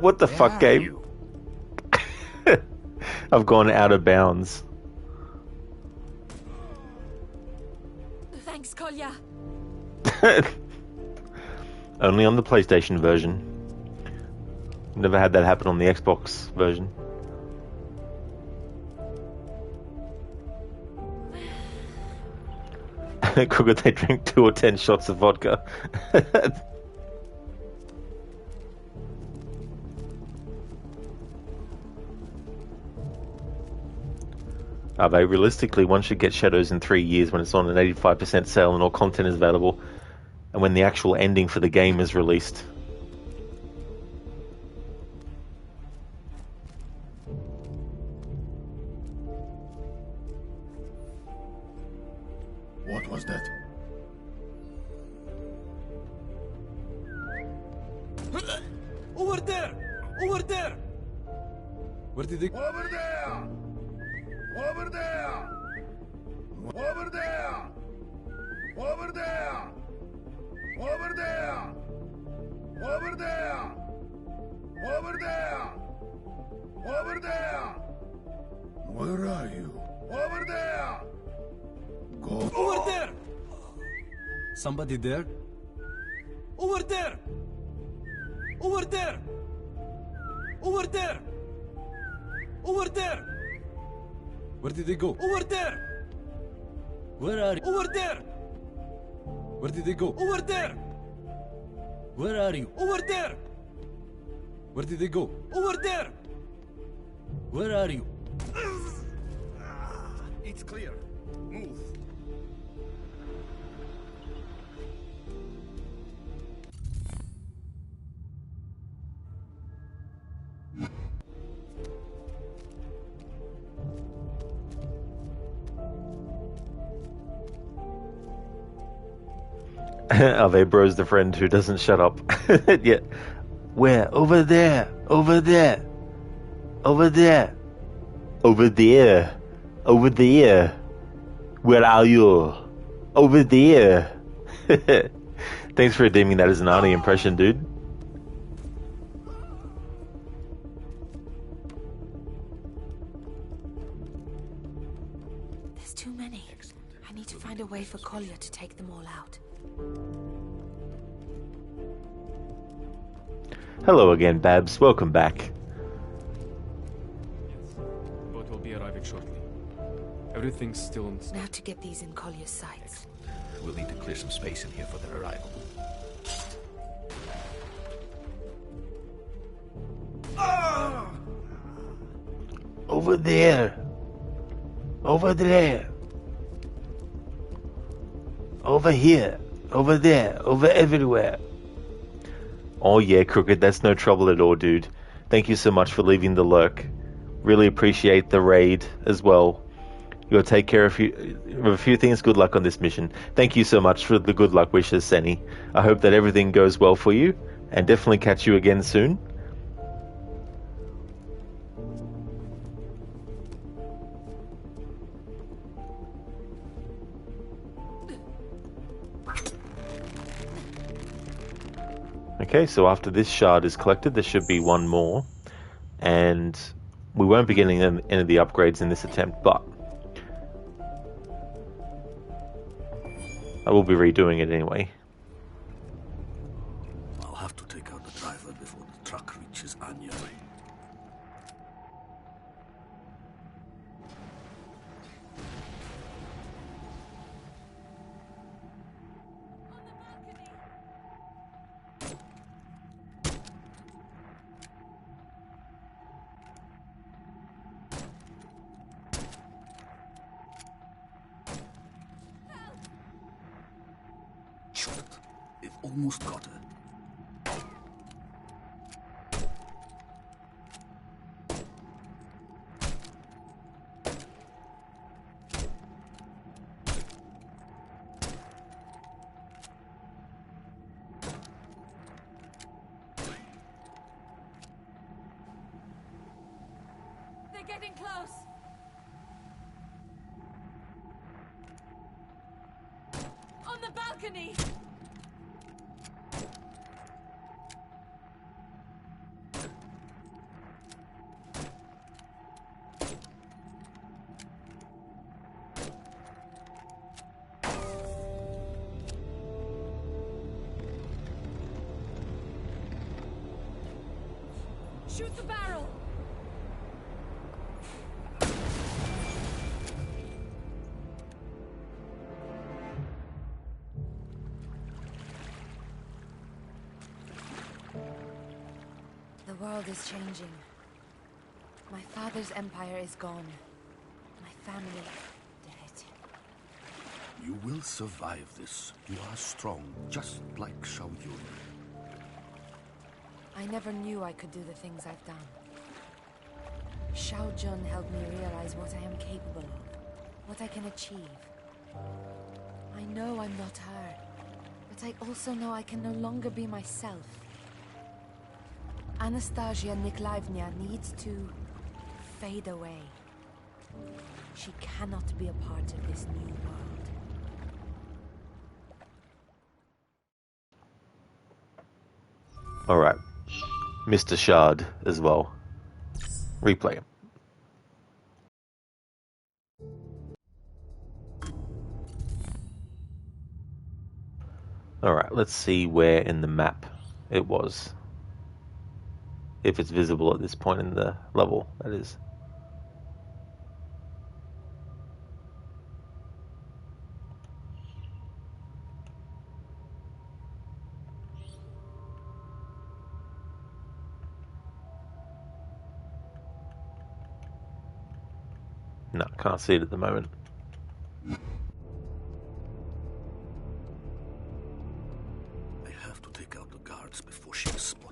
What the fuck, game? I've gone out of bounds. Thanks, Kolya. Only on the PlayStation version. Never had that happen on the Xbox version. Could they drink 2 or 10 shots of vodka? They realistically, one should get Shadows in 3 years when it's on an 85% sale and all content is available, and when the actual ending for the game is released. What was that? Over there! Over there! Where did they... Over there! Over there! Over there! Over there! Over there! Over there! Over there! Over there! Where are you? Over there! Go. Over there! Somebody there? Over there! Over there! Over there! Over there! Where did they go? Over there! Where are you? Over there! Where did they go? Over there! Where are you? Over there! Where did they go? Over there! Where are you? It's clear. Move. Ave Bro's the friend who doesn't shut up. Yeah. Where? Over there. Over there. Over there. Over there. Over there. Where are you? Over there. Thanks for redeeming that as an Arnie impression, dude. There's too many. I need to find a way for Collier to take them all out. Hello again, Babs. Welcome back. Yes, boat will be arriving shortly. Everything's still on... Now to get these in Collier's sights. We'll need to clear some space in here for their arrival. Over there. Over there. Over here. Over there. Over everywhere. Oh yeah, Crooked, that's no trouble at all, dude. Thank you so much for leaving the lurk. Really appreciate the raid as well. You'll take care of a few things. Good luck on this mission. Thank you so much for the good luck wishes, Senny. I hope that everything goes well for you, and definitely catch you again soon. Okay, so after this shard is collected, there should be one more, and we won't be getting any of the upgrades in this attempt, but I will be redoing it anyway. I'll have to take out the driver before the truck reaches Anya. Almost got her. They're getting close. On the balcony. Shoot the barrel! The world is changing. My father's empire is gone. My family, dead. You will survive this. You are strong, just like Xiao Yun. I never knew I could do the things I've done. Xiao Jun helped me realize what I am capable of, what I can achieve. I know I'm not her, but I also know I can no longer be myself. Anastasia Nikolaevna needs to fade away. She cannot be a part of this new world. Alright. Mr. Shard as well. Replay. Alright, let's see where in the map it was. If it's visible at this point in the level, that is. No, can't see it at the moment. I have to take out the guards before she is spotted.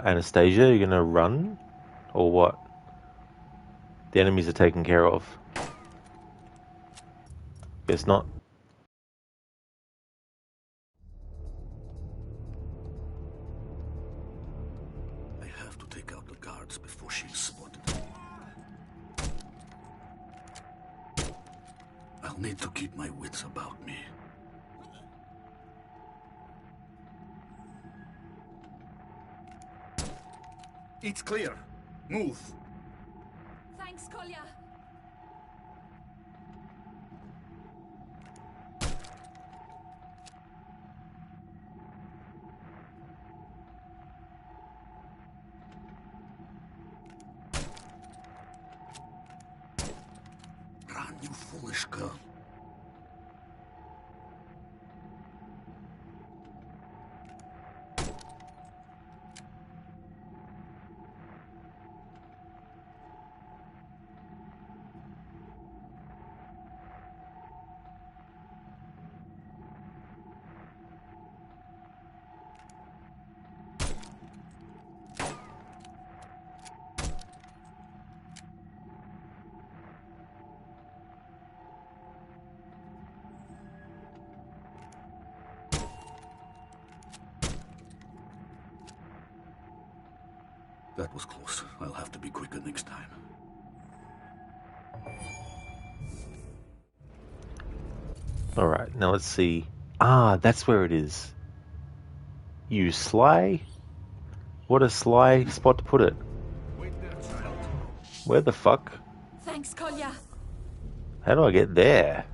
Anastasia, you're gonna run? Or what? The enemies are taken care of. Guess not. I have to take out the guards before she is spotted. I'll need to keep my wits about me. It's clear. Move. Thanks, Kolya. Run, you foolish girl. That was close. I'll have to be quicker next time. Alright, now let's see. Ah, that's where it is. You sly? What a sly spot to put it. Where the fuck? Thanks, Kolya. How do I get there?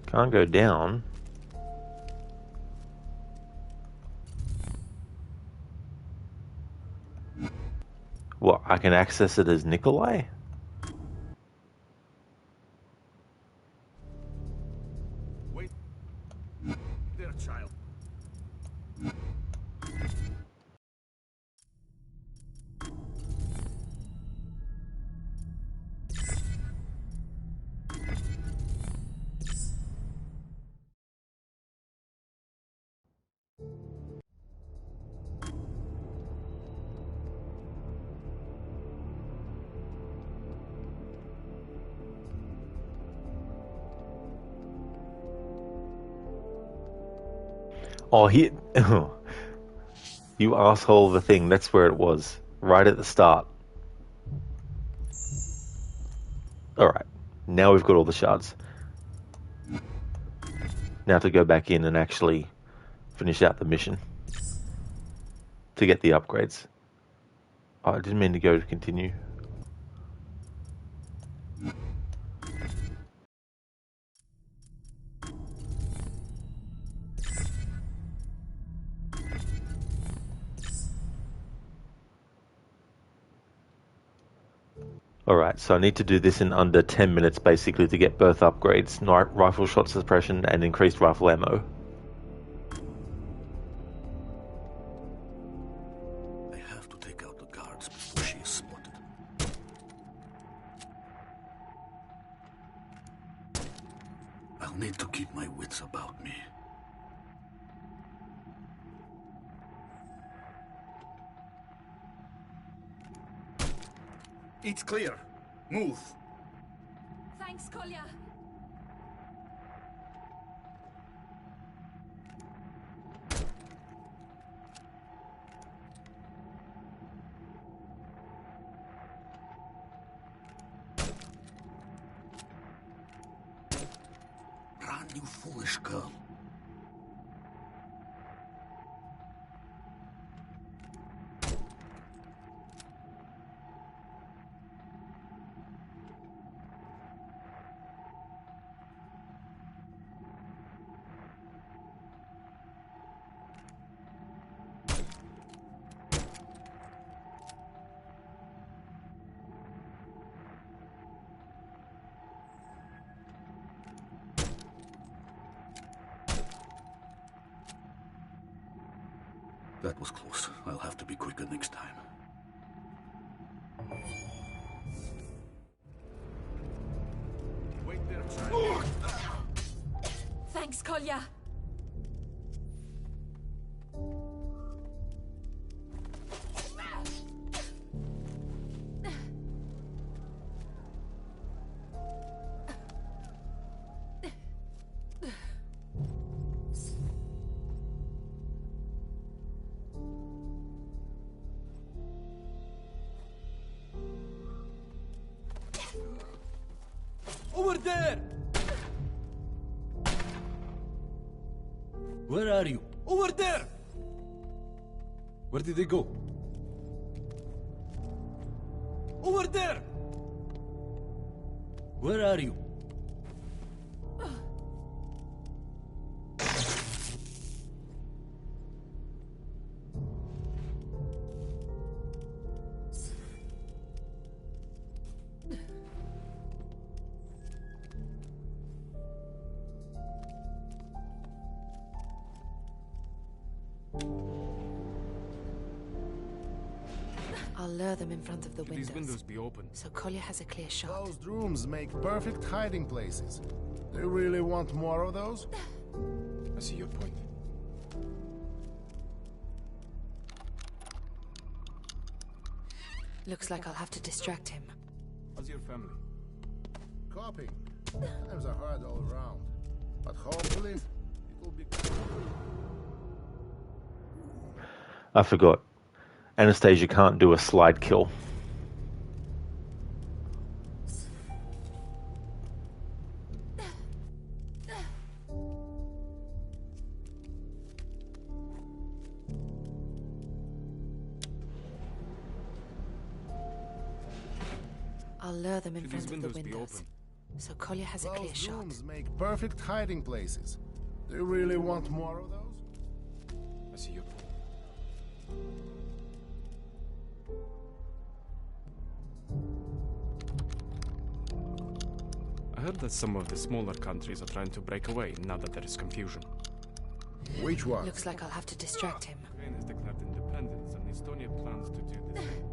Can't go down. What, I can access it as Nikolai? Wait there, child. Oh, here. You asshole of a thing. That's where it was. Right at the start. Alright. Now we've got all the shards. Now to go back in and actually finish out the mission. To get the upgrades. Oh, I didn't mean to go to continue. Alright, so I need to do this in under 10 minutes basically to get both upgrades. Rifle shot suppression and increased rifle ammo. I have to take out the guards before she is spotted. I'll need to keep my wits about me. It's clear. Move. Thanks, Kolya. Run, you foolish girl. That was close. I'll have to be quicker next time. Wait there, child. Thanks, Kolya. Over there! Where are you? Over there! Where did they go? Over there! Where are you? I'll lure them in front of the windows. These windows be open. So Kolya has a clear shot. Those rooms make perfect hiding places. Do you really want more of those? I see your point. Looks like I'll have to distract him. How's your family? Coping. Times are hard all around. But hopefully, it will be... I forgot. Anastasia can't do a slide kill. I'll lure them in Should front these of the windows be windows. open? So Kolya has a clear Those shot. rooms make perfect hiding places. Do you really want more of those? I see your point. I heard that some of the smaller countries are trying to break away now that there is confusion. Which one? Looks like I'll have to distract him. Ukraine has declared independence and Estonia plans to do the same.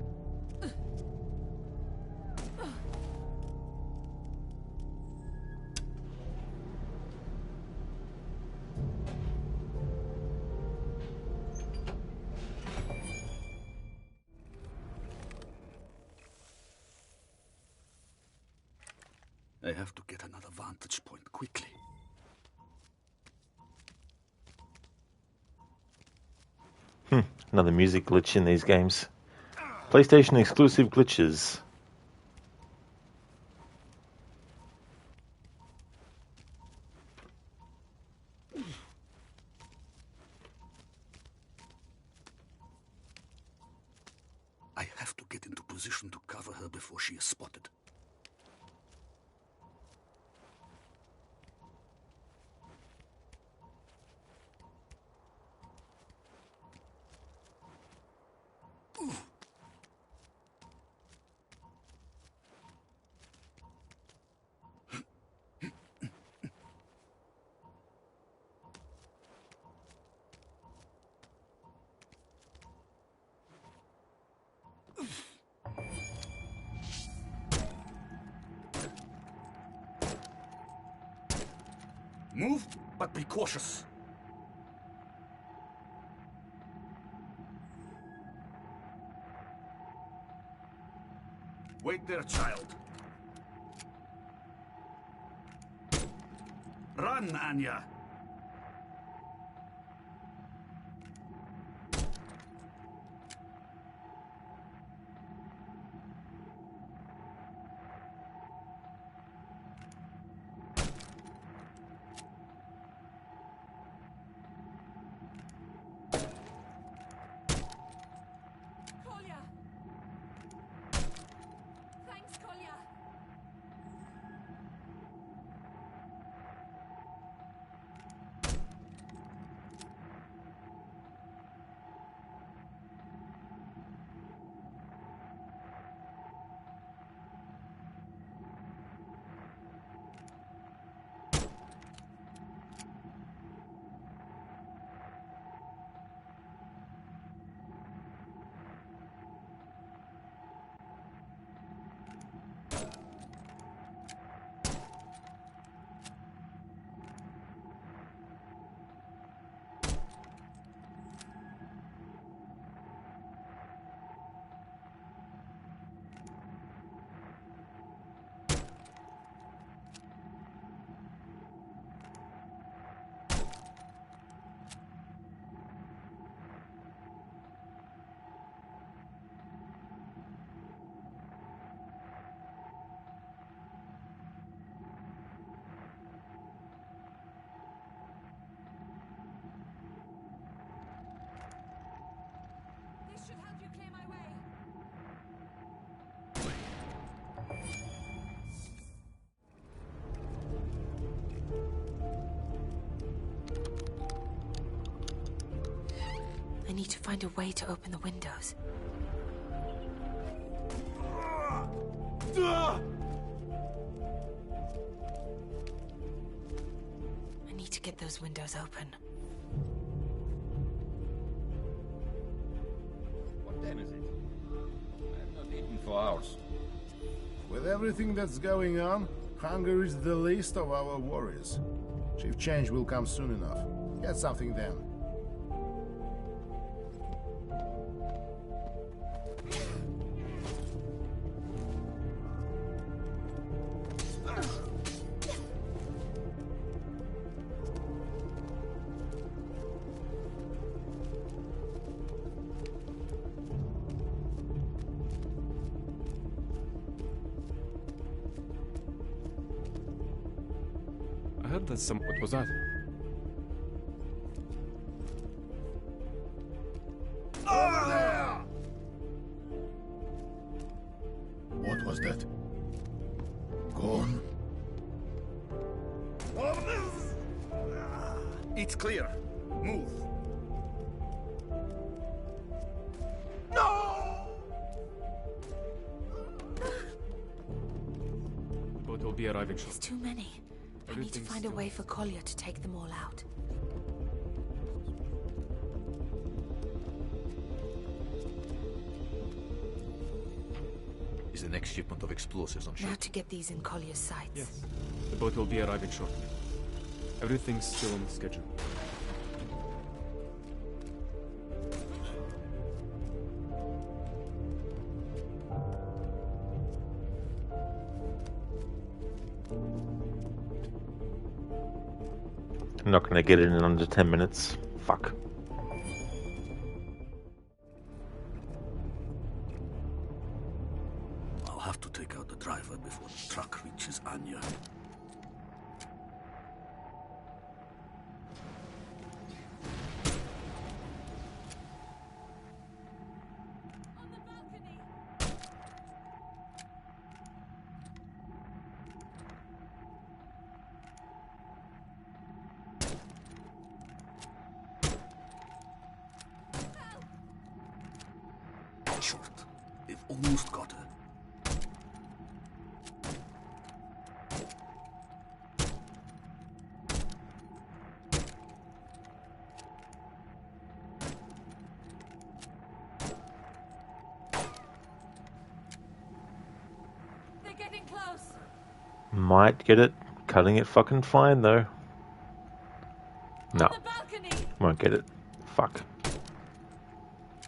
I have to get another vantage point quickly. Another music glitch in these games. PlayStation exclusive glitches. I have to get into position to cover her before she is spotted. Move, but be cautious. Wait there, child. Run, Anya. Kolya! Thanks, Kolya! need to find a way to open the windows. I need to get those windows open. What time is it? I have not eaten for hours. With everything that's going on, hunger is the least of our worries. Chief change will come soon enough. Get something then. I heard that some... What was that? Over there! What was that? Gone? It's clear. Move. The boat will be arriving shortly. There's too many. I need to find a way for Collier to take them all out. Is the next shipment of explosives on ship? Now to get these in Collier's sights. Yes. The boat will be arriving shortly. Everything's still on schedule. I'm not gonna get it in under 10 minutes. Fuck. I'll have to take out the driver before the truck reaches Anya. Short. They've almost got her. They're getting close. Might get it. Cutting it fucking fine though. No. Won't get it. Fuck.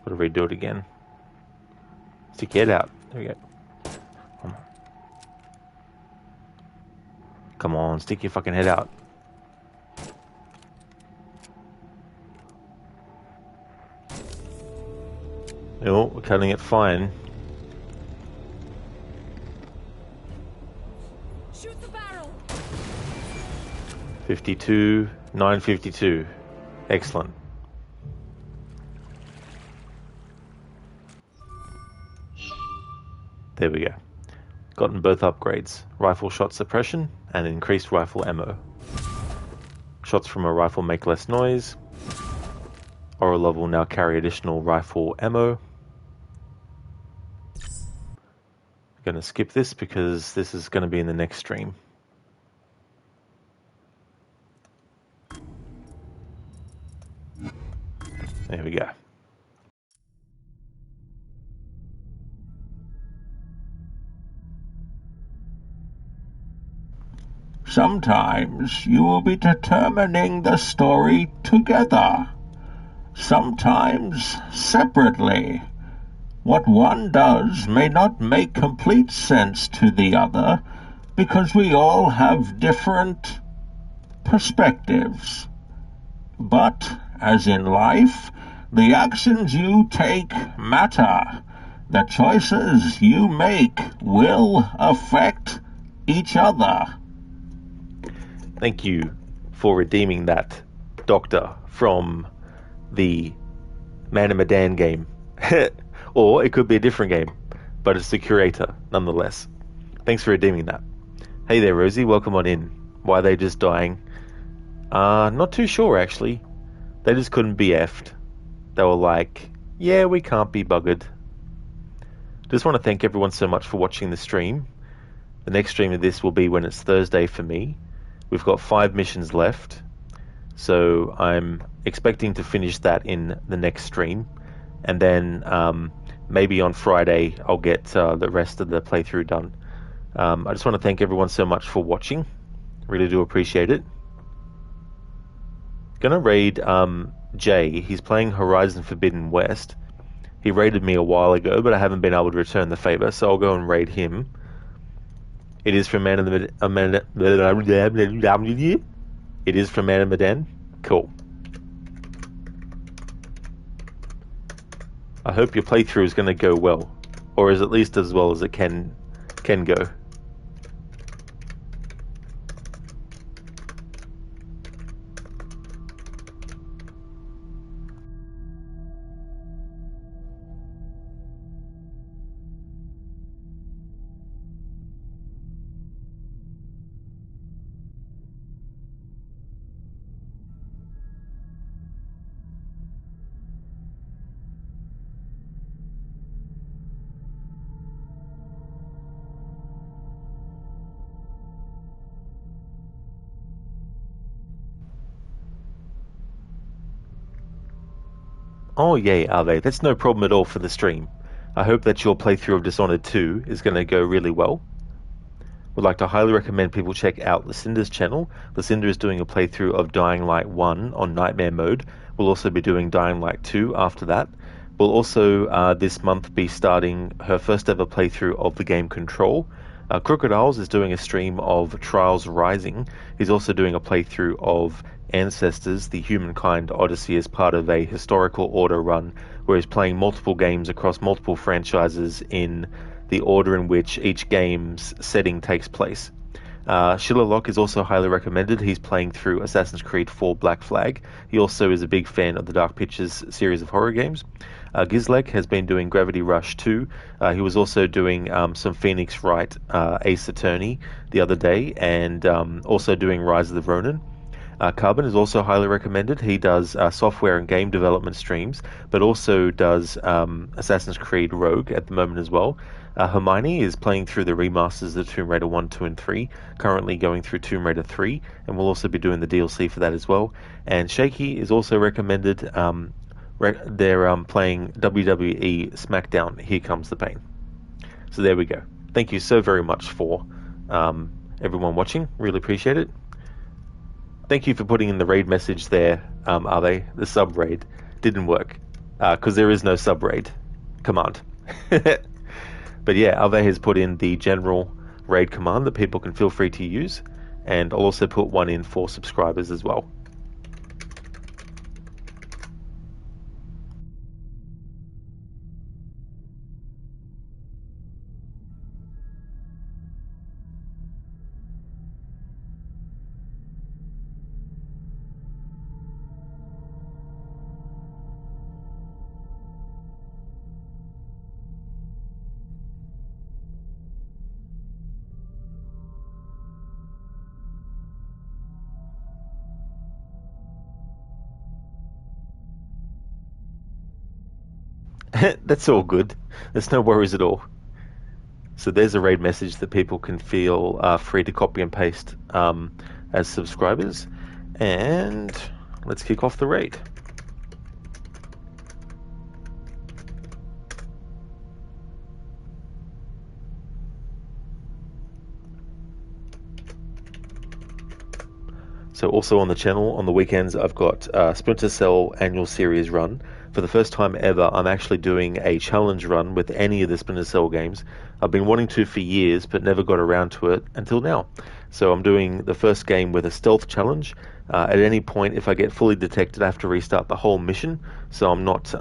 Gotta redo it again. Stick your head out. There we go. Come on, stick your fucking head out. Oh, we're cutting it fine. Shoot the barrel. 52, 952. Excellent. There we go. Gotten both upgrades. Rifle shot suppression and increased rifle ammo. Shots from a rifle make less noise. Orlov will now carry additional rifle ammo. Gonna skip this because this is gonna be in the next stream. There we go. Sometimes you will be determining the story together, sometimes separately. What one does may not make complete sense to the other because we all have different perspectives. But, as in life, the actions you take matter. The choices you make will affect each other. Thank you for redeeming that, Doctor, from the Man and Medan game. Or it could be a different game, but it's the curator, nonetheless. Thanks for redeeming that. Hey there, Rosie, welcome on in. Why are they just dying? Not too sure, actually. They just couldn't be effed. they were like, yeah, we can't be buggered. Just want to thank everyone so much for watching the stream. The next stream of this will be when it's Thursday for me. We've got 5 missions left, so I'm expecting to finish that in the next stream, and then maybe on Friday I'll get the rest of the playthrough done. I just want to thank everyone so much for watching. Really do appreciate it. Gonna raid Jay. He's playing Horizon Forbidden West. He raided me a while ago, but I haven't been able to return the favor, so I'll go and raid him. It is from Man of the It is from Man of Medan. Cool. I hope your playthrough is going to go well, or is at least as well as it can go. Oh yay, Ave, that's no problem at all for the stream. I hope that your playthrough of Dishonored 2 is going to go really well. Would like to highly recommend people check out Lucinda's channel. Lucinda is doing a playthrough of Dying Light 1 on Nightmare mode. We'll also be doing Dying Light 2 after that. We'll also this month be starting her first ever playthrough of the game Control. Crocodiles is doing a stream of Trials Rising. He's also doing a playthrough of Ancestors, the Humankind Odyssey, as part of a historical order run, where he's playing multiple games across multiple franchises in the order in which each game's setting takes place. Shillerlock is also highly recommended. He's playing through Assassin's Creed 4 Black Flag. He also is a big fan of the Dark Pictures series of horror games. Gizlek has been doing Gravity Rush 2. He was also doing some Phoenix Wright Ace Attorney the other day, and also doing Rise of the Ronin. Carbon is also highly recommended. He does software and game development streams, but also does Assassin's Creed Rogue at the moment as well. Hermione is playing through the remasters of Tomb Raider 1, 2, and 3, currently going through Tomb Raider 3, and we'll also be doing the DLC for that as well. And Shaky is also recommended. They're playing WWE SmackDown, Here Comes the Pain. So there we go. Thank you so very much for everyone watching. Really appreciate it. Thank you for putting in the raid message there, Ave. The sub raid didn't work because there is no sub raid command. But yeah, Ave has put in the general raid command that people can feel free to use, and I'll also put one in for subscribers as well. That's all good. There's no worries at all. So there's a raid message that people can feel free to copy and paste as subscribers. And let's kick off the raid. So also on the channel, on the weekends, I've got Splinter Cell Annual Series Run. For the first time ever, I'm actually doing a challenge run with any of the Splinter Cell games. I've been wanting to for years, but never got around to it until now. So I'm doing the first game with a stealth challenge. At any point, if I get fully detected, I have to restart the whole mission. So I'm not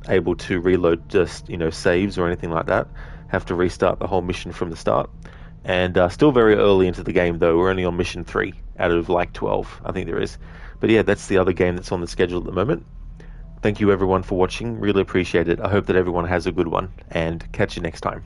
able to reload just, saves or anything like that. Have to restart the whole mission from the start. And still very early into the game, though. We're only on mission 3 out of like 12, I think there is. But yeah, that's the other game that's on the schedule at the moment. Thank you everyone for watching. Really appreciate it. I hope that everyone has a good one, and catch you next time.